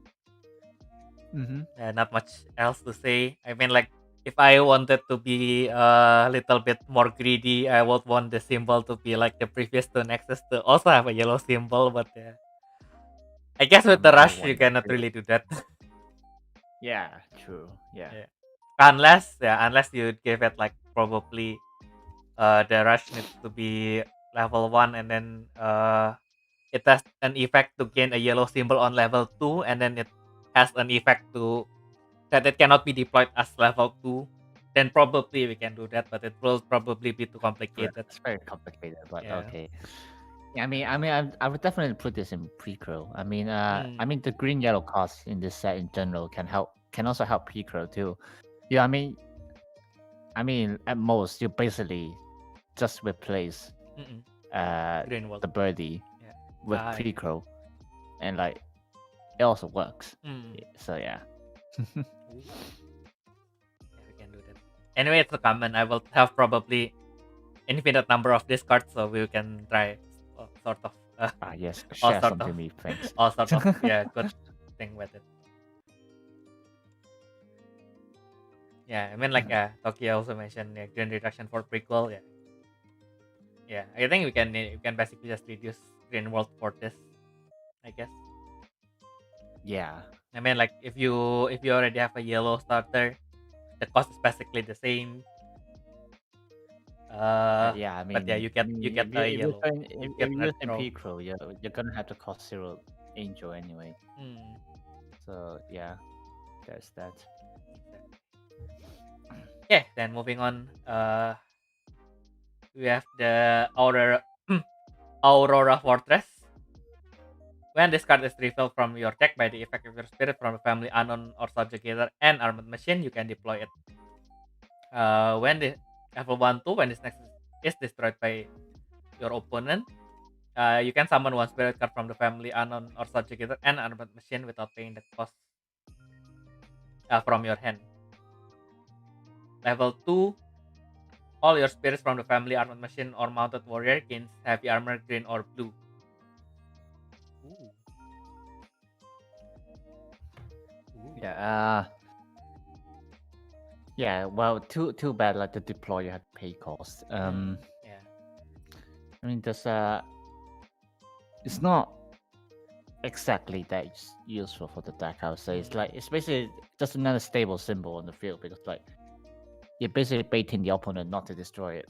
Mm-hmm.
Not much else to say. I mean, like, if I wanted to be a little bit more greedy, I would want the symbol to be like the previous two Nexus to also have a yellow symbol. But I guess with the
I
rush, you
want
cannot
to.
really do that.
Yeah. True. Yeah.
Yeah. Unless you give it like probably the rush needs to be level 1, and then it has an effect to gain a yellow symbol on level 2, and then it has an effect to that it cannot be deployed as level 2, then probably we can do that, but it will probably be too complicated.
It's very complicated, but
Yeah.
okay. Yeah, I would definitely put this in pre-crow. I
Mm.
mean, the green yellow cost in this set in general can also help pre-crow too. Yeah, I mean, at most you basically just replace
Mm-mm. Green wall.
the birdie
Yeah.
with
Yeah.
pre-crow, and like it also works.
Mm.
So yeah.
Ooh. Yeah, we can do that. Anyway, it's a common. I will have probably infinite number of these cards, so we can try sort of
Yes,
all
share
sort
some to
of
me, thanks.
all sort of good thing with it. Yeah, I mean like Tokyo also mentioned green reduction for prequel. Yeah, yeah. I think we can basically just reduce green world for this, I guess.
Yeah.
I mean, like if you already have a yellow starter, the cost is basically the same.
Yeah, I
But yeah,
mean,
you get a
if you're
yellow.
trying,
You
if
get
you're using
retro.
P-Crow, you're gonna have to cost 0 Angel anyway.
Mm.
So yeah, there's that.
Yeah. Then moving on. We have the Aurora Fortress. When this card is revealed from your deck by the effect of your spirit from a family unknown or subjugator and armored machine, you can deploy it. When the level 1-2, when this next is destroyed by your opponent, you can summon one spirit card from the family unknown or subjugator and armored machine without paying the cost from your hand. Level 2, all your spirits from the family armored machine or mounted warrior gains heavy armor green or blue. Ooh.
Yeah. Yeah. Well, too bad. Like the deploy, you have to pay cost.
Yeah.
I mean, there's it's not exactly that useful for the deck. I would say it's basically just another stable symbol on the field, because like you're basically baiting the opponent not to destroy it.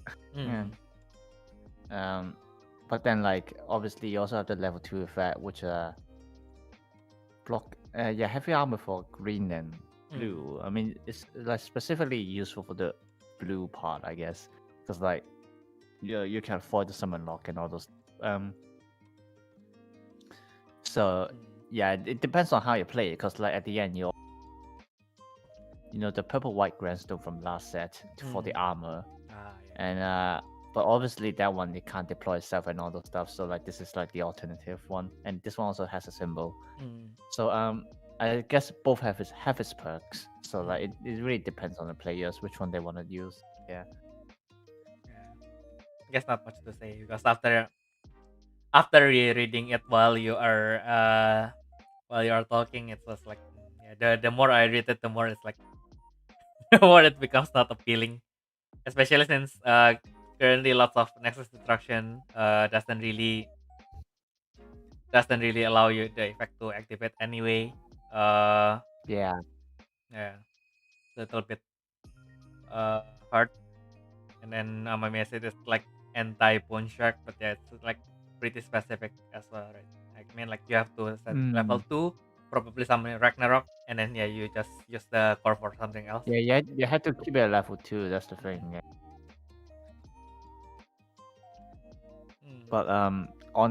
But then like obviously you also have the level 2 effect, which block heavy armor for green and blue. I mean, it's like specifically useful for the blue part, I guess, because like you can avoid the summon lock and all those. So yeah, it depends on how you play it, because like at the end the purple white grandstone from last set for the armor, and but obviously that one it can't deploy itself and all those stuff. So like this is like the alternative one, and this one also has a symbol. So I guess both have its perks. So like it really depends on the players which one they want to use. Yeah.
I guess not much to say, because after reading it while you are talking, it was like the more I read it, the more it's like the more it becomes not appealing, especially since currently lots of Nexus destruction doesn't really allow you the effect to activate anyway.
Yeah.
A little bit hard. And then my message is like anti Bone Shark, but yeah, it's like pretty specific as well, right? I mean, like you have to set level 2, probably summon Ragnarok, and then yeah, you just use the core for something else.
Yeah, you had to keep it at level 2. That's the thing. Yeah. But on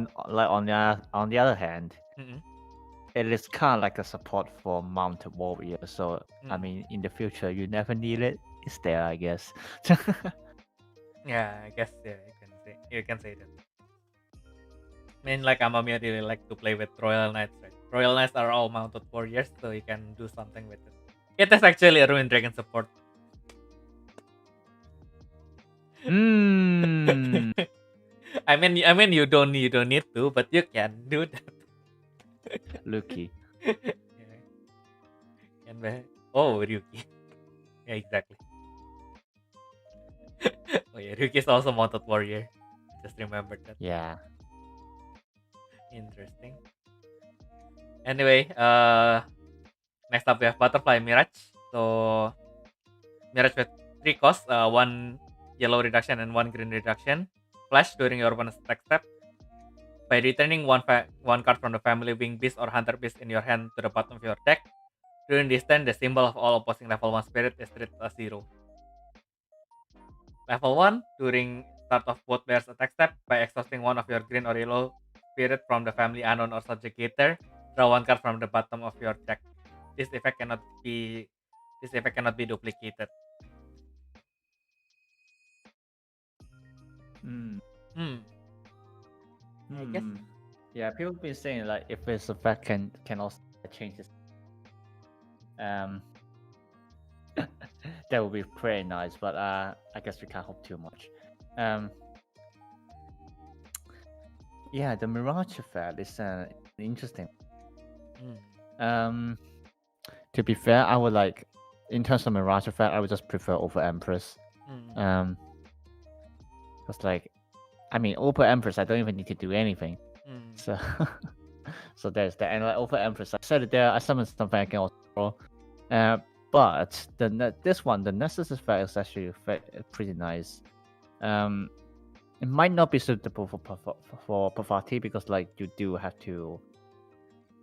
the other hand, it is kind of like a support for mounted warrior. So I mean, in the future, you never need it. It's there, I guess.
Yeah, I guess you can say that. I mean, like Amamiya really like to play with Royal Knights, right? Royal Knights are all mounted warriors, so you can do something with it. It is actually a Ruined Dragon support. I mean, you don't need to, but you can do that.
Lucky.
Oh, Ryuki. Yeah, exactly. Oh yeah, Ryuki is also mounted warrior. Just remembered that.
Yeah.
Interesting. Anyway, next up we have Butterfly Mirage. So Mirage with 3 costs, 1 yellow reduction and 1 green reduction. Flash during your bonus attack step. By returning one card from the family Wing Beast or Hunter Beast in your hand to the bottom of your deck. During this turn, the symbol of all opposing level 1 spirit is treated as 0. Level 1, during start of both players' attack step, by exhausting one of your green or yellow spirit from the family unknown or subjugator, draw 1 card from the bottom of your deck. This effect cannot be duplicated. I guess.
Yeah, people been saying like if this effect can also change this. That would be pretty nice, but I guess we can't hope too much. Yeah, the Mirage effect is interesting. To be fair, I would like, in terms of Mirage effect, I would just prefer over Empress. Because like, I mean, over Empress, I don't even need to do anything. So, so there's that. And like over Empress, I said it there. I summoned something I can also draw. But this one, the Nexus effect is actually pretty nice. It might not be suitable for Pavati because like you do have to.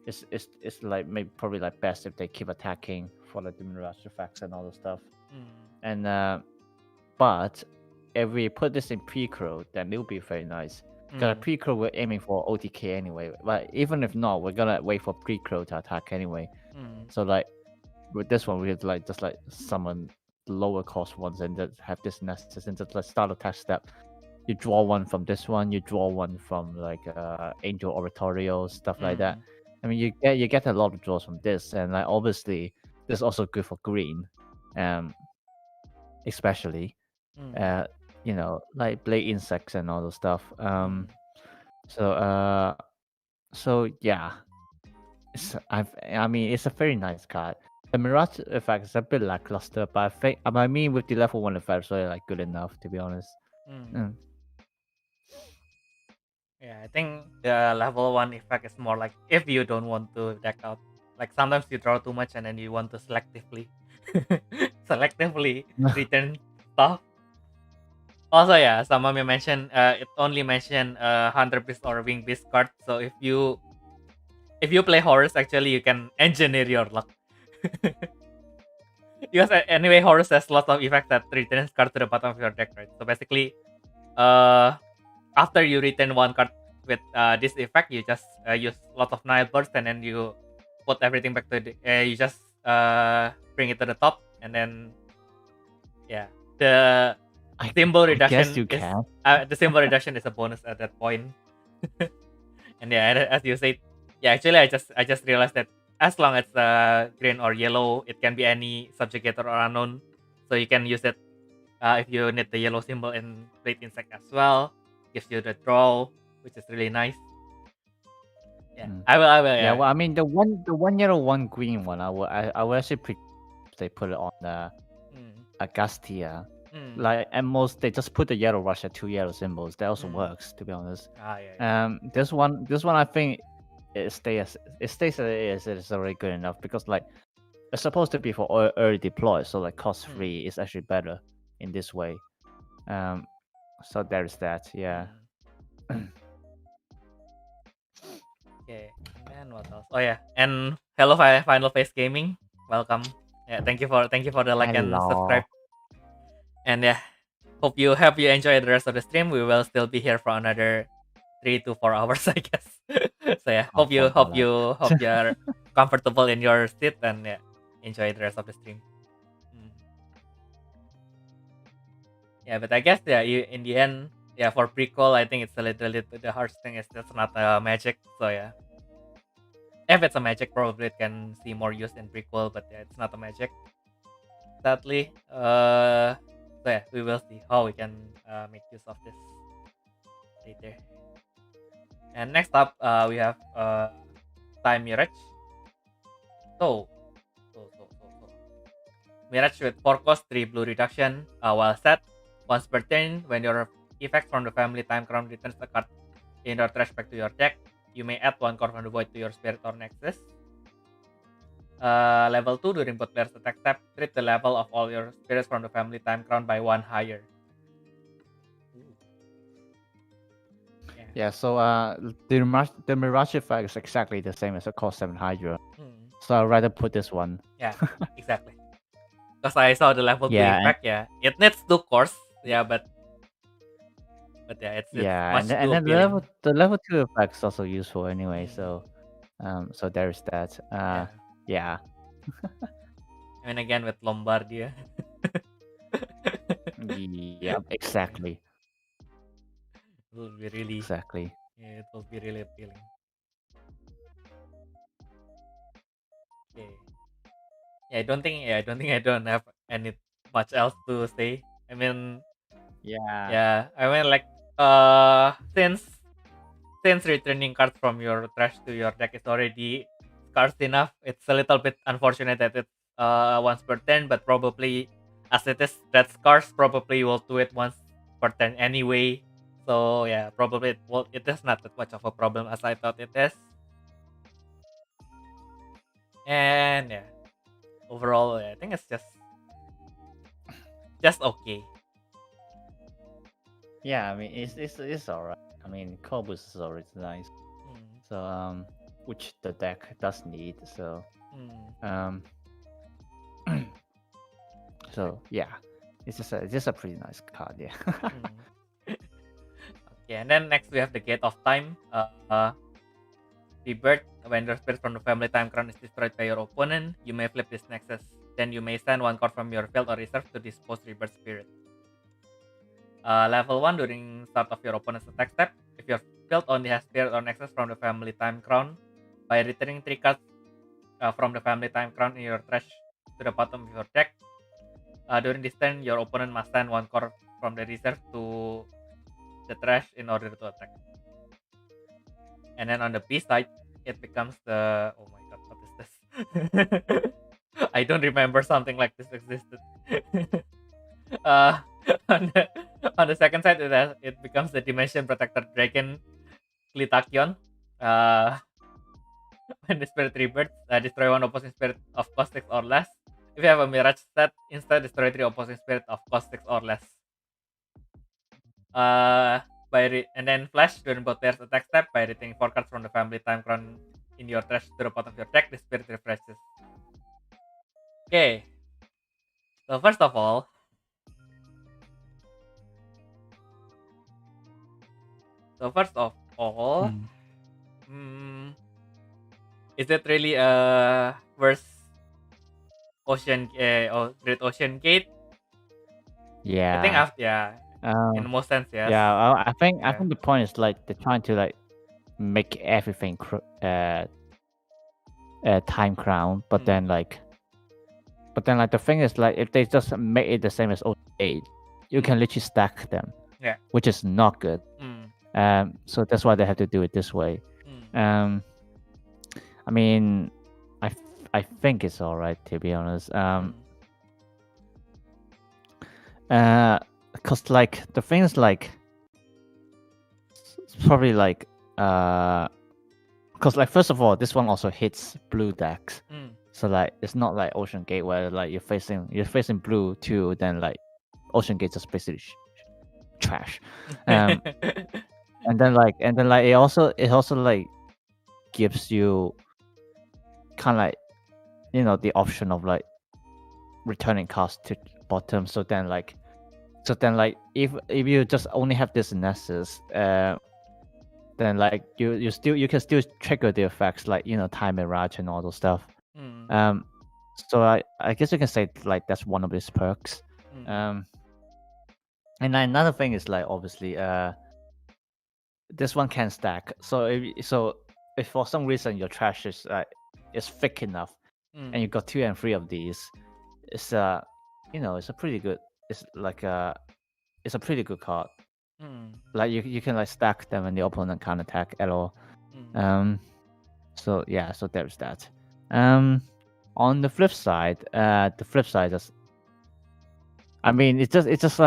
It's like probably like best if they keep attacking for like the Mirage effects and all the stuff. And but if we put this in pre-crow, then it'll be very nice. Because pre-crow we're aiming for OTK anyway. But even if not, we're gonna wait for pre-crow to attack anyway. So like with this one, we could like just like summon lower cost ones and just have this Nexus and just like start attack step. You draw one from this one, you draw one from like Angel Oratorio, stuff like that. I mean, you get a lot of draws from this, and like obviously this is also good for green, especially, you know, like Blade Insects and all those stuff. So yeah, I mean, it's a very nice card. The Mirage effect is a bit lackluster, but I mean, with the level 1 effect, it's really like good enough, to be honest.
Yeah, I think the level 1 effect is more like if you don't want to deck out. Like sometimes you draw too much and then you want to selectively return stuff. Also, yeah, some of you mentioned it only mentioned Hunter Beast or Wing Beast card. So if you play Horus, actually you can engineer your luck. Because anyway, Horus has lots of effects that returns card to the bottom of your deck, right? So basically, after you return one card with this effect, you just use a lot of Nile burst, and then you put everything back to the. You just bring it to the top, and then the symbol
I guess
reduction
you
is
can.
the symbol reduction is a bonus at that point. And as you said, actually, I just realized that as long as green or yellow, it can be any subjugator or unknown, so you can use it if you need the yellow symbol in Blade Insect as well. Gives you the draw, which is really nice. I will.
Yeah, well, I mean the one yellow, one green one. I will actually they put it on Agustia. Like at most they just put the yellow rush at 2 yellow symbols. That also works, to be honest. This one I think it stays as it is. It is already good enough because like it's supposed to be for early deploy, so like cost free is actually better in this way. So there is that. Yeah.
Okay, and what else? Oh yeah, and hello Final Face Gaming, welcome. Yeah, thank you for the like and subscribe. And hope you enjoy the rest of the stream. We will still be here for another 3 to 4 hours, I guess. So hope you're comfortable in your seat and enjoy the rest of the stream. But I guess you in the end. For prequel, I think it's a little the hardest thing is that's not magic. So if it's a magic, probably it can see more use in prequel, but it's not a magic. Sadly, we will see how we can make use of this later. And next up, we have Time Mirage. So Mirage with 4 cost, 3 blue reduction. While set, once per turn, when your effect from the family time crown returns a card in your trash back to your deck, you may add 1 card from the void to your spirit or Nexus. Level 2, during both players' attack step, treat the level of all your spirits from the family time crown by 1 higher.
So the Mirage effect is exactly the same as a cost 7 Hydra. So I'd rather put this one.
Yeah, exactly. Because I saw the level 2 effect, it needs 2 cores, but it's much
and then the level 2 effect is also useful anyway. So there's that. Yeah.
And again with Lombardia.
Yep, exactly.
It will be really
exactly.
Yeah, it will be really appealing. Okay. I don't think I don't have any much else to say. I mean, I mean like since returning cards from your trash to your deck is already scarce enough, it's a little bit unfortunate that it's once per turn, but probably as it is that scarce, probably will do it once per turn anyway. So probably it is not that much of a problem as I thought it is. And overall I think it's just okay.
I mean it's alright. I mean Corvus is already nice. So which the deck does need. So so it's just a pretty nice card.
Okay, and then next we have the Gate of Time. Rebirth. When your spirit from the family time crown is destroyed by your opponent, you may flip this Nexus. Then you may send 1 card from your field or reserve to dispose Rebirth Spirit. Level 1, during start of your opponent's attack step, if your field only has spirit or Nexus from the family time crown, by returning 3 cards from the family time crown in your trash to the bottom of your deck, during this turn, your opponent must send 1 card from the reserve to the trash in order to attack. And then on the B side, it becomes the oh my god, what is this? I don't remember something like this existed. On the second side, it becomes the Dimension Protector Dragon Clitakion. When the spirit rebirths, destroy 1 opposing spirit of cost 6 or less. If you have a Mirage set, instead destroy 3 opposing spirit of cost 6 or less. And then flash during both players' attack step by returning 4 cards from the family time crown in your trash to the bottom of your deck. The spirit refreshes. Okay. So first of all, So first of all,
Mm.
is it really a worst Great Ocean Gate? I think
Yeah.
in most sense, yes.
Yeah. I think
Yeah.
the point is like they're trying to like make everything time crown, but then like the thing is like if they just make it the same as Ocean 8, you can literally stack them.
Yeah.
Which is not good.
Mm.
So that's why they have to do it this way.
Mm.
I mean, I think it's all right, to be honest. Cause like the thing is like it's probably like cause like first of all, this one also hits blue decks. So like it's not like Ocean Gate where like you're facing blue too, then like Ocean Gate just basically trash. And then like it also like gives you kind of like the option of like returning cost to bottom. So then like if you just only have this Nessus, then like you can still trigger the effects like time mirage and all those stuff. So I guess you can say like that's one of its perks. And then another thing is like obviously this one can stack. So if for some reason your trash is thick enough and you got 2 and 3 of these, it's it's a pretty good it's a pretty good card. Like you can like stack them and the opponent can't attack at all. So yeah, so there's that. On the flip side, is I mean it's just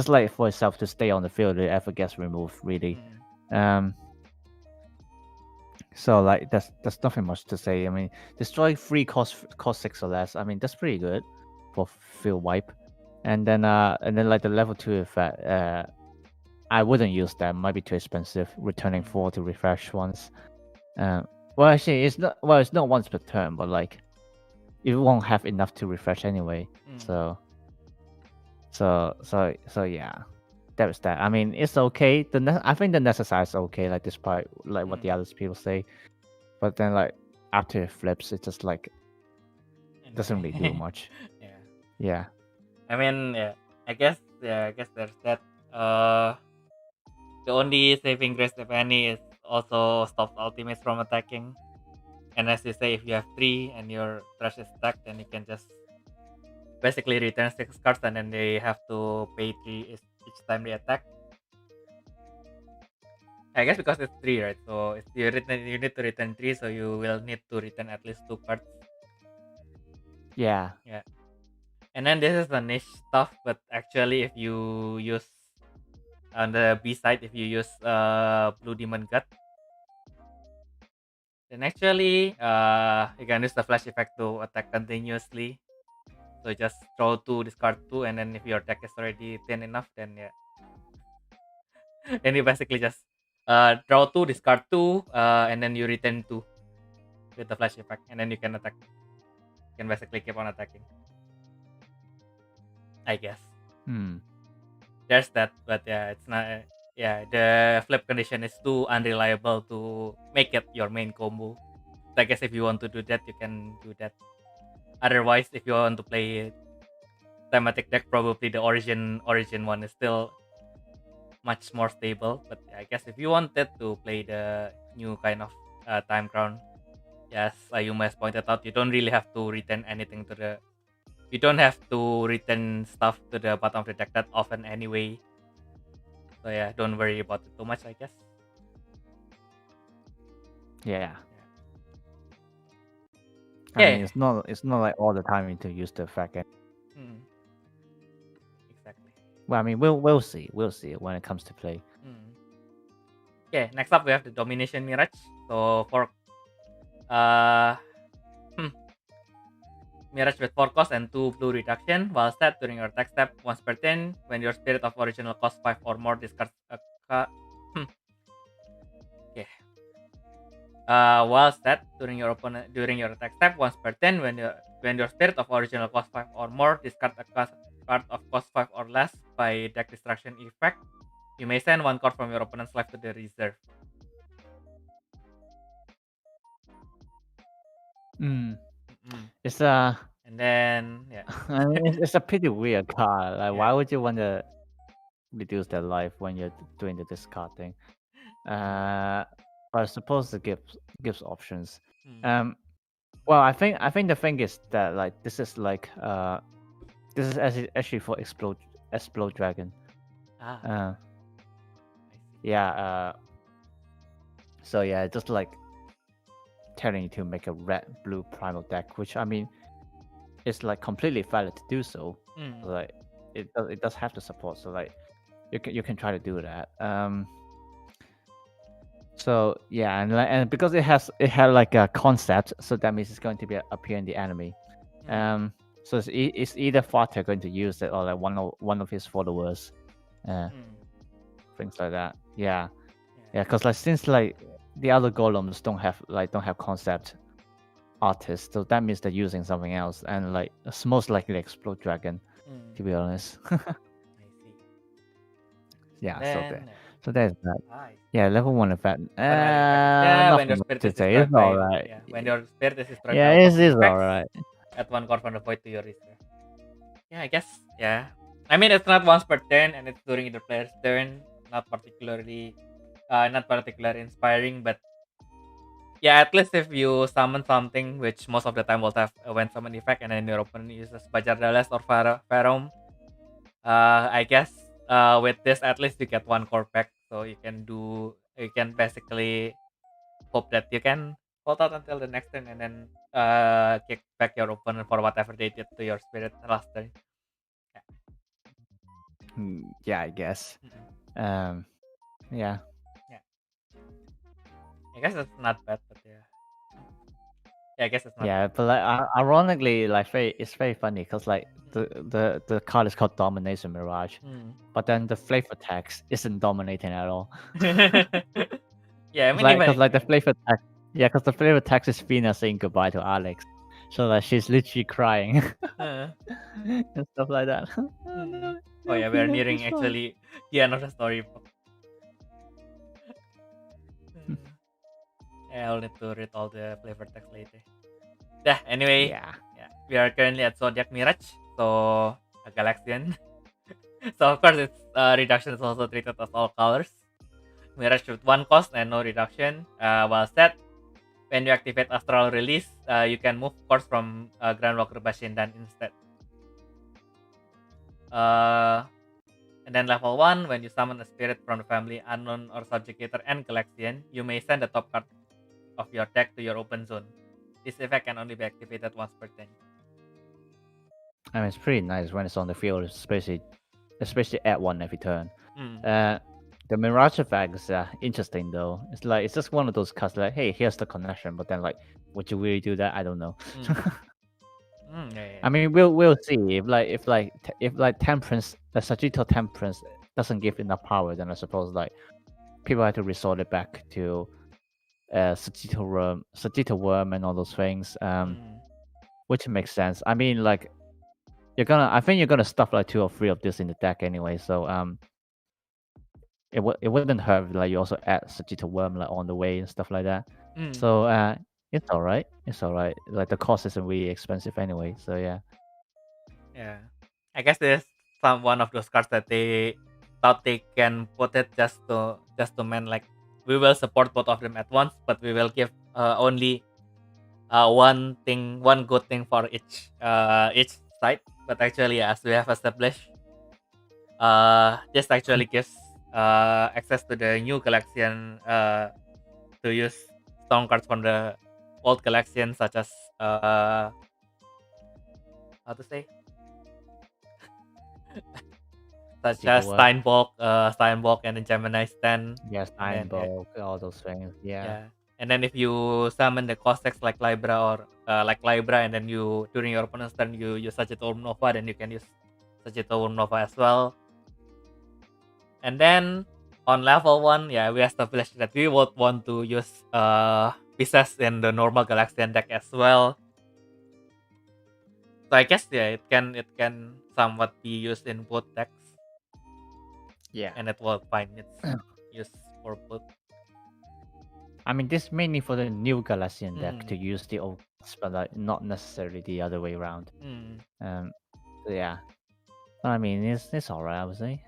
like for itself to stay on the field if it ever gets removed really. So like there's nothing much to say. I mean, destroy 3 cost 6 or less. I mean that's pretty good for field wipe. And then like the level 2 effect, I wouldn't use that. Might be too expensive. Returning 4 to refresh once. Well actually it's not once per turn, but like you won't have enough to refresh anyway. So yeah. There's that. I mean, it's okay. I think the Nexuses is okay, like despite like what the other people say. But then like after it flips, it just like doesn't really do much. Yeah.
I mean, I guess there's that. The only saving grace, if any, is also stops ultimates from attacking. And as you say, if you have 3 and your trash is stacked, then you can just basically return 6 cards and then they have to pay 3 each time they attack. I guess because it's 3, right? So if you need to return 3, so you will need to return at least 2 cards.
Yeah.
And then this is the niche stuff, but actually if you use on the B side, if you use Blue Demon Gut, then actually you can use the flash effect to attack continuously. So just draw 2, discard 2, and then if your deck is already thin enough, then then you basically just draw 2, discard 2, and then you return 2 with the flash effect, and then you can attack. You can basically keep on attacking, I guess. There's that, but it's not. The flip condition is too unreliable to make it your main combo. So I guess if you want to do that, you can do that. Otherwise, if you want to play thematic deck, probably the origin one is still much more stable. But I guess if you wanted to play the new kind of time crown, yes, Ayumu has pointed out, you don't really have to return anything to the. You don't have to return stuff to the bottom of the deck that often anyway. So yeah, don't worry about it too much, I guess.
Yeah. I mean, it's not like all the time you need to use the effect.
Exactly.
Well, I mean, we'll see when it comes to play.
Okay, next up we have the Domination Mirage. So for Mirage with 4 cost and 2 blue reduction. While set during your attack step once per turn, when your Spirit of Original cost 5 or more, discard a card. Okay. While set during your attack step once per turn, when your Spirit of Original cost 5 or more, discard a card of cost 5 or less by deck destruction effect. You may send one card from your opponent's life to the reserve.
Mm.
Mm.
It's a
And then yeah.
it's a pretty weird card. Like,
Yeah.
why would you want to reduce their life when you're doing the discard thing? But I suppose it gives options.
Mm.
Well, I think the thing is that like this is actually for explode dragon.
I see.
Yeah. So yeah, just like telling you to make a red blue primal deck, which I mean, it's like completely valid to do so.
Mm.
Like it does have the support, so like you can try to do that. So yeah, and because it had like a concept, so that means it's going to be appear in the enemy. So it's either Father going to use it or like one of his followers, things like that. Yeah, because like since like the other golems don't have concept artists, so that means they're using something else, and like it's most likely explode dragon, to be honest.
I see.
Yeah,
Then,
so there's that.
I see.
Yeah, level 1 effect.
Yeah, when your
Nothing
spirit
to
is
say.
destroyed
It's
by
alright.
yeah, when your spirit is destroyed
Yeah,
by
it's
opposing effects,
alright.
add one card from the void to your reserve. Yeah, I guess. Yeah, I mean it's not once per turn, and it's during the player's turn. Not particularly inspiring, but yeah, at least if you summon something, which most of the time will have a when summon effect, and then your opponent uses Bajardales or Pharom, I guess with this at least you get one core pack, so you can basically hope that you can hold out until the next turn and then kick back your opponent for whatever they did to your spirit last turn.
Yeah, I guess.
Mm-mm.
Yeah.
I guess it's not bad, but yeah. Yeah, I guess it's not
Yeah,
bad.
but like ironically, like it's very funny because like the card is called Domination Mirage, but then the flavor text isn't dominating at all.
Yeah, I mean
like
even
because like the flavor text, because the flavor text is Fina saying goodbye to Alex, so like she's literally crying and stuff like that.
Oh yeah, we're nearing actually the end of the storybook. I'll need to read all the flavor text later. Yeah, anyway.
Yeah.
We are currently at Zodiac Mirage, so a Galaxian. So of course its reduction is also treated as all colors. Mirage with 1 cost and no reduction. While set, when you activate Astral Release, you can move course from GranWalker Bashindan instead. And then level 1, when you summon a spirit from the family Unknown or Subjugator and Galaxian, you may send the top card of your deck to your open zone. This effect can only be activated once per turn.
I mean, it's pretty nice when it's on the field, especially at 1 every turn. The Mirage effect is interesting though. It's just one of those cards like, hey, here's the connection, but then like, would you really do that? I don't know.
Yeah.
I mean, we'll see if Temperance, the Sagittarius Temperance doesn't give enough power, then I suppose like people have to resort it back to Sagittarius Worm and all those things. Which makes sense. I mean, like I think you're gonna stuff like 2 or 3 of this in the deck anyway, so it wouldn't hurt like you also add Sagittarius Worm like on the way and stuff like that. So it's alright. Like the cost isn't really expensive anyway, so yeah.
Yeah, I guess this is one of those cards that they thought they can put it just to mean like we will support both of them at once, but we will give only one good thing for each side. But actually, as we have established, this actually gives access to the new Galaxian to use strong cards from the old Galaxian, such as how to say, such as Steinbock, and the Gemini Stand.
Yeah, Steinbock, all those things. Yeah.
And then if you summon the Cossacks like Libra and then you during your opponent's turn you use Sagittarius Nova, then you can use Sagittarius Nova as well. And then on level 1, yeah, we established that we would want to use pieces in the normal Galaxian deck as well. So I guess it can somewhat be used in both decks.
Yeah.
and it will find its use for both.
I mean, this mainly for the new Galatian deck to use the old cards, but like not necessarily the other way around. So yeah. I mean, it's alright, I would say.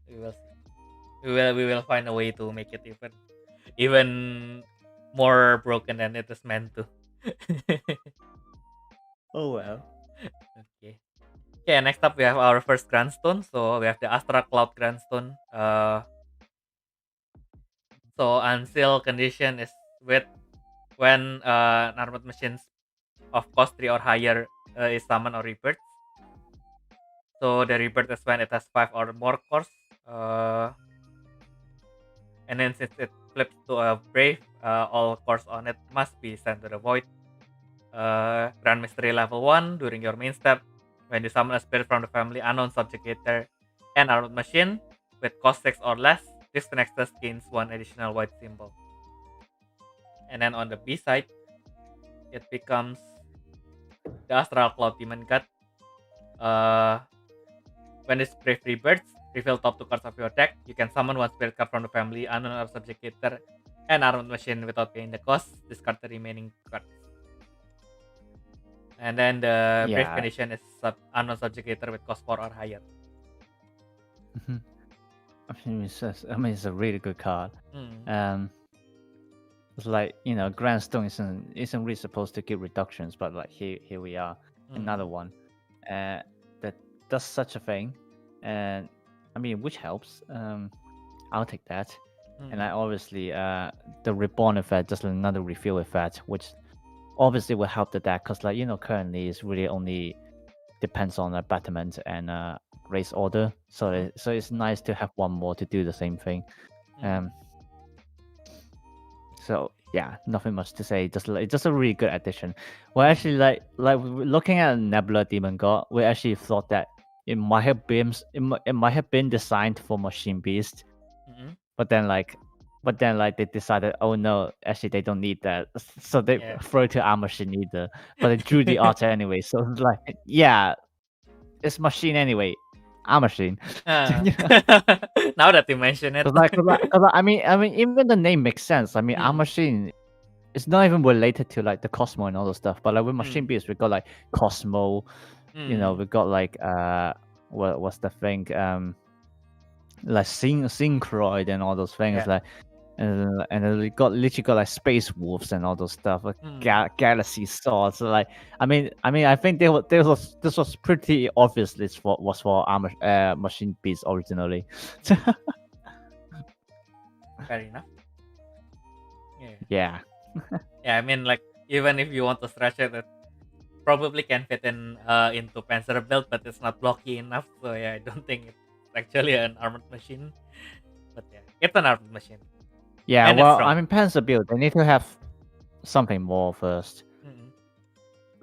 We will see. We will find a way to make it even more broken than it is meant to.
Oh well.
Okay. Okay, next up we have our first Grandstone. So we have the Astral Cloud Grandstone. So unseal condition is with when an armored machine of cost 3 or higher is summoned or rebirth. So the rebirth is when it has 5 or more cores. And then since it flips to a brave, all cores on it must be sent to the void. Grand Mystery level 1 during your main step. When you summon a spirit from the family unknown subjugator and armored machine with cost 6 or less, this Nexus gains 1 additional white symbol. And then on the B side, it becomes the Astral Cloud Demon God. When this brave rebirths, reveal top 2 cards of your deck. You can summon 1 spirit card from the family, unknown or subjugator, and armored machine without paying the cost. Discard the remaining cards. And then the brave condition is unknown subjugator with cost 4 or higher.
I mean, it's a really good card. It's like, you know, Grandstone isn't really supposed to give reductions, but like here we are, another one that does such a thing, and I mean, which helps. I'll take that. And I obviously the reborn effect, just another refill effect, which obviously will help the deck, because like, you know, currently it's really only depends on a betterment and race order, so it's nice to have one more to do the same thing. So yeah, nothing much to say. Just a really good addition. Well, actually, like looking at Nebula Demon God, we actually thought that it might have been designed for Machine Beast, but then they decided, oh no, actually they don't need that, so they throw it to our machine either. But they drew the art anyway, so it's like, yeah, it's machine anyway. Our machine.
Now that you mention it,
I mean, even the name makes sense. I mean, our machine is not even related to like the Cosmo and all the stuff. But like with Machine Beast, we got like Cosmo. You know, we got like what's the thing? Like Syncroid and all those things. Like, and then we literally got like Space Wolves and all those stuff, like Galaxy Swords. So like, I mean, I think this was pretty obvious. This was for Machine Beast originally.
Fair enough.
Yeah.
I mean, like, even if you want to stretch it, it probably can fit in into Panzer build, but it's not blocky enough. So yeah, I don't think it's actually an armored machine. But yeah, it's an armored machine.
Yeah, well, I mean, Panzer build, they need to have something more first.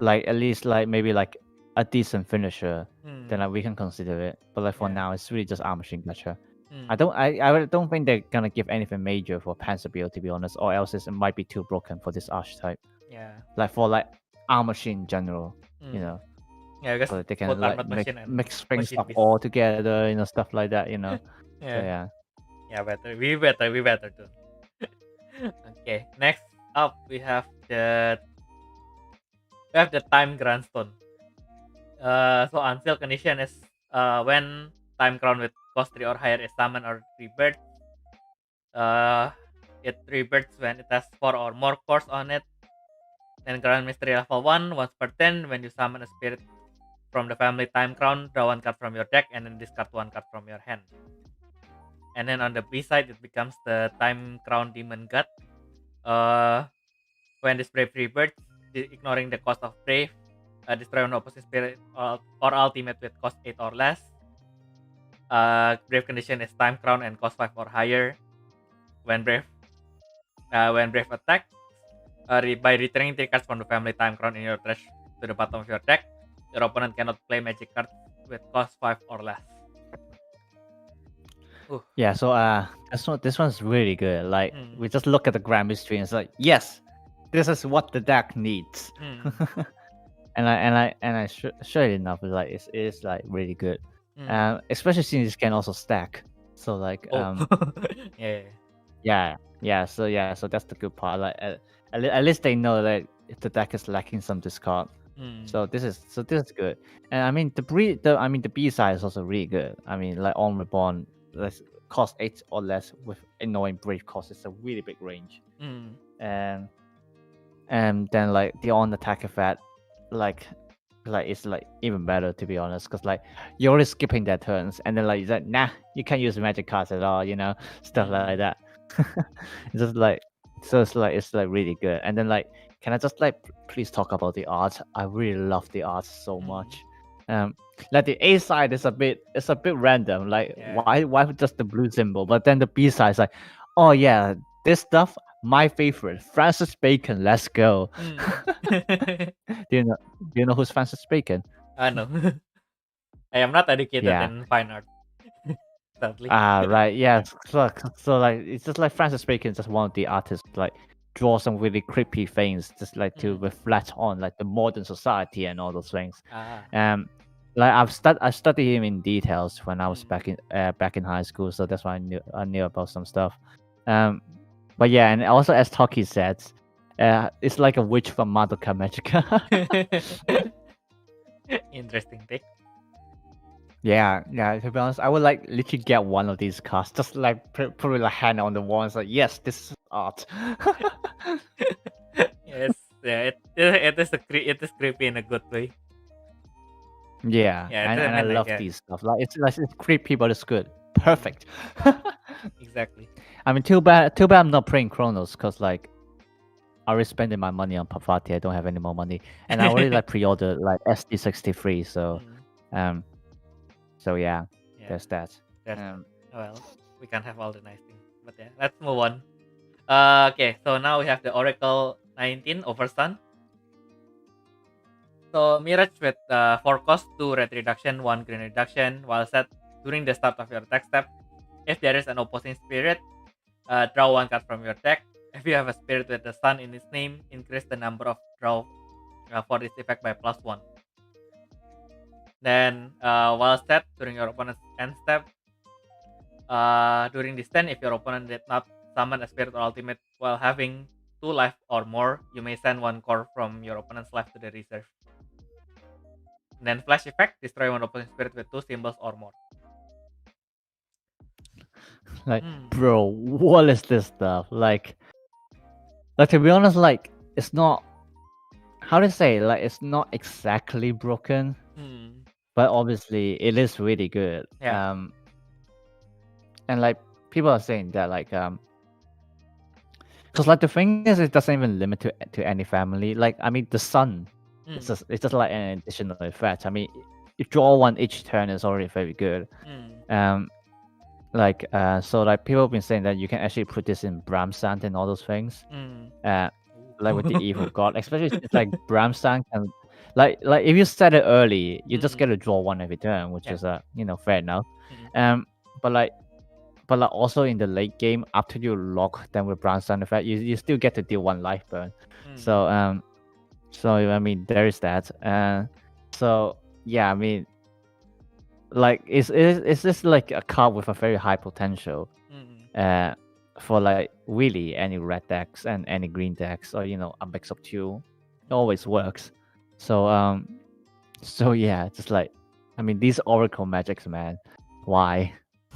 Like, at least, like, maybe, like, a decent finisher. Then, like, we can consider it. But, like, for now, it's really just Arm Machine Gacha. I don't think they're gonna give anything major for Panzer build, to be honest, or else it might be too broken for this archetype.
Yeah.
Like, for, like, Arm Machine in general, you know.
Yeah, because
so they can, like, mix things up all together, you know, stuff like that, you know. So, yeah.
Yeah, we better too. Okay, next up we have the Time Grandstone. So unseal condition is when Time Crown with cost 3 or higher is summoned or rebirth. It rebirths when it has 4 or more cores on it. Then Grand Mystery level 1 once per turn. When you summon a spirit from the family Time Crown, draw 1 card from your deck and then discard 1 card from your hand. And then on the B side, it becomes the Time Crown Demon God. When this Brave rebirths, ignoring the cost of Brave, destroy an opposite spirit or ultimate with cost 8 or less. Brave condition is Time Crown and cost 5 or higher. When Brave attacks, by returning 3 cards from the family Time Crown in your trash to the bottom of your deck, your opponent cannot play magic cards with cost 5 or less.
Yeah, so this one's really good. Like, we just look at the Grand Mystery and it's like, yes, this is what the deck needs. and I sure enough, it's like it's like really good. Especially since it can also stack. So like
Oh. Yeah.
So that's the good part. Like at least they know that if the deck is lacking some discard. So this is good. And I mean the B side is also really good. I mean like on reborn, let's cost 8 or less with annoying brave cost. It's a really big range. And then like the on attack effect, like it's like even better, to be honest, because like you're already skipping their turns, and then like you're like, nah, you can't use magic cards at all, stuff like that. It's just like it's like really good. And then like, can I just like please talk about the art? I really love the art so much. Like the A side is a bit random. Like
Yeah.
why just the blue symbol? But then the B side is like, oh yeah, this stuff, my favorite, Francis Bacon. Let's go. Do you know who's Francis Bacon?
No. I am not educated
Yeah.
in fine art. Sadly.
Right. Yeah. So like it's just like Francis Bacon is just one of the artists like draw some really creepy things just like to reflect on like the modern society and all those things. Like I studied him in details when I was back in high school, so that's why I knew about some stuff. But yeah, and also as Toki said, it's like a witch from Madoka Magica.
Interesting take.
Yeah. To be honest, I would like literally get one of these cards, just like put a hand on the wall and say, yes, this is art.
Yes. Yeah. It is creepy in a good way.
Yeah.
Yeah,
And I
like,
love
yeah.
these stuff. Like it's creepy, but it's good. Perfect.
Exactly.
I mean, too bad I'm not playing Chronos, because like I already spending my money on Pavati. I don't have any more money, and I already like pre-ordered like SD63. So yeah, there's that.
Well, we can't have all the nice things, but yeah, let's move on. Okay, so now we have the Oracle 19 over Sun. So Mirage with 4 cost, 2 red reduction, 1 green reduction. While set during the start of your attack step, if there is an opposing spirit, draw 1 card from your deck. If you have a spirit with the sun in its name, increase the number of draw for this effect by +1. Then while set during your opponent's end step, during this turn, if your opponent did not summon a spirit or ultimate while having 2 life or more, you may send 1 core from your opponent's life to the reserve. Then flash effect, destroy 1 opponent's spirit with 2 symbols or more.
Like, bro, what is this stuff? Like to be honest, like it's not, how to say, like it's not exactly broken, but obviously it is really good.
Yeah.
And like people are saying that like because like the thing is, it doesn't even limit to any family. Like I mean, the sun, it's just like an additional effect. I mean, you draw 1 each turn is already very good. So like people have been saying that you can actually put this in Bramsand and all those things. Like with the evil god, especially since like Bramsand can like if you set it early, you just get to draw 1 every turn, which is fair enough. But like also in the late game, after you lock them with Bramsand effect, you still get to deal 1 life burn. So I mean there is that. So yeah, I mean, like is this like a card with a very high potential for like really any red decks and any green decks, or a mix of 2. It always works. So yeah, just like, I mean, these Oracle magics, man, why?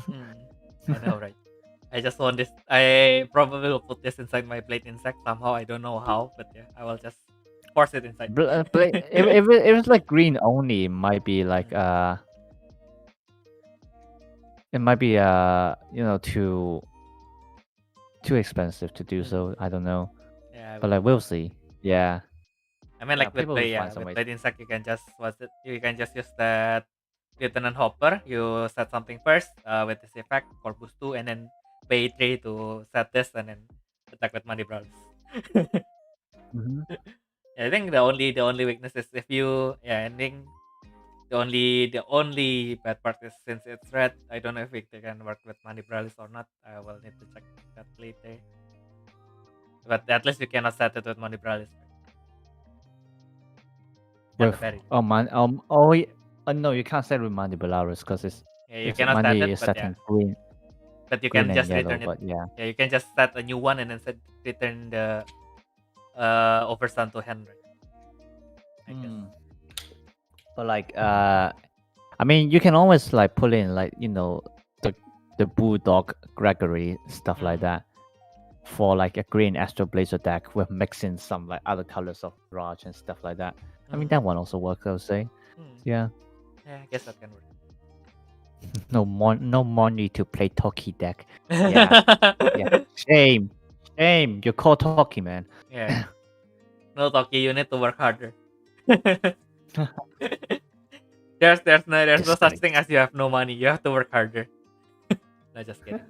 I know, right? I just want this. I probably will put this inside my Blade Insect somehow. I don't know how, but yeah, I will just force it inside.
If it's like green only, it might be like it might be too expensive to do so. I don't know.
Yeah,
but like we'll see. Yeah.
I mean, like with Blade Insect, you can just use that Lieutenant Hopper. You set something first with this effect, Corpus 2, and then pay 3 to set this, and then attack with Money Brawls. I think the only weakness is if you ending. The only bad part is since it's red, I don't know if it can work with Money Brawls or not. I will need to check that later. But at least you cannot set it with Money Brawls.
Oh man, Oh no, you can't set with money Belarus because
Yeah, you
it's
cannot set
money
it,
is
but
set
yeah.
in green,
But you
green
can
and
just
yellow.
return it.
But yeah,
Yeah, you can just set a new one and then return the overstand to hand, right? I guess.
but like I mean, you can always like pull in like the bulldog Gregory stuff like that for like a green Astro Blazer deck with mixing some like other colors of Raj and stuff like that. I mean, that one also works, I would say. Yeah.
Yeah, I guess that can work.
No money to play Toki deck. Yeah. Yeah. Shame. You call Toki, man.
Yeah. No, Toki, you need to work harder. there's no such thing as you have no money. You have to work harder. No, just kidding.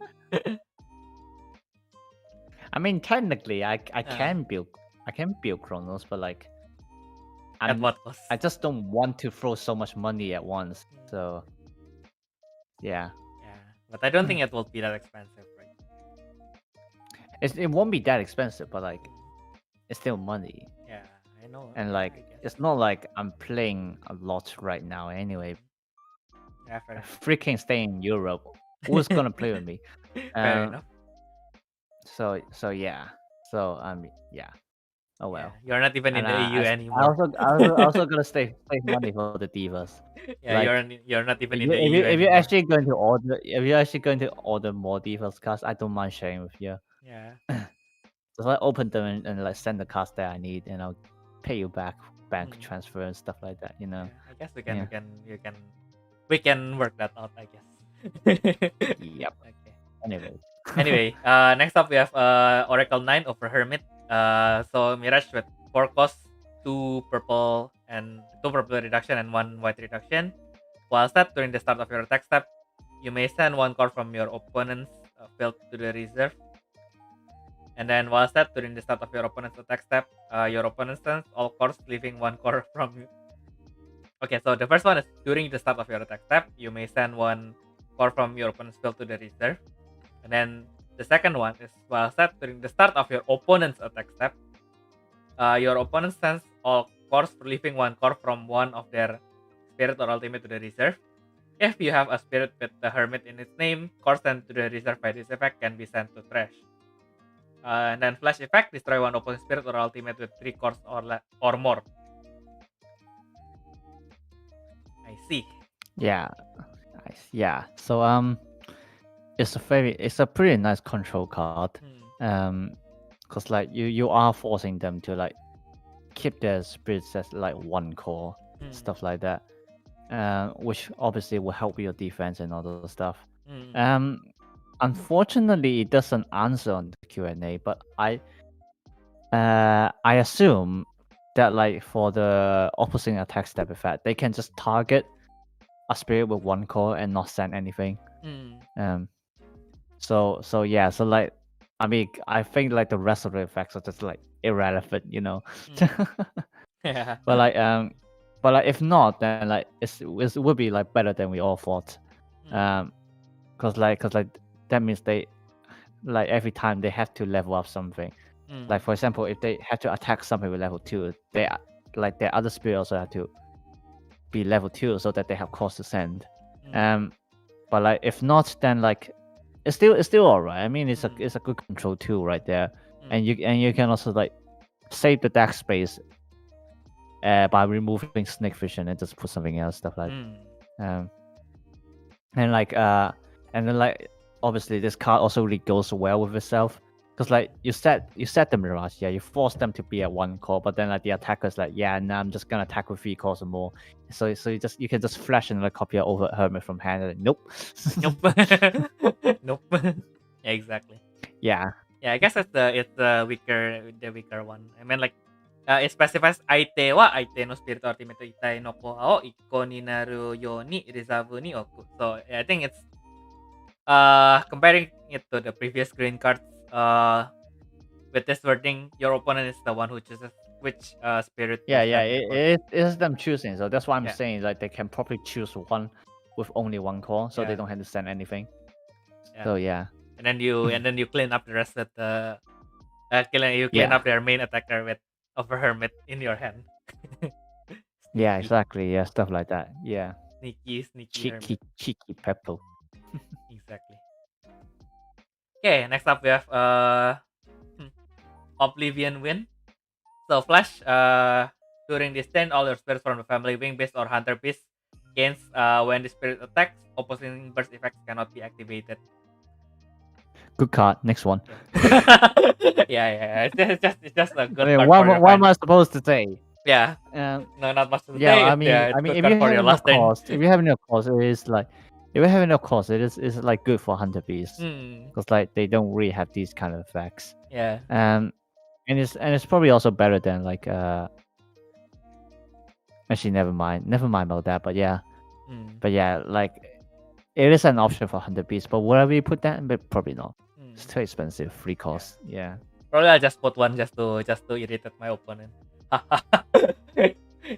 I mean, technically, I can build Chronos, but like,
At what cost?
I just don't want to throw so much money at once. So, yeah.
Yeah, but I don't think it will be that expensive, right?
It won't be that expensive, but like, it's still money.
Yeah, I know.
And like, it's not like I'm playing a lot right now anyway.
Yeah, fair enough.
Freaking stay in Europe. Who's gonna play with me?
Fair enough.
So yeah. So yeah. Oh well.
Yeah, you're not even in the EU anymore.
I also gonna save money for the divas.
Yeah, like, you're not even in the
EU
EU
if
anymore.
you're actually going to order more divas cards, I don't mind sharing with you.
Yeah.
Just like open them and like send the cards that I need, and I'll pay you back bank transfer and stuff like that.
Yeah, I guess we can work that out, I guess.
Yep.
Okay. Anyway, next up we have Oracle 9 over Hermit. So Mirage with 4 costs, 2 purple reduction and 1 white reduction. While set during the start of your attack step, you may send 1 core from your opponent's field to the reserve. And then while set during the start of your opponent's attack step, your opponent sends all cores, leaving 1 core from you. Okay, so the first one is during the start of your attack step, you may send 1 core from your opponent's field to the reserve. And then the second one is while set during the start of your opponent's attack step, your opponent sends all cores, leaving 1 core from one of their spirit or ultimate to the reserve. If you have a spirit with the hermit in its name, cores sent to the reserve by this effect can be sent to trash. And then flash effect, destroy 1 opponent spirit or ultimate with 3 cores or more. I see.
Yeah. Nice. Yeah. So it's a pretty nice control card. Cause like you are forcing them to like keep their spirits as like 1 core, stuff like that. Which obviously will help your defense and all those stuff. Unfortunately, it doesn't answer on the Q&A, but I assume that like for the opposing attack step effect, they can just target a spirit with 1 core and not send anything. So like, I mean, I think like the rest of the effects are just like irrelevant,
Yeah.
But like if not, then like it would be like better than we all thought. Cause like that means they like every time they have to level up something. Like for example, if they have to attack something with level 2, they like their other spirit also have to be level 2 so that they have cause to send. But like if not, then like it's still alright. I mean, it's a good control tool right there, and you can also like save the deck space by removing Snake Vision and just put something else, stuff like. And then like obviously this card also really goes well with itself, because like you set the Mirage, you force them to be at 1 core, but then like the attacker's like, I'm just gonna attack with 3 cores or more. So you can just flash and like copy it over Hermit from hand. Like, nope.
Nope. Yeah, exactly.
Yeah.
Yeah, I guess it's the weaker one. I mean, like it specifies Aite wa Aite no spirit ultimate itai no ko ao ikko ni naru yo ni rizavu ni oku. So I think it's comparing it to the previous green cards, with this wording, your opponent is the one who chooses which spirit.
It is them choosing. So that's why I'm saying like they can probably choose one with only 1 core, so they don't have to send anything. So yeah.
And then you clean up the rest of the clean up their main attacker with over Hermit in your hand.
Yeah,
Sneaky,
exactly. Yeah, stuff like that. Yeah,
sneaky hermit.
cheeky pepper.
Exactly. Okay, next up we have Oblivion Wind. So Flash, during this turn, all your spirits from the family wing beast or hunter beast gains when the spirit attacks, opposing burst effects cannot be activated.
Good card. Next one.
Yeah. It's just a
I
good
mean,
card
what,
for your
what am
final.
I supposed to say?
Yeah,
Um,
no, not much to
yeah,
say.
I
It's
mean,
yeah, it's
I mean,
good
if
card
you
for
have
your
enough
last turn.
cost, if you have enough cost, it is like, if you have enough cost, it's like good for hunter beasts because like they don't really have these kind of effects.
Yeah.
And it's probably also better than like actually never mind about that. But yeah, like it is an option for hunter beasts. But wherever you put that, but probably not. It's too expensive. Free cost. Yeah.
Probably I'll just put one just to irritate my opponent.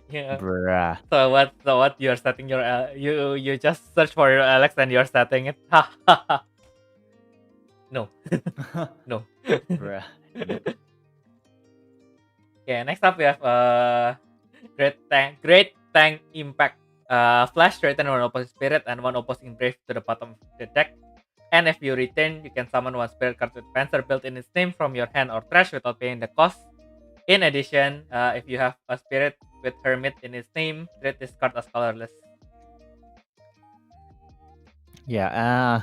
Yeah.
Bruh.
So what you're setting your you just search for your Alex and you're setting it. No. No.
Bruh.
Okay, next up we have great tank impact. Flash return one opposing spirit and one opposing brave to the bottom of the deck. And if you return, you can summon one spirit card with Panzer built in its name from your hand or trash without paying the cost. In addition, if you have a spirit with Hermit in its name, treat this card as colorless.
Yeah.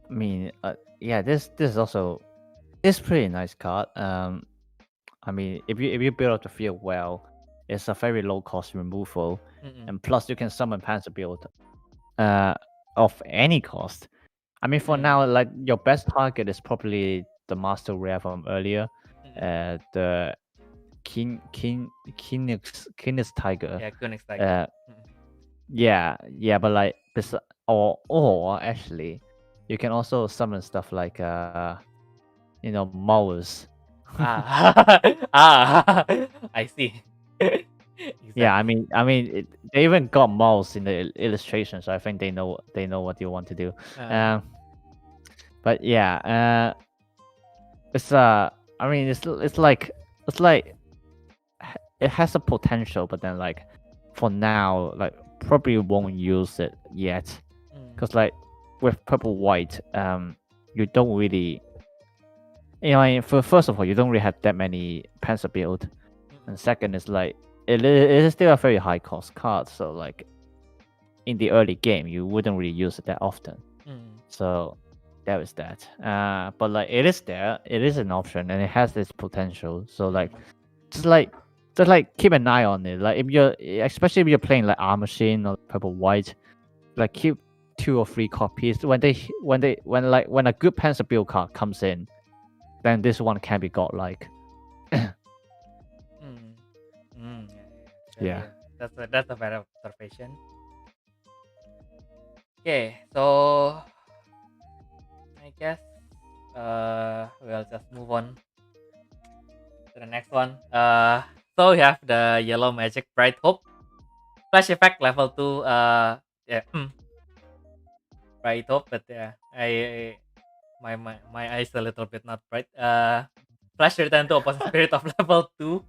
I mean, yeah. This is also pretty nice card. I mean, if you build up the field well, it's a very low cost removal, and plus you can summon Panzer build, of any cost. I mean, for now, like your best target is probably the Master Rare from earlier, the Keenix Tiger.
Yeah, Keenix Tiger.
Yeah, but like or actually, you can also summon stuff like Mowers.
I see. Exactly.
Yeah, I mean, they even got mouse in the illustration, so I think they know what you want to do. But yeah, it's I mean, it's like it has a potential, but then like for now, like probably won't use it yet, because like with purple white, you don't really, first of all, you don't really have that many Panzer build, and second is like it is still a very high cost card, so like in the early game you wouldn't really use it that often. So that is that. But like it is there, it is an option, and it has this potential. So like just keep an eye on it. Like especially if you're playing like Armor Machine or Purple White, like keep 2 or 3 copies. When a good Panzer build card comes in, then this one can be godlike. Yeah.
That's a better observation. Okay, so I guess we'll just move on to the next one. So we have the Yellow Magic Bright Hope. Flash effect level 2. Yeah. Bright Hope, but yeah, my eyes a little bit not bright. Flash return to opposing spirit of level 2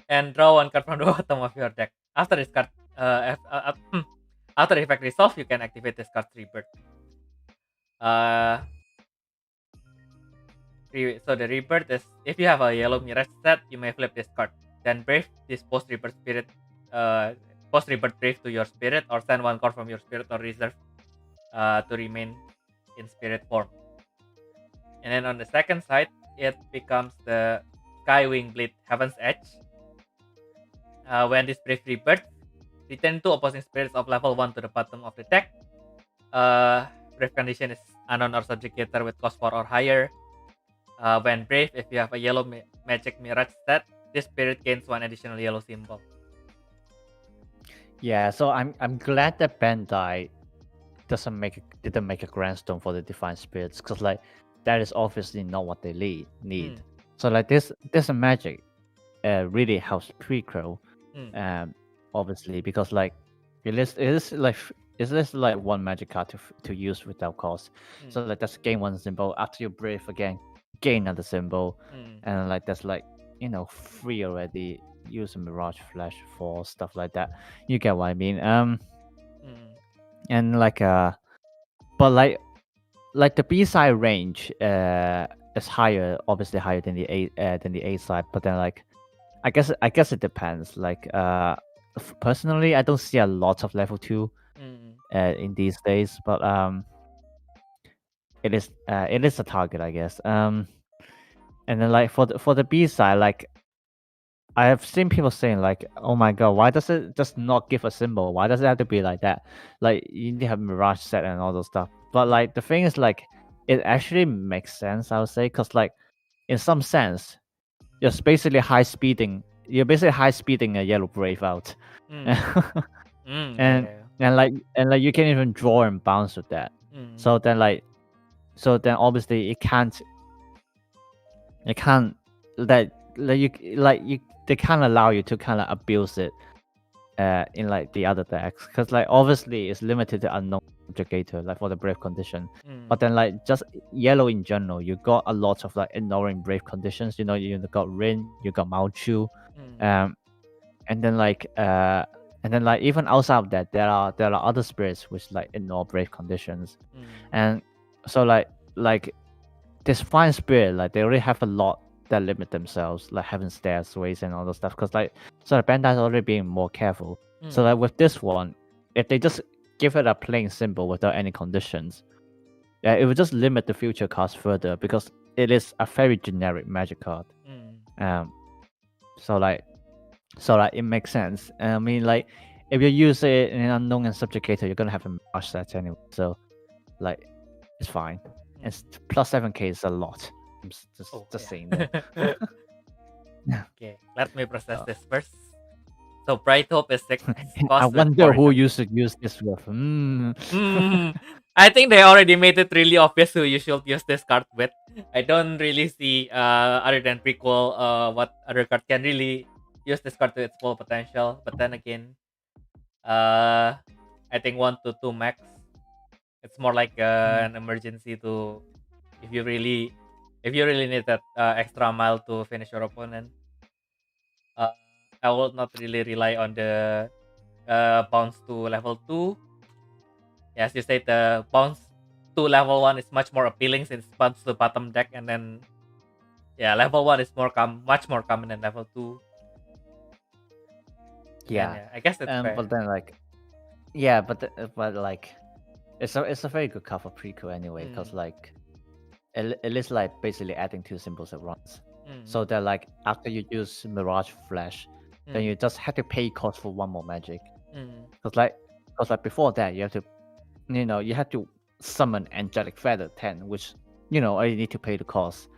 and draw one card from the bottom of your deck. After this card, after the effect resolve, you can activate this card's Rebirth. So the Rebirth is, if you have a yellow Mirage set, you may flip this card. Then Brave this post Rebirth Brave to your spirit, or send one card from your spirit or reserve to remain in spirit form. And then on the second side, it becomes the Skywing Blade Heaven's Edge. When this Brave Rebirth, return 2 opposing spirits of level 1 to the bottom of the deck. Brave condition is unknown or subjugator with cost 4 or higher. When Brave, if you have a yellow Magic Mirage set, this spirit gains 1 additional yellow symbol.
Yeah, so I'm glad that Bandai didn't make a Grandstone for the Divine Spirits, because like that is obviously not what they need. So like this magic really helps prequel, obviously, because like it is like one magic card to use without cost. So like that's gain 1 symbol. After you Brave again, gain another symbol, and like that's like 3 already. use a Mirage Flash for stuff like that. You get what I mean? And like but like the B side range is higher, obviously higher than the A side. But then like I guess it depends. Like personally, I don't see a lot of level 2 in these days, but it is a target, I guess. And then like for the B side, like I have seen people saying like, oh my god, why does it just not give a symbol? Why does it have to be like that? Like you need to have Mirage set and all those stuff. But like the thing is like it actually makes sense, I would say, because like in some sense, you're basically high speeding a yellow brave out. And like you can even draw and bounce with that. So then obviously it can't they can't allow you to kind of abuse it in like the other decks, because like obviously it's limited to unknown subjugator like for the brave condition. But then like just yellow in general, you got a lot of like ignoring brave conditions. You know, you got Rin, you got Maochu, and then like even outside of that, there are other spirits which like ignore brave conditions. And so like this fine spirit, like they already have a lot that limit themselves, like having stairs, ways, and all those stuff. Because like, so the Bandai's already being more careful. So like with this one, if they just give it a plain symbol without any conditions, it would just limit the future cost further, because it is a very generic magic card. So like it makes sense. And I mean, like if you use it in unknown and subjugator, you're gonna have a Mirage set anyway. So like it's fine. And plus 7k is a lot. I'm just saying that.
Okay, let me process this first. So Bright Hope is 6 cost.
I wonder who used to use this with.
I think they already made it really obvious who you should use this card with. I don't really see other than prequel what other card can really use this card to its full potential. But then again, I think 1 to 2 max. It's more like an emergency to if you really need that extra mile to finish your opponent. I will not really rely on the bounce to level 2. As you said, the bounce to level 1 is much more appealing since it bounce to bottom deck, and then level 1 is much more common than level 2.
Yeah,
I guess that's fair.
But then like, but like, it's a very good card for prequel anyway, because like, it is like basically adding 2 symbols at once. So that like after you use Mirage Flash, then you just have to pay cost for 1 more magic. Because like before that you have to, you have to summon Angelic Feather 10, which you need to pay the cost.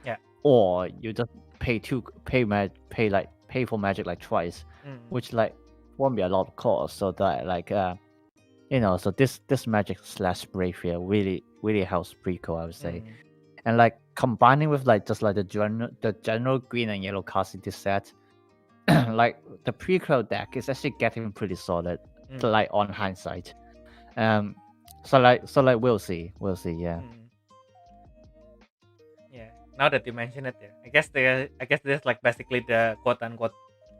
Or you just pay for magic like twice, which like won't be a lot of cost. So that like so this magic / brave here really helps prequel, I would say. And like combining with like just like the general green and yellow cards in this set, like the prequel deck is actually getting pretty solid, like on hindsight. So like we'll see, yeah.
Yeah. Now that you mention it, I guess this is like basically the quote unquote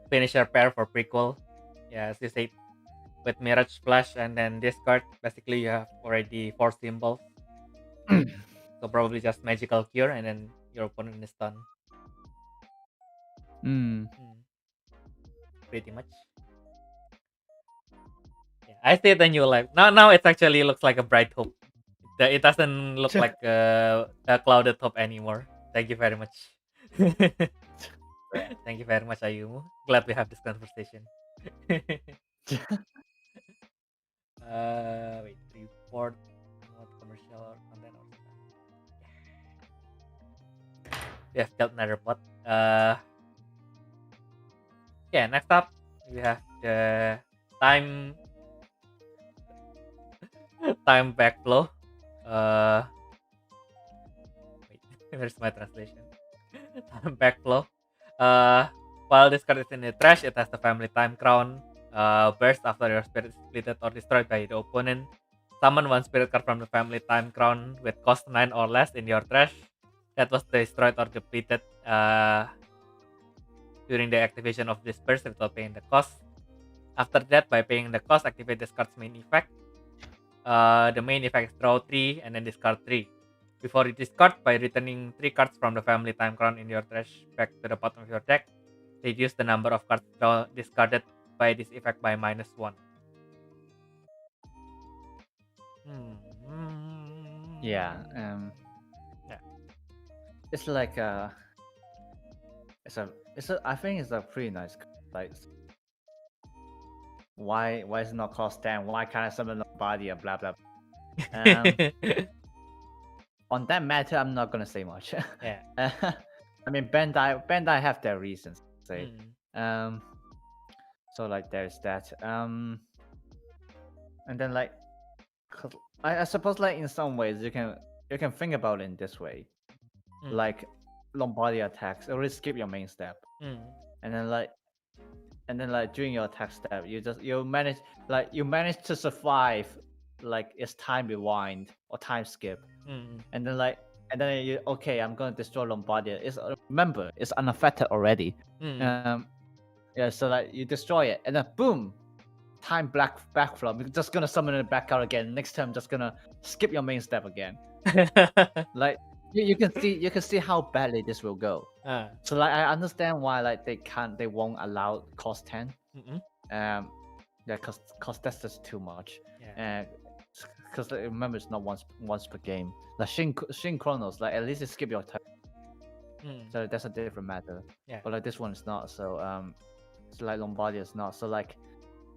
finisher pair for prequel. Yeah, as you said, with Mirage Flash and then this card, basically you have already 4 symbols. So probably just magical cure and then your opponent is done. Pretty much. Yeah, I see the new life. Now it actually looks like a Bright Hope. It doesn't look like a Clouded Hope anymore. Thank you very much. Thank you very much, Ayumu. Glad we have this conversation. Wait, report what commercial or content or stuff. We have killed another bot. Next up we have the time backflow. Wait, where's my translation? Time backflow. While this card is in the trash, it has the family time crown. Burst after your spirit is depleted or destroyed by the opponent. Summon 1 spirit card from the family time crown with cost 9 or less in your trash that was destroyed or depleted during the activation of this burst without paying the cost. After that, by paying the cost, activate this card's main effect. The main effect is draw 3 and then discard 3. Before you discard, by returning 3 cards from the family time crown in your trash back to the bottom of your deck, reduce the number of cards discarded by this effect by -1.
Yeah.
Yeah.
It's like I think it's a pretty nice card. Like, why is it not cost 10? Why can't I summon nobody? Blah blah. On that matter, I'm not gonna say much.
Yeah.
I mean, Bandai have their reasons. Say.
Mm.
So like there's that. And then like, I suppose like in some ways you can think about it in this way, like Lombardi attacks already skip your main step, and then like during your attack step you manage to survive like it's time rewind or time skip, and then you I'm gonna destroy Lombardia. Remember it's unaffected already. Yeah, so like you destroy it and then boom, time backflop. You're just gonna summon it back out again. Next time, just gonna skip your main step again. Like you can see how badly this will go. So like I understand why like they won't allow cost 10. Yeah, cause that's just too much. Because remember it's not once per game. Like Shin Chronos, like at least you skip your turn. So that's a different matter.
Yeah.
But like this one is not. So so like Lombardia is not. So like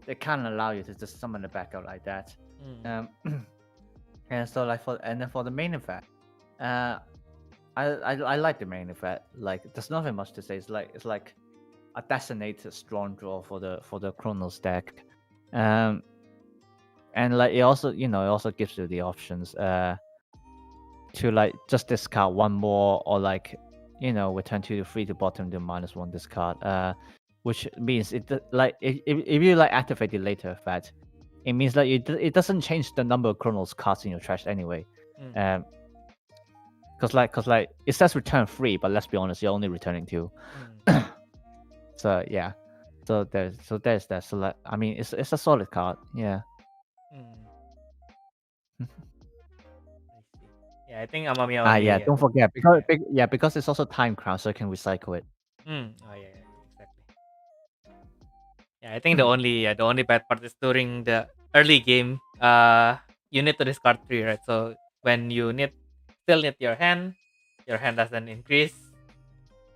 they can't allow you to just summon it back out like that. And so like for the main effect, I like the main effect. Like there's nothing much to say. It's like a designated strong draw for the Chronos deck. And like it also gives you the options to like just discard one more or like return 2 to 3 to bottom to -1 discard. Which means it like if you like activate the later effect, it means like it doesn't change the number of Chronos cards in your trash anyway. Cause like it says return 3, but let's be honest, you're only returning 2. So yeah, so there's that. So like I mean, it's a solid card. Yeah.
Yeah, I think Amamiya only.
Yeah, don't forget because it's also time crown, so you can recycle it.
Oh yeah, exactly. Yeah, I think the only bad part is during the early game. You need to discard 3, right? So when you still need your hand doesn't increase.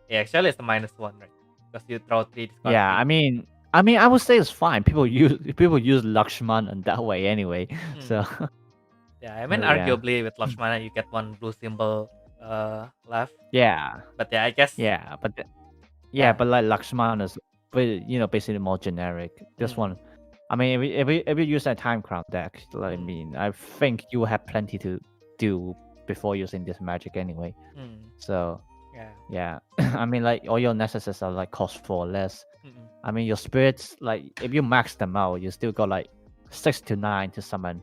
Yeah, actually it's a -1, right? Because you throw 3 discard.
Yeah,
3.
I mean, I would say it's fine. People use Lakshman in that way anyway. So
yeah, I mean arguably with Lakshmana you get one blue symbol left.
Yeah.
But yeah, I guess.
Yeah, but but like Lakshman is basically more generic. This one, I mean, if you use that time crown deck, I mean, I think you will have plenty to do before using this magic anyway. So yeah, I mean, like all your Nexuses are like cost 4 or less. I mean, your spirits, like if you max them out, you still got like 6 to 9 to summon,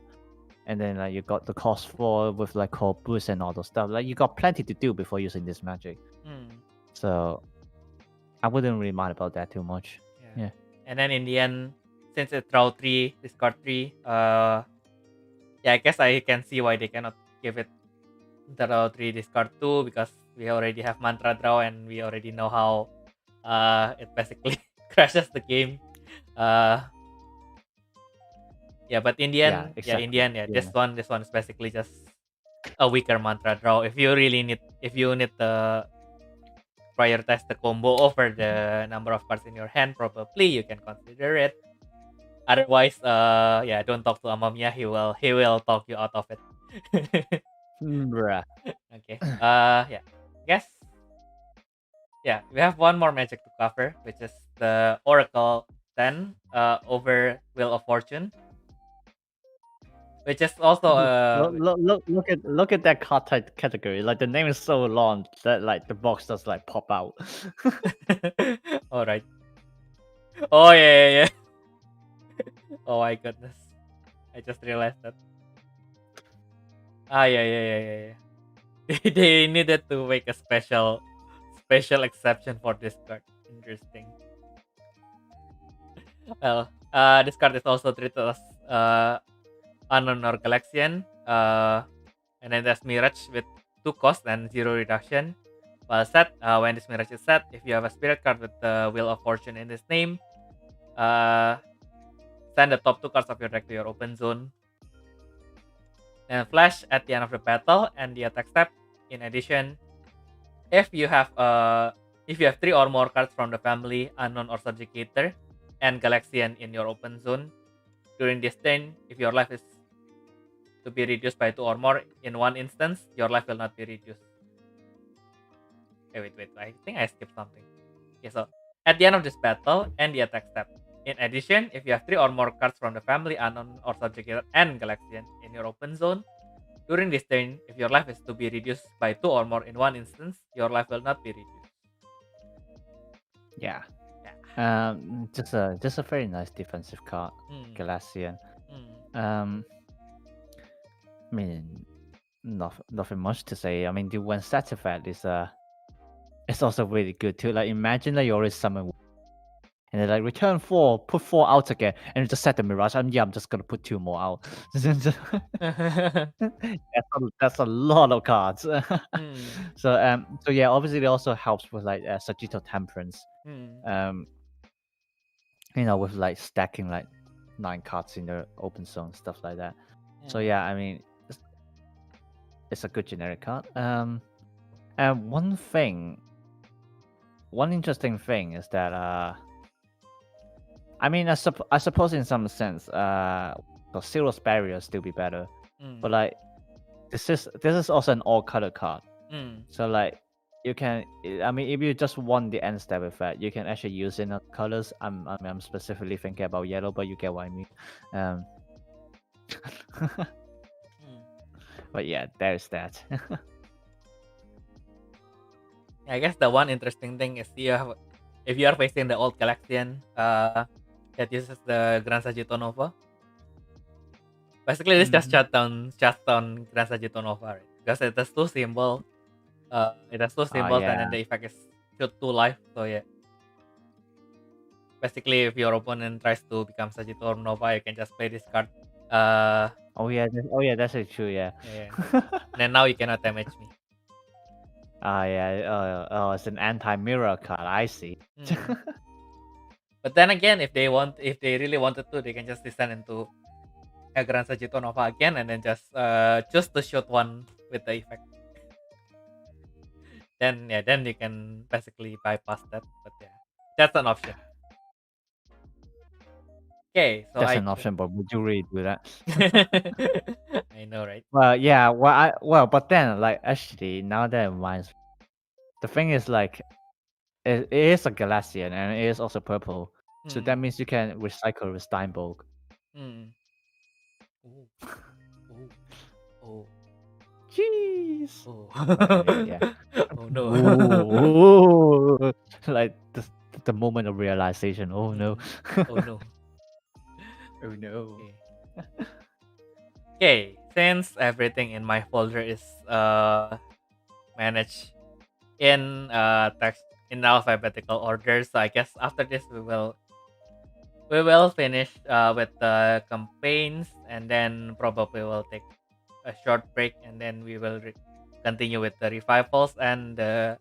and then like you got the cost 4 with like core boost and all those stuff. Like you got plenty to do before using this magic. So I wouldn't really mind about that too much. Yeah.
And then in the end, since it draw 3, discard 3, yeah, I guess I can see why they cannot give it draw 3, discard 2, because we already have mantra draw and we already know how it basically crashes the game. Yeah, but in the end, this one is basically just a weaker mantra draw. If you need the prioritize the combo over the number of cards in your hand, probably you can consider it. Otherwise, don't talk to Amamiya. He will talk you out of it.
Bruh.
Okay. Yeah. Guess. Yeah, we have one more magic to cover, which is the Oracle 10 over Wheel of Fortune, which is also
look at that card type category. Like the name is so long that like the box does like pop out.
All right. Oh yeah. Oh my goodness, I just realized that. Yeah. They needed to make a special exception for this card Interesting. Well, this card is also treated as unknown or Galaxian. And then there's Mirage with 2 cost and 0 reduction. While set, when this Mirage is set, if you have a spirit card with the Wheel of Fortune in this name, send the top 2 cards of your deck to your open zone. And flash at the end of the battle and the attack step. In addition, if you have 3 or more cards from the family, unknown or subjugator, and Galaxian in your open zone, during this turn, if your life is to be reduced by 2 or more in one instance, your life will not be reduced. Okay, wait, I think I skipped something. Okay, so at the end of this battle and the attack step. In addition, if you have 3 or more cards from the family, unknown or subjugator, and Galaxian in your open zone, during this turn, if your life is to be reduced by 2 or more in one instance, your life will not be reduced.
Yeah. Just a very nice defensive card, Galaxian. I mean, nothing much to say. I mean, the one set effect is it's also really good too. Like, imagine that you already summon and then like return 4, put 4 out again, and just set the Mirage. I'm just gonna put 2 more out. That's a lot of cards. So yeah, obviously it also helps with like Sagittarius Temperance. With like stacking like 9 cards in the open zone, stuff like that. So yeah, I mean, it's a good generic card. And one interesting thing is that I mean, I suppose in some sense, Zero's Barrier still be better, but like this is also an all color card. So like you can, I mean, if you just want the end step effect, you can actually use in colors. I'm specifically thinking about yellow, but you get what I mean. But yeah, there's that.
I guess the one interesting thing is if you are facing the old Galaxian that uses the Grand Sagittarius Nova, basically this just shut down Grand Sagittarius Nova, right? Because it has 2 symbols. It has 2 symbols, and then the effect is shoot 2 life. So yeah, basically if your opponent tries to become Sagittarius Nova, you can just play this card.
Oh yeah, that's true. Yeah.
Then now you cannot damage me.
Yeah. It's an anti-mirror card. I see.
But then again, if they really wanted to, they can just descend into a Grand Sagittarius Nova again, and then just choose to shoot 1 with the effect. Then you can basically bypass that. But yeah, that's an option. Okay, so
that's an option, but would you really do that?
I know, right?
Well, yeah. But then, like, actually, now that it reminds me, the thing is, like, it is a Galaxian and it is also purple, so that means you can recycle with Steinbock.
Oh.
Jeez.
Yeah. Oh no.
Ooh. Like the moment of realization. Oh no.
Oh no.
Oh no.
Okay, since everything in my folder is managed in text in alphabetical order, so I guess after this we will finish with the campaigns, and then probably we'll take a short break, and then we will continue with the revivals and the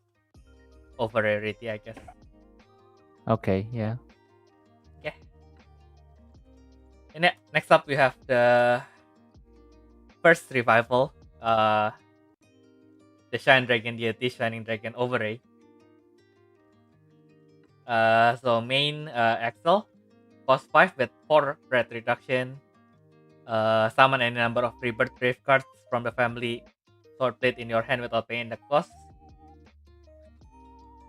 over rarity, I guess.
Okay, yeah.
Okay. And next up we have the first revival, the Shine Dragon Deity, Shining Dragon Overray. So main Axel, cost 5 with 4 breath reduction. Summon any number of Rebirth Brave cards from the family Sword Blade in your hand without paying the cost.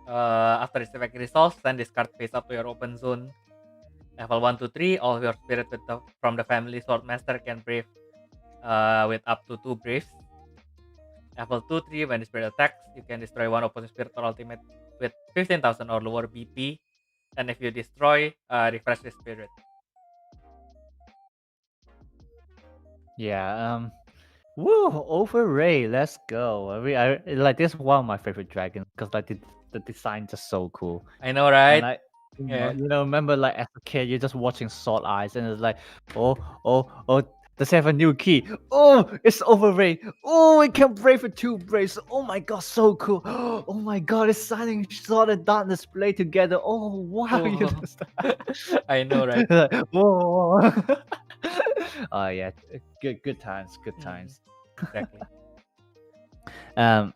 After this effect resolves, send this card face up to your open zone. Level 1 to 3, all of your spirit from the family Swordmaster can brave with up to 2 braves. Level 2-3, when the spirit attacks, you can destroy one opposing spirit or ultimate with 15,000 or lower BP. And if you destroy, refresh the spirit.
Yeah. Woo! Overray, let's go. I like this is one of my favorite dragons because like the design just so cool.
I know, right?
And
Yeah.
remember like as a kid, you're just watching Sword Eyes, and it's like, oh, does it have a new key? Oh, it's overrated. Oh, it can break for 2 breaks. Oh my god, so cool. Oh my god, it's signing Sword and Darkness play together. Oh wow, you
Oh.
just
I know, right?
like, whoa. Oh yeah, good times, good times.
Exactly.
And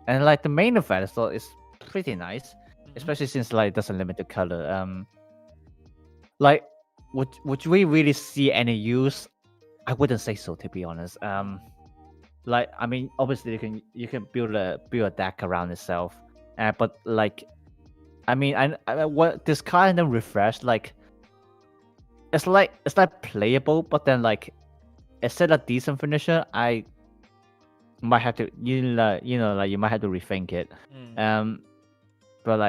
like the main event, I thought is pretty nice, especially since like it doesn't limit the color. Like, would we really see any use? I wouldn't say so, to be honest. Like I mean, obviously you can build a deck around itself, but like, I mean, I what this kind of refresh like. It's like playable, but then like, instead of decent finisher, I might have to you might have to rethink it. But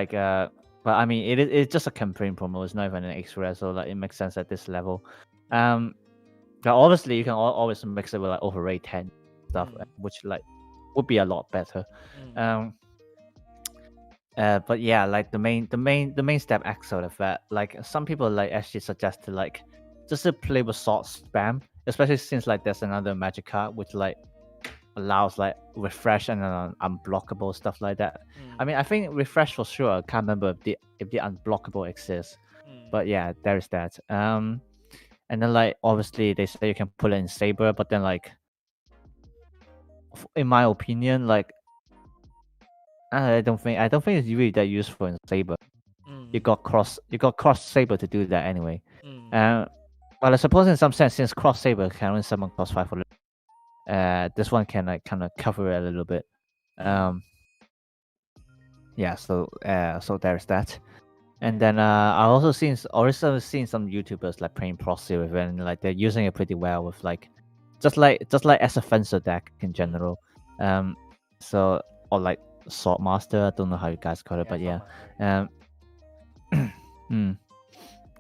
I mean, it's just a campaign promo. It's not even an X Rare, so like it makes sense at this level. But obviously you can always mix it with like overrate 10 stuff, which like would be a lot better. But yeah, like the main step X out of that, like some people like actually suggest to like just to play with sword spam, especially since like there's another magic card which like allows like refresh and unblockable stuff like that. I mean, I think refresh for sure. I can't remember if the unblockable exists, but yeah, there is that. And then like obviously they say you can put it in Saber, but then like in my opinion, like I don't think it's really that useful in Saber. You got cross Saber to do that anyway. But I suppose in some sense, since cross Saber can only summon cross 5 for this one can like kind of cover it a little bit. Yeah, so there's that. And then I also seen some YouTubers like playing proxy with it, and like they're using it pretty well with like just like as a fencer deck in general. So or like Swordmaster, I don't know how you guys call it, but yeah.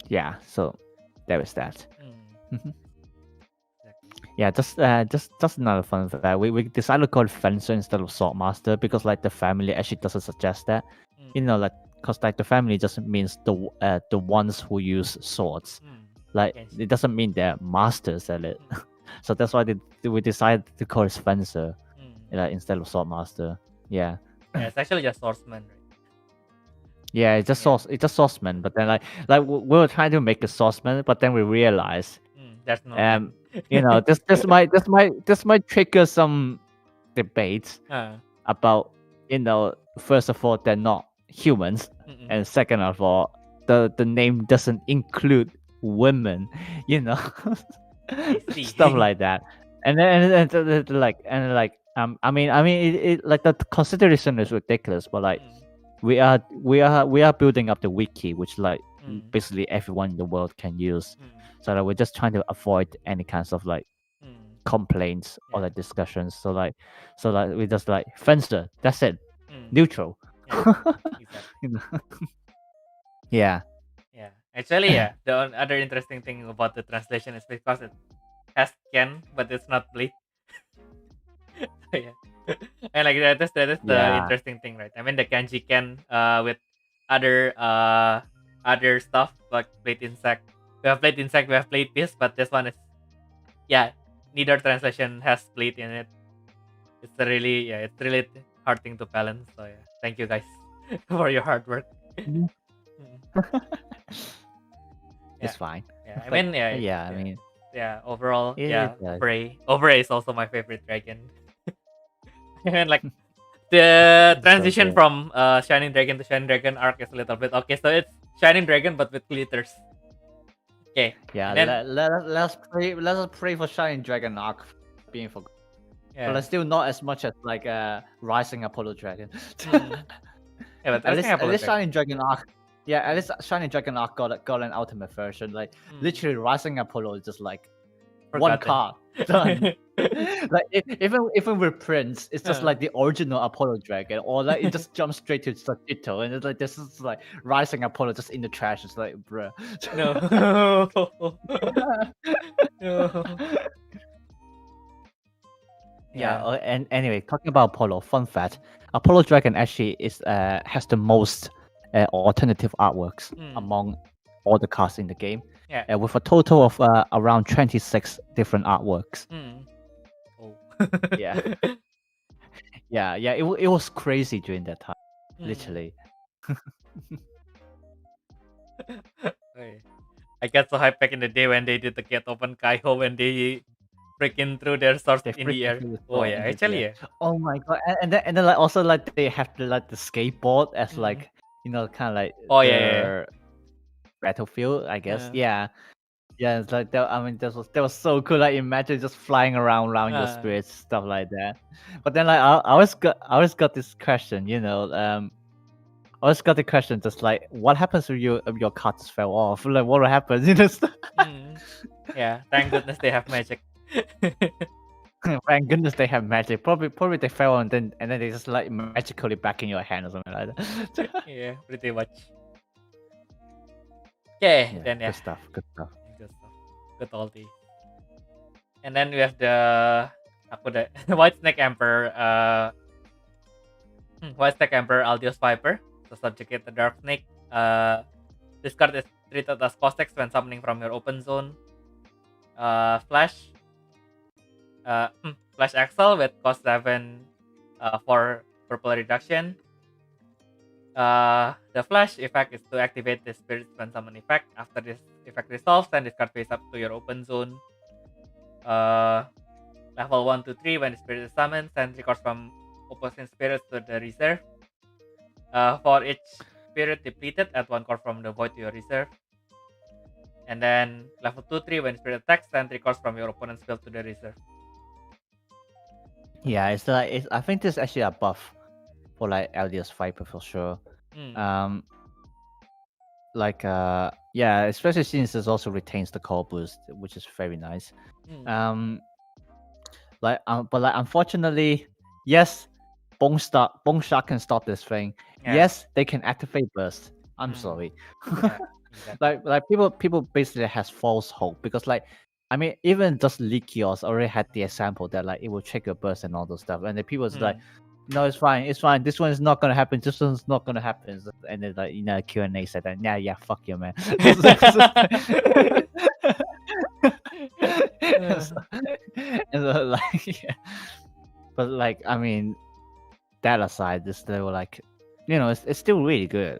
Yeah, so there is that. Yeah, just another fun fact. We decided to call it Fencer instead of Swordmaster because like the family actually doesn't suggest that. You know, like because like the family just means the ones who use swords. Like it doesn't mean they're masters at it. So that's why we decided to call it Fencer, instead of Swordmaster. Yeah.
Yeah, it's actually just swordsman, right?
Yeah, it's just swordsman. But then like we were trying to make a swordsman, but then we realized
there's no
you know, this might trigger some debates about, you know, first of all they're not humans, and second of all the name doesn't include women, you know. Stuff like that. And then I mean it like the consideration is ridiculous, but like we are building up the wiki, which like basically everyone in the world can use. So like we're just trying to avoid any kinds of like complaints or like discussions. So like we just like Fencer, that's it. Neutral.
Exactly.
You know? Yeah.
Yeah. Actually, yeah. The other interesting thing about the translation is because it has Ken, but it's not Bleed. So yeah. And like that is the interesting thing, right? I mean the kanji Ken with other stuff like Blade Insect. We have Blade Insect, we have Blade Beast, but this one is neither translation has Blade in it. It's really hard thing to balance. So yeah. Thank you guys for your hard work.
It's fine.
Yeah, I mean,
I mean,
overall,
it
Bray is also my favorite dragon. And like the transition
good.
from Shining Dragon to Shining Dragon arc is a little bit okay. So it's Shining Dragon but with glitters. Okay.
Yeah,
then,
let's pray for Shining Dragon arc being forgotten. But it's still not as much as like Rising Apollo Dragon.
Yeah, but
at least Shining Dragon arc. Yeah, at least Shining Dragon arc got an ultimate version. Like literally, Rising Apollo is just like one card done. Like even with Prince, it's just like the original Apollo Dragon, or like it just jumps straight to Sakito, and it's like this is like Rising Apollo just in the trash. It's like, bruh.
No. No.
Yeah. And anyway, talking about Apollo, fun fact: Apollo Dragon actually has the most alternative artworks among all the cards in the game.
Yeah.
With a total of around 26 different artworks.
Oh.
Yeah. Yeah. It was crazy during that time, literally.
Okay. I got so hyped back in the day when they did the Get Open Kaiho when they freaking threw their swords in the air. Oh yeah, actually yeah.
Oh my god! And then like also like they have the skateboard as like kind of like their battlefield, I guess. Yeah. It's like that. I mean, that was so cool. Like imagine just flying around your spirits, stuff like that. But then like I always got this question, I always got the question just like, what happens if your cards fell off? Like what happens?
Yeah, thank goodness they have magic.
Thank goodness they have magic. Probably they fell and then they just like magically back in your hand or something like that.
Yeah, pretty much. Okay, then yeah.
Good stuff.
Good all day. And then we have the White Snake Emperor Aldios Viper. So subjugate the Dark Snake. This card is treated as cost X when summoning from your open zone. Flash Axle with cost 7 for purple reduction. The flash effect is to activate the spirit when summon effect. After this effect resolves, send this card face up to your open zone. Level 1 to 3, when the spirit is summoned, send 3 cards from opposing spirits to the reserve. For each spirit depleted, add 1 card from the void to your reserve. And then level 2-3, when spirit attacks, send 3 cards from your opponent's field to the reserve.
Yeah, it's like I think this is actually a buff for like LDS Viper for sure. Yeah, especially since it also retains the core boost, which is very nice. But unfortunately, yes, Bone Shark can stop this thing.
Yeah.
Yes, they can activate burst. I'm sorry.
Yeah, exactly.
like people basically has false hope because like I mean even just Likios already had the example that like it will trigger burst and all those stuff, and the people was like, no, it's fine. This one is not gonna happen. This one's not gonna happen. And then like Q&A said that yeah, fuck you, man. And so, like, yeah. But like I mean, that aside, this level like, it's still really good.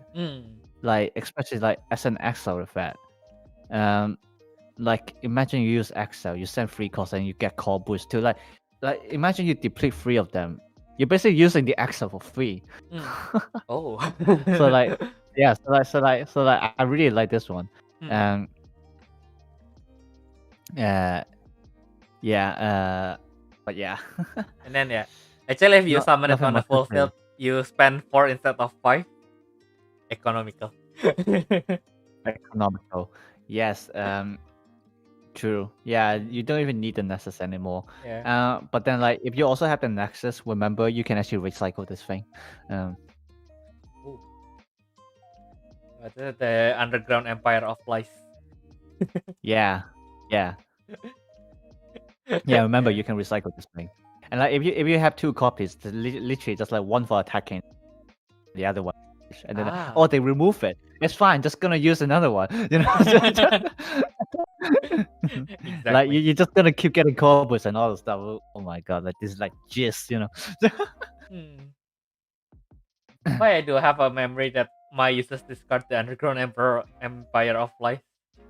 Like especially like as an Excel effect. Like imagine you use Excel, you send 3 cards and you get core boost too. Like imagine you deplete 3 of them. You're basically using the Excel for free.
Oh.
So like yeah, so like I really like this one. But yeah.
And then yeah, actually if you summon it on a
much
full
to say.
field, you spend 4 instead of 5. Economical.
Economical. Yes, true. Yeah, you don't even need the Nexus anymore.
Yeah.
But then like if you also have the Nexus, remember you can actually recycle this thing.
What is it? The Underground Empire of Lies.
Yeah. Remember you can recycle this thing. And like if you have 2 copies, literally just like one for attacking, the other one, and then they remove it. It's fine. Just gonna use another one.
Exactly.
Like you're just gonna keep getting combos and all the stuff. Oh my god! Like this is like gist,
Why I do have a memory that my users discard the Underground Empire of Lies.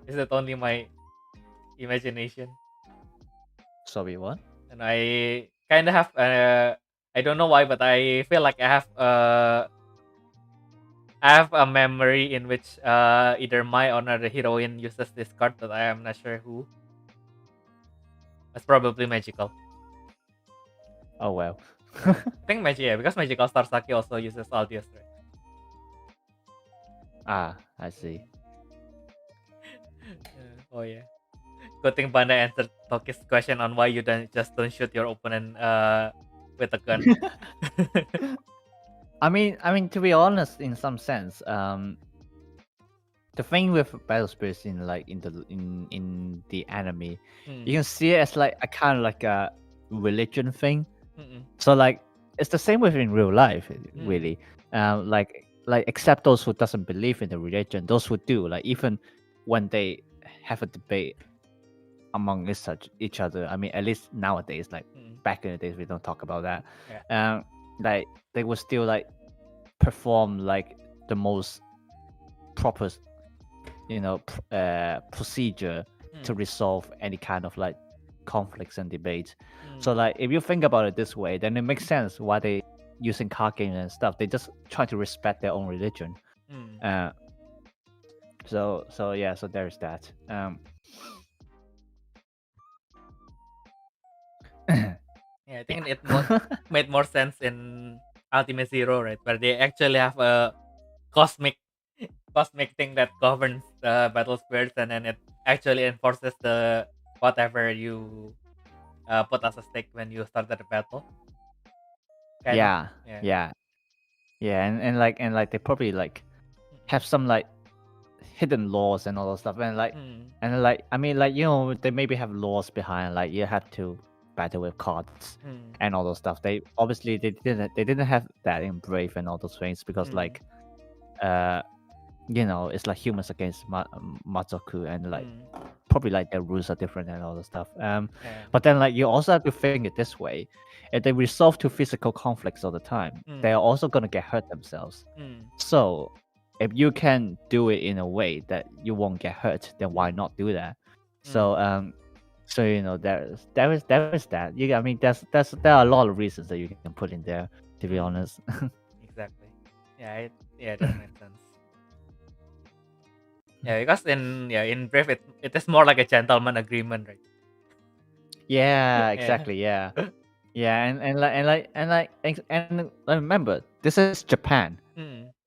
Is it only my imagination?
Sorry, what?
And I kind of have I don't know why, but I feel like I have a memory in which either my or another heroine uses this card, but I am not sure who. It's probably magical.
Oh well.
I think because Magical Star Saki also uses Aldios, right?
I see.
Oh yeah. Good thing Banda answered Toki's question on why you don't shoot your opponent with a gun.
I mean, to be honest, in some sense, the thing with battle spirits in the anime, you can see it as like a kind of like a religion thing. So like it's the same within real life, really. Like except those who doesn't believe in the religion, those who do, like even when they have a debate among each other. I mean, at least nowadays, like back in the days, we don't talk about that. Like they will still like perform like the most proper, procedure to resolve any kind of like conflicts and debates. So like if you think about it this way, then it makes sense why they using card games and stuff. They just try to respect their own religion. So there's that.
Yeah, I think it made more sense in Ultimate Zero, right? Where they actually have a cosmic thing that governs the battle spirits, and then it actually enforces the whatever you put as a stake when you started the battle.
Yeah. And like they probably like have some like hidden laws and all those stuff, and like and like I mean like they maybe have laws behind, like you have to battle with cards and all those stuff. They obviously they didn't have that in Brave and all those things because like it's like humans against Matsuku, and like probably like their rules are different and all the stuff. But then like you also have to think it this way: if they resolve to physical conflicts all the time, they are also gonna get hurt themselves. So if you can do it in a way that you won't get hurt, then why not do that? So there is that. I mean there are a lot of reasons that you can put in there, to be honest.
Exactly. Yeah, that makes sense. Yeah, because in Brave it is more like a gentleman agreement, right?
Yeah, exactly. Yeah. And remember, this is Japan.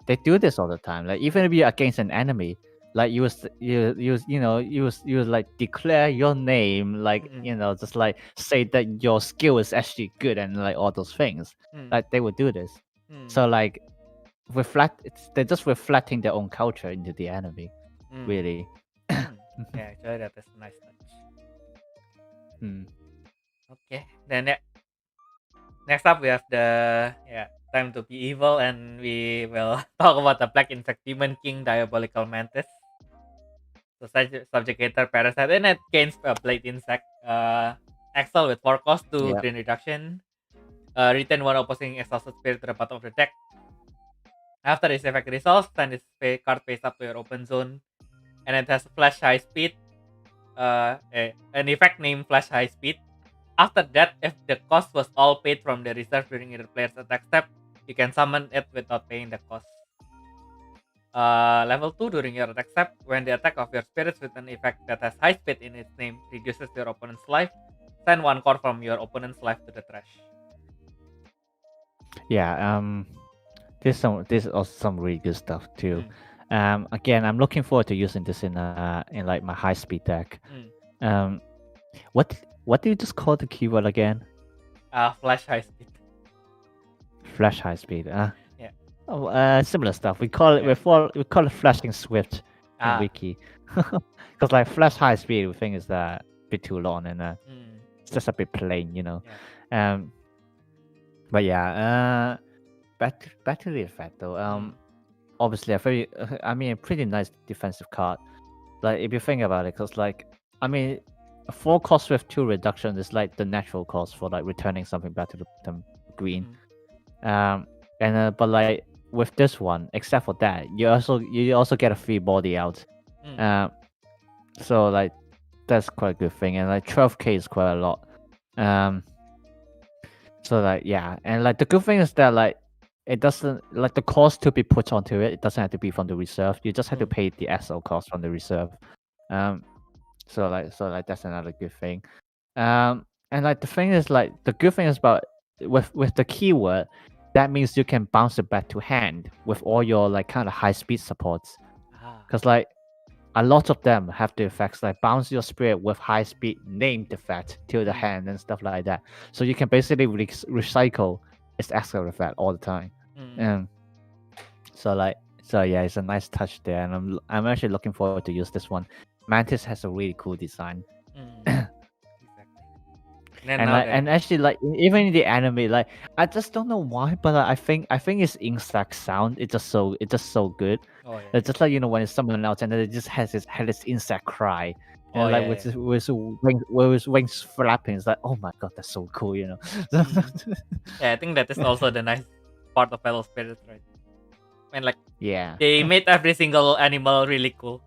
They do this all the time. Like even if you're against an enemy, like you like declare your name, like just like say that your skill is actually good and like all those things. Like they would do this. So like they're just reflecting their own culture into the enemy. Really.
Yeah, actually that is a nice touch. Okay, then next up we have the Time to Be Evil, and we will talk about the Black Insect Demon King Diabolical Mantis. So Subjugator Parasite, and it gains Blade Insect Excel with 4 cost to green reduction. Return 1 opposing exhausted spirit to the bottom of the deck. After this effect resolves, send this card face up to your open zone, and it has Flash High Speed. An effect named Flash High Speed. After that, if the cost was all paid from the reserve during either player's attack step, you can summon it without paying the cost. Level 2, during your attack step, when the attack of your spirits with an effect that has high speed in its name reduces your opponent's life, send 1 core from your opponent's life to the trash.
Yeah, this is also some really good stuff too. Again, I'm looking forward to using this in like my high speed deck. What do you just call the keyword again?
Flash High Speed.
Flash High Speed.
Yeah.
Similar stuff. We call it we call it Flashing Swift in Wiki, because like Flash High Speed we think is a bit too long and it's just a bit plain, But yeah, back to the effect though. Obviously a pretty nice defensive card. Like if you think about it, because like I mean, a 4 cost with 2 reduction is like the natural cost for like returning something back to the bottom green. But like with this one, except for that, you also get a free body out. So like that's quite a good thing, and like 12k is quite a lot. So like yeah, and like the good thing is that like it doesn't like the cost to be put onto it. It doesn't have to be from the reserve. You just have to pay the SL cost from the reserve. So like that's another good thing. And like the thing is like the good thing is about with the keyword, that means you can bounce it back to hand with all your like kind of high speed supports. Because like a lot of them have the effects like bounce your spirit with high speed named effect to the hand and stuff like that. So you can basically recycle its extra effect all the time. So yeah, it's a nice touch there, and I'm actually looking forward to use this one. Mantis has a really cool design.
Exactly.
And actually, like even in the anime, like I just don't know why, but I think its insect sound it's just so good.
Oh yeah.
It's just like when it's someone else and then it just had this insect cry. And like with his wings flapping, it's like, oh my god, that's so cool,
Yeah, I think that is also the nice part of Fellow Spirits, right? I mean, like
yeah.
they made every single animal really cool.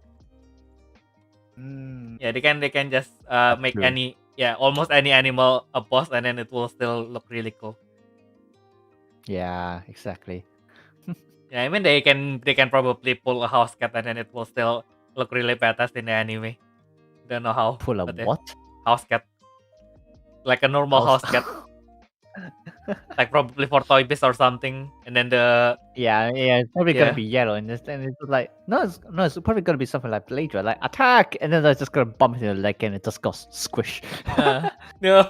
Mm,
Yeah, they can just make
true.
almost any animal a boss, and then it will still look really cool.
Yeah, exactly.
Yeah, I mean they can probably pull a house cat, and then it will still look really badass in the anime. Don't know how.
Pull a
but yeah,
what?
house cat, like a normal house cat, like probably for Toy Biz or something, and then the
Yeah, it's probably
Yeah.
gonna be yellow, and it's like it's probably gonna be something like Blade, like attack, and then it's just gonna bump into the leg and it just goes squish.
No.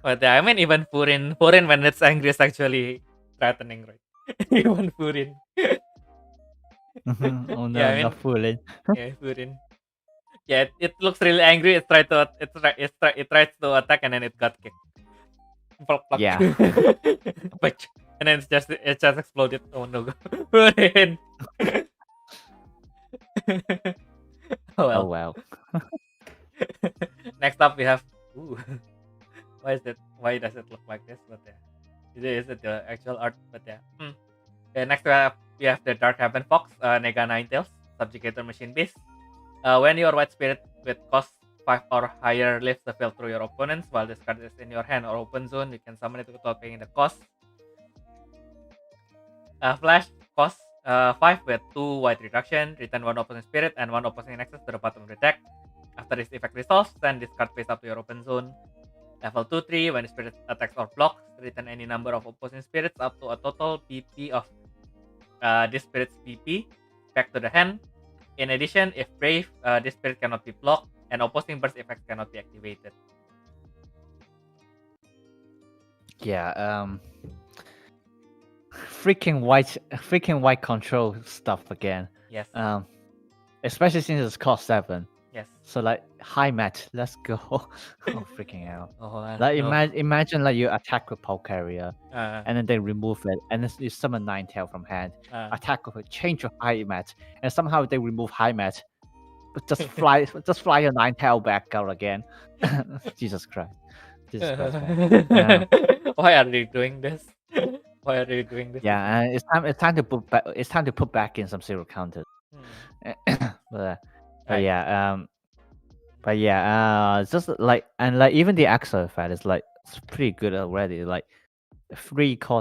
But yeah, I mean even Furin when it's angry is actually threatening, right? Even Furin.
Oh no,
Yeah, I mean
not fooling.
yeah, Furin. Yeah, it looks really angry. It tries to attack, and then it got kicked. Plop, plop.
Yeah.
But and then it just exploded. Oh no, Furin. Oh
Oh
well.
well.
Next up we have. Ooh. Why is it? Why does it look like this? But yeah, is it the actual art? But yeah. Okay, next we have the Dark Heaven Fox, Nega Ninetales, Subjugator Machine Beast. When your White Spirit with cost 5 or higher lives the field through your opponents, while this card is in your hand or open zone, you can summon it without paying the cost. Flash cost 5 with 2 white reduction, return 1 opposing spirit and 1 opposing nexus to the bottom of the deck. After this effect resolves, send this card face up to your open zone. Level 2-3, when the spirit attacks or blocks, return any number of opposing spirits up to a total PP of this spirit's PP back to the hand. In addition, if brave, this spirit cannot be blocked, and opposing burst effects cannot be activated.
Yeah, freaking white control stuff again.
Yes.
Especially since it's cost 7.
Yes.
So like high match, let's go. Oh freaking hell!
Oh,
Like
no.
imagine like you attack with Pole Carrier, and then they remove it, and then you summon Ninetale from hand. Attack with a change of high match, and somehow they remove high match, but just fly your Ninetale back out again. Jesus Christ! Man.
Why are they doing this? Why are they doing this?
Yeah, it's time to put back in some zero counters. But just like even the Axel effect is like it's pretty good already. Like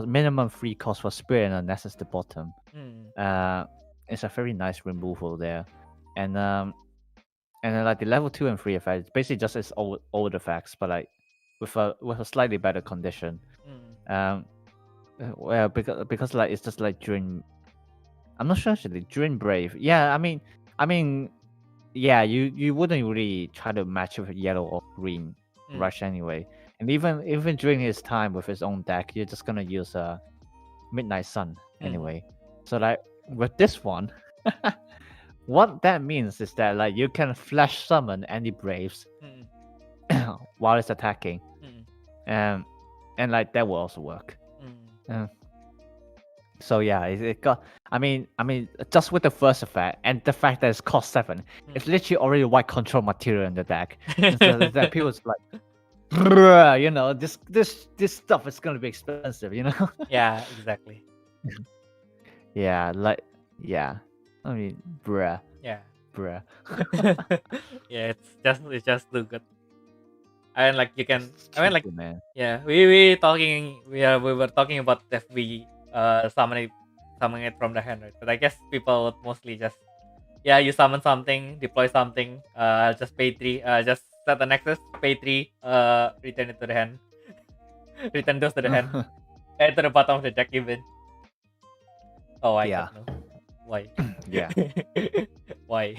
minimum 3 cost for spirit and Nexus the bottom. It's a very nice removal there, and then like the level 2 and 3 effect, it's basically just its old effects, but like with a slightly better condition. Well, because like it's just like during. I'm not sure actually during Brave. Yeah, I mean, yeah, you wouldn't really try to match with yellow or green rush anyway. And even during his time with his own deck, you're just gonna use a Midnight Sun anyway. So like with this one, what that means is that like you can flash summon any Braves while it's attacking, and like that will also work. So yeah, it got. I mean, just with the first effect and the fact that it's cost 7, it's literally already white control material in the deck. So that people's like, bruh, this stuff is gonna be expensive,
Yeah, exactly.
Yeah, like I mean, bruh.
Yeah.
Bruh.
Yeah, it's just too good. I mean, like you can. I mean, like
man.
Yeah, we were talking about if we summoning it from the hand, right? But I guess people would mostly just you summon something, deploy something, just pay 3, just set the nexus, pay 3, return it to the hand, return those to the hand, and to the bottom of the deck even. Oh, I don't know why.
Yeah.
Why?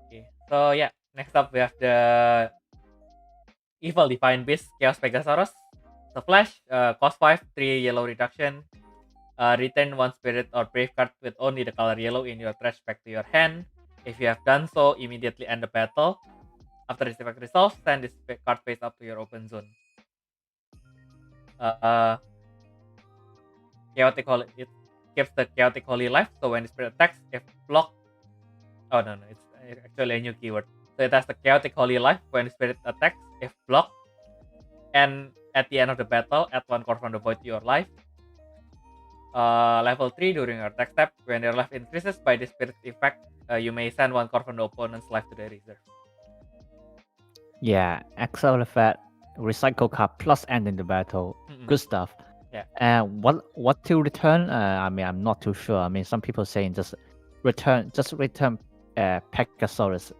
Okay, so yeah, next up we have the Evil Divine Beast Chaos Pegasaurus. So flash, cost 5, 3 yellow reduction. Return 1 spirit or brave card with only the color yellow in your trash back to your hand. If you have done so, immediately end the battle. After this effect resolves, send this card face up to your open zone. Chaotic Holy, it keeps the Chaotic Holy alive, so when the spirit attacks, if blocked, oh no, it's actually a new keyword. So it has the Chaotic Holy alive when the spirit attacks, if blocked, and at the end of the battle, add 1 core from the void to your life. Level 3, during your attack step, when your life increases by the spirit effect, you may send 1 core from the opponent's life to the reserve.
Yeah, exile effect, recycle card plus ending the battle. Good stuff.
Yeah.
What to return? I mean, I'm not too sure. I mean, some people saying just return Pegasaurus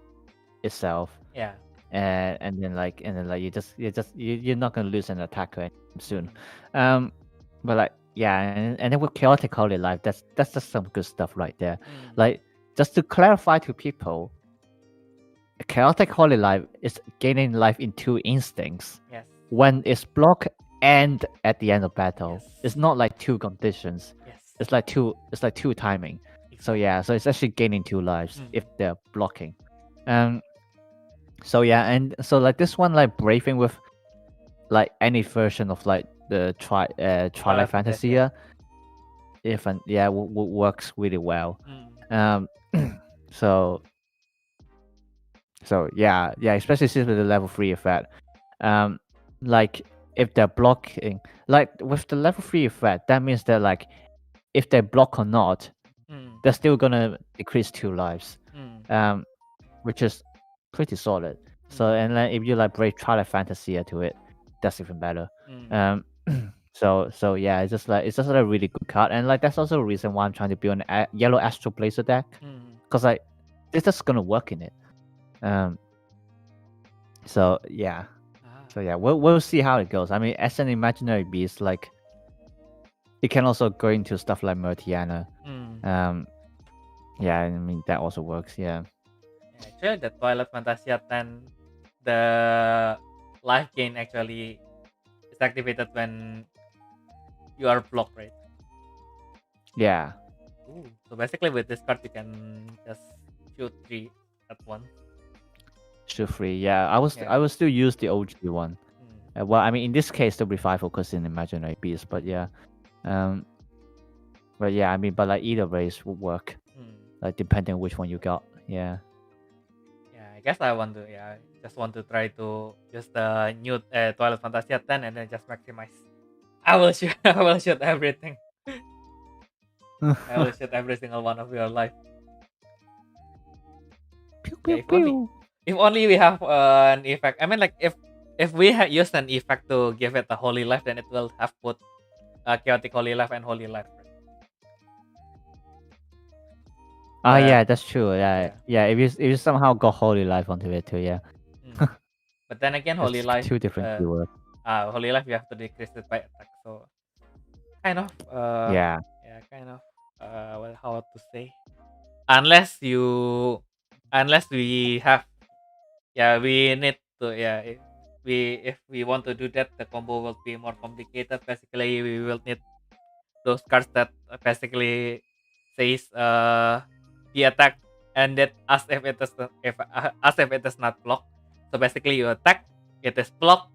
itself.
Yeah.
And then you're not gonna lose an attacker anytime soon. But like yeah, and then with Chaotic Holy Life, that's just some good stuff right there. Like just to clarify to people, Chaotic Holy Life is gaining life in 2 instincts.
Yes.
When it's blocked and at the end of battle.
Yes.
It's not like 2 conditions.
Yes.
It's like two timing. So yeah, so it's actually gaining 2 lives if they're blocking. So yeah, and so like this one, like braving with like any version of like the Twilight Fantasia, works really well. So yeah, especially since with the level 3 effect. Like if they're blocking, like with the level 3 effect, that means that like if they block or not, they're still gonna decrease 2 lives. Which is pretty solid. So and then if you like break Twilight Fantasia to it, that's even better. So yeah, it's just a really good card, and like that's also the reason why I'm trying to build an yellow Astral Blazer deck, because like it's just gonna work in it. So yeah, we'll see how it goes. I mean, as an imaginary beast, like it can also go into stuff like Mertiana. Yeah, I mean that also works. Yeah.
Actually, the Twilight Fantasia 10, the life gain actually is activated when you are blocked, right?
Yeah.
Ooh. So basically, with this card, you can just shoot 3 at once.
Shoot 3, yeah. I will still use the OG one. Well, I mean, in this case, the revival because in imaginary beast, but yeah. But yeah, I mean, but like either race would work, like depending on which one you got. Yeah.
I guess I just want to try to use the new Twilight Fantasia 10 and then just maximize. I will shoot everything. I will shoot every single one of your life. If only we have an effect. I mean, like if we used an effect to give it a holy life, then it will have put chaotic holy life and holy life.
Oh yeah, that's true. Yeah. If you somehow got holy life onto it too, yeah.
But then again, holy
It's
life
2 different keywords.
Holy life you have to decrease it by attack, so kind of kind of well, how to say, unless we have we need to if we want to do that, the combo will be more complicated. Basically, we will need those cards that basically says the attack ended as if it is not blocked. So basically, you attack, it is blocked.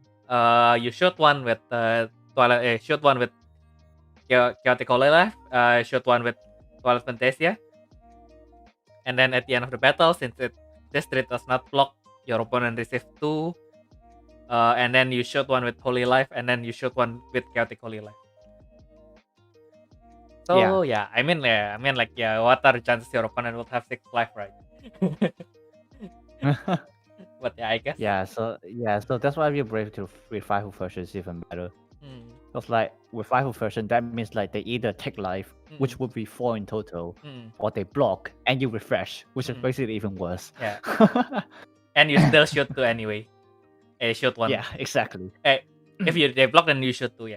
You shoot one with shoot one with chaotic holy life. Shoot one with Twilight Fantasia. And then at the end of the battle, since this trait does not block, your opponent receives 2. And then you shoot one with holy life, and then you shoot one with chaotic holy life. So I mean, what are the chances your opponent will have 6 life, right? But yeah, I guess.
So that's why we're brave to revival version is even better. Because like revival version, that means like they either take life, which would be 4 in total, or they block and you refresh, which is basically even worse.
Yeah. And you still shoot 2 anyway. Shoot 1.
Yeah, exactly.
If they block, then you shoot 2.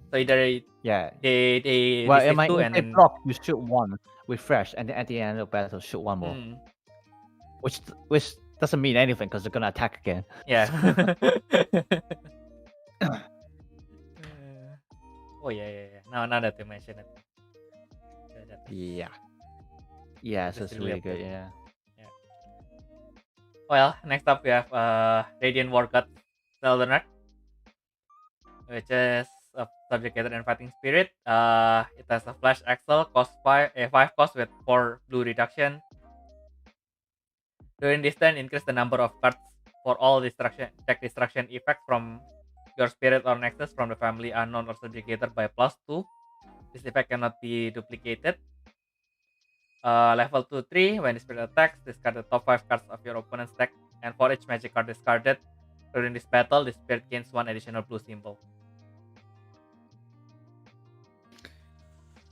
So either they
if
2 and
they
then
block, you shoot 1, refresh, and then at the end of battle shoot 1 more. Which doesn't mean anything because they're gonna attack again.
Yeah. Oh yeah. Now that you mention it.
Yeah. Yeah, so
That's
it's
really
really good.
appealing.
Yeah.
Well, next up we have Radiant War God Seldonar, which is a subjugated and fighting spirit. It has a flash axle, cost 5 cost with 4 blue reduction. During this turn, increase the number of cards for all destruction effects from your spirit or nexus from the family unknown or subjugated by +2. This effect cannot be duplicated. Level 2-3, when the spirit attacks, discard the top 5 cards of your opponent's deck, and for each magic card discarded during this battle, the spirit gains 1 additional blue symbol.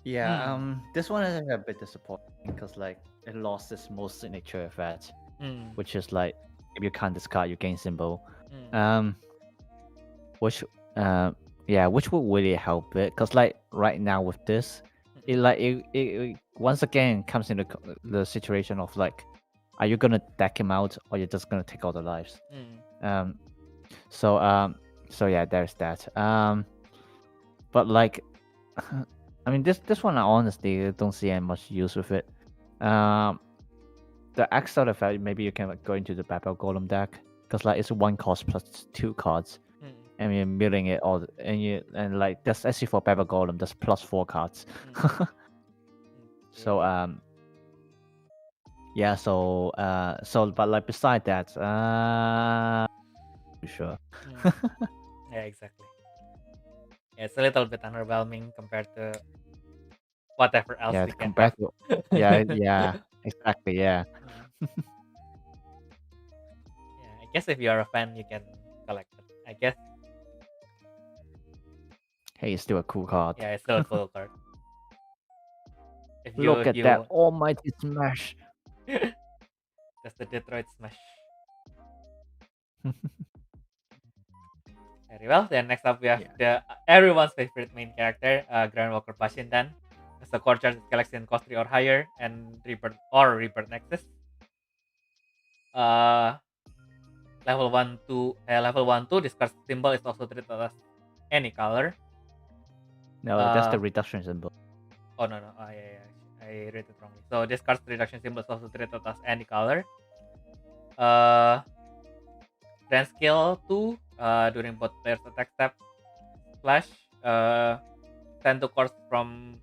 Yeah. This one is a bit disappointing because like it lost its most signature effect, which is like if you can't discard, you gain symbol. Which which would really help it because like right now with this, it once again comes into the situation of like, are you gonna deck him out or you're just gonna take all the lives? So yeah, there's that. But like, I mean, this one I honestly don't see any much use with it. The extra effect, maybe you can like, go into the Babel Golem deck because like it's 1 cost plus 2 cards, and you're milling it all, and like that's actually for Babel Golem, that's plus 4 cards. So yeah, so but like beside that, sure.
Yeah, exactly. Yeah, it's a little bit underwhelming compared to whatever else
Yeah,
we can
compared
have.
to yeah, exactly, yeah.
Yeah, I guess if you're a fan, you can collect it. I guess.
Hey, it's still a cool card.
Yeah, it's still a cool card.
Look at that almighty smash.
That's the Detroit Smash. Very well. Then next up we have the everyone's favorite main character, GranWalker Bashindan. As a core charge, Galaxy and cost 3 or higher, and Rebirth Nexus. Level 1-2, discard symbol is also treated as any color.
No, that's the reduction symbol.
Oh no, yeah, I read it wrongly. So discard reduction symbol is also treated as any color. Grand skill 2, during both players attack step, flash, send 2 cards from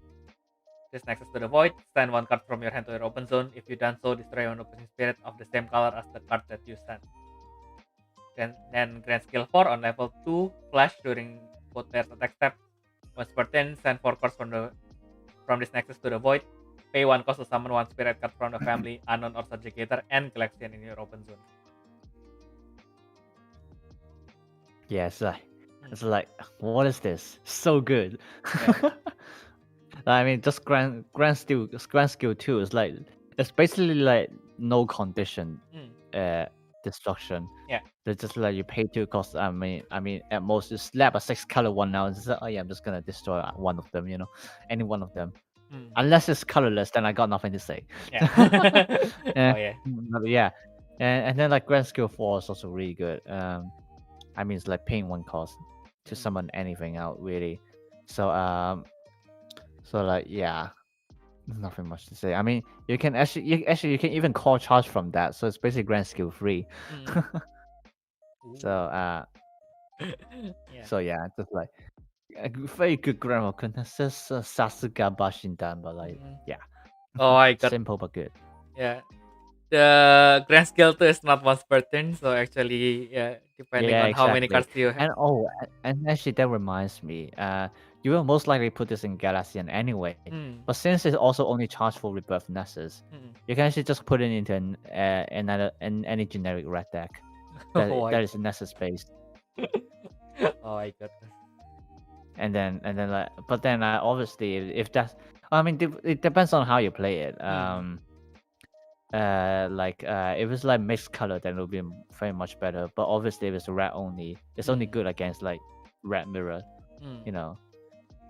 this nexus to the void, send 1 card from your hand to your open zone. If you done so, destroy one opposing spirit of the same color as the card that you sent. Then Grand skill 4 on level 2, flash during both players attack step. Once per turn, send 4 cards from this nexus to the void. Pay 1 cost to summon 1 spirit card from the family, unknown or subjugator, and Galaxian in your open zone.
Yeah, it's like what is this? So good.
Yeah.
I mean, just grand skill 2 is like it's basically like no condition destruction.
Yeah.
It's just like you pay 2 costs. I mean at most you slap a 6 color one now and say, oh yeah, I'm just gonna destroy one of them, any one of them. Unless it's colorless, then I got nothing to say.
Yeah.
Oh
yeah.
Yeah. And then like grand skill 4 is also really good. I mean, it's like paying 1 cost to summon anything out, really. So like yeah, nothing much to say. I mean, you can you can even call charge from that, so it's basically grand skill 3. So so yeah, just like a very good GranWalker. That's just Sasuga Bashindan, but like yeah.
Oh, I got
simple but good.
Yeah. The grand skill 2 is not once per turn, so actually, yeah, depending on how many cards you have.
And actually, that reminds me, you will most likely put this in Galaxian anyway. But since it's also only charged for Rebirth Nexus, you can actually just put it into any generic red deck that is Nexus based.
Oh, I got this.
And then like, but then obviously, if that's, I mean, it depends on how you play it. If it's like mixed color, then it'll be very much better. But obviously, if it's red only, it's only good against like red mirror,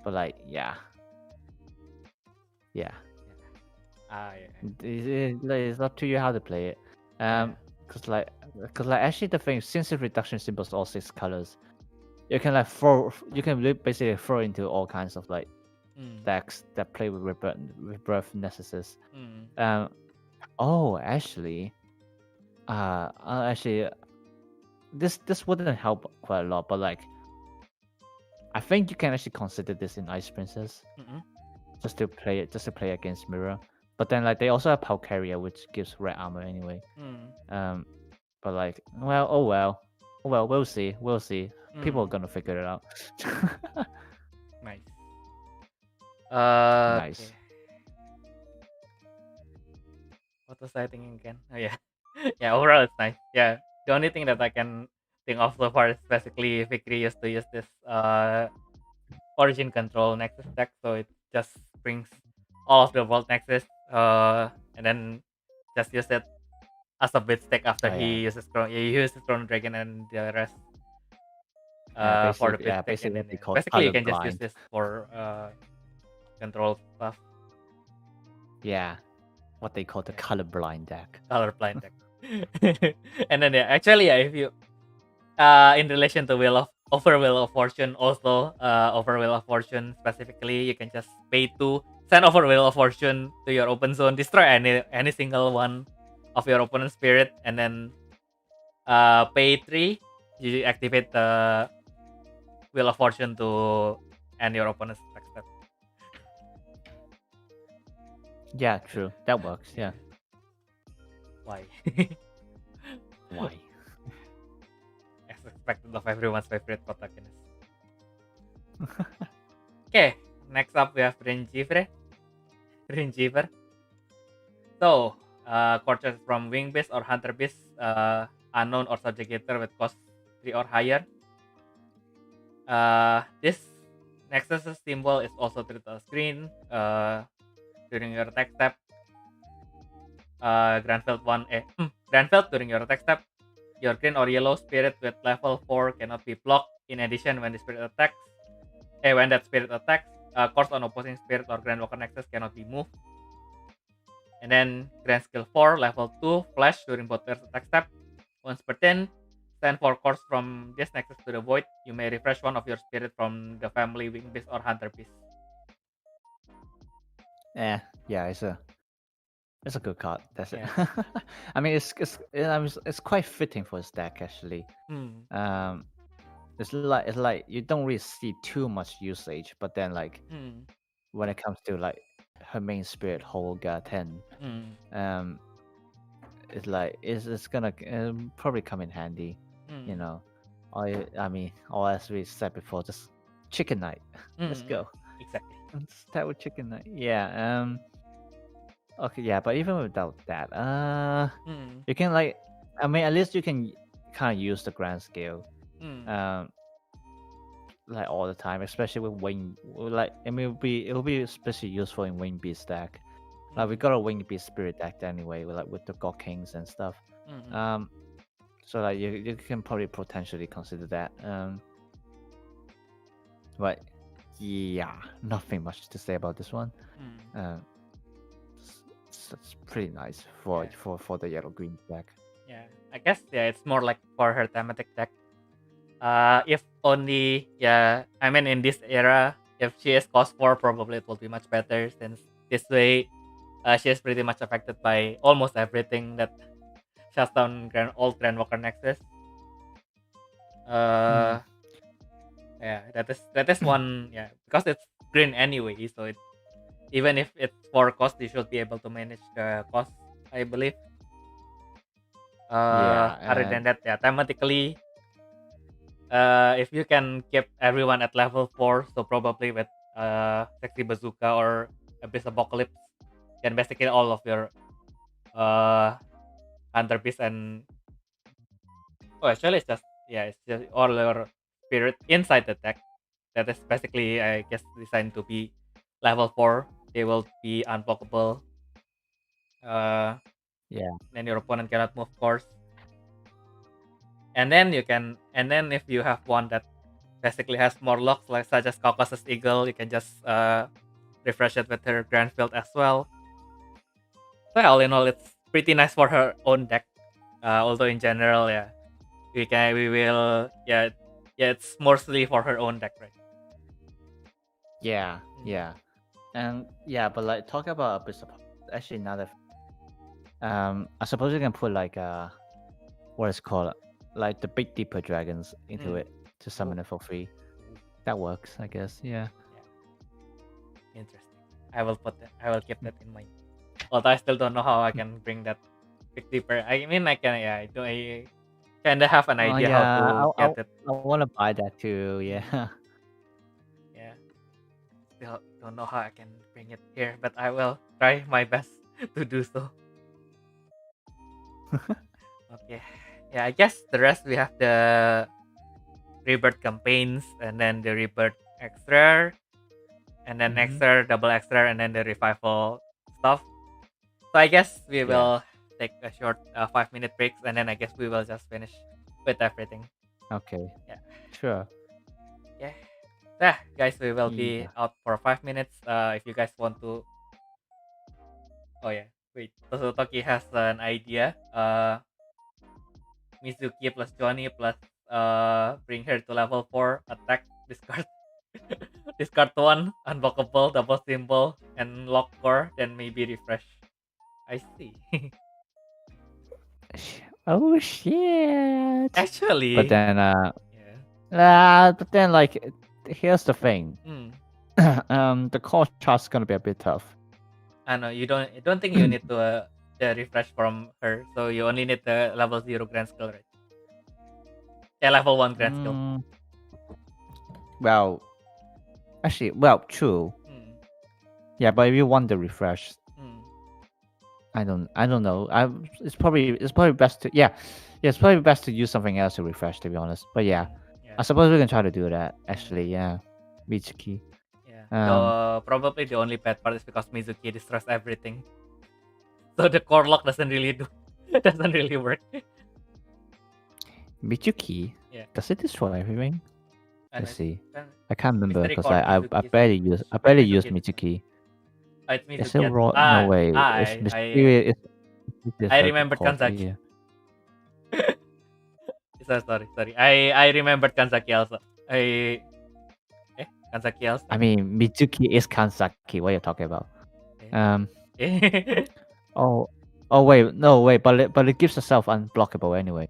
But like, yeah.
Yeah.
It's up to you how to play it. Cause like actually the thing, since the reduction symbols all 6 colors, you can like basically throw into all kinds of like decks that play with Rebirth Nexuses.
Mm.
Actually, this wouldn't help quite a lot, but like, I think you can actually consider this in Ice Princess, just to play against Mirror. But then like they also have Palcaria, which gives red armor anyway. But like, well, we'll see. People are gonna figure it out.
Nice.
Nice.
Okay. What was I thinking again? Oh yeah, yeah. Overall, it's nice. Yeah. The only thing that I can think of so far is basically Victory used to use this Origin Control Nexus deck, so it just brings all of the Vault Nexus, and then just use it as a bit stick after he uses Chrono Dragon and the rest. For the bit stick,
basically
and
what
then
they call
basically you can just
colorblind.
use this for control stuff.
Yeah, what they call the colorblind deck.
Colorblind deck. And then actually, if you in relation to Wheel of Fortune, also over Wheel of Fortune specifically, you can just pay 2, send over Wheel of Fortune to your open zone, destroy any single one of your opponent's spirit, and then pay 3, you activate the Wheel of Fortune to end your opponent's attack step.
Yeah, true. That works. Yeah.
Why?
Why?
As expected of everyone's favorite protagonist. Okay, next up we have Rengiver. So, quarters from Wing Beast or Hunter Beast, unknown or subjugator with cost 3 or higher. This Nexus symbol is also treated as green during your attack step. Grandfield during your attack step. Your green or yellow spirit with level 4 cannot be blocked. In addition, when the spirit attacks, when that spirit attacks, course on opposing spirit or GranWalker Nexus cannot be moved. And then Grand Skill 4, level 2, flash during both players' attack step. Once per turn, send 4 cores from this Nexus to the void. You may refresh one of your spirit from the family Wing Beast or Hunter Beast.
Yeah, it's a good card. That's
Yeah.
it. I mean, it's quite fitting for his deck actually. It's like you don't really see too much usage, but then like when it comes to like her main spirit Holga 10, it's like it's gonna probably come in handy. You know, I mean, all as we said before, just Chicken Knight. Let's go.
Exactly.
Let's start with Chicken Knight. Yeah. Okay. Yeah, but even without that, you can like, I mean, at least you can kind of use the grand scale, like all the time, especially with Wing. Like, I mean, it'll be especially useful in Wing Beast deck. Like we got a Wing Beast spirit deck anyway, with the God Kings and stuff. So like you can probably potentially consider that. But yeah, nothing much to say about this one. It's pretty nice for the yellow green deck.
Yeah, I guess it's more like for her thematic deck. If only I mean in this era, if she is cost 4, probably it will be much better, since this way she is pretty much affected by almost everything that shuts down old GranWalker Nexus. Yeah, that is one. Yeah, because it's green anyway, so it, even if it's 4 cost, you should be able to manage the cost, I believe. Other than that, thematically, if you can keep everyone at level 4, so probably with Sexy Bazooka or Abyss Apocalypse, then basically all of your Hunter Beast and actually it's just all your spirit inside the deck that is basically, I guess, designed to be level 4. They will be unblockable. Then your opponent cannot move course. And then if you have one that basically has more locks, like such as Caucasus Eagle, you can just refresh it with her Grandfield as well. So all in all, it's pretty nice for her own deck. Although in general, it's mostly for her own deck, right?
Yeah. And yeah, but like talk about Abyss of actually another. I suppose you can put like what is it called, like the big deeper dragons into it to summon it for free. That works, I guess. Yeah.
Interesting. I will keep that in mind. Although I still don't know how I can bring that big deeper. I mean, I can. Yeah, I kind of have an idea how to get it.
I want to buy that too. Yeah.
Yeah. Still don't know how I can bring it here, but I will try my best to do so. Okay. Yeah, I guess the rest we have the Rebirth Campaigns and then the Rebirth X Rare and then X Rare, double X Rare, and then the revival stuff. So I guess we will take a short 5-minute breaks and then I guess we will just finish with everything.
Okay.
Yeah.
Sure.
Yeah. Yeah, guys, we will be out for 5 minutes. If you guys want to. Oh yeah, wait. Toki has an idea. Mizuki plus Johnny plus bring her to level 4, attack, discard discard 1, unblockable, double symbol, and lock core, then maybe refresh. I see.
Oh shit!
Actually,
but then but then like here's the thing. The core chart's gonna be a bit tough.
I know you don't think you need to the refresh from her, so you only need the level 0 grand skill, right? Yeah, level 1 grand skill.
Well, actually, true. Yeah, but if you want the refresh, I don't know. It's probably best to it's probably best to use something else to refresh, to be honest. But yeah, I suppose we can try to do that. Actually, yeah, Mizuki.
Yeah. Probably the only bad part is because Mizuki destroys everything, so the core lock doesn't really work.
Mizuki?
Yeah.
Does it destroy everything? Let's see. I can't remember
Mystery
because
core
I
Mizuki
barely use
Mizuki.
Mizuki.
It's Mizuki.
Is it raw? No way.
I remembered Kanzaki. Sorry. I remembered Kanzaki also. Kanzaki also.
I mean, Mizuki is Kanzaki. What are you talking about? Oh wait, no wait, but it gives itself unblockable anyway.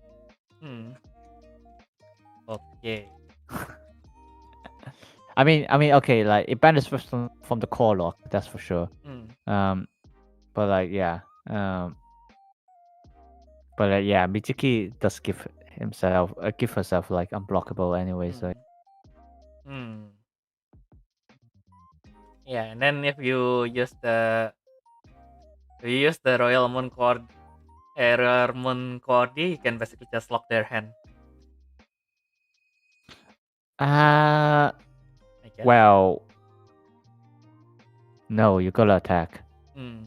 Okay.
I mean, okay, like it banishes from the core lock, that's for sure. But like yeah, Mizuki does give herself like unblockable anyway. So.
Yeah, and then if you use the Royal Moon Cordi, you can basically just lock their hand.
Well, no, you gotta attack.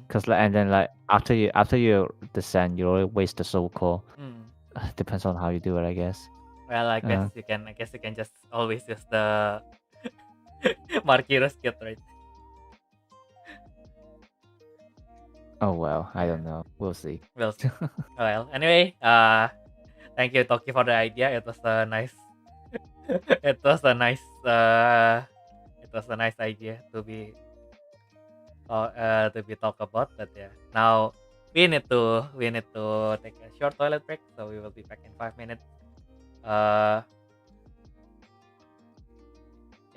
Cause and then like after you descend, you already waste the soul core. Depends on how you do it, I guess.
Well, I guess you can just always use the Markiros kit, right?
Oh well, I don't know. We'll see.
We'll see. Well, anyway, thank you, Toki, for the idea. It was a nice idea to be talked about. But yeah, now we need to take a short toilet break, so we will be back in 5 minutes. Yeah,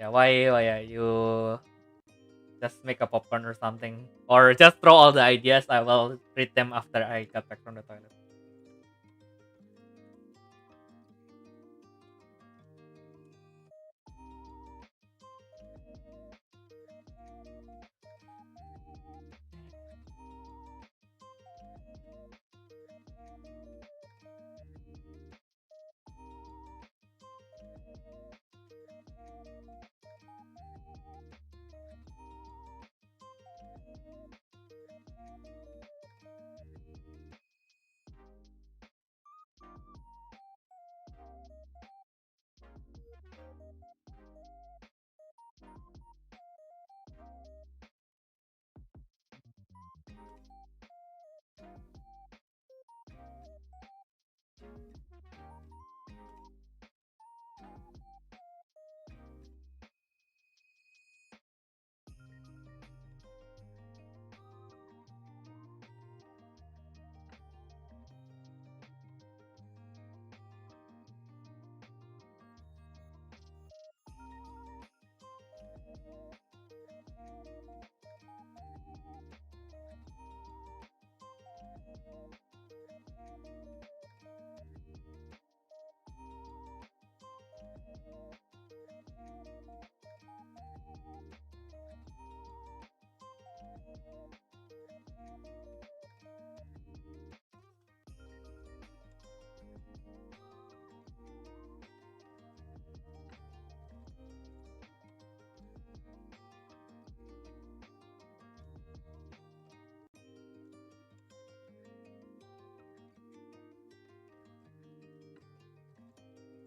why you just make a popcorn or something, or just throw all the ideas. I will read them after I got back from the toilet.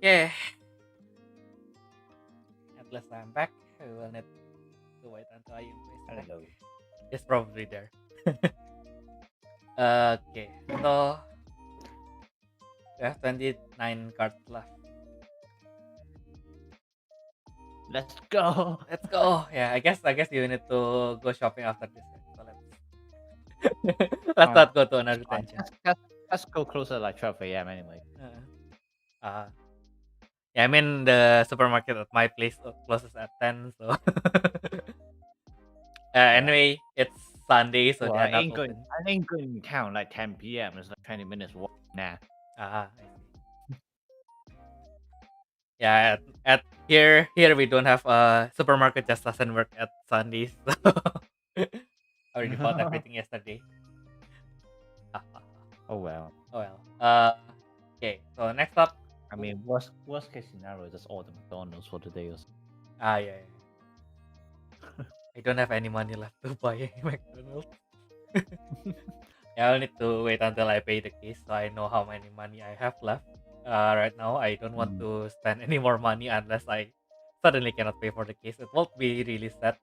Okay. At least I'm back. We will need to wait until I is back.
Hello.
It's probably there. Okay, so we have 29 cards left.
Let's go.
Let's go. Yeah, I guess you need to go shopping after this. Right? So let's not go to another
Fine.
tangent.
Let's go closer like 12 a.m. anyway.
Yeah, I mean the supermarket at my place closes at 10, so anyway, it's Sunday, so
Well,
they're
I
not
ain't going.
open.
I ain't going to town like 10 p.m. It's like 20 minutes walk. Nah.
I see. Yeah, at here we don't have a supermarket. Just doesn't work at Sundays. So I already bought everything yesterday.
Oh well.
Oh well. Okay. So next up.
I mean, worst case scenario is just order McDonald's for the day or something.
Yeah. I don't have any money left to buy McDonald's. Yeah, I'll need to wait until I pay the case so I know how many money I have left. Right now, I don't want to spend any more money unless I suddenly cannot pay for the case. It will be really sad.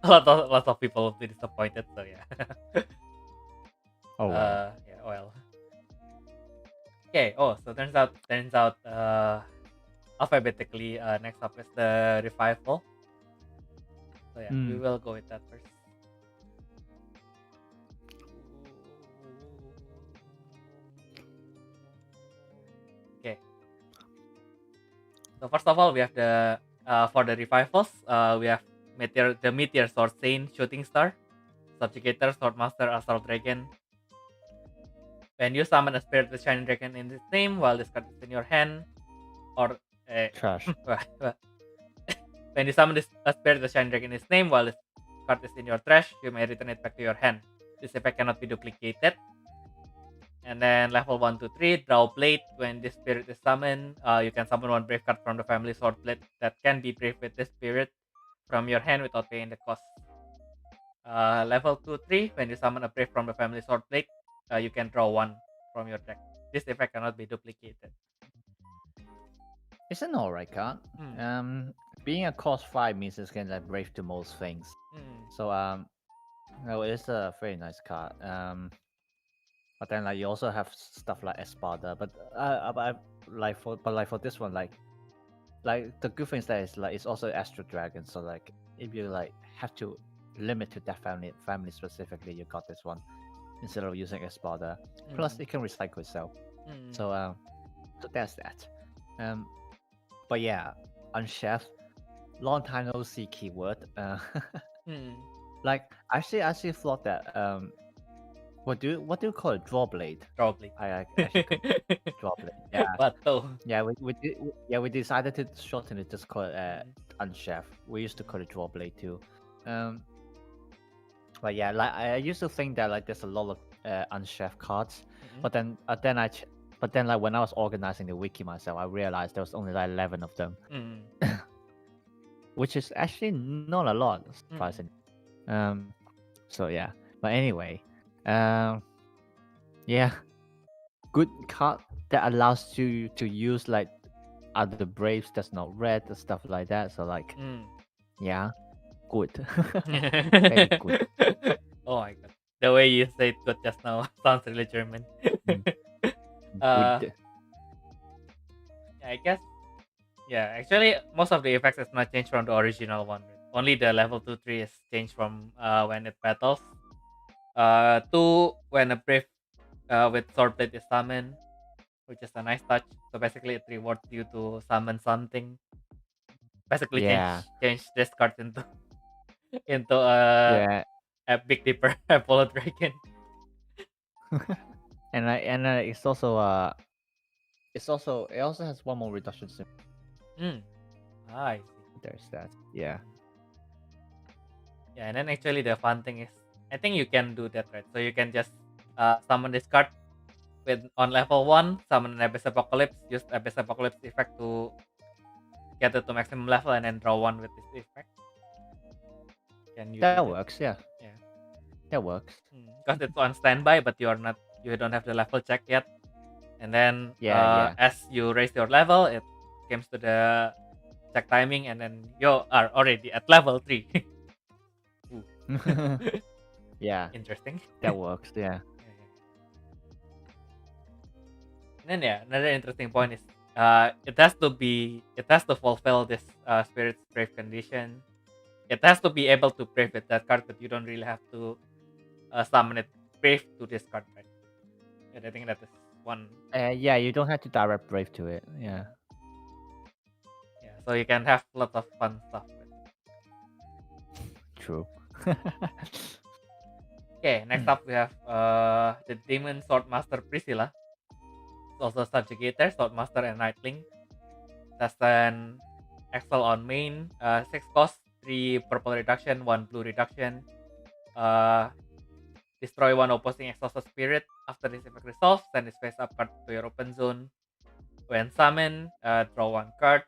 Lots of people will be disappointed. So yeah.
Oh well.
Yeah. Well. Okay. Oh, so turns out. Alphabetically, next up is the revival. So yeah, we will go with that first. Okay. So first of all, we have the for the revivals, we have Meteor Sword Saint, Shooting Star, Subjugator, Swordmaster, Astral Dragon. When you summon a spirit with Shining Dragon in its name, while this card is in your hand, or
Trash.
when you summon a spirit with Shining Dragon in its name, while this card is in your trash, you may return it back to your hand. This effect cannot be duplicated. And then level 1, 2, 3, draw blade. When this spirit is summoned, you can summon one brave card from the family sword blade that can be brave with this spirit from your hand without paying the cost. Level 2, 3, when you summon a brave from the family sword blade, you can draw one from your deck. This effect cannot be duplicated.
It's an alright card. Being a cost 5 means it's kind of like brave to most things. So no, it's a very nice card. But then like you also have stuff like Espada, but for this one, like the good thing is that it's also Astral Dragon. So like if you like have to limit to that family specifically, you got this one instead of using Espada. Plus it can recycle itself. So that's that. But yeah, Unchef, long time no see keyword. Like I actually thought that what do you call it? Draw blade.
Draw blade.
I actually draw blade. Yeah.
What though?
Yeah, we decided to shorten it, just call it Unchef. We used to call it draw blade too. But yeah, like I used to think that like there's a lot of Unchef cards, but then like when I was organizing the wiki myself, I realized there was only like 11 of them, which is actually not a lot, surprisingly. So yeah, but anyway, yeah, good card that allows you to use like other braves that's not red and stuff like that. So like, yeah, good, very good.
Oh my god, the way you say it good just now sounds really German. Yeah, I guess. Yeah, actually, most of the effects is not changed from the original one. Only the level 2, 3 is changed from when it battles. 2, when a brave with swordblade is summoned, which is a nice touch. So basically, it rewards you to summon something. Basically, change this card into a Big Dipper Apollo Dragon.
and it also has one more reduction symbol.
I see.
There's that. Yeah.
Yeah, and then actually the fun thing is, I think you can do that, right? So you can just summon this card on level 1, summon an Abyss Apocalypse, use Abyss Apocalypse effect to get it to maximum level, and then draw one with this effect.
That works, yeah.
Yeah.
That works.
Because it's on standby, but you don't have the level check yet. And then as you raise your level, it comes to the check timing, and then you are already at level 3. Ooh,
Yeah,
interesting.
that works. Yeah.
And then another interesting point is it has to fulfill this spirit's brave condition. It has to be able to brave with that card, but you don't really have to summon it brave to this card, right? And I think that is one.
Yeah, you don't have to direct brave to it. Yeah.
Yeah, so you can have lots of fun stuff with it.
True.
Okay, next up we have the Demon Swordmaster Priscilla. It's also Subjugator, Swordmaster, and Nightling. That's an Excel on main, 6 cost, 3 purple reduction, 1 blue reduction. Destroy 1 opposing exhausted spirit. After this effect resolves, send this face up card to your open zone. When summon, draw 1 card.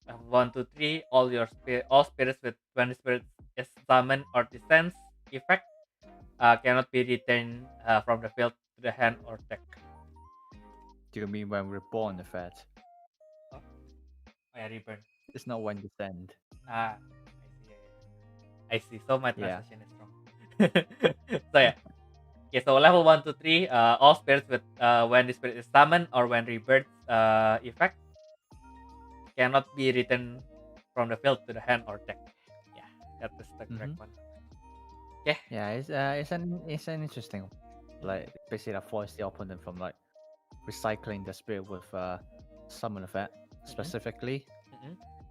1, 2, 3. All spirits with 20 spirits is summoned or descends effect cannot be returned from the field to the hand or deck.
Do you mean when we're born, the fact?
Oh, yeah, reburn.
It's not when you send.
Ah, I see. So my
Yeah.
translation is wrong. So yeah. Okay, so level 1 to 3, all spirits with when the spirit is summoned or when rebirth effect cannot be returned from the field to the hand or deck. Yeah, that is the correct one. Okay.
Yeah, it's an interesting one. Like basically that force the opponent from like recycling the spirit with summon effect specifically.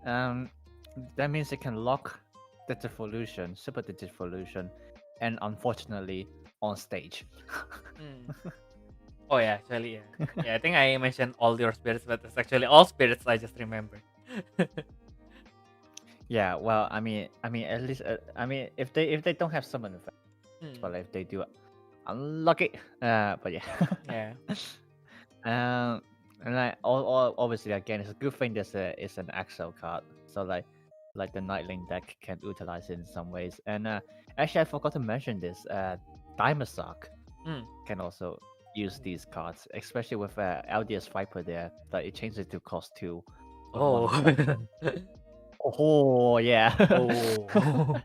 That means it can lock Digivolution, Super Digivolution, and unfortunately on stage.
Oh yeah, actually yeah. Yeah, I think I mentioned all your spirits, but it's actually all spirits. I just remembered.
Yeah, well, I mean, at least, if they don't have summon effect, but if they do, unlucky. But yeah.
Yeah.
And like all obviously again, it's a good thing there's it's an Excel card, so like the Nightling deck can utilize it in some ways. And actually, I forgot to mention this. Dimasak can also use these cards, especially with LDS Viper there. Like it changes to cost 2. with
Oh.
one reduction. Oh yeah.
Oh.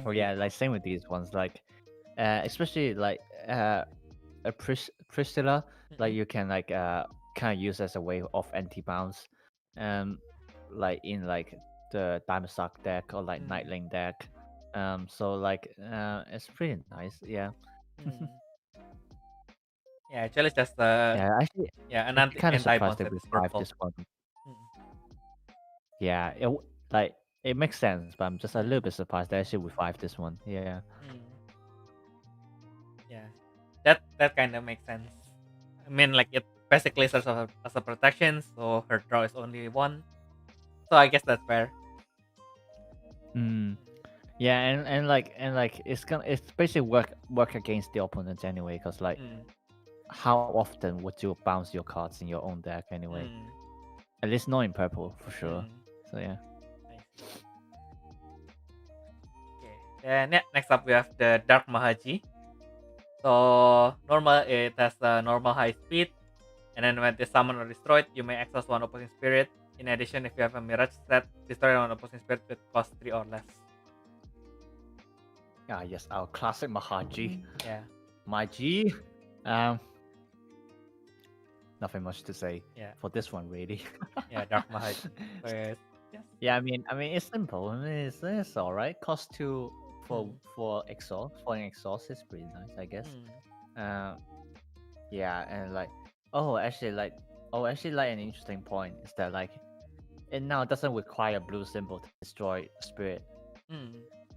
Oh yeah, like same with these ones. Like, especially like a Pristilla, like you can like kind of use as a way of anti-bounce, like in like the Diamond Sock deck or like Nightling deck. So like it's pretty nice. Yeah.
Yeah, actually it's just
Yeah, actually,
an
kind of surprised
anti-bounce
that we
that's
survived
purple.
this one. Yeah, like it makes sense, but I'm just a little bit surprised that actually we survived this one. Yeah.
Yeah, that kind of makes sense. I mean, like it basically serves as a protection, so her draw is only 1. So I guess that's fair.
Yeah, and like it's basically work against the opponent anyway, because like how often would you bounce your cards in your own deck anyway? At least not in purple for sure. So yeah.
Okay. Then next up we have the Dark Mahaji. So normal, it has a normal high speed, and then when it is summoned or destroyed, you may exhaust 1 opposing spirit. In addition, if you have a Mirage set, destroy 1 opposing spirit with cost 3 or less.
Ah yes, our classic Mahaji.
Yeah.
Maji. Nothing much to say.
Yeah.
For this one really.
Yeah, Dark Mahaji. Yes.
Yeah, I mean it's simple. I mean it's alright. Cost 2 for exhaust. For an exhaust is pretty nice, I guess. Yeah, and like actually like an interesting point is that like it now doesn't require a blue symbol to destroy spirit.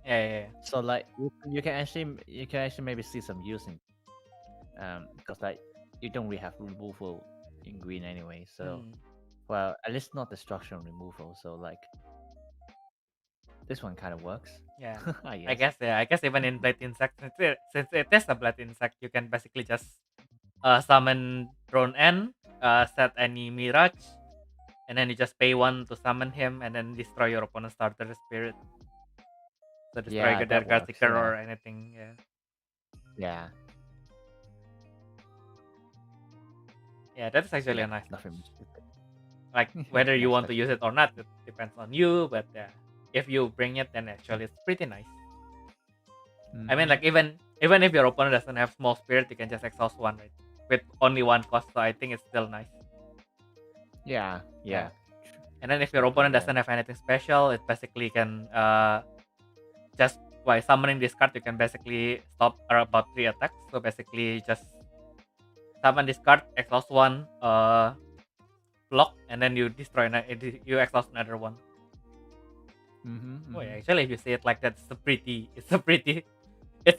Yeah.
So like you can actually maybe see some use in because like you don't really have removal in green anyway. So well, at least not destruction removal. So like this one kind of works.
Yeah.
I guess.
I guess even in Blade Insect, since it is a Blade Insect, you can basically just summon Drone N, set any Mirage, and then you just pay 1 to summon him, and then destroy your opponent's starter spirit. So destroy their guard seeker or anything.
Yeah.
Yeah, that's actually a nice.
Nothing.
Like whether you
Yes,
want to use it or not, it depends on you. But if you bring it, then actually it's pretty nice. I mean,
Mhm.
like even if your opponent doesn't have small spirit, you can just exhaust one, right? With only one cost, so I think it's still nice.
Yeah, yeah.
And then if your
Okay,
opponent
yeah.
doesn't have anything special, it basically can just by summoning this card, you can basically stop about 3 attacks. So basically, just summon this card, exhaust one, block, and then you destroy you exhaust another one.
Mm-hmm,
Oh yeah,
mm-hmm.
actually, if you say it like that, it's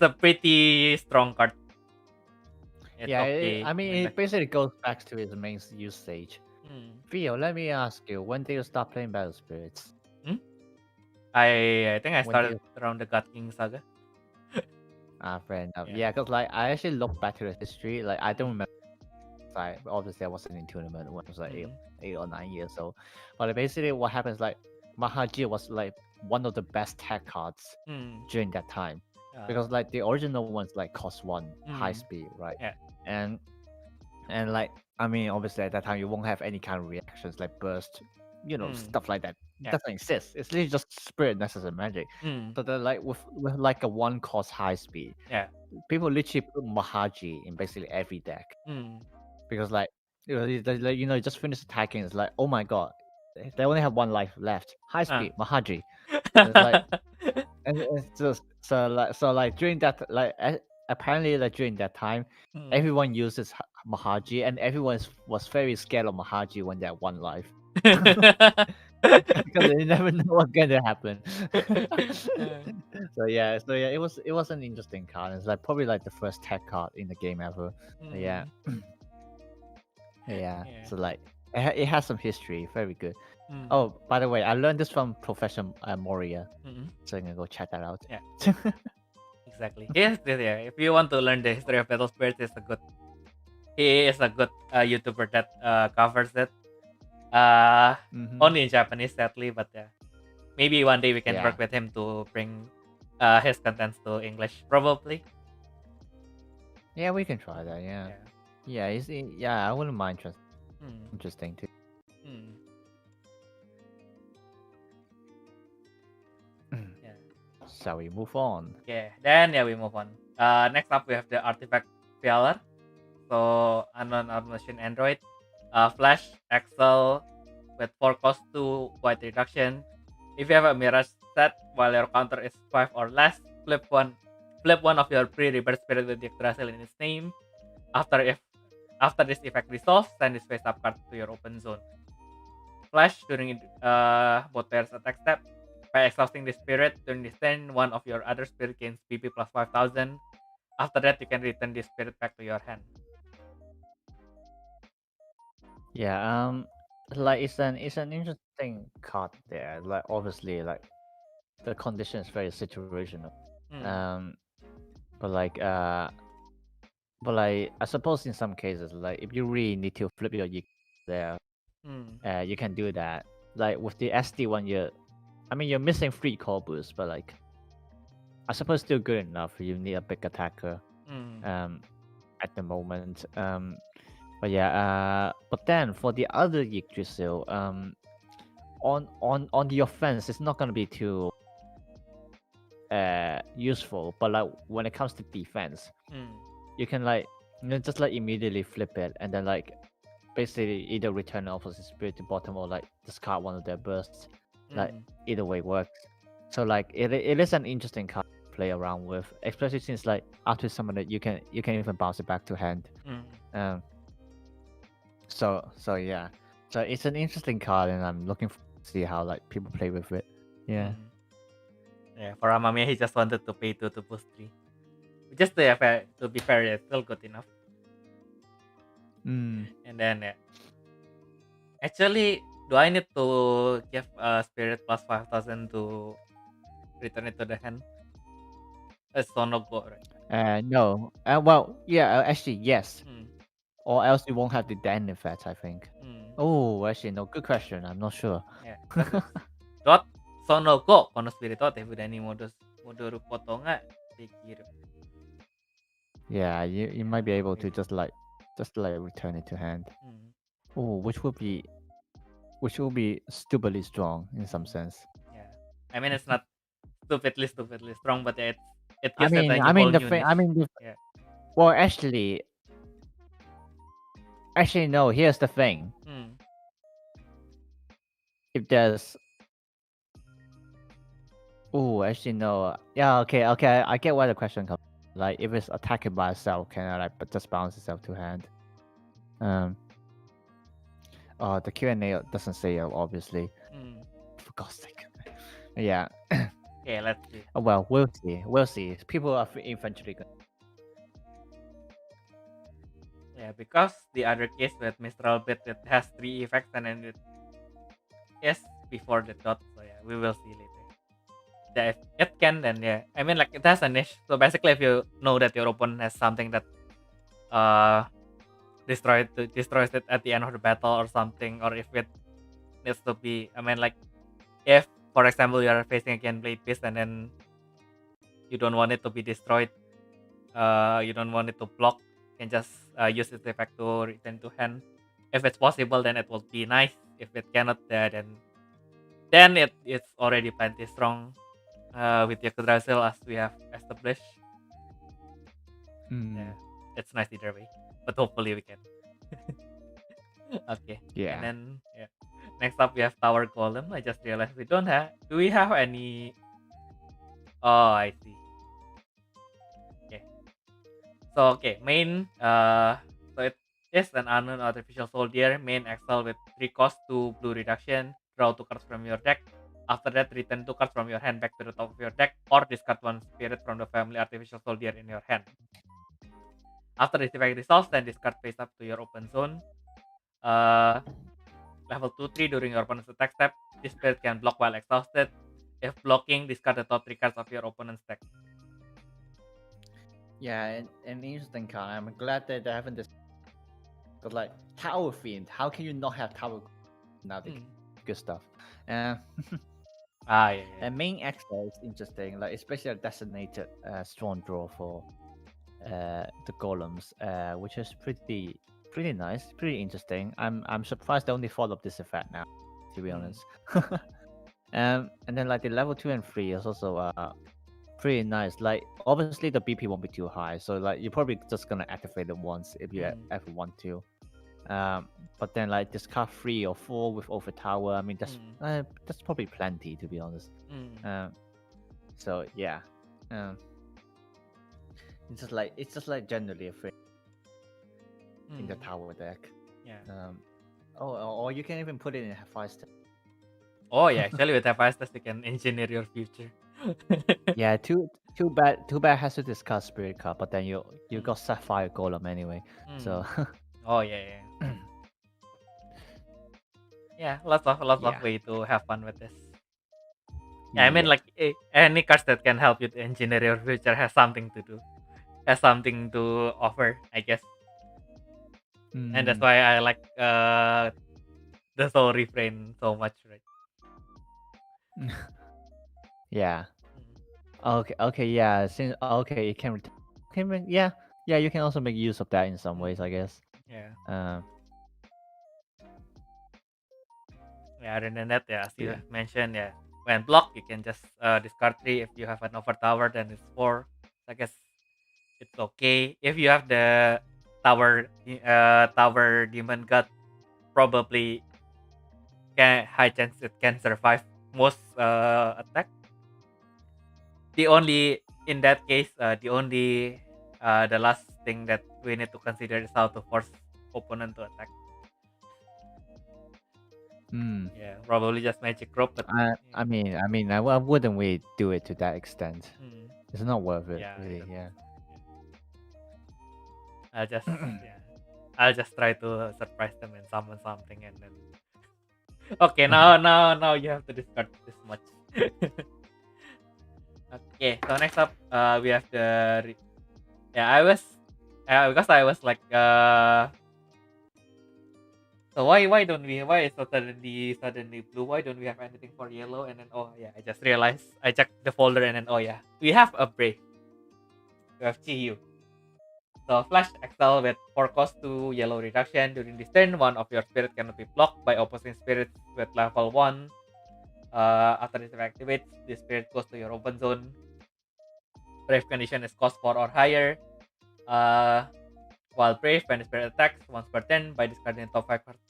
a pretty strong card. It's
Yeah,
okay.
I mean,
When
it basically goes back to its main usage.
Hmm.
Theo, let me ask you, when did you start playing Battle Spirits?
Hmm? I think I
When did
started
you...
around the God King saga.
fair enough.
Yeah.
Yeah, because like I actually look back to the history. Like I don't
Mm.
remember. Like obviously I wasn't in tournament when I was like
Mm.
8 or 9 years old. But basically, what happens like Mahaji was like one of the best tech cards
Mm.
during that time, because like the original ones like cost one high
Mm.
speed, right?
Yeah.
And like I mean, obviously at that time you won't have any kind of reactions like burst,
Mm.
stuff like that. It
Yeah.
doesn't exist. It's literally just spirit necessary magic.
Mm.
So they're like with like a one cost high speed,
Yeah.
people literally put Mahaji in basically every deck,
Mm.
because like you just finish attacking. It's like, oh my god, they only have one life left. High speed Mahaji. And it's like, and it's just so like during that apparently like during that time,
Mm.
everyone uses Mahaji, and everyone was very scared of Mahaji when they had one life. Because they never know what's gonna happen. So yeah, it was an interesting card. It's like probably like the first tech card in the game ever. So, yeah. Yeah.
Yeah.
So like it has some history. Very good.
Mm.
Oh, by the way, I learned this from Professor Moria.
Mm.
So I'm gonna go check that out.
Yeah. Exactly. Yes, yeah. If you want to learn the history of Battle Spirits, he is a good YouTuber that covers it.
Mhm.
Only in Japanese, sadly, but maybe one day we can
Yeah.
work with him to bring his contents to English, probably.
Yeah, we can try that. Yeah. Yeah. Yeah, I wouldn't mind. Interesting too.
Mm. Yeah.
Shall we move on?
Yeah. Then we move on. Next up we have the Artifact Failure. So unknown machine android. Flash Excel with 4 cost 2 white reduction. If you have a mirage set while your counter is 5 or less, flip one of your pre-rebirth spirit with the Yggdrasil in its name. After this effect resolves, send this face up card to your open zone. Flash during both players attack step. By exhausting the spirit during this turn, one of your other spirit gains PP plus 5000. After that, you can return the spirit back to your hand.
Yeah. Like it's an interesting card there. Like obviously, like the condition is very situational.
Mm.
But like I suppose in some cases, like if you really need to flip your there, you can do that. Like with the SD one, I mean, you're missing 3 core boosts, but like I suppose still good enough. You need a big attacker. At the moment. But yeah. But then for the other Yggdrasil, on the offense, it's not gonna be too useful. But like when it comes to defense, you can like just like immediately flip it, and then like basically either return opposite spirit to bottom or like discard one of their bursts. Like either way works. So like it is an interesting card to play around with, especially since like after summon it, you can even bounce it back to hand. So yeah, so it's an interesting card, and I'm looking forward to see how like people play with it. Yeah.
Yeah, for Amamiya, he just wanted to pay 2 to boost 3. Just to be fair, it's still good enough. And then, actually, do I need to give spirit plus 5000 to return it to the hand? It's Sonogo, right?
No. Well, yeah. Actually, yes. Or else you won't have the den effect, I think. Oh, actually, no. Good question. I'm not sure.
Yeah. Dot Sonogo kono spirito te budani moduru koto nga dekiru.
Yeah, you might be able to just like return it to hand. Oh, which would be which will be stupidly strong in some sense.
Yeah, I mean it's not stupidly strong, but it
I
gives it
mean,
a
I mean
whole
the
new
thing.
niche.
I mean,
Yeah.
well, actually, no. Here's the thing.
Hmm.
If there's, actually no. Yeah, okay. I get where the question comes. Like, if it's attacking by itself, can I like just bounce itself to hand? The Q&A doesn't say it, obviously.
Hmm.
For God's sake. Yeah.
Okay, let's see.
Well, we'll see. We'll see. People are eventually going.
Yeah, because the other case with Mistral Bit, it has 3 effects and then it is before the dot. So yeah, we will see later. Yeah, if it can, then yeah. I mean, like it has a niche. So basically, if you know that your opponent has something that destroys it at the end of the battle or something, or if it needs to be, I mean, like if for example you are facing again Blade Beast and then you don't want it to be destroyed, you don't want it to block, you can just use its effect to return to hand. If it's possible, then it will be nice. If it cannot, then it's already plenty strong with Yggdrasil as we have established. Yeah, it's nice either way, but hopefully we can. Okay.
Yeah.
And then yeah. Next up we have Tower Golem. I just realized we don't have. Do we have any? Oh, I see. Okay. So okay, main. So it is an unknown artificial soldier. Main excel with 3 cost, 2 blue reduction. Draw 2 cards from your deck. After that, return 2 cards from your hand back to the top of your deck, or discard 1 spirit from the family artificial soldier in your hand. After this effect resolves, then discard face up to your open zone. Level 2-3 during your opponent's attack step. This spirit can block while exhausted. If blocking, discard the top 3 cards of your opponent's deck.
Yeah, an interesting card. I'm glad that they haven't this. But like tower fiend, how can you not have tower? Now the good stuff.
Yeah.
And main extra is interesting, like especially a designated strong draw for the golems, which is pretty nice, pretty interesting. I'm surprised they only followed this effect now, to be honest. And then like the level 2 and 3 is also pretty nice. Like obviously the BP won't be too high, so like you're probably just gonna activate it once if you ever want to. But then like discard 3 or 4 with over tower. I mean that's probably plenty, to be honest. So yeah, it's just like generally a thing in the tower deck.
Yeah.
Or you can even put it in Hephaestus.
Oh yeah, actually with Hephaestus you can engineer your future.
Yeah, too bad has to discard spirit card, but then you got Sapphire Golem anyway. So
oh yeah. Yeah, lots of way to have fun with this. Yeah, I mean like any cards that can help you to engineer your future has something to do, has something to offer, I guess. And that's why I like the soul refrain so much, right?
Yeah. Okay, yeah. Since it can yeah, you can also make use of that in some ways, I guess.
Yeah. Yeah, other than that, as you mentioned, when blocked, you can just discard 3. If you have an over tower, then it's 4. I guess it's okay. If you have the tower demon god, probably high chance it can survive most attack. The only in that case, the last thing that we need to consider is how to force opponent to attack. Yeah, probably just magic rope, but
I mean, I wouldn't really do it to that extent. It's not worth it, really. Yeah.
I'll just try to surprise them and summon something, and then. Okay, now you have to discard this much. Okay, so next up, we have the. Because I was like So why is it suddenly blue? Why don't we have anything for yellow? And then I just realized I checked the folder and then we have a break. We have Chiyu. So Flash Excel with 4 cost 2 yellow reduction. During this turn, one of your spirits cannot be blocked by opposing spirits with level 1. After this effect activates, the spirit goes to your open zone. Brave condition is cost 4 or higher. While Brave, when the spirit attacks once per turn by discarding the top 5 cards.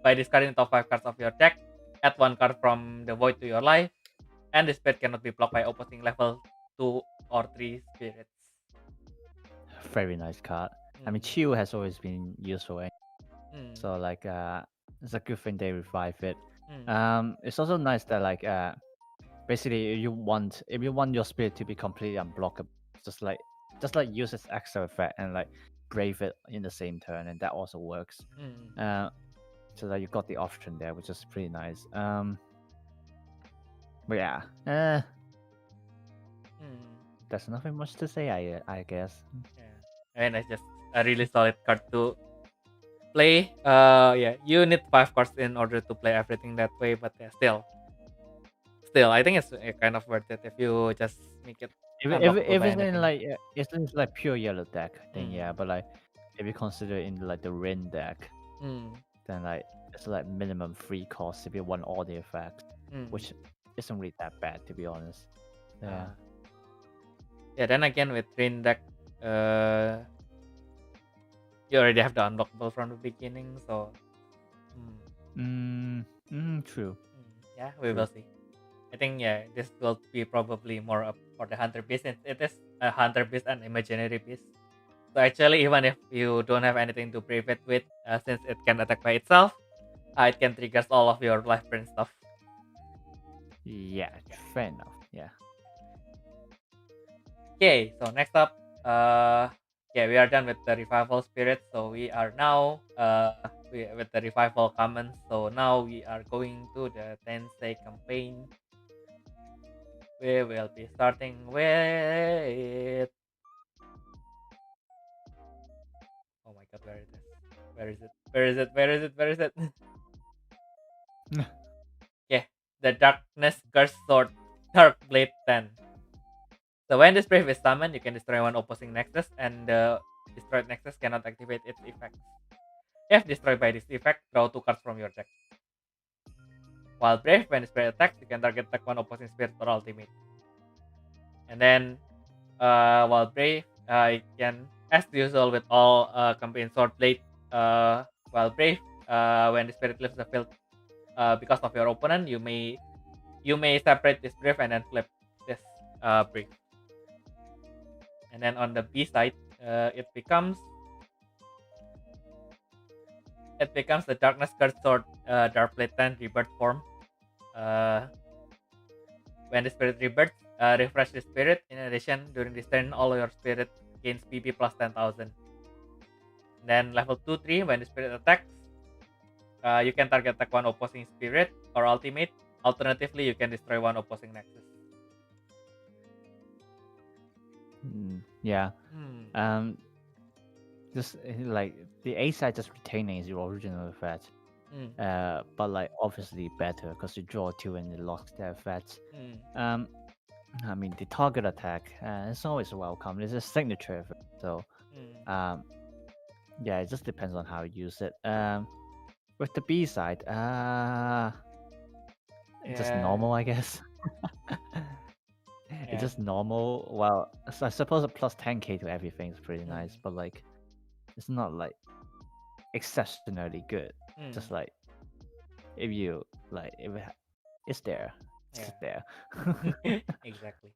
By discarding the top 5 cards of your deck, add 1 card from the void to your life, and the spirit cannot be blocked by opposing level 2 or 3 spirits.
Very nice card. I mean, Chill has always been useful, so like it's a good thing they revive it. It's also nice that like basically if you want your spirit to be completely unblockable, just like use its extra effect and like brave it in the same turn, and that also works. So that you got the option there, which is pretty nice. But yeah, there's nothing much to say. I guess.
Yeah, and it's just a really solid card to play. Yeah, you need 5 cards in order to play everything that way, but yeah, still, I think it's kind of worth it if you just make it.
If it's in like it's like pure yellow deck, then yeah. But like if you consider in like the rain deck, then like it's like minimum 3 costs if you want all the effects, which isn't really that bad, to be honest. Yeah.
Yeah. Then again, with rain deck, you already have the unblockable from the beginning, so.
True.
Yeah, we will see. I think this will be probably more up for the hunter beast, since it is a hunter beast and imaginary beast. So actually, even if you don't have anything to brave it with, since it can attack by itself, it can trigger all of your life burn stuff.
Yeah, fair enough. Yeah.
Okay, so next up, we are done with the revival spirit. So we are now with the revival commons. So now we are going to the Tensei campaign. We will be starting with. Oh my god, where is it? Yeah, the Darkness Curse Sword, Dark Blade 10. So when this brave is summoned, you can destroy one opposing Nexus, and the destroyed Nexus cannot activate its effects. If destroyed by this effect, draw 2 cards from your deck. While Brave, when this brave attacks, you can target attack one opposing spirit or ultimate. And then, while Brave, you can, as usual with all campaign Sword Blade, while Brave, when the spirit leaves the field, because of your opponent, you may separate this Brave and then flip this Brave. And then on the B side, it becomes the Darkness Curse Sword, Dark Blade 10 Rebirth form. When the spirit rebirths, refresh the spirit. In addition, during this turn, all your spirit gains PP plus 10,000. Then level 2-3, when the spirit attacks, you can target attack one opposing spirit or ultimate. Alternatively, you can destroy one opposing Nexus.
Yeah. Just like the A side just retaining its original effect. But like obviously better because you draw 2 and it locks their effects. I mean the target attack it's always welcome. It's a signature effect, so yeah, it just depends on how you use it. With the B side, just normal, I guess. It's just normal. Well, so I suppose a plus 10k to everything is pretty nice, but like it's not like exceptionally good. Just like if you like it's there. It's there.
Exactly.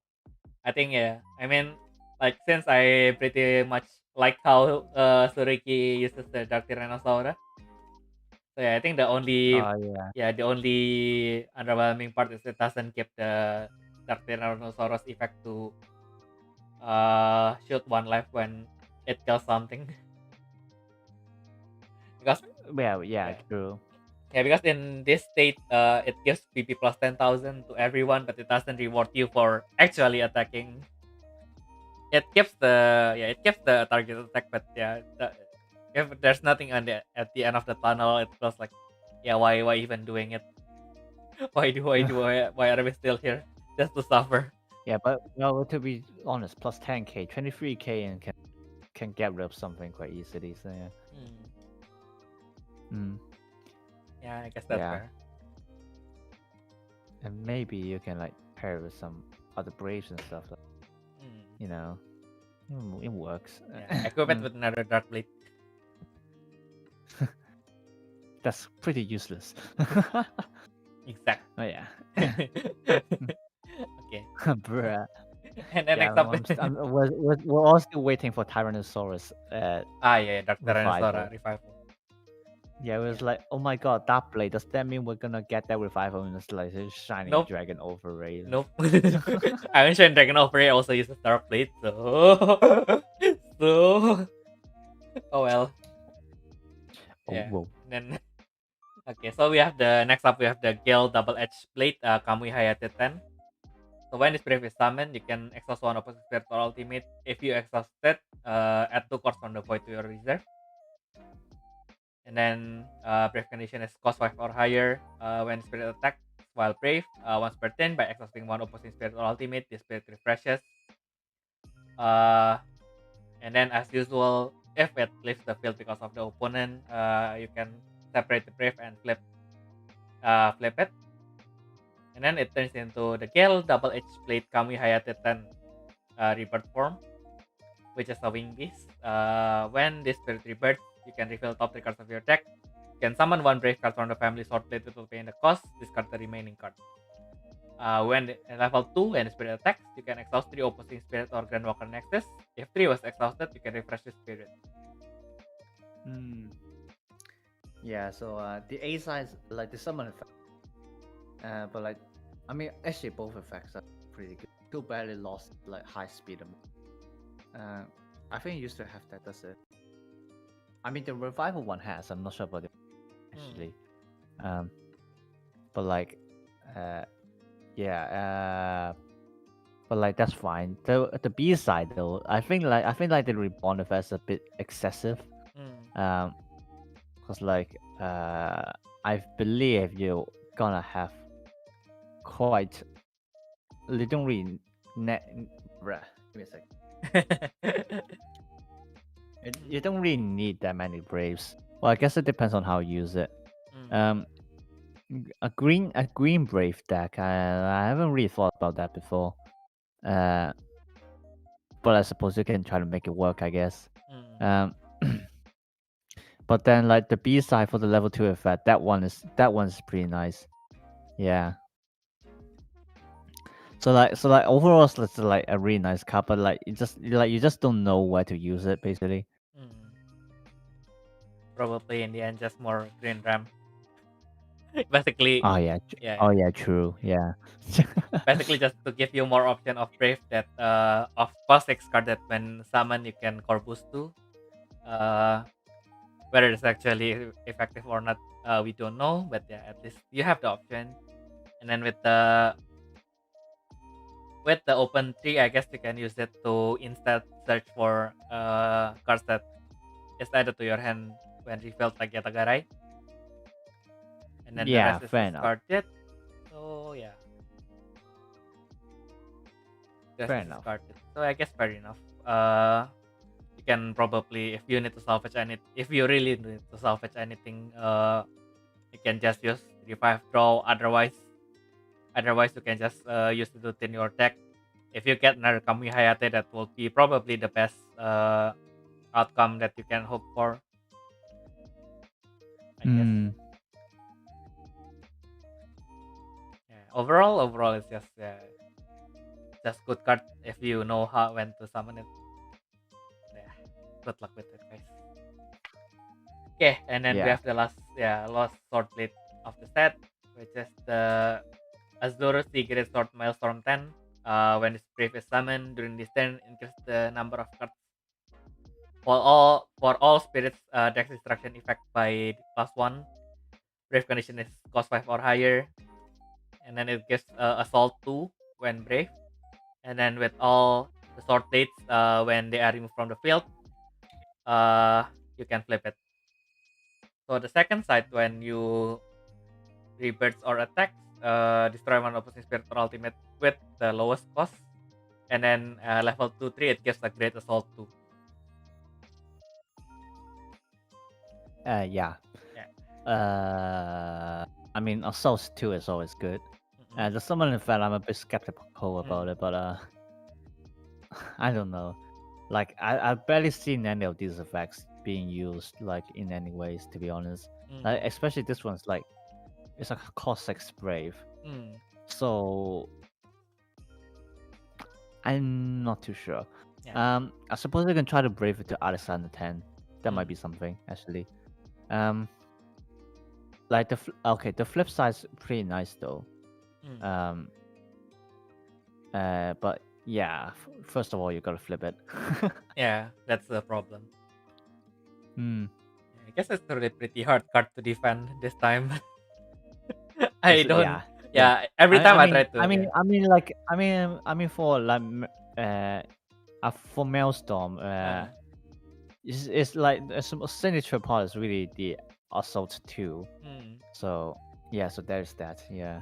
I think I mean, like since I pretty much like how Suriki uses the Dark Tyrannosaurus. So yeah, I think the only the only underwhelming part is it doesn't keep the Dark Tyrannosaurus effect to shoot 1 life when it kills something. Because
true.
Yeah, because in this state, it gives PP plus 10,000 to everyone, but it doesn't reward you for actually attacking. It keeps the target attack, but if there's nothing at the end of the tunnel, it feels like, why even doing it? Why are we still here just to suffer?
Yeah, but well, to be honest, plus 10k, 23k, and can get rid of something quite easily. So yeah.
Yeah, I guess that's
Yeah.
fair.
And maybe you can like pair with some other braves and stuff. Like, you know, it works.
Yeah, equip it with another Dark Blade.
That's pretty useless.
Exact.
Oh yeah.
Okay.
Bruh.
And then
Yeah,
next up,
we're all still waiting for Tyrannosaurus.
yeah, Dark
Revival.
Tyrannosaurus revival.
Yeah, it was like, oh my god, that blade. Does that mean we're gonna get that revival and it's like a shining
Nope.
dragon overray?
Nope. I mentioned Dragon Overray also uses Dark Blade, so so oh well.
Oh,
Yeah.
whoa.
Then okay, so we have the next up we have the Gale Double Edge Blade, Kamui Hayate 10. So when this brave is summoned, you can exhaust one opposite spirit or ultimate. If you exhaust it, add 2 cards from the void to your reserve. And then brave condition is cost 5 or higher. When spirit attacks while brave, once per turn by exhausting one opposing spirit or ultimate, the spirit refreshes. And then as usual, if it leaves the field because of the opponent, you can separate the brave and flip it. And then it turns into the Gale Double Edge Blade Kamui Hayate 10 Rebirth form, which is a wing beast. When this spirit rebirth, you can refill top 3 cards of your deck. You can summon 1 brave card from the family sword blade without paying the cost. Discard the remaining card. When level 2, when the spirit attacks, you can exhaust 3 opposing spirit or GranWalker Nexus. If 3 was exhausted, you can refresh the spirit.
Yeah, so the A side is like the summon effect. But like, I mean, actually both effects are pretty good. Too badly lost like high speed. I think it used to have that, does it? I mean, the revival one has. I'm not sure about it actually. But like, yeah. But like that's fine. The B side though, I think like the reborn effect is a bit excessive. Cause like I believe you're gonna have quite. You don't really bruh, give me a sec. You don't really need that many braves. Well, I guess it depends on how you use it. A green brave deck. I haven't really thought about that before. But I suppose you can try to make it work, I guess. But then like the B side for the level 2 effect, that one is pretty nice. Yeah. So like overall it's like a really nice card, but like you just don't know where to use it basically.
Probably in the end just more green ram. Basically.
Oh yeah. Oh yeah, true. Yeah.
Basically just to give you more option of brave that of cost 6 card that when summon you can core boost to. Whether it's actually effective or not, we don't know, but yeah, at least you have the option. And then with the open tree, I guess you can use it to instead search for cards that is added to your hand when refilled like Yatagarai. And then
yeah,
the rest
fair
is
enough.
discarded. So yeah.
Fair enough.
Discarded. So I guess fair enough. You can probably, if you need to salvage if you really need to salvage anything, you can just use revive draw. Otherwise you can just use it within your deck. If you get another Kamui Hayate, that will be probably the best outcome that you can hope for, I guess. Yeah, overall it's just good card if you know when to summon it. Yeah, good luck with it, guys. Okay, and then we have the last sword blade of the set, which is the Azure Secret Sword Maelstrom 10. When this brave is summoned during this turn, increase the number of cards for all spirits dex destruction effect by +1. Brave condition is cost 5 or higher, and then it gives assault 2 when brave. And then with all the sword blades, when they are removed from the field, you can flip it. So the second side, when you rebirths or attacks, destroy one opposing spirit or ultimate with the lowest cost. And then level 2-3, it gives a great assault 2.
Yeah.
Yeah.
I mean, Assault 2 is always good. The summon effect, I'm a bit skeptical about it, but I don't know. Like, I've barely seen any of these effects being used, like, in any ways, to be honest. Like, especially this one's like, it's like a cost 6 brave. So, I'm not too sure.
Yeah.
I suppose you can try to brave it to Alexander 10. That might be something, actually. Like, the flip side's pretty nice, though. But yeah, first of all, you gotta flip it.
Yeah, that's the problem.
Hmm.
I guess it's really pretty hard card to defend this time. I don't. Yeah, every time I try to.
I mean, for like, for Maelstrom, it's like a signature part is really the Assault 2. So yeah, so there's that. Yeah.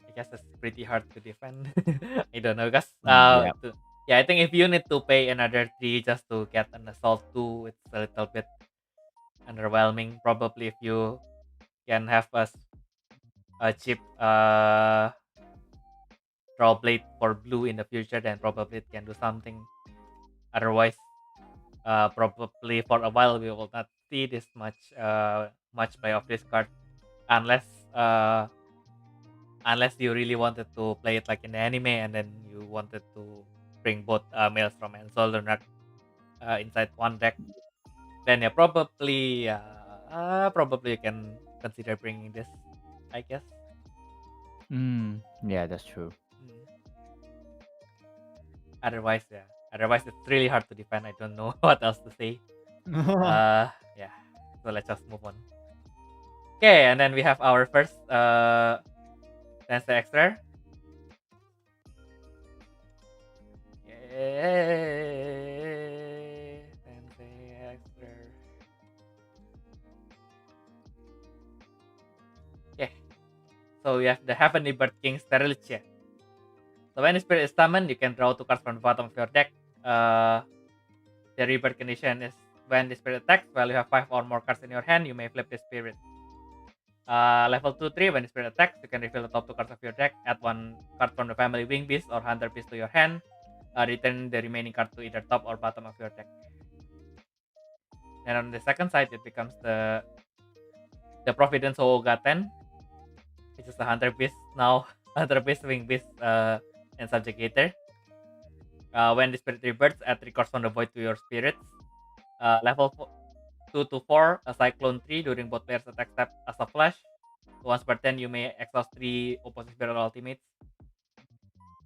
I guess it's pretty hard to defend. I don't know, guys.
Yep.
Yeah, I think if you need to pay another 3 just to get an Assault 2, it's a little bit underwhelming. Probably if you can have a cheap draw blade for blue in the future, then probably it can do something. Otherwise, probably for a while we will not see this much play of this card, unless you really wanted to play it like in the anime and then you wanted to bring both Maelstrom and Soldernak inside one deck, then yeah, probably you can consider bringing this, I guess.
Yeah, that's true.
Otherwise it's really hard to defend. I don't know what else to say. Yeah, so let's just move on. Okay, and then we have our first Tensei X Rare. Tensei X Rare. Okay, so we have the Heavenly Bird King Steriliche. So when the spirit is summoned, you can draw 2 cards from the bottom of your deck. The rebirth condition is when the spirit attacks, while you have 5 or more cards in your hand, you may flip the spirit. Level 2-3, when the spirit attacks, you can reveal the top 2 cards of your deck, add 1 card from the family Wing Beast or Hunter Beast to your hand, return the remaining card to either top or bottom of your deck. And on the second side, it becomes the Providence Ouga 10, which is a Hunter Beast now, Hunter Beast, Wing Beast, and Subjugator. When the spirit rebirths, add 3 cards from the void to your spirits. Level 2-4, a Cyclone 3 during both players' attack step as a flash. Once per turn, you may exhaust 3 opposing spirit ultimates.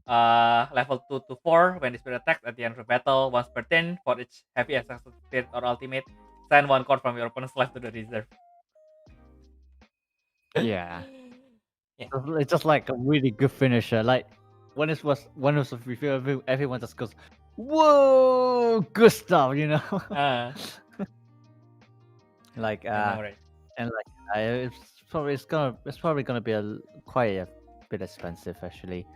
Level 2-4, when the spirit attacks at the end of the battle, once per turn, for each heavy exhausted spirit or ultimate, send 1 card from your opponent's left to the reserve.
Yeah. It's just like a really good finisher. Like when it was revealed, everyone just goes, "Whoa, good stuff," you know. Like
right.
And like it's probably gonna be quite a bit expensive actually.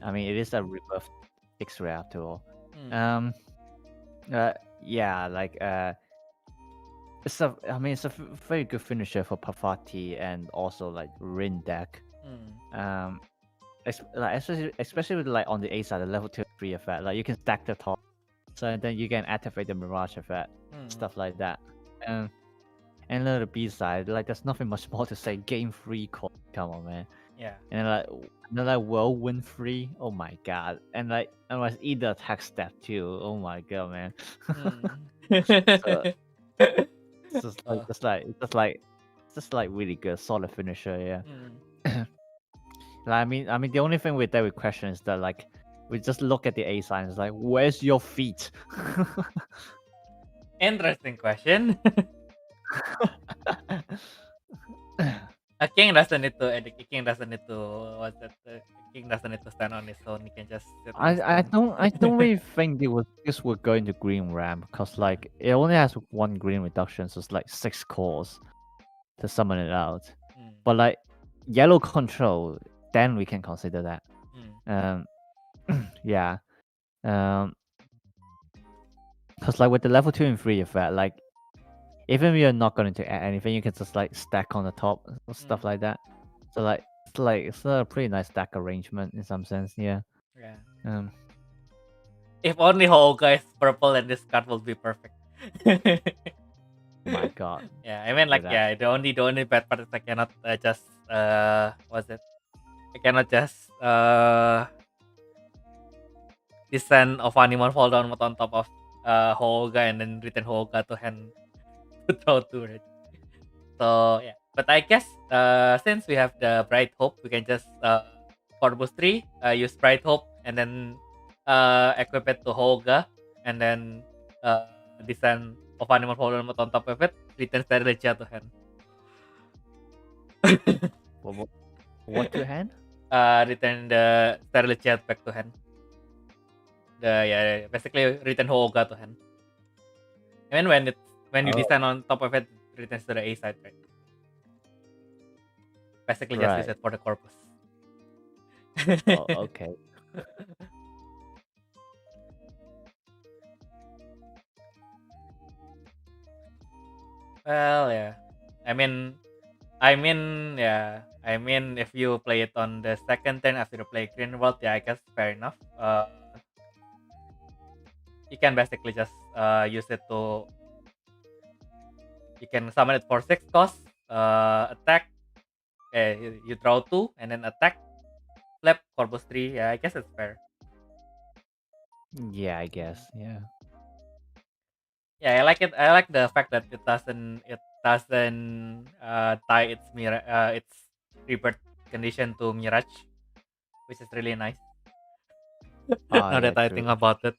I mean, it is a Rebirth X Rare after all. Yeah, like it's a very good finisher for Pavati and also like Rin deck. Especially with like on the A side, the level 2-3 effect, like you can stack the top, so then you can activate the Mirage effect, stuff like that. And then the B side, like there's nothing much more to say. Game 3 call, come on, man.
Yeah.
And then like Whirlwind 3, oh my god. And like either attack step too, oh my god, man. So, it's just like really good, solid finisher, yeah. I mean, the only thing with that we question is that like we just look at the A sign, it's like, where's your feet?
Interesting question. A king doesn't need to king doesn't need to king doesn't need to stand on his own. He can just sit
I don't really think this would go into green ram, because like it only has 1 green reduction, so it's like 6 cores to summon it out. But like yellow control, then we can consider that. Yeah. Because like with the level 2 and 3 effect, like even if you're not going to add anything, you can just like stack on the top or stuff like that. So it's a pretty nice stack arrangement in some sense. Yeah.
Yeah.
Um.
If only Hoga is purple, and this card will be perfect.
My God.
Yeah, I mean, like,
that.
yeah, the only bad part is I cannot just what's it? I cannot just descend of animal fall down on top of Hoga and then return Hoga to hand to throw to it. So yeah, but I guess since we have the Bright Hope, we can just Corvus 3, use Bright Hope, and then equip it to Hoga, and then descend of animal fall down on top of it, return Sterilicia to hand.
What to hand?
Return the Sterilicia back to hand. Basically return Hoga to hand. I mean, when you descend on top of it, it returns to the A side, right? Basically, just use
Right.
it for the corpus.
Oh, okay.
Well, yeah. I mean, yeah. I mean, if you play it on the second turn after you play Green World, yeah, I guess fair enough. You can basically just use it to. You can summon it for 6 cost, attack. You draw 2 and then attack. Flip Corvus 3. Yeah, I guess it's fair.
Yeah, I guess. Yeah.
Yeah, I like it. I like the fact that it doesn't tie its rebirth condition to Mirage, which is really nice.
Oh,
Now
yeah,
that I
true.
think about it,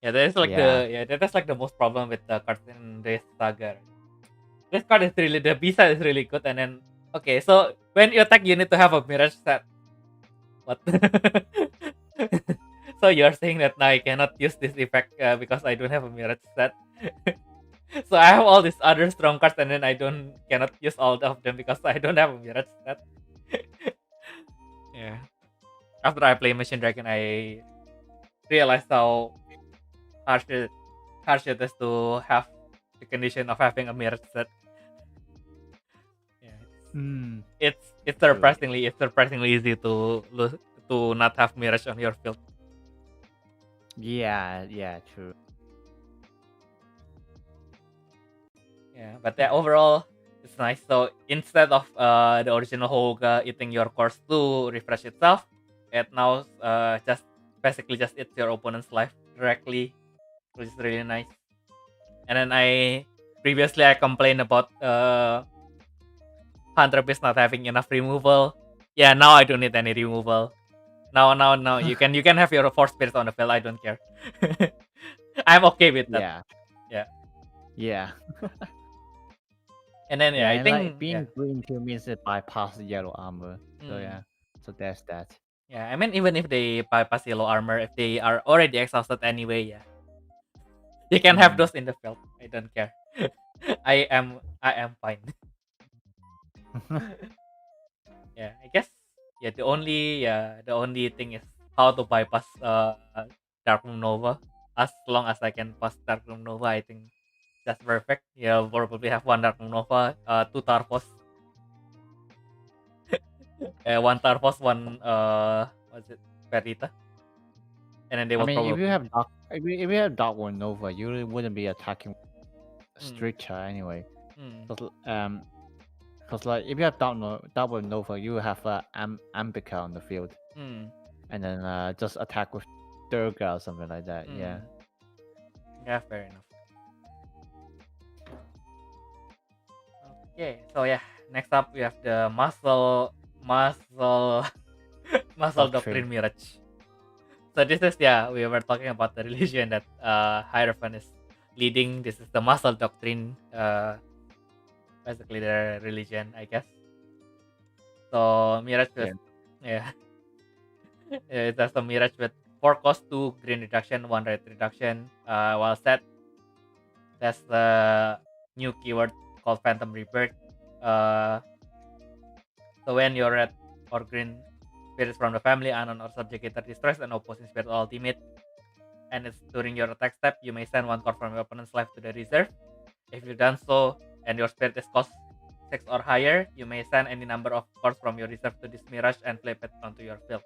yeah, that is like
Yeah.
that's like the most problem with the cards in this saga. This card is really, the B side is really good, and then okay, so when you attack, you need to have a Mirage set. What? So you are saying that now I cannot use this effect because I don't have a Mirage set. So I have all these other strong cards, and then I cannot use all of them because I don't have a Mirage set. Yeah. After I play Machine Dragon, I realized how harsh it is to have the condition of having a Mirage set. Yeah.
Mm.
It's surprisingly easy to lose, to not have Mirage on your field.
Yeah, true.
Yeah, but yeah, overall it's nice. So instead of the original Hoga eating your course to refresh itself, it now just basically just eats your opponent's life directly, which is really nice. And then previously I complained about Hunter Beast not having enough removal. Yeah, now I don't need any removal. Now you can have your 4 spirits on the field. I don't care. I'm okay with that.
Yeah. Yeah.
And then I
and
think
like being green too means it bypasses yellow armor. So
Mm.
yeah. So there's that.
Yeah, I mean, even if they bypass yellow armor, if they are already exhausted anyway, yeah, you can have those in the field. I don't care. I am fine. Yeah, I guess the only thing is how to bypass Dark Room Nova. As long as I can pass Dark Room Nova, I think that's perfect. Yeah, we'll probably have 1 Dark Room Nova, 2 Tarfos, 1 Tarfos, 1 what's it, Perita, and then they will
I mean,
probably
if you have Dark One Nova, you really wouldn't be attacking Stricture anyway. Because like if you have Dark One Nova, you have Ambica on the field, and then just attack with Durga or something like that. Yeah.
Yeah, fair enough. Okay, so yeah, next up we have the muscle doctrine Mirage. So this is we were talking about the religion that Hierophant is leading. This is the muscle doctrine, basically their religion, I guess. So Mirage with it has a Mirage with 4 cost, 2 green reduction, 1 red reduction. While set, that's the new keyword called Phantom Rebirth. So when your red or green spirits from the family, unknown or subjugator destroys an opposing spirit ultimate, and it's during your attack step, you may send one card from your opponent's life to the reserve. If you've done so and your spirit is cost 6 or higher, you may send any number of cards from your reserve to this mirage and flip it onto your field.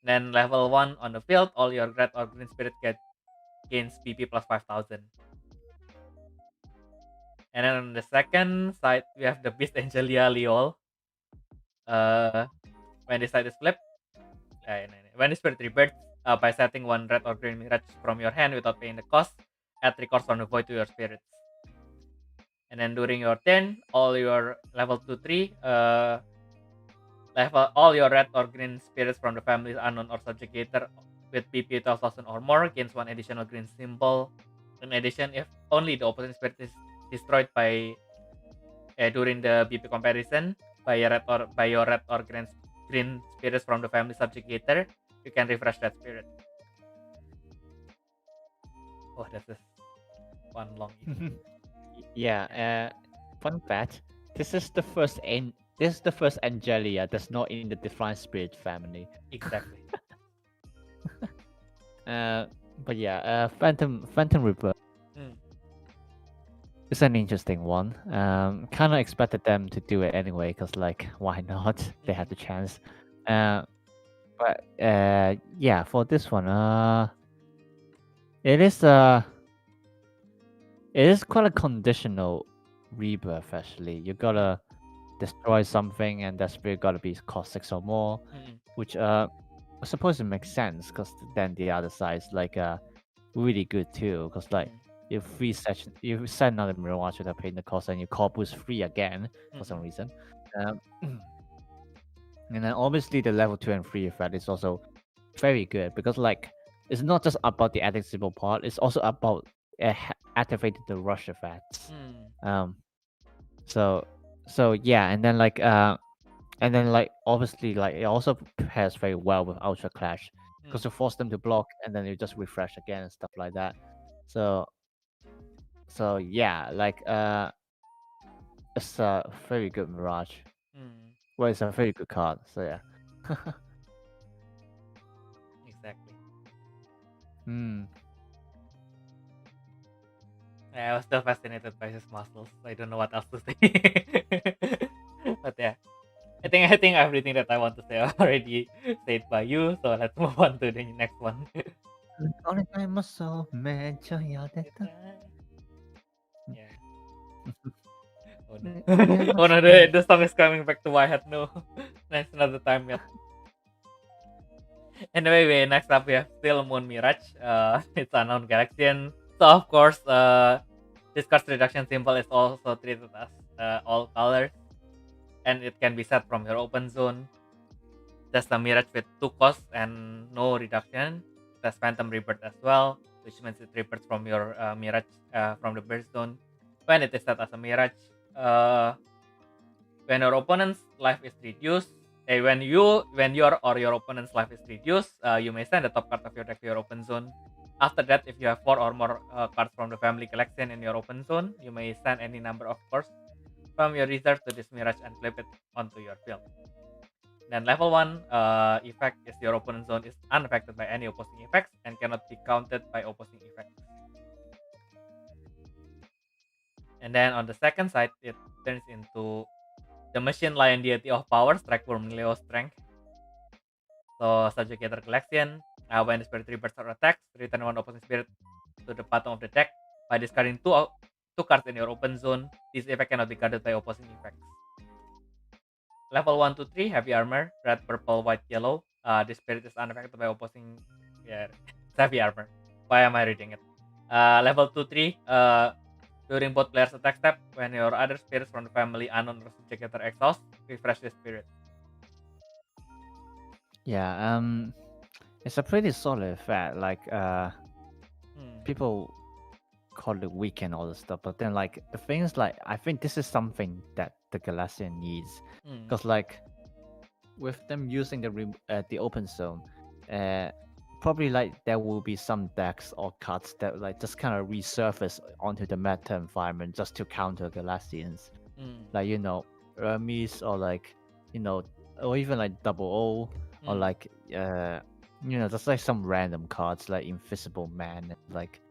Then level 1 on the field, all your red or green spirit gains PP plus 5000. And then on the second side, we have the Beast Angelia Leol. When this side is flipped, when the spirit rebirths, by setting one red or green mirage from your hand without paying the cost, add 3 cards from the void to your spirits. And then during your turn, all your level 2-3, all your red or green spirits from the families unknown or subjugator with PP 12,000 or more gains 1 additional green symbol. In addition, if only the opposing spirit is destroyed by during the BP comparison by your red or green spirits from the family subjugator, you can refresh that spirit. Oh, that's just one long.
Yeah. Fun fact: this is the first Angelia that's not in the Divine Spirit family.
Exactly.
But yeah, Phantom Rebirth. It's an interesting one. Kind of expected them to do it anyway, because like, why not? They had the chance. But yeah, for this one, it is quite a conditional rebirth. Actually, you gotta destroy something, and that spirit gotta be cost 6 or more, which I suppose it makes sense, because then the other side is like really good too, because like. You set another Mirage without paying the cost, and you call boost 3 again for some reason. And then obviously the level 2 and 3 effect is also very good, because like it's not just about the adding symbol part, it's also about activating the rush effects. So yeah, and then like obviously like it also pairs very well with Ultra Clash, because you force them to block and then you just refresh again and stuff like that. So yeah, like it's a very good Mirage. Well, it's a very good card. So yeah.
Exactly. I was still fascinated by his muscles. I don't know what else to say. But yeah, I think everything that I want to say already said by you. So let's move on to the next one. Yeah. Oh no, oh no, the song is coming back to my head. No, next another time. Yeah. Anyway, next up we have still Moon Mirage. It's unknown Galaxian. So of course, this card's reduction symbol is also treated as all colors, and it can be set from your open zone. There's a Mirage with 2 costs and no reduction. There's Phantom Rebirth as well, which means it rebirths from your Mirage from the burst zone when it is set as a Mirage. When your opponent's life is reduced, when your or your opponent's life is reduced, you may send the top card of your deck to your open zone. After that, if you have 4 or more cards from the family collection in your open zone, you may send any number of cards from your reserve to this Mirage and flip it onto your field. Then level 1 effect is your opponent's zone is unaffected by any opposing effects and cannot be counted by opposing effects. And then on the second side, it turns into the Machine Lion Deity of Power, Strike Worm Leo Strength. So Subjugator Collection, when the spirit rebirths or attacks, return one opposing spirit to the bottom of the deck by discarding two cards in your open zone. This effect cannot be guarded by opposing effects. Level 1 to 3, Heavy Armor, Red, Purple, White, Yellow. This spirit is unaffected by opposing... Yeah, it's Heavy Armor. Why am I reading it? Level 2-3, during both players' attack step, when your other spirits from the family unknown or subjugator exhaust, refresh the spirit.
Yeah, it's a pretty solid effect. Like, people call it weak and all this stuff, but then like the thing is, like, I think this is something that the Galaxian needs, because like with them using the open zone, probably like there will be some decks or cards that like just kind of resurface onto the meta environment just to counter Galaxians, like, you know, Hermes, or like, you know, or even like Double O, or like just like some random cards like Invisible Man and like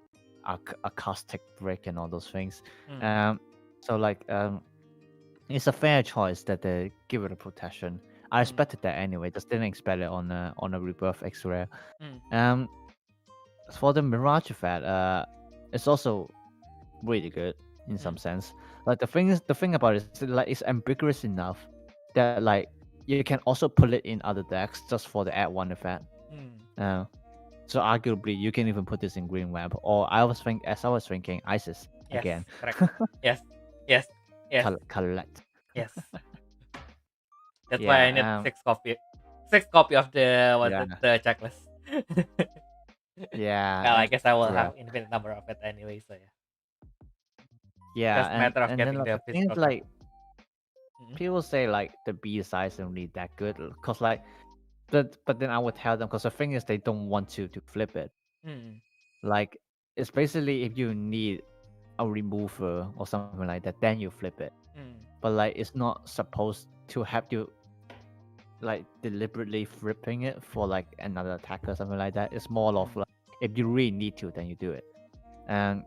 Acoustic Brick and all those things. So like it's a fair choice that they give it a protection. I expected that anyway. Just didn't expect it on a Rebirth X Rare. For the Mirage effect, it's also really good in some sense. Like the thing about it is like it's ambiguous enough that like you can also put it in other decks just for the add one effect. So arguably you can even put this in Green Web, or I was thinking Isis
Yes,
again.
correct. Yes.
Collect.
Yes. That's why I need 6 copy. 6 copy of the the checklist.
Yeah.
Well, I guess I will have infinite number of it anyway, so yeah.
Yeah,
Just a matter of
and
getting
then
the
like, things
physical
like
copy.
people say like the B size isn't really that good, cause like, but then I would tell them, cause the thing is they don't want to flip it. Like it's basically if you need a remover or something like that, then you flip it. But like it's not supposed to have you like deliberately flipping it for like another attacker or something like that. It's more of like if you really need to, then you do it. And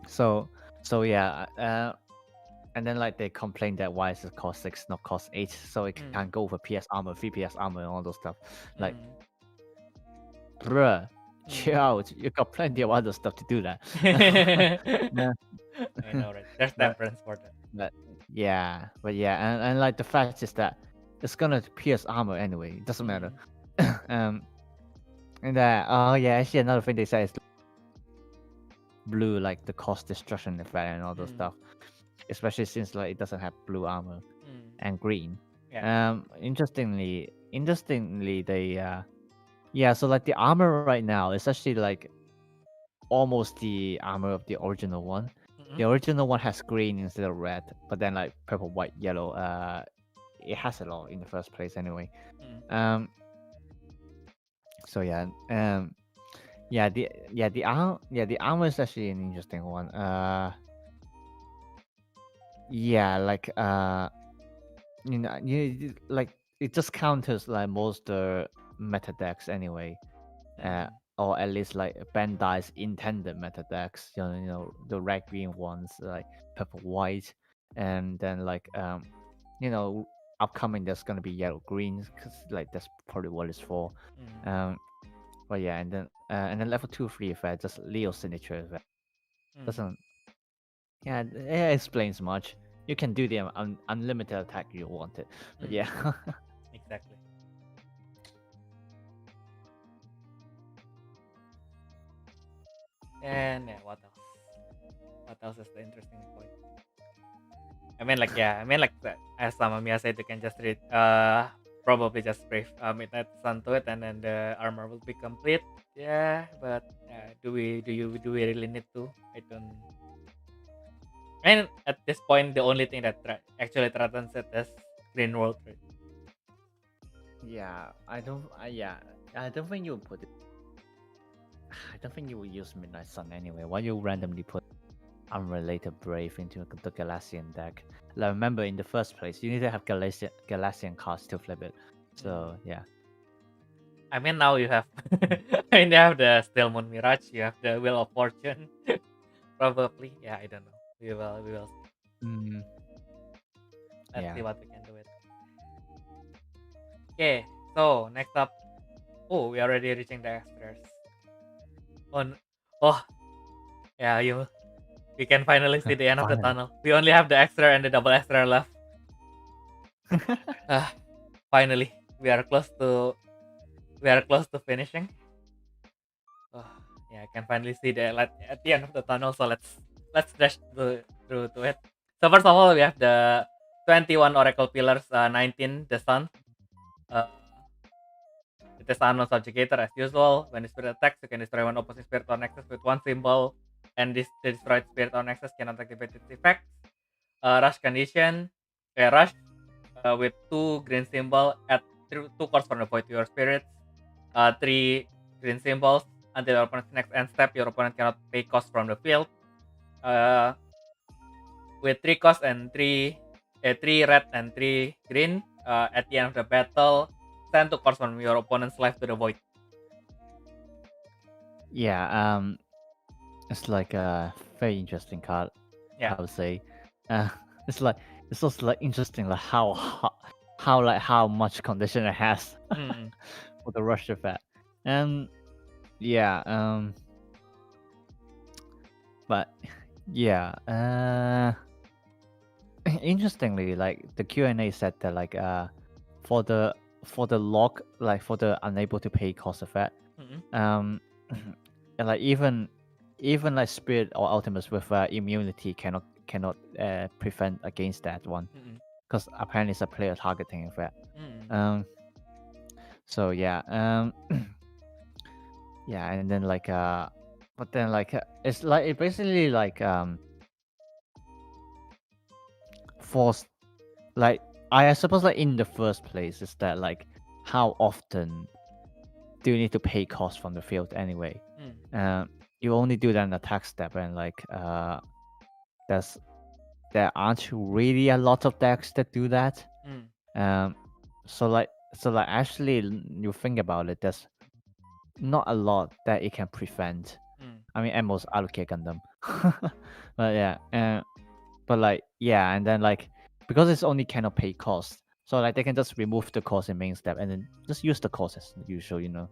so yeah, and then like they complain that why is it cost 6 not cost 8, so it can't go for PS armor, 3 PS armor and all those stuff. Like bruh, chill out. You got plenty of other stuff to do that.
I know, right? There's temperance for that.
But yeah, and like the fact is that it's gonna pierce armor anyway. It doesn't matter. And actually another thing they say is blue, like the cost destruction effect and all those stuff. Especially since like it doesn't have blue armor and green. Interestingly, they so like the armor right now is actually like almost the armor of the original one. The original one has green instead of red, but then like purple, white, yellow. It has it all in the first place anyway. So yeah, the armor is actually an interesting one. Like you like it just counters like most meta decks anyway. Or at least like Bandai's intended meta decks, you know the red green ones like purple white, and then like upcoming there's gonna be yellow green because like that's probably what it's for. But yeah, and then level 2-3 effect, just Leo signature effect doesn't. Yeah, it explains much. You can do the unlimited attack you wanted, but yeah.
Exactly. And yeah, what else? What else is the interesting point? I mean, like as Samamiya said, you can just read, probably just brave Midnight Sun to it, and then the armor will be complete. Yeah, but do we really need to? I don't. And at this point, the only thing that actually threatens it is Green World, right?
Yeah, I don't think you would put it. I don't think you will use Midnight Sun anyway. Why you randomly put unrelated Brave into the Galaxian deck? Like, remember, in the first place, you need to have Galaxian cards to flip it. So yeah.
I mean, now you have. I mean, you have the Still Moon Mirage. You have the Wheel of Fortune. Probably, yeah. I don't know. We will. Let's see what we can do with. Okay, so next up. Oh, we already reaching the extras. Yeah, we can finally see the end of the tunnel. We only have the extra and the double extra left. Finally, we are close to finishing. Yeah, I can finally see the light at the end of the tunnel. So let's dash through to it. So first of all, we have the 21 Oracle Pillars, 19 the Sun. It is unknown subjugator as usual. When the spirit attacks, you can destroy one opposing spirit or nexus with one symbol, and the destroyed spirit or nexus cannot activate its effects. Rush condition, rush with 2 green symbol at 2 cards from the void to your spirits. 3 green symbols until your opponent's next end step. Your opponent cannot pay cost from the field. With 3 cost and 3 red and 3 green. At the end of the battle, Send 2 cards from your opponent's life to the void.
Yeah, it's like a very interesting card.
Yeah.
I would say. Uh, it's also like interesting like how much condition it has
Mm.
for the rush effect. And yeah, but yeah, interestingly, like the Q&A said that like for the lock, like for the unable to pay cost effect,
Mm-mm.
and like even like spirit or ultimates with immunity cannot prevent against that one,
Mm-mm.
because apparently it's a player targeting effect.
Mm.
So yeah, yeah, and then like but then like it's like it basically like force, like I suppose like in the first place is that like how often do you need to pay cost from the field anyway? You only do that in attack step, and like there aren't really a lot of decks that do that. So like actually you think about it, there's not a lot that it can prevent. I mean, at most allocate Gundam. But yeah, but like yeah, and then like because it's only cannot pay cost, so like they can just remove the cost in main step and then just use the cost as usual, you know,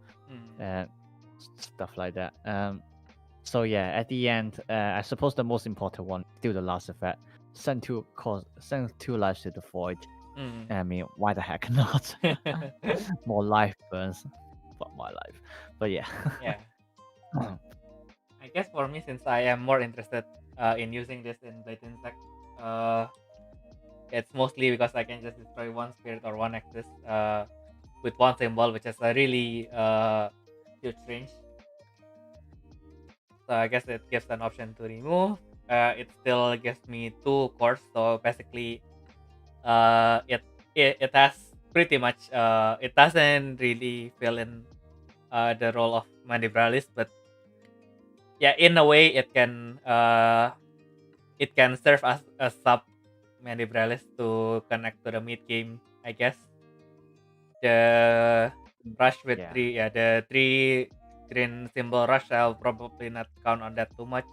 stuff like that. So yeah, at the end, I suppose the most important one still the last effect. Send 2 lives to the void. I mean, why the heck not? More life burns. Fuck my life. But yeah.
Yeah. I guess for me, since I am more interested in using this in Blade Insect, it's mostly because I can just destroy 1 spirit or 1 Nexus with 1 symbol, which is a really huge range. So I guess it gives an option to remove. It still gives me 2 cores, so basically, it has pretty much it doesn't really fill in the role of Mandibralis, but yeah, in a way it can serve as a sub Mandibralis to connect to the mid game, I guess. The rush with
Yeah.
the 3 green symbol rush, I'll probably not count on that too much.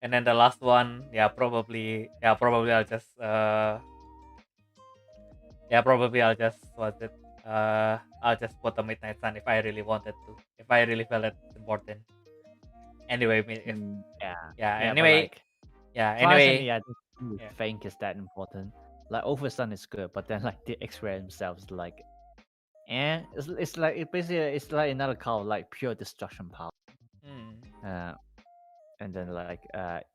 And then the last one, probably I'll just what's it? I'll just put a Midnight Sun if I really wanted to. If I really felt it's important. Anyway, if
But like,
anyway,
I don't think it's that important. Like Oversun is good, but then like the X-ray themselves, like, it's like it's like another card like pure destruction power. And then like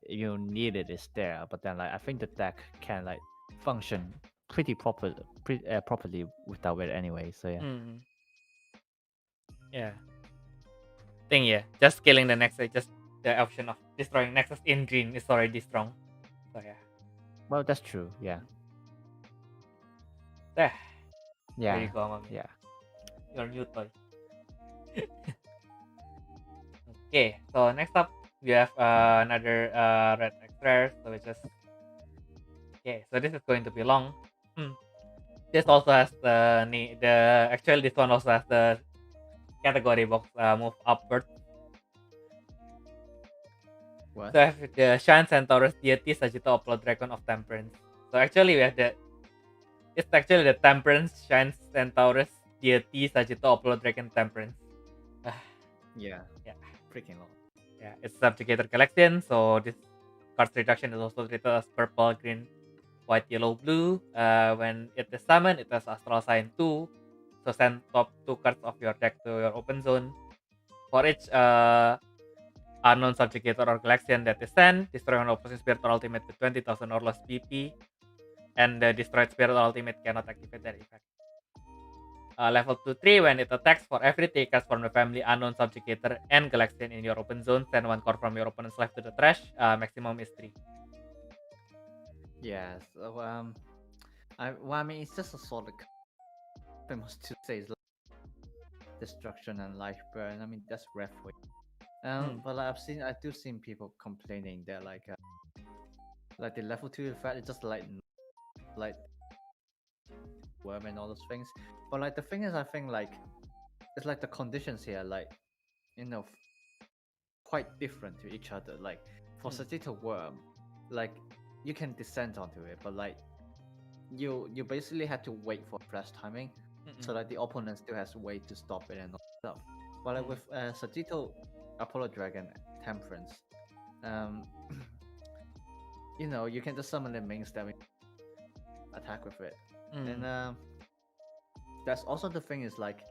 you need it is there, but then like I think the deck can like function pretty properly without it anyway. So yeah.
Yeah. Just killing the Nexus, just the option of destroying Nexus in green is already strong. So yeah.
Well, that's true. Yeah.
There.
Yeah.
There you go, mommy.
Yeah.
Your new toy. Okay, so next up we have another red X Rares, so which is so this is going to be long. This also has actually this one also has the category box move upward.
What?
So I have the Shan Centaurus Deity Sagitta Upload Dragon of Temperance. So actually we have it's actually the Temperance Shan Centaurus Deity Sagitta Upload Dragon Temperance.
Yeah.
Yeah.
Freaking long.
Yeah, it's Subjugator Collection, so this card's reduction is also treated as purple, green, white, yellow, blue. When it is summoned, it has Astral Sign 2. So send top 2 cards of your deck to your open zone. For each unknown Subjugator or Collection that is sent, destroy an opposing spirit or ultimate with 20,000 or less PP. And the destroyed spirit or ultimate cannot activate their effect. Level 2-3, when it attacks, for every 3 cards from the family unknown Subjugator and Galaxian in your open zone, send 1 card from your opponent's life to the trash. Maximum is 3.
Yeah. So I mean it's just a sort of famous to say is like destruction and life burn. I mean that's ref way. But like, I do seen people complaining that like the level 2 effect is just like worm and all those things. But like the thing is, I think like it's like the conditions here, like quite different to each other. Like for Sagittal worm, like you can descend onto it, but like you basically have to wait for flash timing, so like the opponent still has a way to stop it and all stuff. But like with Sagittal Apollo Dragon Temperance, you can just summon the main stab attack with it. And that's also the thing is like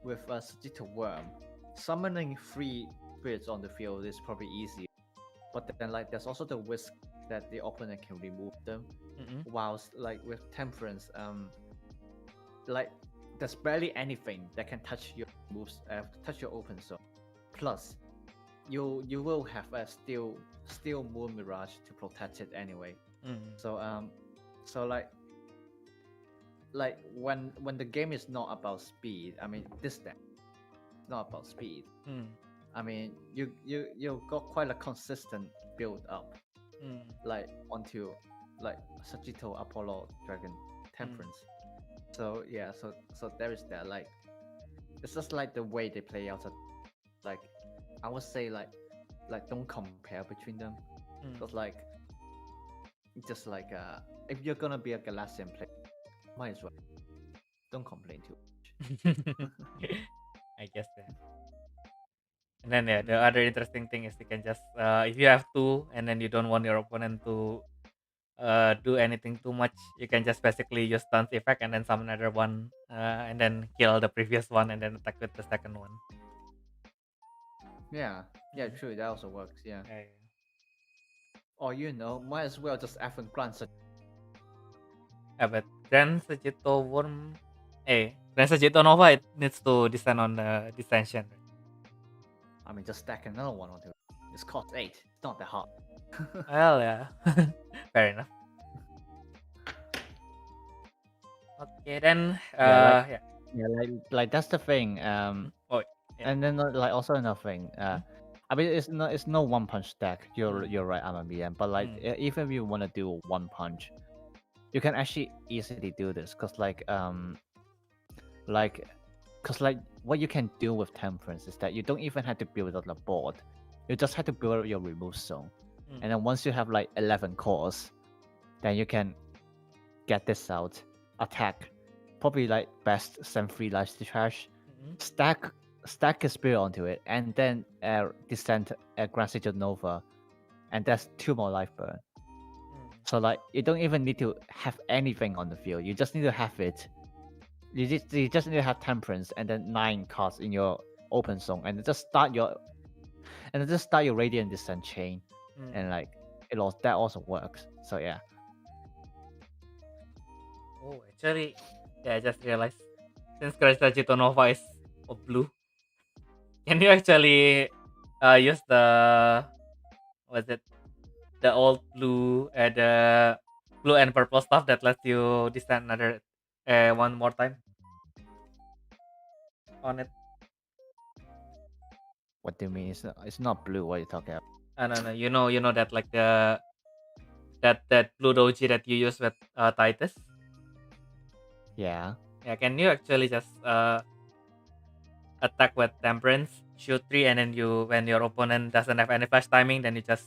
with Sagittal Worm, summoning 3 spirits on the field is probably easy, but then like there's also the risk that the opponent can remove them. Whilst like with Temperance, like there's barely anything that can touch your moves, touch your open zone. Plus, you will have a steel Moon Mirage to protect it anyway. So like when the game is not about speed, I mean this deck it's not about speed. I mean you got quite a consistent build up, like onto like Sagittal Apollo Dragon Temperance. So yeah, so there is that. Like it's just like the way they play out. Like I would say like don't compare between them. Because like just like if you're gonna be a Galaxian player, might as well don't complain too much.
I guess that. And then the other interesting thing is you can just if you have 2 and then you don't want your opponent to do anything too much, you can just basically use stuns effect and then summon another one, and then kill the previous one and then attack with the second one.
Yeah, true. That also works. Yeah.
Yeah.
Or might as well just F and grant.
But Grand Sagittal Worm, Grand Sagittal Nova, it needs to descend on the Dissension.
I mean, just stack another one onto it. It's cost 8. It's not that hard.
Well, yeah. Fair enough. Okay, then.
Yeah, like that's the thing. And then like also another thing. I mean, it's no one punch stack. You're right, I'm a BM. But like, even if you want to do one punch, you can actually easily do this. Cause like what you can do with Temperance is that you don't even have to build up the board. You just have to build up your remove zone. And then once you have like 11 cores, then you can get this out, attack, probably like best send 3 lives to trash, stack a spirit onto it, and then descend a Grand Sigil Nova, and that's 2 more life burn. So like you don't even need to have anything on the field. You just need to have it. You just need to have Temperance and then 9 cards in your open zone, and just start your Radiant Descent chain, and like that also works. So yeah.
Oh, actually, yeah, I just realized since Grand Sagittal Nova is blue, can you actually use the the old blue, the blue and purple stuff that lets you descend another one more time on it?
What do you mean? It's not blue. What are you talking about?
No, you know that like that blue doji that you use with Titus.
Yeah.
Yeah, can you actually just attack with Temperance, shoot 3, and then when your opponent doesn't have any flash timing, then you just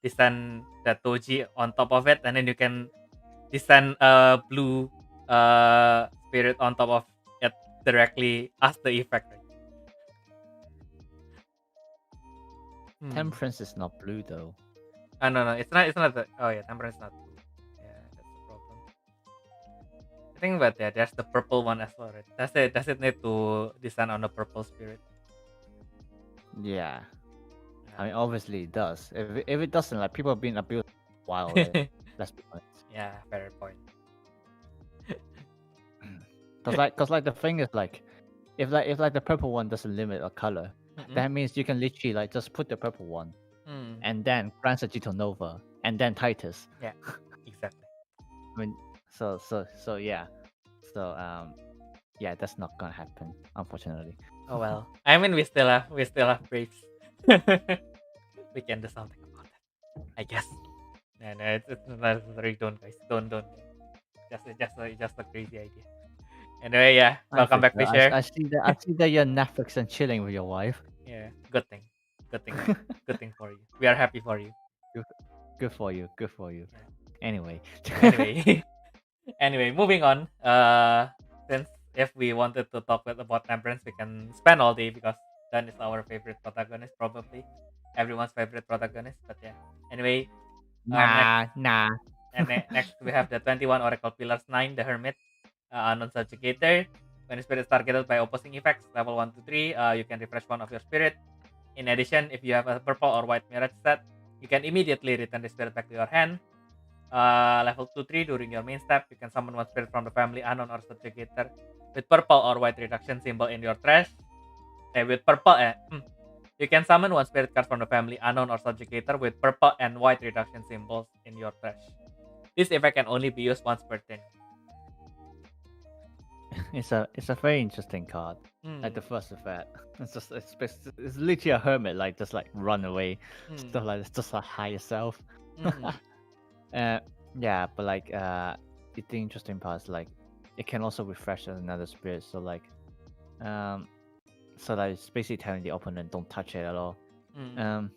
descend that doji on top of it, and then you can descend a blue spirit on top of it directly as the effect. Right?
Temperance is not blue though.
No, it's not. Oh yeah, Temperance is not blue. Yeah, that's the problem. I think, but yeah, there's the purple one as well, right? Does it need to descend on the purple spirit?
Yeah. I mean, obviously it does. If it doesn't, like people have been abused a while. Right? Let's be honest.
Yeah, fair point.
Cause like the thing is like, if the purple one doesn't limit a color, that means you can literally like just put the purple one, and then Grand Sagittal Nova, and then Titus.
Yeah, exactly.
I mean, so yeah, yeah, that's not gonna happen, unfortunately.
Oh well. I mean, we still have Braves. We can do something about it, I guess. No, it's not necessary. Don't guys, don't. just a crazy idea. Anyway, yeah. Welcome back,
I
Fisher.
I see that you're Netflix and chilling with your wife.
Yeah, good thing. Good thing. Good thing for you. We are happy for you.
Good for you. Good for you. Anyway.
Anyway, anyway, moving on. Since if we wanted to talk about Temperance, we can spend all day because Dan is our favorite protagonist, probably everyone's favorite protagonist. But yeah. Anyway, next
nah.
next we have the 21 Oracle Pillars 9, the Hermit, unknown subjugator. When a spirit is targeted by opposing effects, level 1 to 3, you can refresh one of your spirit. In addition, if you have a purple or white mirage set, you can immediately return the spirit back to your hand. Level 2-3 during your main step, you can summon one spirit from the family unknown or subjugator with purple or white reduction symbol in your trash. With purple, you can summon one spirit card from the family unknown or subjugator with purple and white reduction symbols in your trash. This effect can only be used once per turn.
It's a very interesting card. Like the first effect, it's literally a hermit, like just like run away, stuff like this, just like hide yourself. Yeah, but like the interesting part is like it can also refresh another spirit. So like so like it's basically telling the opponent don't touch it at all. And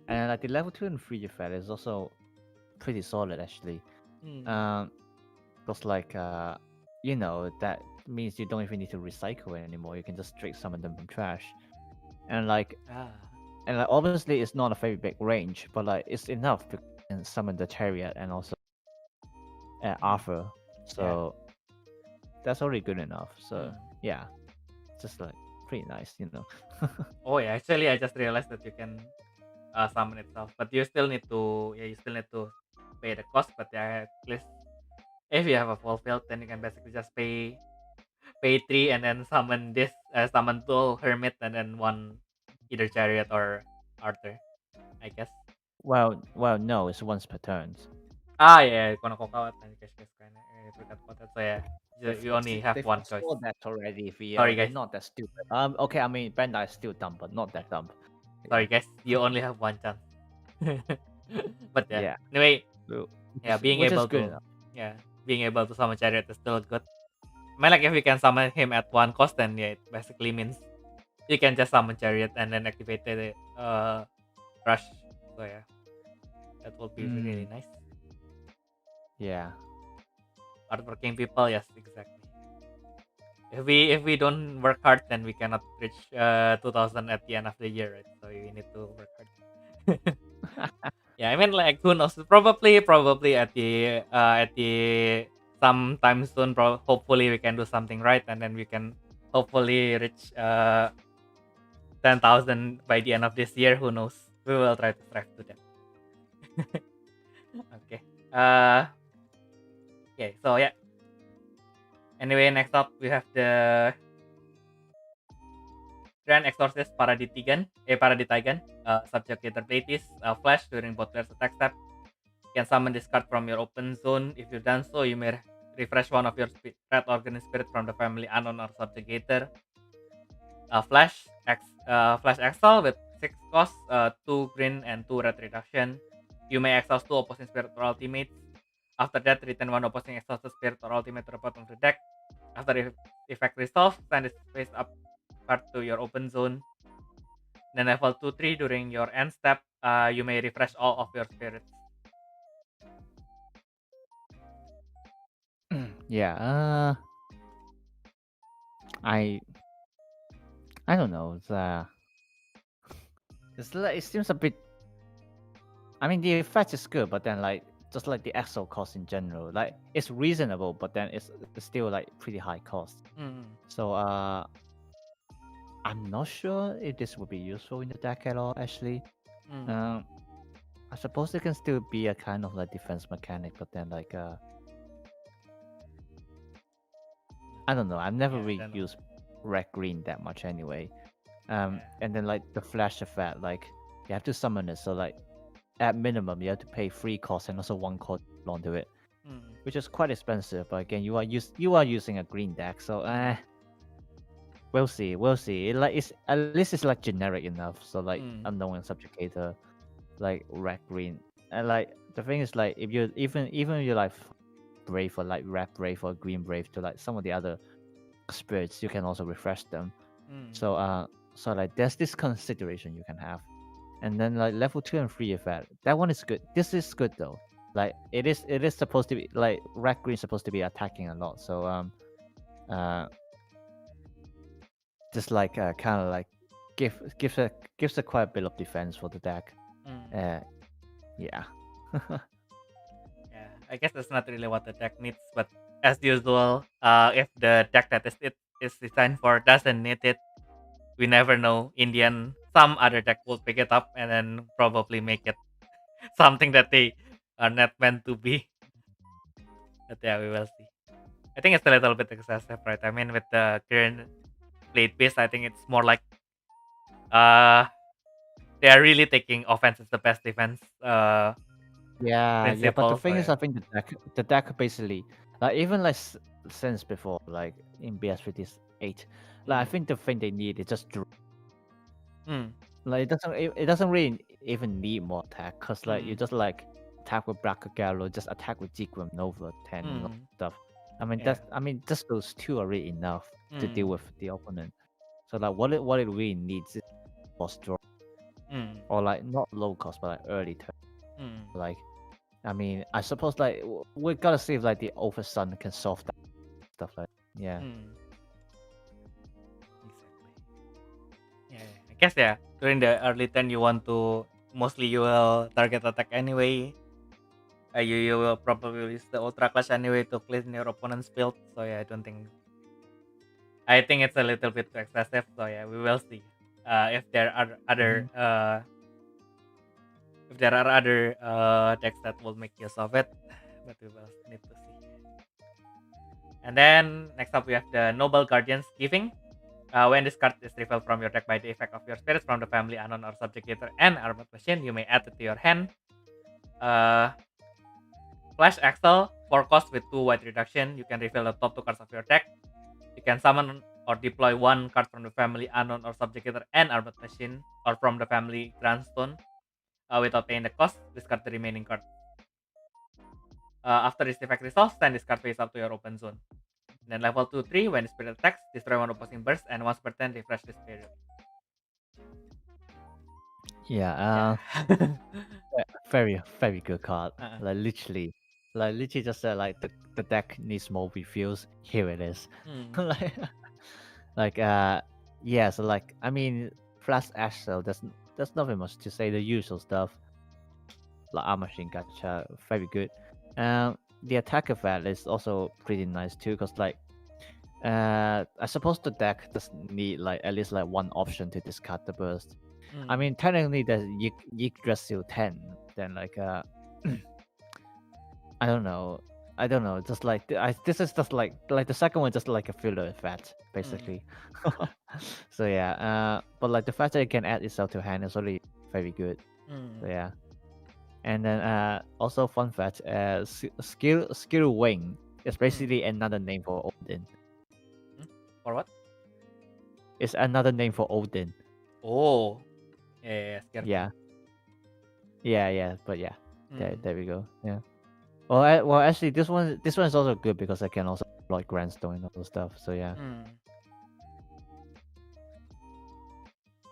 like the level 2 and 3 effect is also pretty solid actually. Because like you know, that means you don't even need to recycle it anymore. You can just straight summon them from trash. And like obviously it's not a very big range, but like it's enough to summon the chariot and also Arthur. So that's already good enough. So yeah, just like pretty nice, you know.
Oh yeah, actually I just realized that you can summon itself, but you still need to pay the cost. But yeah, at least if you have a full field, then you can basically just pay 3 and then summon this summon 2 hermit and then one either chariot or Arthur, I guess.
Well, no, it's once per turn.
Yeah, I forgot about that. So yeah, you only have
They've
one choice.
saw that already.
Sorry,
They're
guys.
not that stupid. Okay, I mean Bandai is still dumb, but not that dumb.
Sorry guys, you only have one chance. But yeah.
Yeah.
Anyway,
Yeah,
being
which
able
is good
to
enough.
being able to summon chariot is still good. I mean, like if you can summon him at one cost, then yeah, it basically means you can just summon chariot and then activate the rush. So yeah, that will be really nice.
Yeah.
Hardworking people, yes, exactly. If we don't work hard, then we cannot reach 2000 at the end of the year, right? So we need to work hard. Yeah, I mean, like who knows? Probably at the sometime soon. Hopefully we can do something right, and then we can hopefully reach 10,000 by the end of this year. Who knows? We will try to strive to that. Okay. Okay. So yeah. Anyway, next up we have the Grand Exorcist Paraditigan, Subjugator Platis, Flash during both players' attack step. You can summon this card from your open zone. If you've done so, you may refresh one of your red organic spirit from the family unknown or subjugator. Flash Exile with 6 costs, 2 green and 2 red reduction. You may exile 2 opposing spirit or ultimates. After that, return 1 opposing exhausted spirit or ultimate to the bottom of the deck. After the effect resolves, send this face up card to your open zone. Then level 2-3 during your end step, you may refresh all of your spirits.
Yeah. I don't know. It's like, it seems a bit. I mean, the effect is good, but then like just like the exile cost in general, like it's reasonable, but then it's still like pretty high cost. So I'm not sure if this would be useful in the deck at all. Actually, I suppose it can still be a kind of like defense mechanic, but then like I don't know. I've never really used red green that much anyway. And then like the flash effect, like you have to summon it, so like at minimum you have to pay 3 costs and also 1 cost onto it, which is quite expensive. But again, you are using a green deck, so we'll see. It's at least it's like generic enough. So like unknown and subjugator, like red green, and like the thing is like if you even if you like brave or like red brave or green brave to like some of the other spirits, you can also refresh them. So like there's this consideration you can have. And then like level 2 and 3 effect, that one is good. This is good though. Like it is supposed to be like red green supposed to be attacking a lot. So just like kind of like gives a quite a bit of defense for the deck. Yeah.
Yeah, I guess that's not really what the deck needs, but as usual, if the deck that is designed for doesn't need it, we never know. Some other deck will pick it up and then probably make it something that they are not meant to be. But yeah, we will see. I think it's a little bit excessive, right? I mean, with the current plate base, I think it's more like they are really taking offense as the best defense.
Yeah, but the
Principle,
thing
so
is, I think the deck basically, like even like since before, like in BS58, like I think the thing they need is just like it doesn't really even need more attack, cause like you just like attack with Black Gallo, just attack with Jigwam Nova 10 and all stuff. I mean just those two are really enough to deal with the opponent. So like what it really needs is boss draw, or like not low cost but like early turn. Like I mean I suppose like we gotta see if like the Over Sun can solve that stuff like yeah.
Exactly. Yeah, I guess during the early turn you want to mostly you will target attack anyway. You will probably use the Ultra Clash anyway to clean your opponent's build. So yeah, I think it's a little bit too excessive. So yeah, we will see. If there are other decks that will make use of it, but we will need to see. And then next up we have the Noble Guardian's Giving. When this card is revealed from your deck by the effect of your spirits from the family, unknown or subjugator and armored machine, you may add it to your hand. Flash Axle, 4 cost with 2 white reduction. You can reveal the top 2 cards of your deck. You can summon or deploy 1 card from the family, unknown or subjugator and armored machine, or from the family Grandstone. Without paying the cost, discard the remaining card. After this effect resolves, send this card face up to your open zone. Then level 2-3, when the spirit attacks, destroy 1 opposing burst, and once per turn, refresh this period.
Yeah, very very good card. Like literally just said like the deck needs more refills. Here it is. Yeah. So like I mean, Flash Axel. There's nothing much to say. The usual stuff. Like Armor Machine Gacha, very good. The attack effect is also pretty nice too, cause like I suppose the deck does need like at least like 1 option to discard the burst. I mean, technically, there's Yggdrasil 10. Then, like, I don't know. Just like this is just like the second one, just like a filler effect, basically. So yeah. But like the fact that it can add itself to hand is really very good. So yeah. And then also fun fact, skill wing is basically another name for Odin.
For what?
It's another name for Odin.
Oh. Yeah.
But yeah, there we go. Yeah. Well, actually, this one is also good because I can also like Grandstone and all those stuff. So yeah.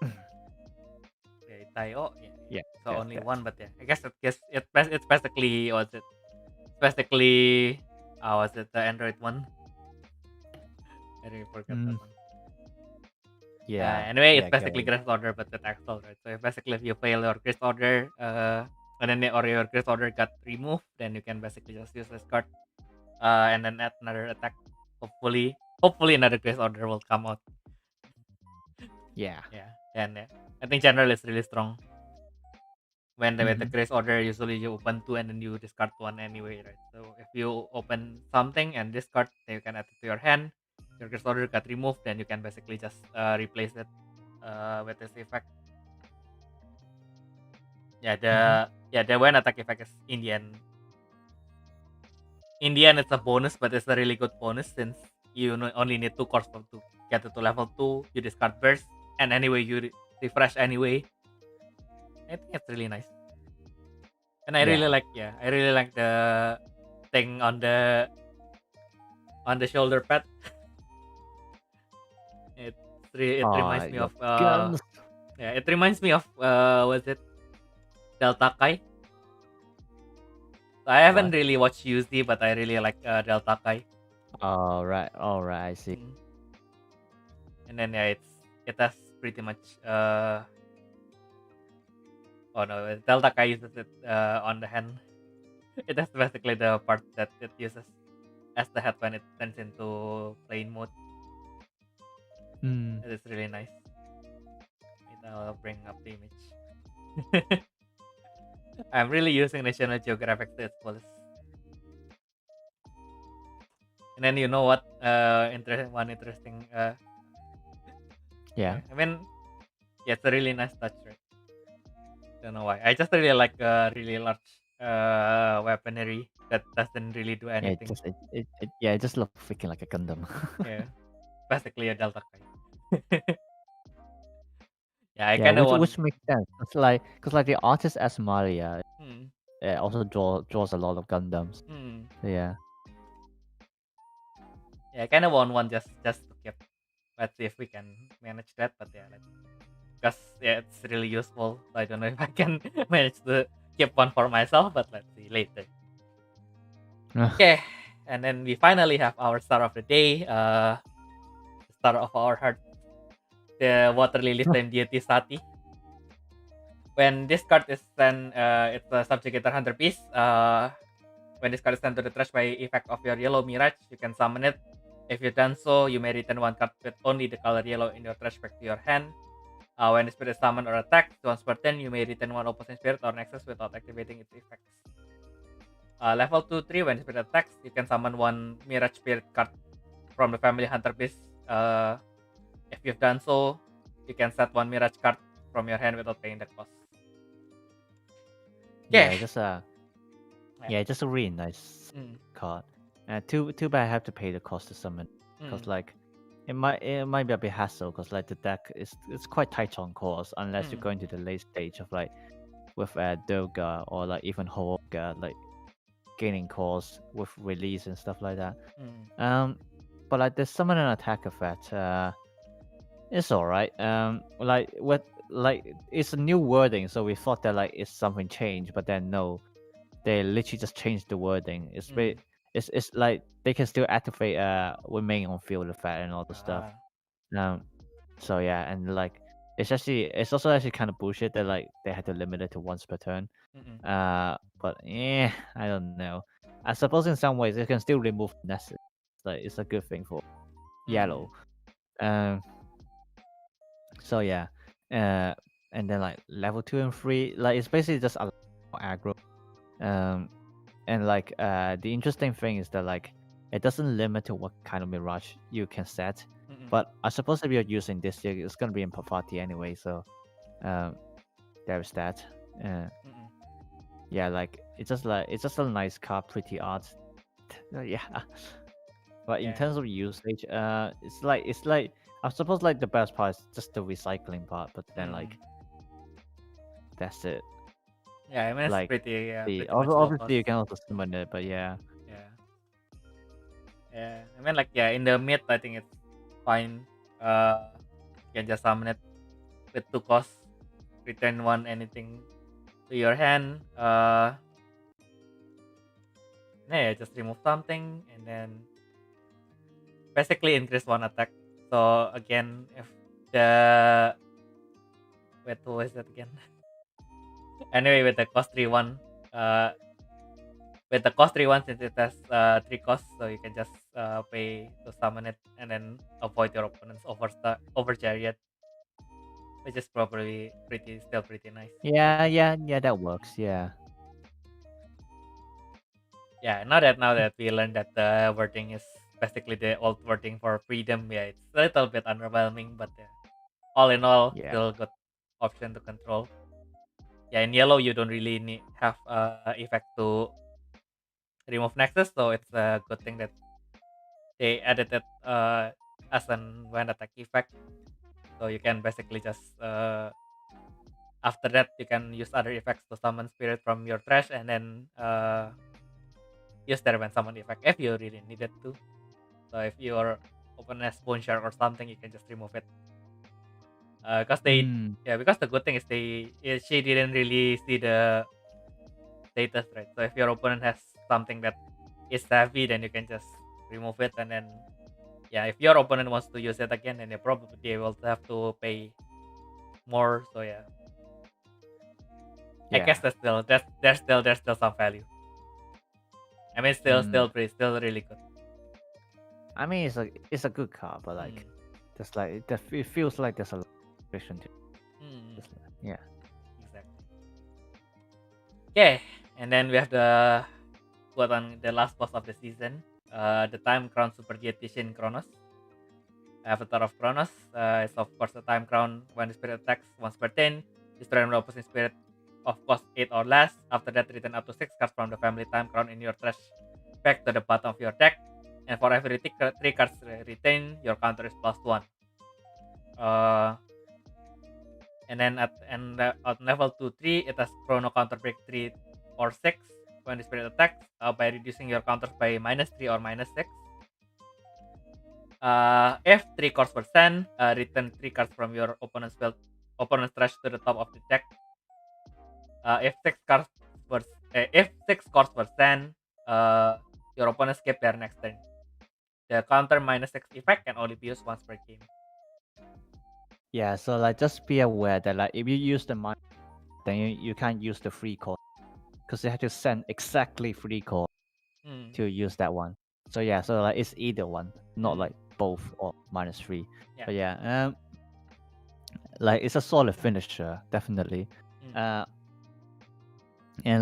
Okay, Taio.
Yeah.
So only one, but yeah, I guess it's basically what's it? Basically, was it the Android one? I really forgot that one.
Yeah.
Anyway, it's basically Grace Order, but with Axel, right? So basically, if you fail your Grace Order, and then your Grace Order got removed, then you can basically just use this card, and then add another attack. Hopefully another Grace Order will come out.
Yeah.
And I think general is really strong. When with the Grace Order, usually you open 2 and then you discard 1 anyway, right? So if you open something and discard, then you can add it to your hand. Your Grace Order got removed, then you can basically just replace it with this effect. The when attack effect is Indian. It's a bonus, but it's a really good bonus since you only need 2 cores to get it to level 2. You discard burst, and anyway you refresh anyway. I think it's really nice, and I really like the thing on the shoulder pad. It reminds me of
guns.
yeah, it reminds me of was it Delta Kai? So I haven't
What?
really watched UZ, but I really like Delta Kai.
All right, I see.
Mm. And then yeah, it has pretty much oh no, Delta Kai uses it on the hand. It has basically the part that it uses as the head when it turns into plane mode.
Mm.
It is really nice. Wait, I'll bring up the image. I'm really using National Geographic to its fullest. And then you know what? Interesting.
Yeah.
I mean, yeah, it's a really nice touch, right? Don't know why. I just really like really large weaponry that doesn't really do
Yeah,
anything.
it just looks freaking like a Gundam.
Yeah, basically a Delta Kai. Yeah, I
Yeah,
kind of want.
which makes sense. It's cause like the artist Asmaria
Hmm,
also draws a lot of Gundams.
hmm.
So yeah.
Yeah, I kind of want one just to keep. Let's see if we can manage that. But yeah, because yeah, it's really useful. So I don't know if I can manage to keep one for myself. But let's see later. Okay, and then we finally have our star of the day. The star of our heart, the Water Lily Flame Deity Sati. When this card is sent, it's a Subjugator Hunter piece. When this card is sent to the trash by effect of your yellow Mirage, you can summon it. If you've done so, you may return one card with only the color yellow in your trash back to your hand. When the spirit is summoned or attacked once per turn, you may return one opposing spirit or Nexus without activating its effects. Level 2-3, when the spirit attacks, you can summon one Mirage Spirit card from the family Hunter piece. If you've done so, you can set one Mirage card from your hand without paying the cost.
Yeah,
Yeah.
just a really nice
Mm.
card. Too bad I have to pay the cost to summon. Cause
Mm.
like it might be a bit hassle. Cause like the deck it's quite tight on cost unless you're
Mm.
going to the late stage of like with Doga or like even Hoga like gaining cost with release and stuff like that.
Mm.
But like the summon and attack effect, it's alright. Like it's a new wording, so we thought that like it's something changed, but then no, they literally just changed the wording.
Mm.
It's like they can still activate remain on field effect and all the stuff. So yeah, and like it's also actually kind of bullshit that like they had to limit it to once per turn. But I don't know. I suppose in some ways it can still remove Nessus. Like it's a good thing for yellow. So yeah, and then like level 2 and 3, like it's basically just a aggro. And like the interesting thing is that like it doesn't limit to what kind of mirage you can set. But I suppose if you're using this, it's gonna be in party anyway. So there's that. Yeah, like it's just a nice card, pretty art. Yeah. But in terms of usage, it's like I suppose like the best part is just the recycling part, but then like that's it.
Yeah, I mean it's
Like
pretty. Pretty much
obviously you
low-cost.
can also summon it, but yeah.
Yeah. I mean like in the mid, I think it's fine. You can just summon it with 2 costs. Return one anything to your hand. Yeah, just remove something and then basically increase one attack. So again, if the wait, who is that again? Anyway, with the cost 3-1, with the cost 3-1, since it has 3 costs, so you can just pay to summon it and then avoid your opponent's over chariot, which is probably still pretty nice.
Yeah, that works. Yeah.
Yeah, now that we learned that the wording is basically the old wording for freedom, yeah, it's a little bit underwhelming, but all in all, still good option to control. Yeah, in yellow you don't really have effect to remove Nexus, so it's a good thing that they added it as an when attack effect. So you can basically just after that you can use other effects to summon spirit from your trash and then use their when summon effect if you really needed to. So if your opponent has Bone Shark or something, you can just remove it. Because because the good thing is she didn't really see the status, right? So if your opponent has something that is savvy, then you can just remove it, and then if your opponent wants to use it again, then they probably will have to pay more. So I guess there's still some value. I mean, still really good.
I mean, it's a good card, but like, just like it feels like there's a lot of friction to. Yeah.
Exactly. Okay, and then we have the last boss of the season, the Time Crown Super Dietitian Chronos. Avatar of Chronos is of course a Time Crown. When the spirit attacks once per turn, destroy the opposing spirit of cost 8 or less. After that, return up to 6 cards from the family Time Crown in your trash back to the bottom of your deck. And for every 3 cards retained, your counter is +1. And then at level 2-3, it has Chrono Counter Break 3 or 6 when the spirit attacks by reducing your counters by -3 or -6. If 3 cards were sent, return 3 cards from your opponent's trash to the top of the deck. If 6 cards were sent, your opponent skip their next turn. The counter -6 effect can only be used once per game.
Yeah, so like just be aware that like if you use the money, then you can't use the free card because you have to send exactly 3 cards to use that one. So so like it's either one, not like both or -3.
Yeah.
But like it's a solid finisher, definitely. And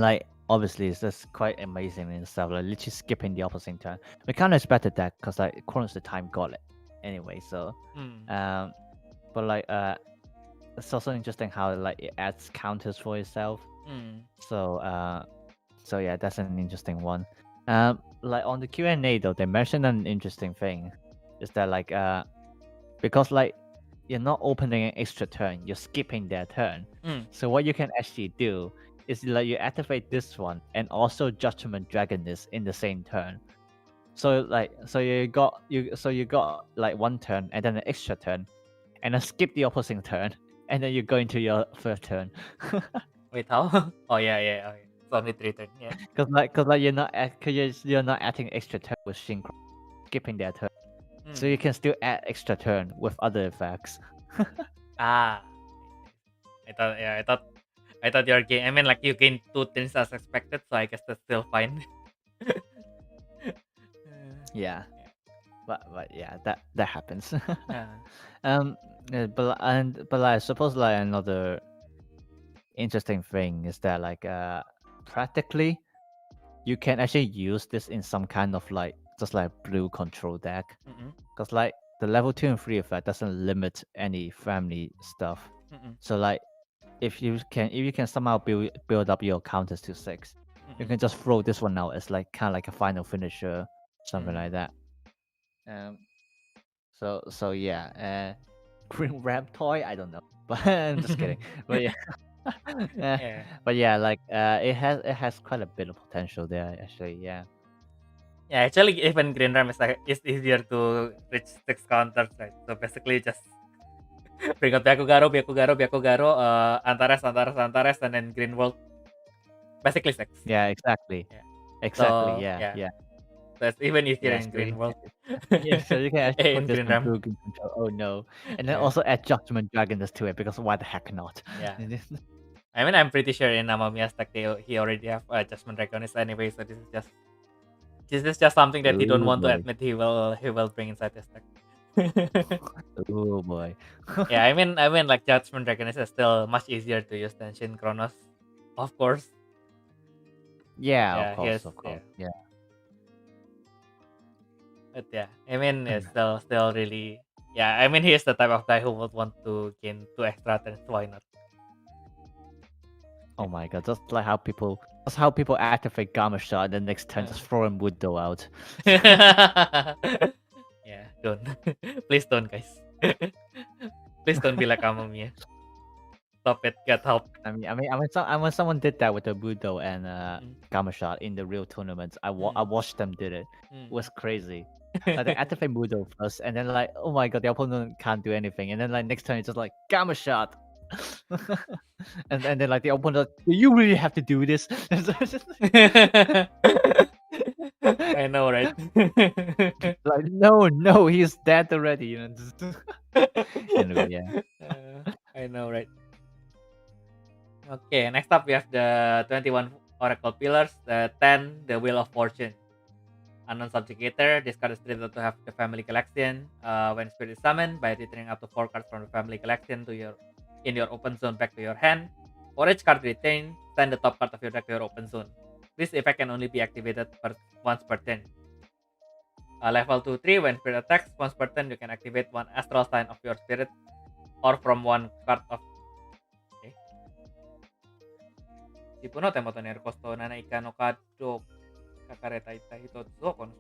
like obviously it's just quite amazing and stuff. Like literally skipping the opposite turn. We kind of expected that because like Chronos the time got it anyway. So but like it's also interesting how like it adds counters for itself. So yeah, that's an interesting one. Like on the Q&A though, they mentioned an interesting thing is that like because like you're not opening an extra turn, you're skipping their turn. So what you can actually do is like you activate this one and also Judgment Dragoness in the same turn. So you got like one turn and then an extra turn, and then skip the opposing turn, and then you go into your third turn.
Wait, how? Oh yeah. Okay. It's only 3 turns. Yeah.
Cause you're not adding extra turn with Synchro, skipping their turn. So you can still add extra turn with other effects.
I thought your game. I mean, like you gained 2 turns as expected, so I guess that's still fine.
Yeah. But yeah, that happens. But I suppose like another interesting thing is that like practically you can actually use this in some kind of like just like blue control deck, because like the level 2 and 3 effect doesn't limit any family stuff. So like if you can somehow build up your counters to 6, you can just throw this one out as like kind of like a final finisher, something like that. So yeah, Green Ram toy, I don't know, but I'm just kidding. But yeah, but yeah, like it has quite a bit of potential there actually. Yeah,
actually, even Green Ram is easier to reach 6 counters, right? So basically, just bring up Byakugaro, Antares, and then Green World. Basically 6.
Yeah, exactly. Exactly. So, yeah.
That's even easier in Green World.
Yeah, so you can actually put this
Green Ram.
Green control. Oh no, and then also add Judgment Dragoness to it, because why the heck not?
Yeah. I mean, I'm pretty sure in Amamiya's deck he already have Judgment Dragoness anyway, so this is just something that he don't want to admit he will bring inside his deck.
Oh boy.
Yeah, I mean like Judgment Dragoness is still much easier to use than Shin Chronos, of course.
Yeah, of course. Yeah.
But yeah, I mean it's still really, I mean he is the type of guy who would want to gain 2 extra turns. Why not?
Oh my god, just like how people activate Gamma Shot and the next turn just throw him Wooddow out.
Yeah, don't. Please don't, guys. Please don't be like Amamiya. stop it. Get help.
When someone did that with the Budo and Gamma Shot in the real tournaments, I watched them did it. It was crazy. Like they activate Budo first, and then like, oh my god, the opponent can't do anything, and then like next turn it's just like Gamma Shot. and then like the opponent, do you really have to do this?
I know, right?
Like no, he's dead already. You know. Anyway, yeah.
I know, right? Okay, next up we have the 21 Oracle Pillars, the 10, the Wheel of Fortune. Unknown Subjugator, this card is treated to have the Family Collection. When Spirit is summoned, by returning up to 4 cards from the Family Collection to your open zone back to your hand. For each card retained, send the top card of your deck to your open zone. This effect can only be activated once per turn. Level 2-3, when Spirit attacks, once per turn you can activate one Astral Sign of your Spirit or from one card of... Okay. 自分の手元にあるコスト7以下のカードを書かれた一体一つをこの...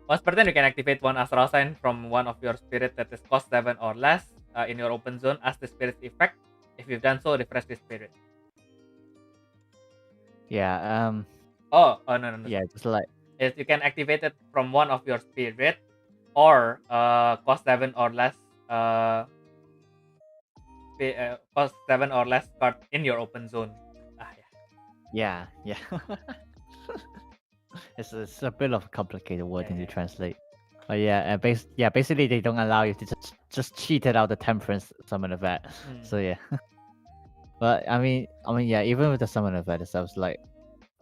Once per turn you can activate one Astral Sign from one of your Spirit that is cost 7 or less in your open zone as the Spirit's effect. If you've done so, refresh the Spirit.
Yeah.
No.
Yeah, just like...
Is you can activate it from one of your Spirit or cost 7 or less cost 7 or less card in your open zone.
Yeah. It's a bit of a complicated wording to translate. But yeah, basically they don't allow you to just cheat it out the temperance summon event. So yeah. But I mean, yeah, even with the summon event itself,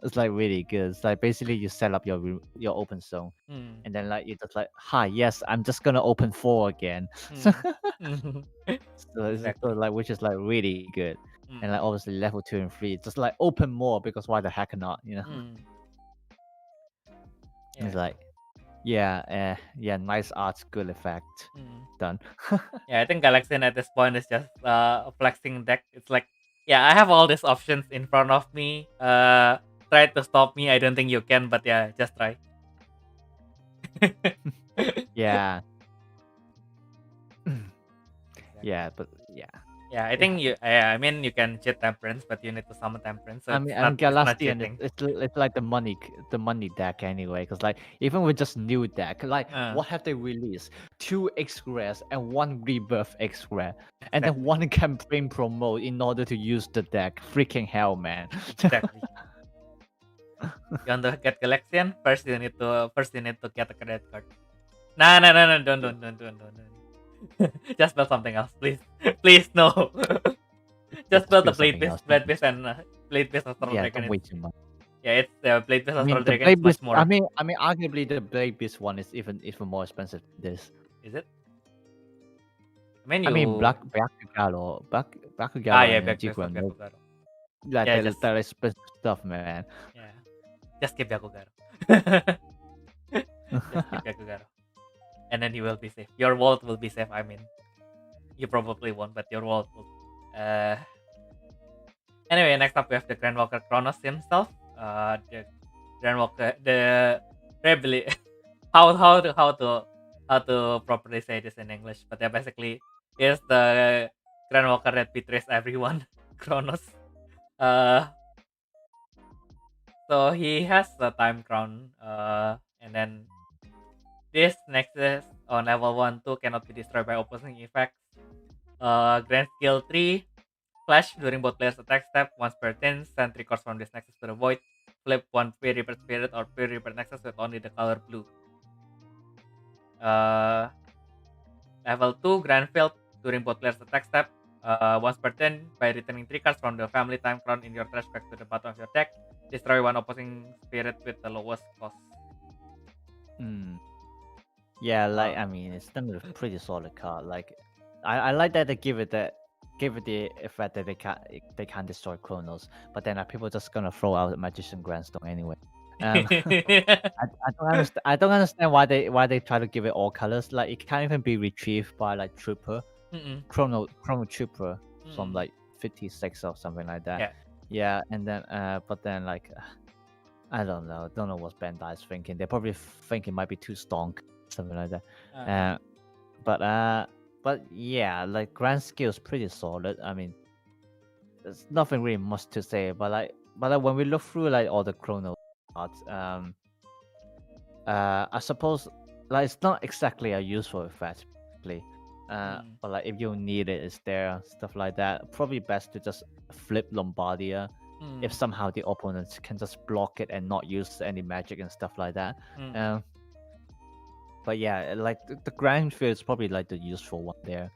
it's like really good. It's like basically you set up your open zone, and then like you just like, yes, I'm just gonna open 4 again. So like, which is like really good. And like obviously level 2 and 3, just like open more because why the heck not, you know?
Yeah.
It's like, nice art, good effect, done.
Yeah, I think Galaxian at this point is just a flexing deck. It's like, yeah, I have all these options in front of me. Try to stop me. I don't think you can, but yeah, just try.
Yeah. Yeah, but yeah.
Yeah, I think you. I mean, you can cheat Temperance, but you need to summon Temperance. So
Galaxian, it's like the money deck anyway. Because like even with just new deck, like what have they released? 2 X Rares and 1 Rebirth X Rare, and then 1 campaign promote in order to use the deck. Freaking hell, man!
Exactly. You want to get Galaxian? First you need to get a credit card. No, don't. Just build something else, please. Please, no. Just build the Blade Beast and Blade Beast Astral Dragon.
Way too much.
Yeah, it's Blade Beast Astral Dragon is much more.
I mean, arguably the Blade Beast one is even more expensive than this.
Is it?
Bakugalo.
Yeah, Bakugalo.
Like that expensive stuff, man.
Yeah. Just keep Bakugalo. Just keep Bakugalo. And then you will be safe. Your vault will be safe. I mean, you probably won't, but your vault will. Anyway, next up we have the GranWalker Chronos himself. The GranWalker, the rebellion. how to properly say this in English? But yeah, basically, is the GranWalker that betrays everyone. Chronos. So he has a time crown. And then. This Nexus on level 1-2 cannot be destroyed by opposing effects. Grand Skill 3, Flash during both players' attack step, once per turn, send 3 cards from this Nexus to the void. Flip 1 Pure Rebirth Spirit or Pure Rebirth Nexus with only the color blue. Level 2, Grand Field during both players' attack step, once per turn, by returning 3 cards from the Family Time Crown in your trash back to the bottom of your deck. Destroy 1 opposing spirit with the lowest cost.
Yeah, like I mean, it's still a pretty solid card. Like, I like that they give it the effect that they can't destroy Chronos, but then people just gonna throw out Magician Grandstone anyway. I don't understand why they try to give it all colors. Like it can't even be retrieved by like Trooper, Chrono Trooper from like 56 or something like that. Yeah, and then but then like I don't know what Bandai's thinking. They're probably thinking it might be too stonk. Something like that. But yeah, like Grand Skill is pretty solid. I mean, there's nothing really much to say. But when we look through like all the Chronos cards, I suppose like it's not exactly a useful effect, basically. But like if you need it, it's there, stuff like that. Probably best to just flip Lombardia if somehow the opponents can just block it and not use any magic and stuff like that. But yeah, like the Grand Field is probably like the useful one there.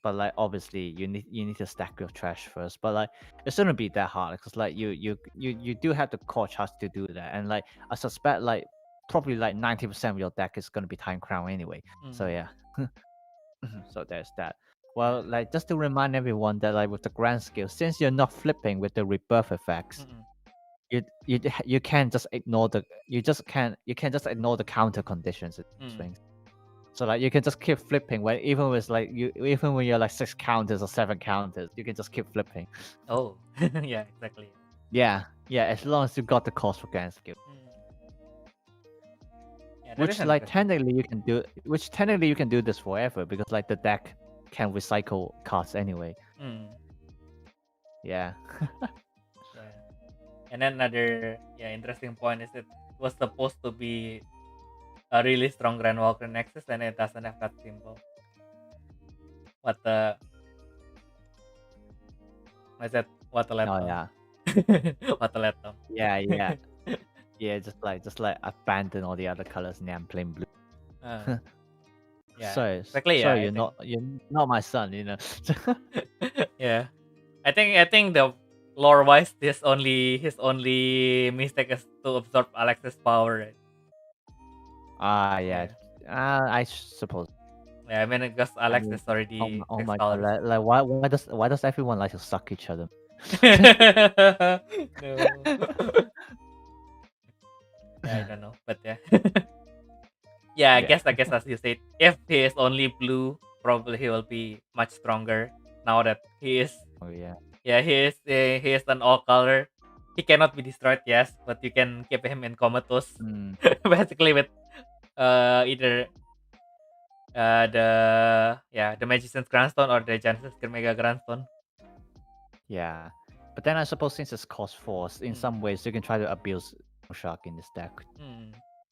But like obviously you need to stack your trash first. But like it shouldn't be that hard because like you do have the core charge to do that, and like I suspect like probably like 90% of your deck is gonna be Time Crown anyway. So yeah. So there's that. Well, like just to remind everyone that like with the grand skill, since you're not flipping with the rebirth effects, you can just ignore the you can just ignore the counter conditions and things. So like you can just keep flipping when even when you're like 6 counters or 7 counters, you can just keep flipping.
Oh, yeah, exactly.
Yeah, as long as you got the cost for grand skill.
Yeah, that
Which
is
like
interesting.
technically you can do this forever because like the deck can recycle cards anyway. Yeah.
Yeah. And then another interesting point is it was supposed to be a really strong GranWalker Nexus and it doesn't have that symbol. What a letdown.
Oh yeah.
What a letdown.
Yeah. Yeah, just like abandon all the other colors and I'm playing blue.
Yeah.
So
Exactly,
so
yeah.
you're not my son, you know.
Yeah. I think the lore wise his only mistake is to absorb Alex's power, right?
Yeah. I suppose.
Yeah, I mean because Alex is
Oh
already
my
6
god,
dollars.
like why does everyone like to suck each other?
No. Yeah, I don't know, but yeah. Yeah, I guess as you said, if he is only blue, probably he will be much stronger. Now that he is,
Oh yeah.
yeah, he is an all color. He cannot be destroyed, yes, but you can keep him in comatose, basically with either the Magician's Grandstone or the Genesis Mega Grandstone.
Yeah. But then I suppose since it's cost 4, in some ways you can try to abuse Shark in this deck.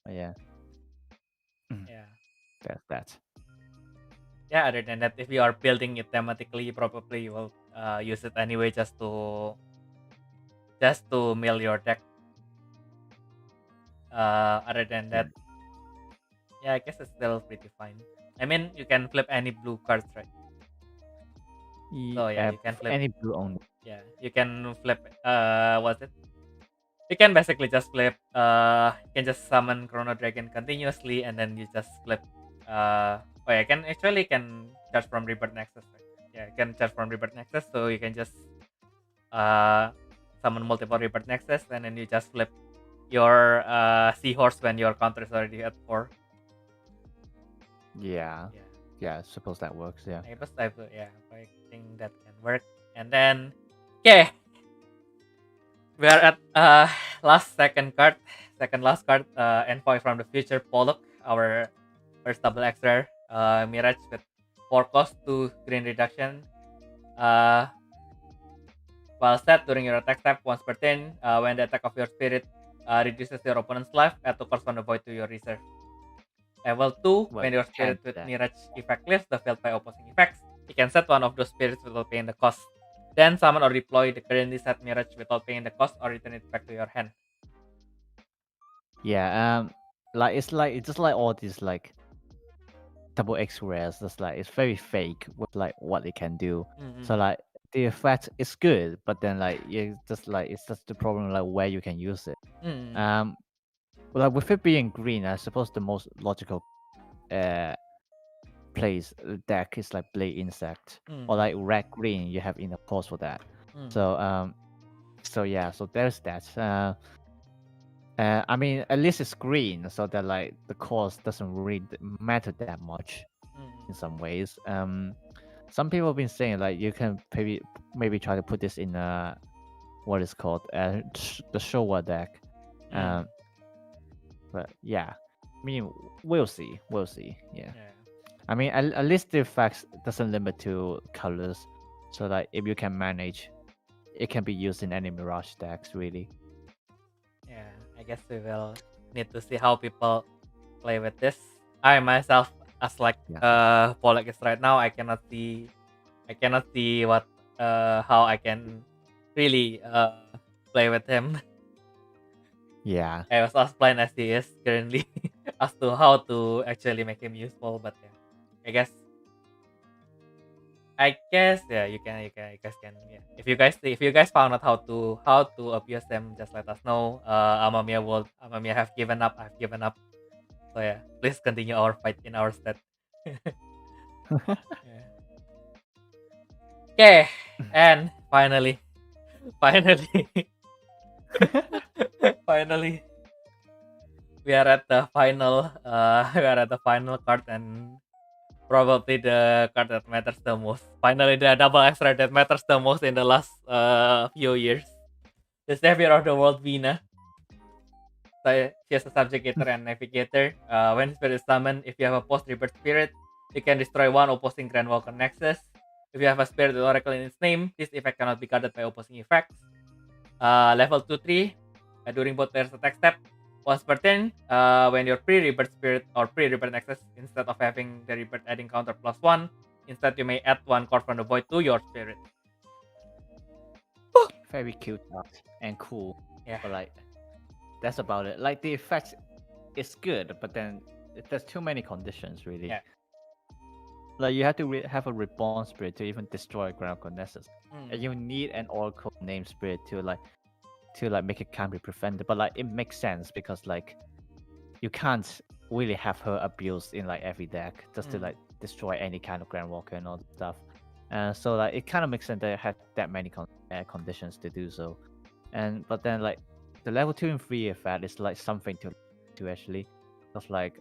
But yeah.
Yeah.
That's that.
Yeah, other than that, if you are building it thematically, probably you will use it anyway just to mill your deck. Other than that, yeah, I guess it's still pretty fine. I mean, you can flip any blue cards, right? So yeah, you can flip
any blue only.
Yeah, you can flip. What's it? You can basically just flip. You can just summon Chrono Dragon continuously, and then you just flip. You can charge from Rebirth Nexus. Right? Yeah, you can charge from Rebirth Nexus, so you can just summon multiple Rebirth Nexus, and then you just flip your Seahorse when your counter is already at 4.
Yeah, I suppose that works. Yeah.
I think that can work. And then, okay, we are at second last card, Envoy from the Future, Pollock, our first double X rare, Mirage with 4 cost, 2 green reduction. While set during your attack step once per turn, when the attack of your spirit reduces your opponent's life, add 2 cards from the void to your reserve. Level 2, when your spirit with Mirage effect leaves the field by opposing effects, you can set one of those spirits without paying the cost. Then summon or deploy the currently set Mirage without paying the cost or return it back to your hand.
Yeah, it's just like all these like double X rares. It's very fake with like what they can do. So like the effect is good, but then like it's just the problem like where you can use it. Like with it being green, I suppose the most logical plays deck is like Blade Insect or like red green. You have enough cost for that. So so there's that. I mean, at least it's green, so that like the cost doesn't really matter that much in some ways. Some people have been saying like you can maybe try to put this in what is called the Showa deck. But yeah, I mean, we'll see. Yeah. I mean, at least the effects doesn't limit to colors. So like if you can manage, it can be used in any Mirage decks really.
Yeah, I guess we will need to see how people play with this. I myself, as like Pollock is right now, I cannot see what how I can really play with him.
Yeah.
I was as blind as he is currently as to how to actually make him useful. But yeah, I guess yeah, you guys can, yeah. If you guys found out how to abuse them, just let us know. Amamiya have given up. I've given up. So yeah, please continue our fight in our stead. Yeah. Okay, and finally, finally, we are at the final. We are at the final card, and probably the card that matters the most. Finally, the double extra that matters the most in the last few years. The Savior of the World, Vina. So she has a Subjugator and Navigator. When Spirit is summoned, if you have a post-rebirth Spirit, you can destroy one opposing GranWalker Nexus. If you have a Spirit with Oracle in its name, this effect cannot be guarded by opposing effects. Level 2-3, during both players' attack step. Once per turn, when your pre-rebirth Spirit or pre-rebirth Nexus, instead of having the rebirth adding counter +1, instead you may add one card from the void to your Spirit.
Very cute and cool.
Yeah.
But like, that's about it. Like the effect is good, but then there's too many conditions really.
Yeah.
Like you have to have a reborn spirit to even destroy GranWalker Nexus, and you need an Oracle name spirit to make it can't be prevented. But like it makes sense because like you can't really have her abused in like every deck just to like destroy any kind of GranWalker and all that stuff. So like it kind of makes sense that it had that many conditions to do so. But then like the level 2 and 3 effect is like something to actually, because like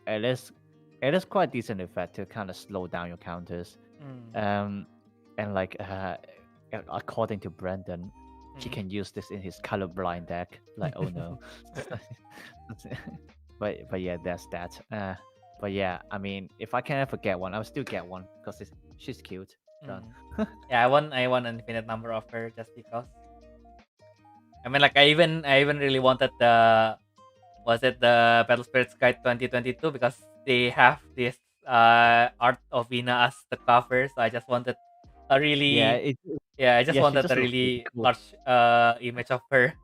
it is quite decent effect to kind of slow down your counters. And like according to Brandon, he can use this in his colorblind deck. Like oh no. but yeah, that's that. But yeah, I mean, if I can ever get one, I'll still get one because she's cute.
Yeah, I want an infinite number of her just because. I mean, like I even really wanted the Battle Spirits Guide 2022 because they have this art of Vina as the cover, so I just wanted a really I just wanted a really
cool.
large image of her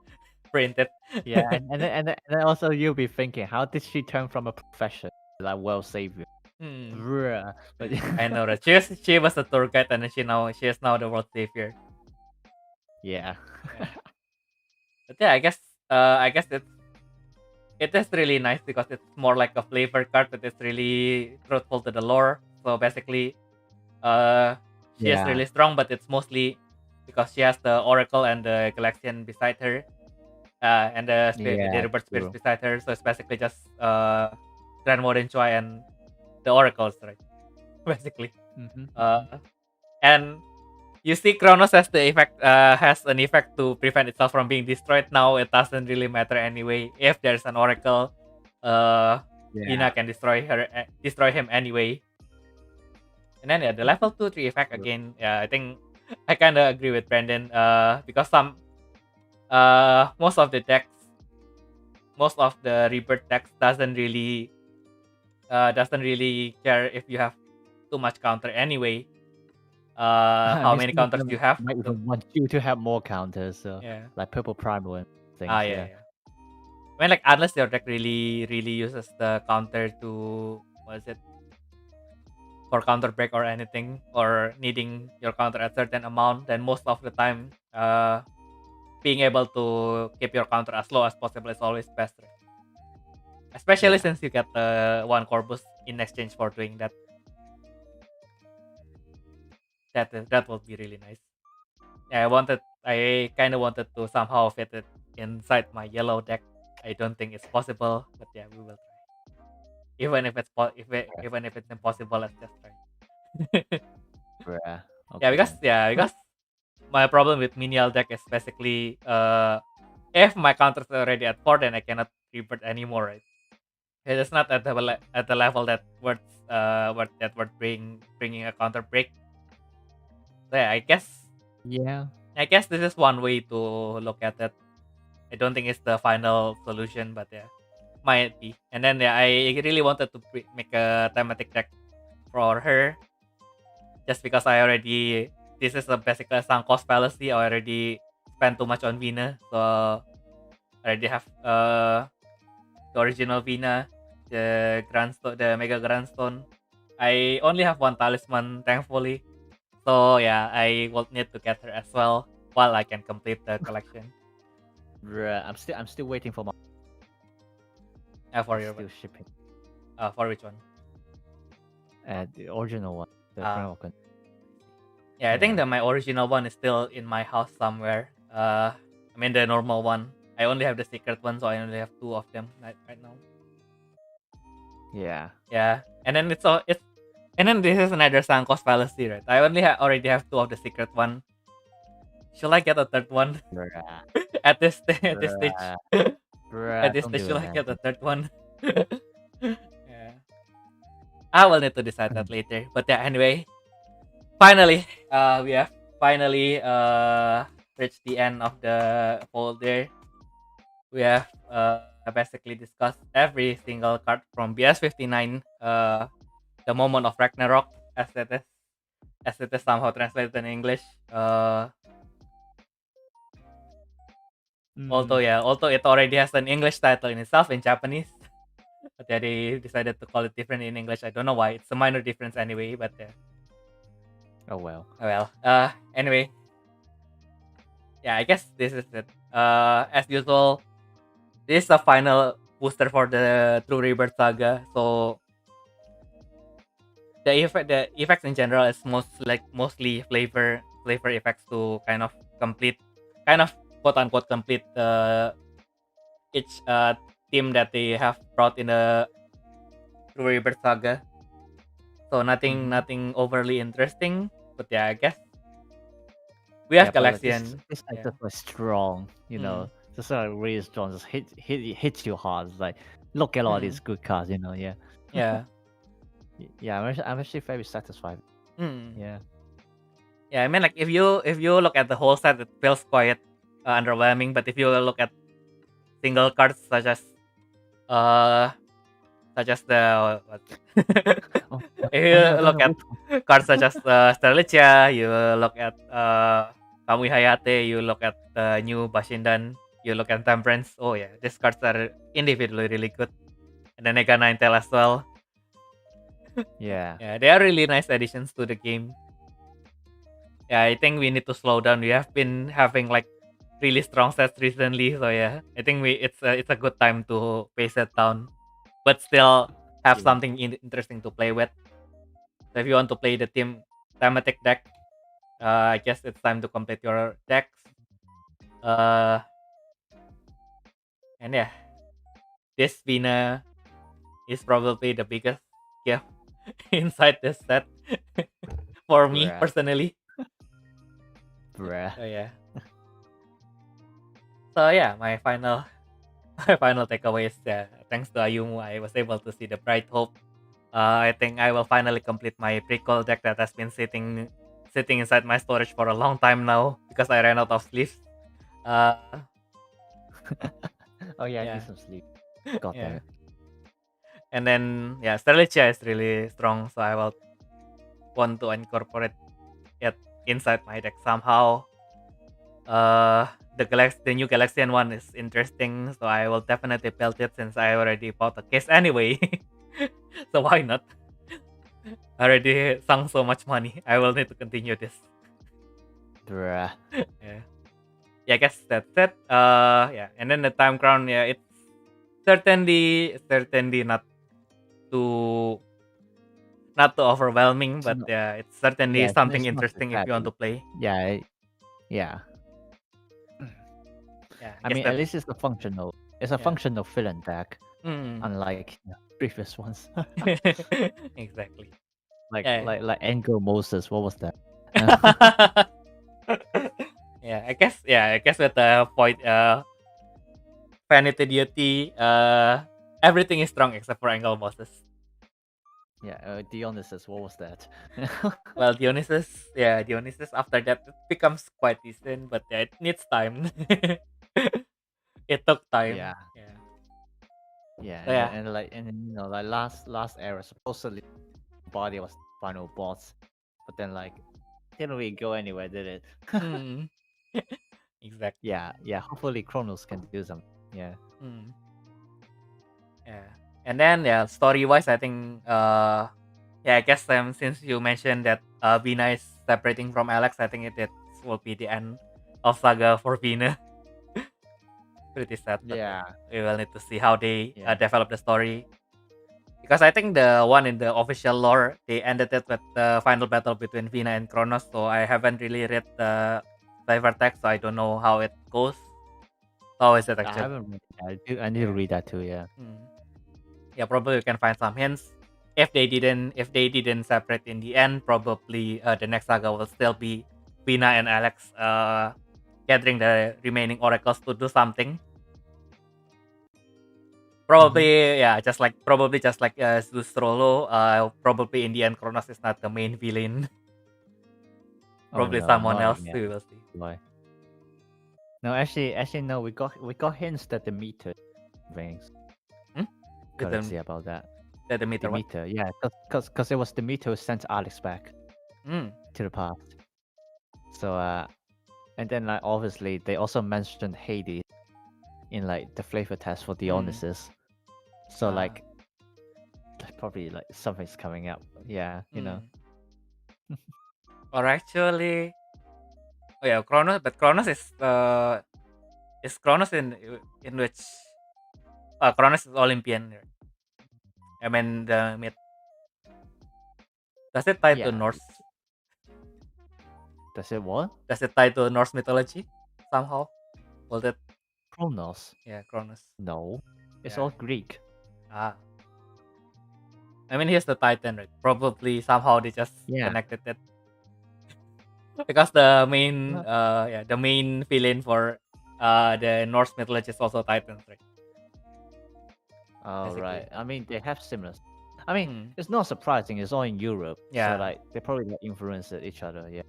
printed.
Yeah, and then also you'll be thinking, how did she turn from a profession to like world savior? Bruh. But
I know that she was a tour guide and then she is now the world savior.
Yeah.
But yeah, I guess it is really nice because it's more like a flavor card that is really truthful to the lore. So basically, she is really strong, but it's mostly because she has the Oracle and the Galaxian beside her, and the Rebirth Spirits beside her. So it's basically just Grand Modern Choi and the Oracles, right? Basically. And you see, Chronos has an effect to prevent itself from being destroyed. Now it doesn't really matter anyway. If there's an Oracle, Ina can destroy him anyway. And then the level 2-3 effect again. I think I kind of agree with Brandon. Because most of the Rebirth decks doesn't really care if you have too much counter anyway. How many counters you have?
Might even want you to have more counters, so like purple primal and things.
Yeah. I mean, like unless your deck really uses the counter to for counter break or anything, or needing your counter at certain amount, then most of the time, being able to keep your counter as low as possible is always best, right? Especially since you get one Corpus in exchange for doing that. That would be really nice. Yeah, I kind of wanted to somehow fit it inside my yellow deck. I don't think it's possible, but yeah, we will try. Even if it's impossible, let's just try.
Okay.
Because my problem with minial deck is basically if my counters are already at 4, then I cannot rebirth anymore, right? It is not at the level that worth bringing a counter break. So yeah,
Yeah.
I guess this is one way to look at it. I don't think it's the final solution, but yeah, might be. And then yeah, I really wanted to make a thematic deck for her, just because this is basically a sunk cost fallacy. I already spent too much on Vina, so I already have the original Vina, the Grandstone, the Mega Grandstone. I only have one talisman, thankfully. So yeah, I will need to get her as well while I can complete the collection.
Bruh, I'm still waiting for my
For your
still shipping.
for which one?
The original one, the
Ah.
GranWalker.
Yeah, I think
Yeah.
that my original one is still in my house somewhere. I mean the normal one. I only have the secret one, so I only have 2 of them right now.
Yeah.
Yeah, and then and then this is another sunk cost fallacy, right? I already have 2 of the secret one. Should I get a third one
Bruh.
at this stage?
Bruh,
At this
don't
stage,
do
should I
that.
get a third one? Yeah, I will need to decide that later. But yeah, anyway, finally, we have finally reached the end of the folder. We have basically discussed every single card from BS59, the Moment of Ragnarok, as it is somehow translated in English. Although it already has an English title in itself in Japanese, but yeah, they decided to call it different in English. I don't know why. It's a minor difference anyway, but
Oh well.
anyway, yeah, I guess this is it. As usual, this is a final booster for the True Rebirth Saga. So the effects in general is mostly flavor effects to kind of quote unquote complete each theme that they have brought in the True Rebirth Saga. So nothing overly interesting, but yeah, I guess we have
Yeah, but like,
Galaxian.
this like
Yeah.
just like strong, you know. Just like really strong, just hits you hard. It's like look at all these good cards, you know. Yeah.
Yeah.
Yeah, I'm actually very satisfied.
Mm.
Yeah.
Yeah, I mean, like if you look at the whole set, it feels quite underwhelming. But if you look at single cards such as the
Oh,
if you look at cards such as Sterlicia, you look at Kamui Hayate, you look at the new Bashindan, you look at Temperance. Oh yeah, these cards are individually really good. And then Nega Ninetale as well.
Yeah.
Yeah, they are really nice additions to the game. Yeah, I think we need to slow down. We have been having like really strong sets recently, so yeah, I think it's a good time to pace it down, but still have
Yeah.
something interesting to play with. So if you want to play the thematic deck, I guess it's time to complete your decks. And yeah, this Vina is probably the biggest gift inside this set for me
Bruh.
personally.
Bruh.
So yeah. So yeah, my final takeaway is thanks to Ayumu, I was able to see the bright hope. I think I will finally complete my prequel deck that has been sitting inside my storage for a long time now because I ran out of sleeves.
Oh yeah, I
Yeah.
need some sleep. God damn
Yeah.
it.
And then yeah, Sterlicia is really strong, so I will want to incorporate it inside my deck somehow. The new Galaxian one is interesting, so I will definitely build it since I already bought a case anyway. So why not? I already sunk so much money. I will need to continue this.
Bruh.
Yeah. Yeah, I guess that's it. Yeah, and then the time crown. Yeah, it's certainly not too overwhelming, but
not-
yeah, it's certainly
Yeah,
something
it's not too
interesting if you want
heavy.
to play.
Yeah. Yeah.
Yeah,
I
guess
mean, at least it's a functional. It's a
Yeah.
functional villain deck,
Mm.
unlike previous ones.
Exactly.
like
Yeah.
like Angel Moses. What was that?
Yeah, I guess with the point Vanity Deity, everything is strong except for Angle Bosses.
Yeah, Dionysus, what was that?
Well, Dionysus, yeah, Dionysus. After that, it becomes quite decent, but yeah, it needs time. It took time.
Yeah.
Yeah.
Yeah,
So yeah.
and like and then, like last era supposedly body was the final boss, but then like didn't really go anywhere, did it?
Mm. Exactly.
Yeah. Hopefully Chronos can do something. Yeah.
Mm. Yeah. And then yeah, story wise, I think yeah, I guess since you mentioned that Vina is separating from Alex, I think it will be the end of saga for Vina. Pretty sad, but
Yeah.
we will need to see how they
Yeah.
develop the story. Because I think the one in the official lore, they ended it with the final battle between Vina and Kronos. So I haven't really read the flavor text, so I don't know how it goes. How is it
I
actually?
haven't read that. I need to
Yeah.
read that too. Yeah.
Yeah, probably you can find some hints. If they didn't separate in the end, probably the next saga will still be Vina and Alex gathering the remaining oracles to do something. Probably, yeah, probably just like Zeus Rolo. Probably in the end, Kronos is not the main villain. Probably
no,
someone
not
else.
yet.
We will see.
Why? No, actually, no. We got hints that the meter things.
Hmm?
Gotta see about that.
The meter.
The
What?
meter, yeah, because it was the meter who sent Alex back
Mm.
to the past. So and then like obviously they also mentioned Hades in like the flavor test for Dionysus. So like probably like something's coming up. Yeah, you know.
Or actually, oh yeah, Kronos. But Kronos is Kronos in which Kronos is Olympian. Right? I mean the myth. Does it tie to
Yeah.
Norse?
Does it what?
Does it tie to Norse mythology somehow? Will that?
Chronos?
Yeah, Kronos.
No. It's
Yeah.
all Greek.
Ah. I mean, he's the Titan, right? Probably somehow they just
Yeah.
connected it. Because the main villain for the Norse mythology is also Titans, right?
Oh
Basically.
right. I mean they have similar. I mean it's not surprising. It's all in Europe.
Yeah.
So like they probably like, influence each other. Yeah.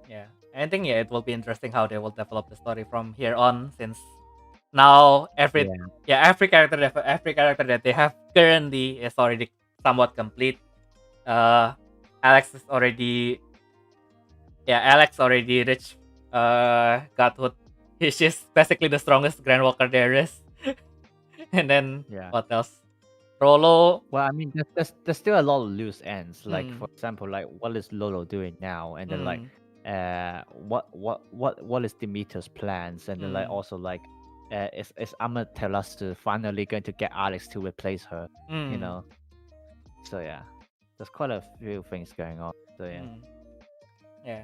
Yeah. I think it will be interesting how they will develop the story from here on, since now every character that they have currently is already somewhat complete. Alex already reached godhood. She's basically the strongest GranWalker there is. And then what else? Rolo.
Well, I mean, there's still a lot of loose ends. Like for example, like what is Lolo doing now, and then like, what is Demeter's plans, and then like also like, is Amaterasu finally going to get Alex to replace her? You know. So yeah, there's quite a few things going on. So yeah.
Yeah.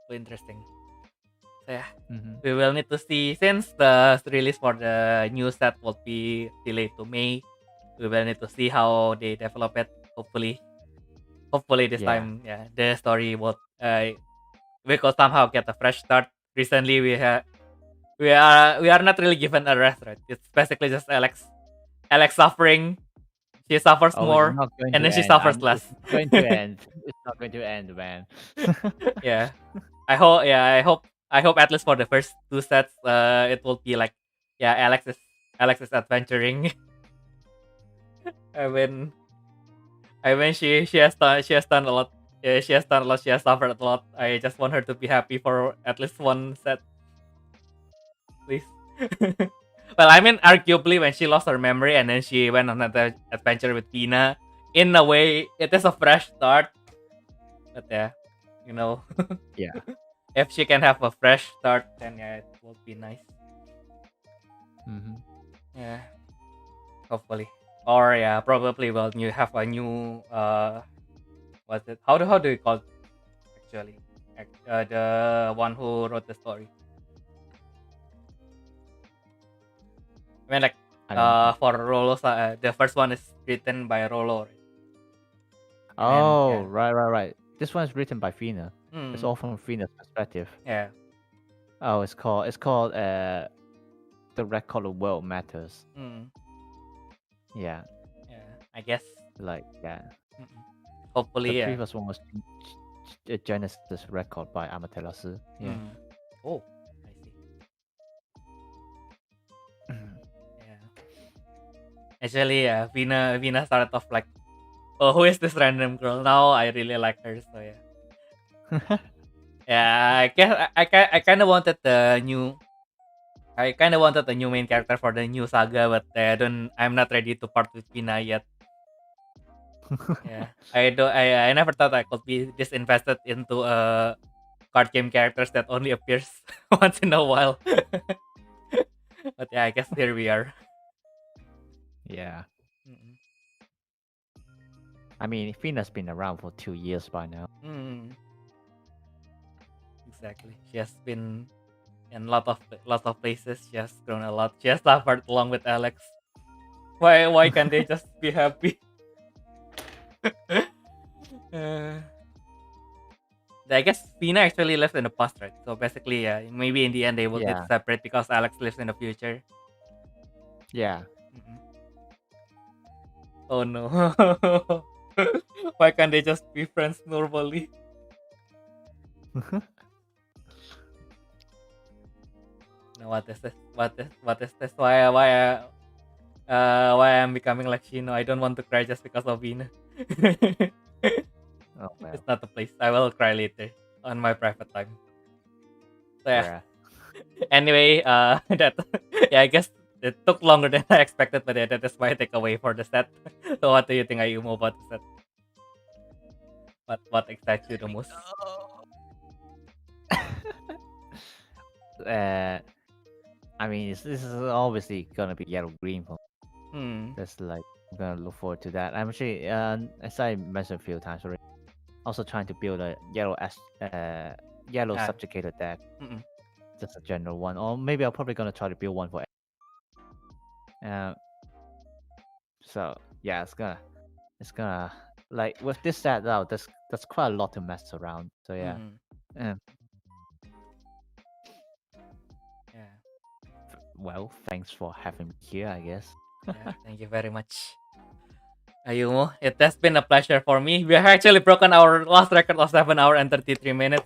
So interesting. So yeah, we will need to see, since the release for the new set will be delayed to May. We will need to see how they develop it. Hopefully this time, the story will we could somehow get a fresh start. Recently, we are not really given a rest, right? It's basically just Alex suffering. She suffers more, and then she suffers less.
It's going to end. It's not going to end, man.
Yeah, I hope at least for the first two sets, it will be like, Alex is adventuring. I mean, she has done a lot. Yeah, she has done a lot. She has suffered a lot. I just want her to be happy for at least one set, please. Well, I mean, arguably, when she lost her memory and then she went on another adventure with Vina, in a way, it is a fresh start. But yeah, you know.
Yeah.
If she can have a fresh start, then it will be nice. Yeah. Hopefully. Or probably you have a new what's it? How do you call it actually? The one who wrote the story. I mean, like for Rolo, the first one is written by Rolo.
Oh, right. This one is written by Fina. It's all from Fina's perspective.
Yeah.
Oh, it's called The Record of World Matters. Yeah,
I guess.
like yeah.
Mm-mm.
The
Hopefully, yeah.
previous one was a Genesis record by Amaterasu. Yeah.
Mm. Oh, I see. Yeah. Actually, yeah, Vina started off like, oh, who is this random girl? Now I really like her, so yeah. Yeah, I guess I kind of wanted the new. I kind of wanted a new main character for the new saga, but I'm not ready to part with Vina yet. Yeah, I never thought I could be this invested into card game characters that only appears once in a while. But yeah, I guess here we are.
Yeah.
Mm-mm.
I mean, Fina's been around for 2 years by now.
Mm. Exactly. She has been in lots of places. She has grown a lot. She has suffered along with Alex. Why can't they just be happy? uh, I guess Fina actually lives in the past, right? So basically, yeah, maybe in the end they will get
Yeah.
separate because Alex lives in the future.
Yeah.
Mm-mm. Oh no. Why can't they just be friends normally? No, what is this? What is this? Why I'm becoming like Shino? I don't want to cry just because of Vina.
Oh well.
It's not the place. I will cry later on my private time. So yeah. Anyway, that yeah, I guess it took longer than I expected, but yeah, that is my takeaway for the set. So what do you think, Ayumu, about the set? What excites you the most?
I mean, this is obviously gonna be yellow green for me.
Hmm.
That's like I'm gonna look forward to that. I'm actually, as I mentioned a few times already, also trying to build a yellow
Ah.
subjugated deck,
Mm-mm.
just a general one, or maybe I'm probably gonna try to build one for. So yeah, it's gonna like with this set out. That's quite a lot to mess around. So yeah.
Mm-mm.
Um,
Yeah.
well, thanks for having me here, I guess.
Yeah. Thank you very much, Ayumu. It has been a pleasure for me. We have actually broken our last record of 7 hours and 33 minutes.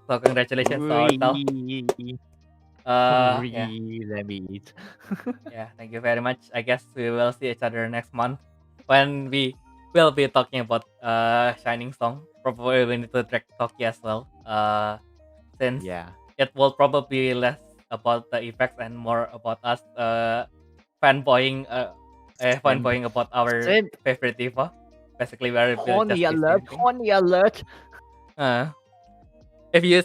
So congratulations to ourselves. Yeah.
Let me eat.
Yeah, thank you very much. I guess we will see each other next month when we will be talking about Shining Song. Probably we need to track Toki as well. Since
Yeah.
it will probably be less about the effects and more about us fanboying fanboying about our
Simp.
favorite diva. Basically we're
Horny
just
alert!
simping.
Horny alert!
If you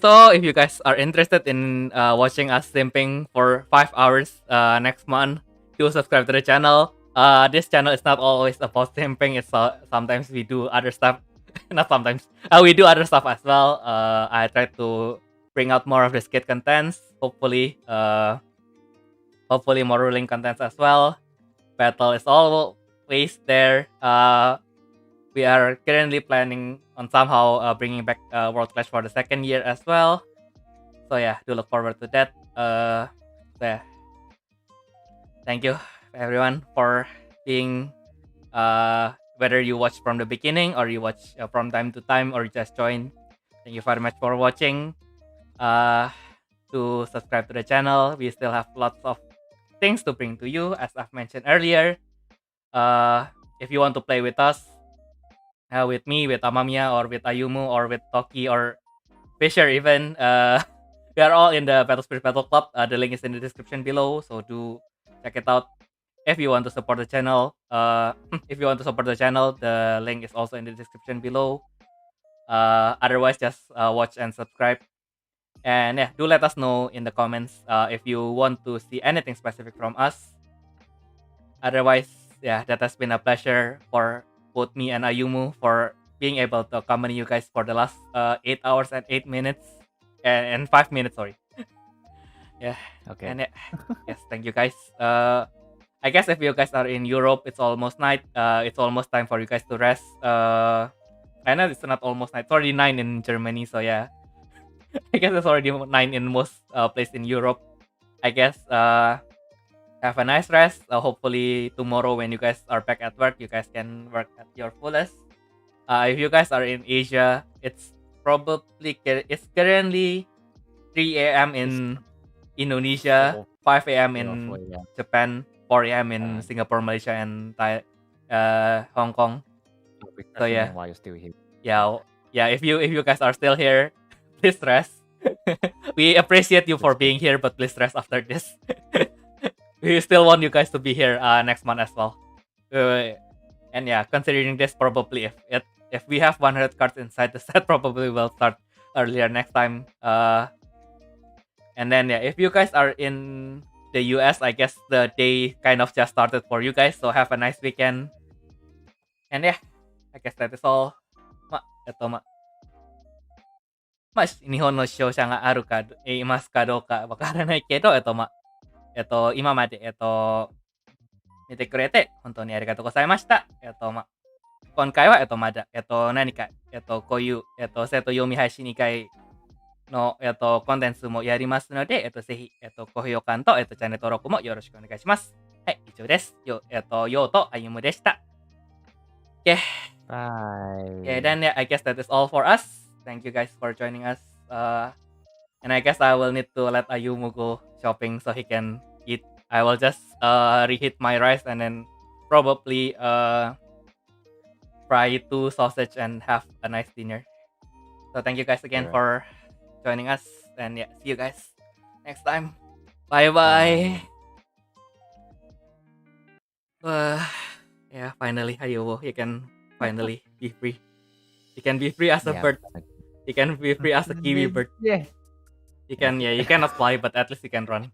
guys are interested in watching us simping for 5 hours next month, do subscribe to the channel. This channel is not always about simping. It's sometimes we do other stuff. Not sometimes. We do other stuff as well. I try to bring out more of the skit contents. Hopefully more ruling contents as well. Battle is always there. We are currently planning on somehow bringing back World Clash for the second year as well. So yeah, do look forward to that. So yeah. Thank you everyone for being whether you watch from the beginning or you watch from time to time or just join. Thank you very much for watching. To subscribe to the channel, we still have lots of things to bring to you, as I've mentioned earlier. If you want to play with us, with me, with Amamiya, or with Ayumu, or with Toki, or Fisher even, we are all in the Battle Spirit Battle Club. The link is in the description below, so do check it out. If you want to support the channel, the link is also in the description below. Otherwise, just watch and subscribe. And yeah, do let us know in the comments if you want to see anything specific from us. Otherwise, yeah, that has been a pleasure for both me and Ayumu for being able to accompany you guys for the last 8 hours and 8 minutes and 5 minutes. Sorry. Yeah.
Okay.
And yeah, yes, thank you guys. I guess if you guys are in Europe, it's almost night. It's almost time for you guys to rest. I know it's not almost night. It's already 9 in Germany. So yeah, I guess it's already 9 in most places in Europe. I guess have a nice rest. Hopefully tomorrow when you guys are back at work, you guys can work at your fullest. If you guys are in Asia, it's currently 3 a.m. in Indonesia, 5 a.m. in
4 a.m.
Japan, 4 a.m. in Singapore, Malaysia, and Hong Kong. So yeah,
While you're still here.
yeah. If you guys are still here, please rest. We appreciate you for being here, but please rest after this. We still want you guys to be here next month as well. And yeah, considering this, probably if we have 100 cards inside the set, probably we'll start earlier next time. And then yeah, if you guys are in the US, I guess the day kind of just started for you guys. So have a nice weekend. And yeah, I guess that is all. 日本の視聴者がいますかどうかわからないけど、今まで、見てくれて、本当にありがとうございました。今回は、まだ、何か、こういう、生徒読み配信2回の、コンテンツもやりますので、ぜひ、高評価と、チャンネル登録もよろしくお願いします。はい、以上です。ようとあゆむでした。Okay.
Bye.
Okay, then yeah, I guess that is all for us. Thank you guys for joining us. And I guess I will need to let Ayumu go shopping so he can eat. I will just reheat my rice and then probably fry 2 sausage and have a nice dinner. So thank you guys again for joining us. And yeah, see you guys next time. Bye bye. Yeah, finally, Ayumu, you can finally be free. You can be free as a bird. You can be free as a kiwi bird.
Yeah.
You cannot fly, but at least you can run.